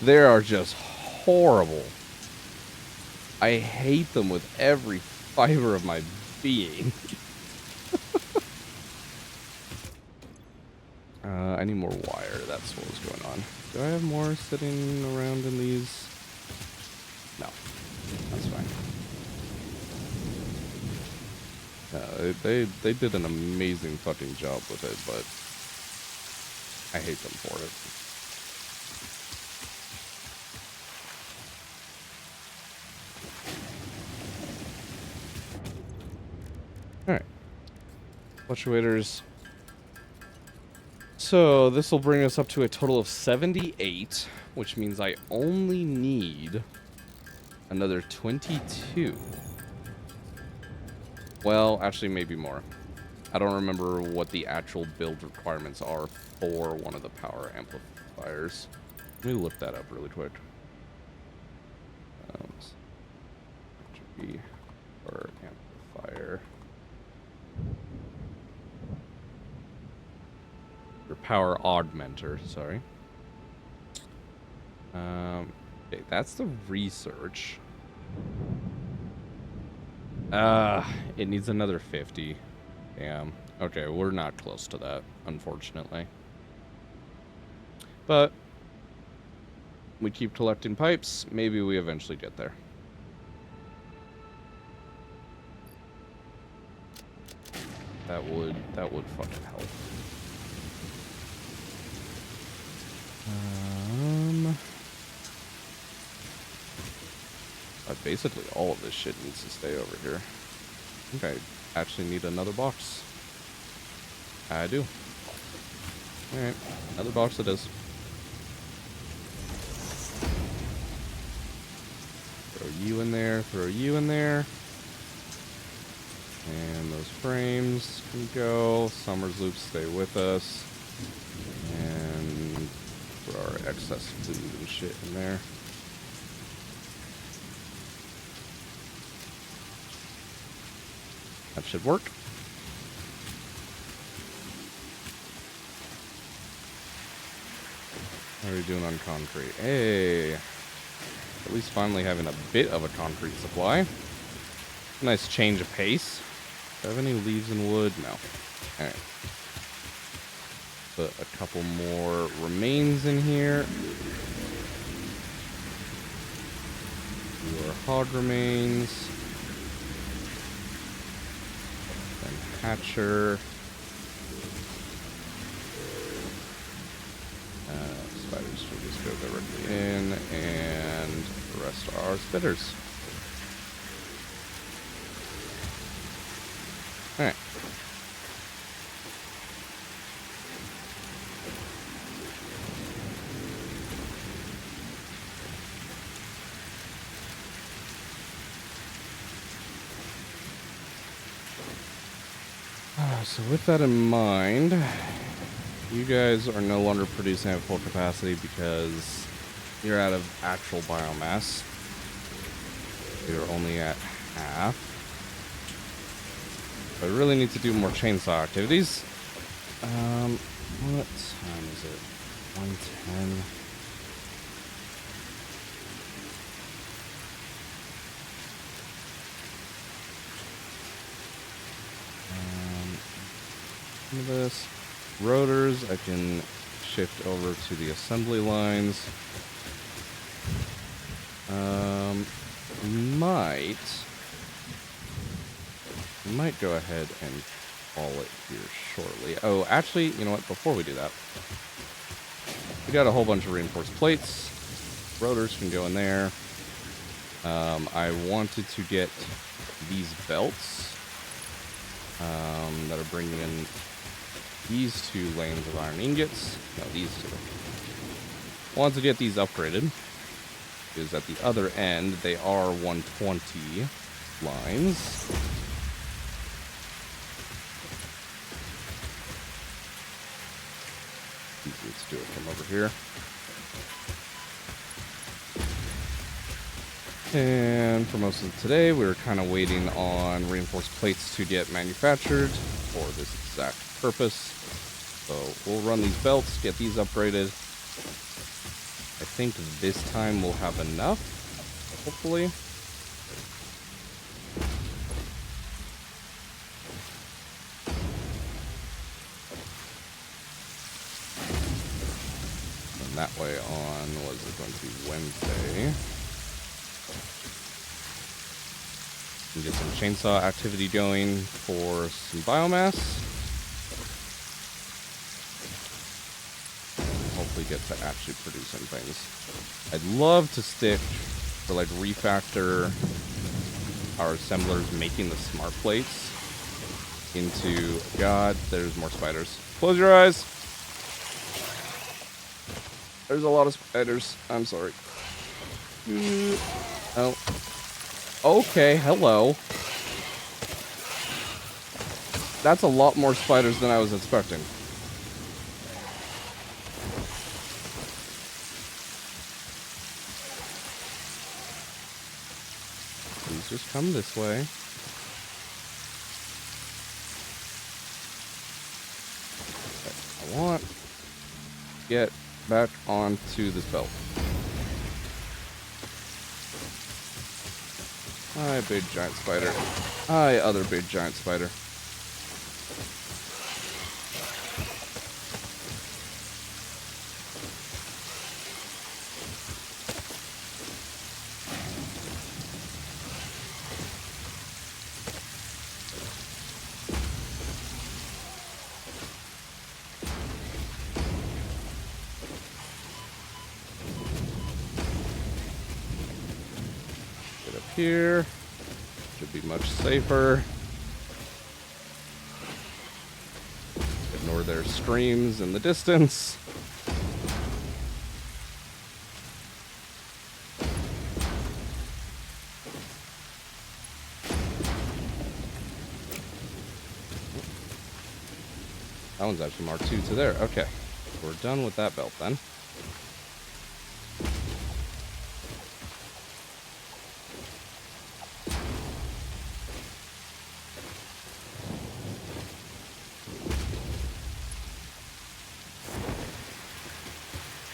They are just horrible. I hate them with every fiber of my being. I need more wire. That's what was going on. Do I have more sitting around in these? No. That's fine. They did an amazing fucking job with it, but I hate them for it. Alright. Fluctuators. So this will bring us up to a total of 78, which means I only need another 22. Well, actually maybe more. I don't remember what the actual build requirements are for one of the power amplifiers. Let me look that up really quick. Power amplifier. Or power augmenter, sorry. Okay, that's the research. It needs another 50. Damn. Okay, we're not close to that, unfortunately. But we keep collecting pipes, maybe we eventually get there. That would fucking help. Basically all of this shit needs to stay over here. I think I actually need another box. I do. Alright, another box it is. Throw you in there, throw you in there. And those frames can go. Somersloop stay with us. And put our excess food and shit in there. That should work. How are we doing on concrete? Hey. At least finally having a bit of a concrete supply. Nice change of pace. Do I have any leaves and wood? No. Alright. Put a couple more remains in here. Your hog remains. Then hatcher. Spiders will just go directly in, and the rest are spitters. Alright. So with that in mind, you guys are no longer producing at full capacity because you're out of actual biomass. You're only at half. I really need to do more chainsaw activities. What time is it? 1:10. Some of this. Rotors, I can shift over to the assembly lines. Might go ahead and call it here shortly. Oh, actually, you know what? Before we do that, we got a whole bunch of reinforced plates. Rotors can go in there. I wanted to get these belts that are bringing in these 2 lanes of iron ingots. No, these 2. Wanted to get these upgraded, because at the other end, they are 120 lines. Let's do it from over here. And for most of today, we were kind of waiting on reinforced plates to get manufactured for this exact purpose. So we'll run these belts, get these upgraded. I think this time we'll have enough, hopefully. And that way on, what is it going to be, Wednesday? And get some chainsaw activity going for some biomass. And hopefully get to actually producing things. I'd love to stick for like refactor our assemblers making the smart plates into, God, there's more spiders. Close your eyes. There's a lot of spiders. I'm sorry. Oh. Okay, hello. That's a lot more spiders than I was expecting. Please just come this way. Okay, I want to get back onto this belt. Hi, big giant spider. Hi, other big giant spider. Get up here. Should be much safer. Ignore their screams in the distance. That one's actually marked 2 to there. Okay. We're done with that belt then.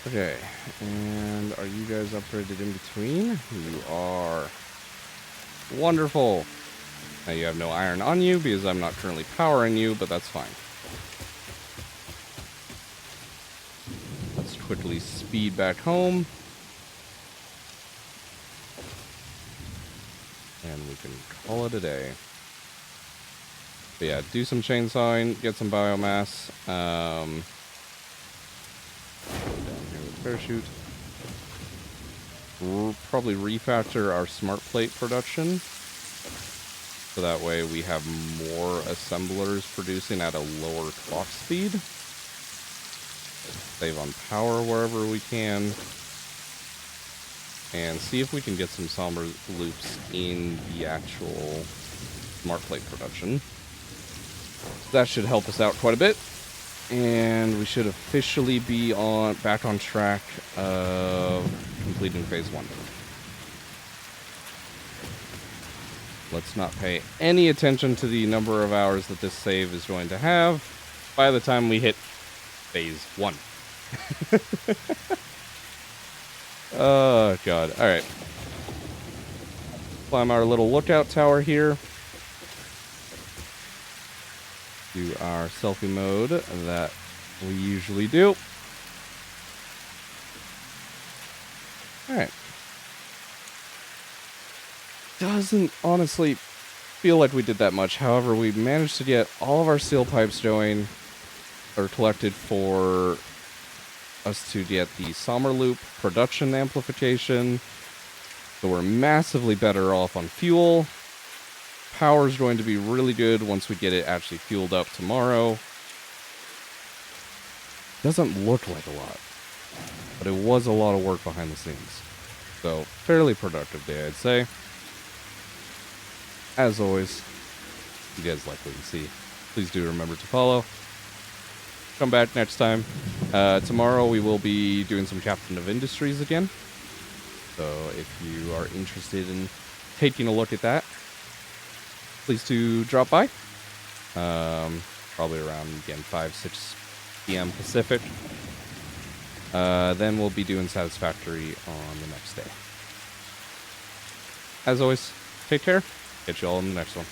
Okay, and are you guys upgraded in between? You are. Wonderful. Now you have no iron on you because I'm not currently powering you, but that's fine. Let's quickly speed back home. And we can call it a day. But yeah, do some chainsawing, get some biomass. Parachute. We'll probably refactor our smart plate production. So that way we have more assemblers producing at a lower clock speed. Save on power wherever we can. And see if we can get some Somersloops in the actual smart plate production. That should help us out quite a bit. And we should officially be back on track of completing phase 1. Let's not pay any attention to the number of hours that this save is going to have by the time we hit phase 1. Oh, God. All right. Climb our little lookout tower here. Do our selfie mode that we usually do. Alright. Doesn't honestly feel like we did that much. However, we managed to get all of our steel pipes going or collected for us to get the Somersloop production amplification. So we're massively better off on fuel. Power's going to be really good once we get it actually fueled up tomorrow. Doesn't look like a lot, but it was a lot of work behind the scenes. So, fairly productive day, I'd say. As always, if you guys like what you see, please do remember to follow. Come back next time. Tomorrow we will be doing some Captain of Industries again. So if you are interested in taking a look at that, please do drop by. Probably around, again, 5, 6 p.m. Pacific. Then we'll be doing Satisfactory on the next day. As always, take care. Catch you all in the next one.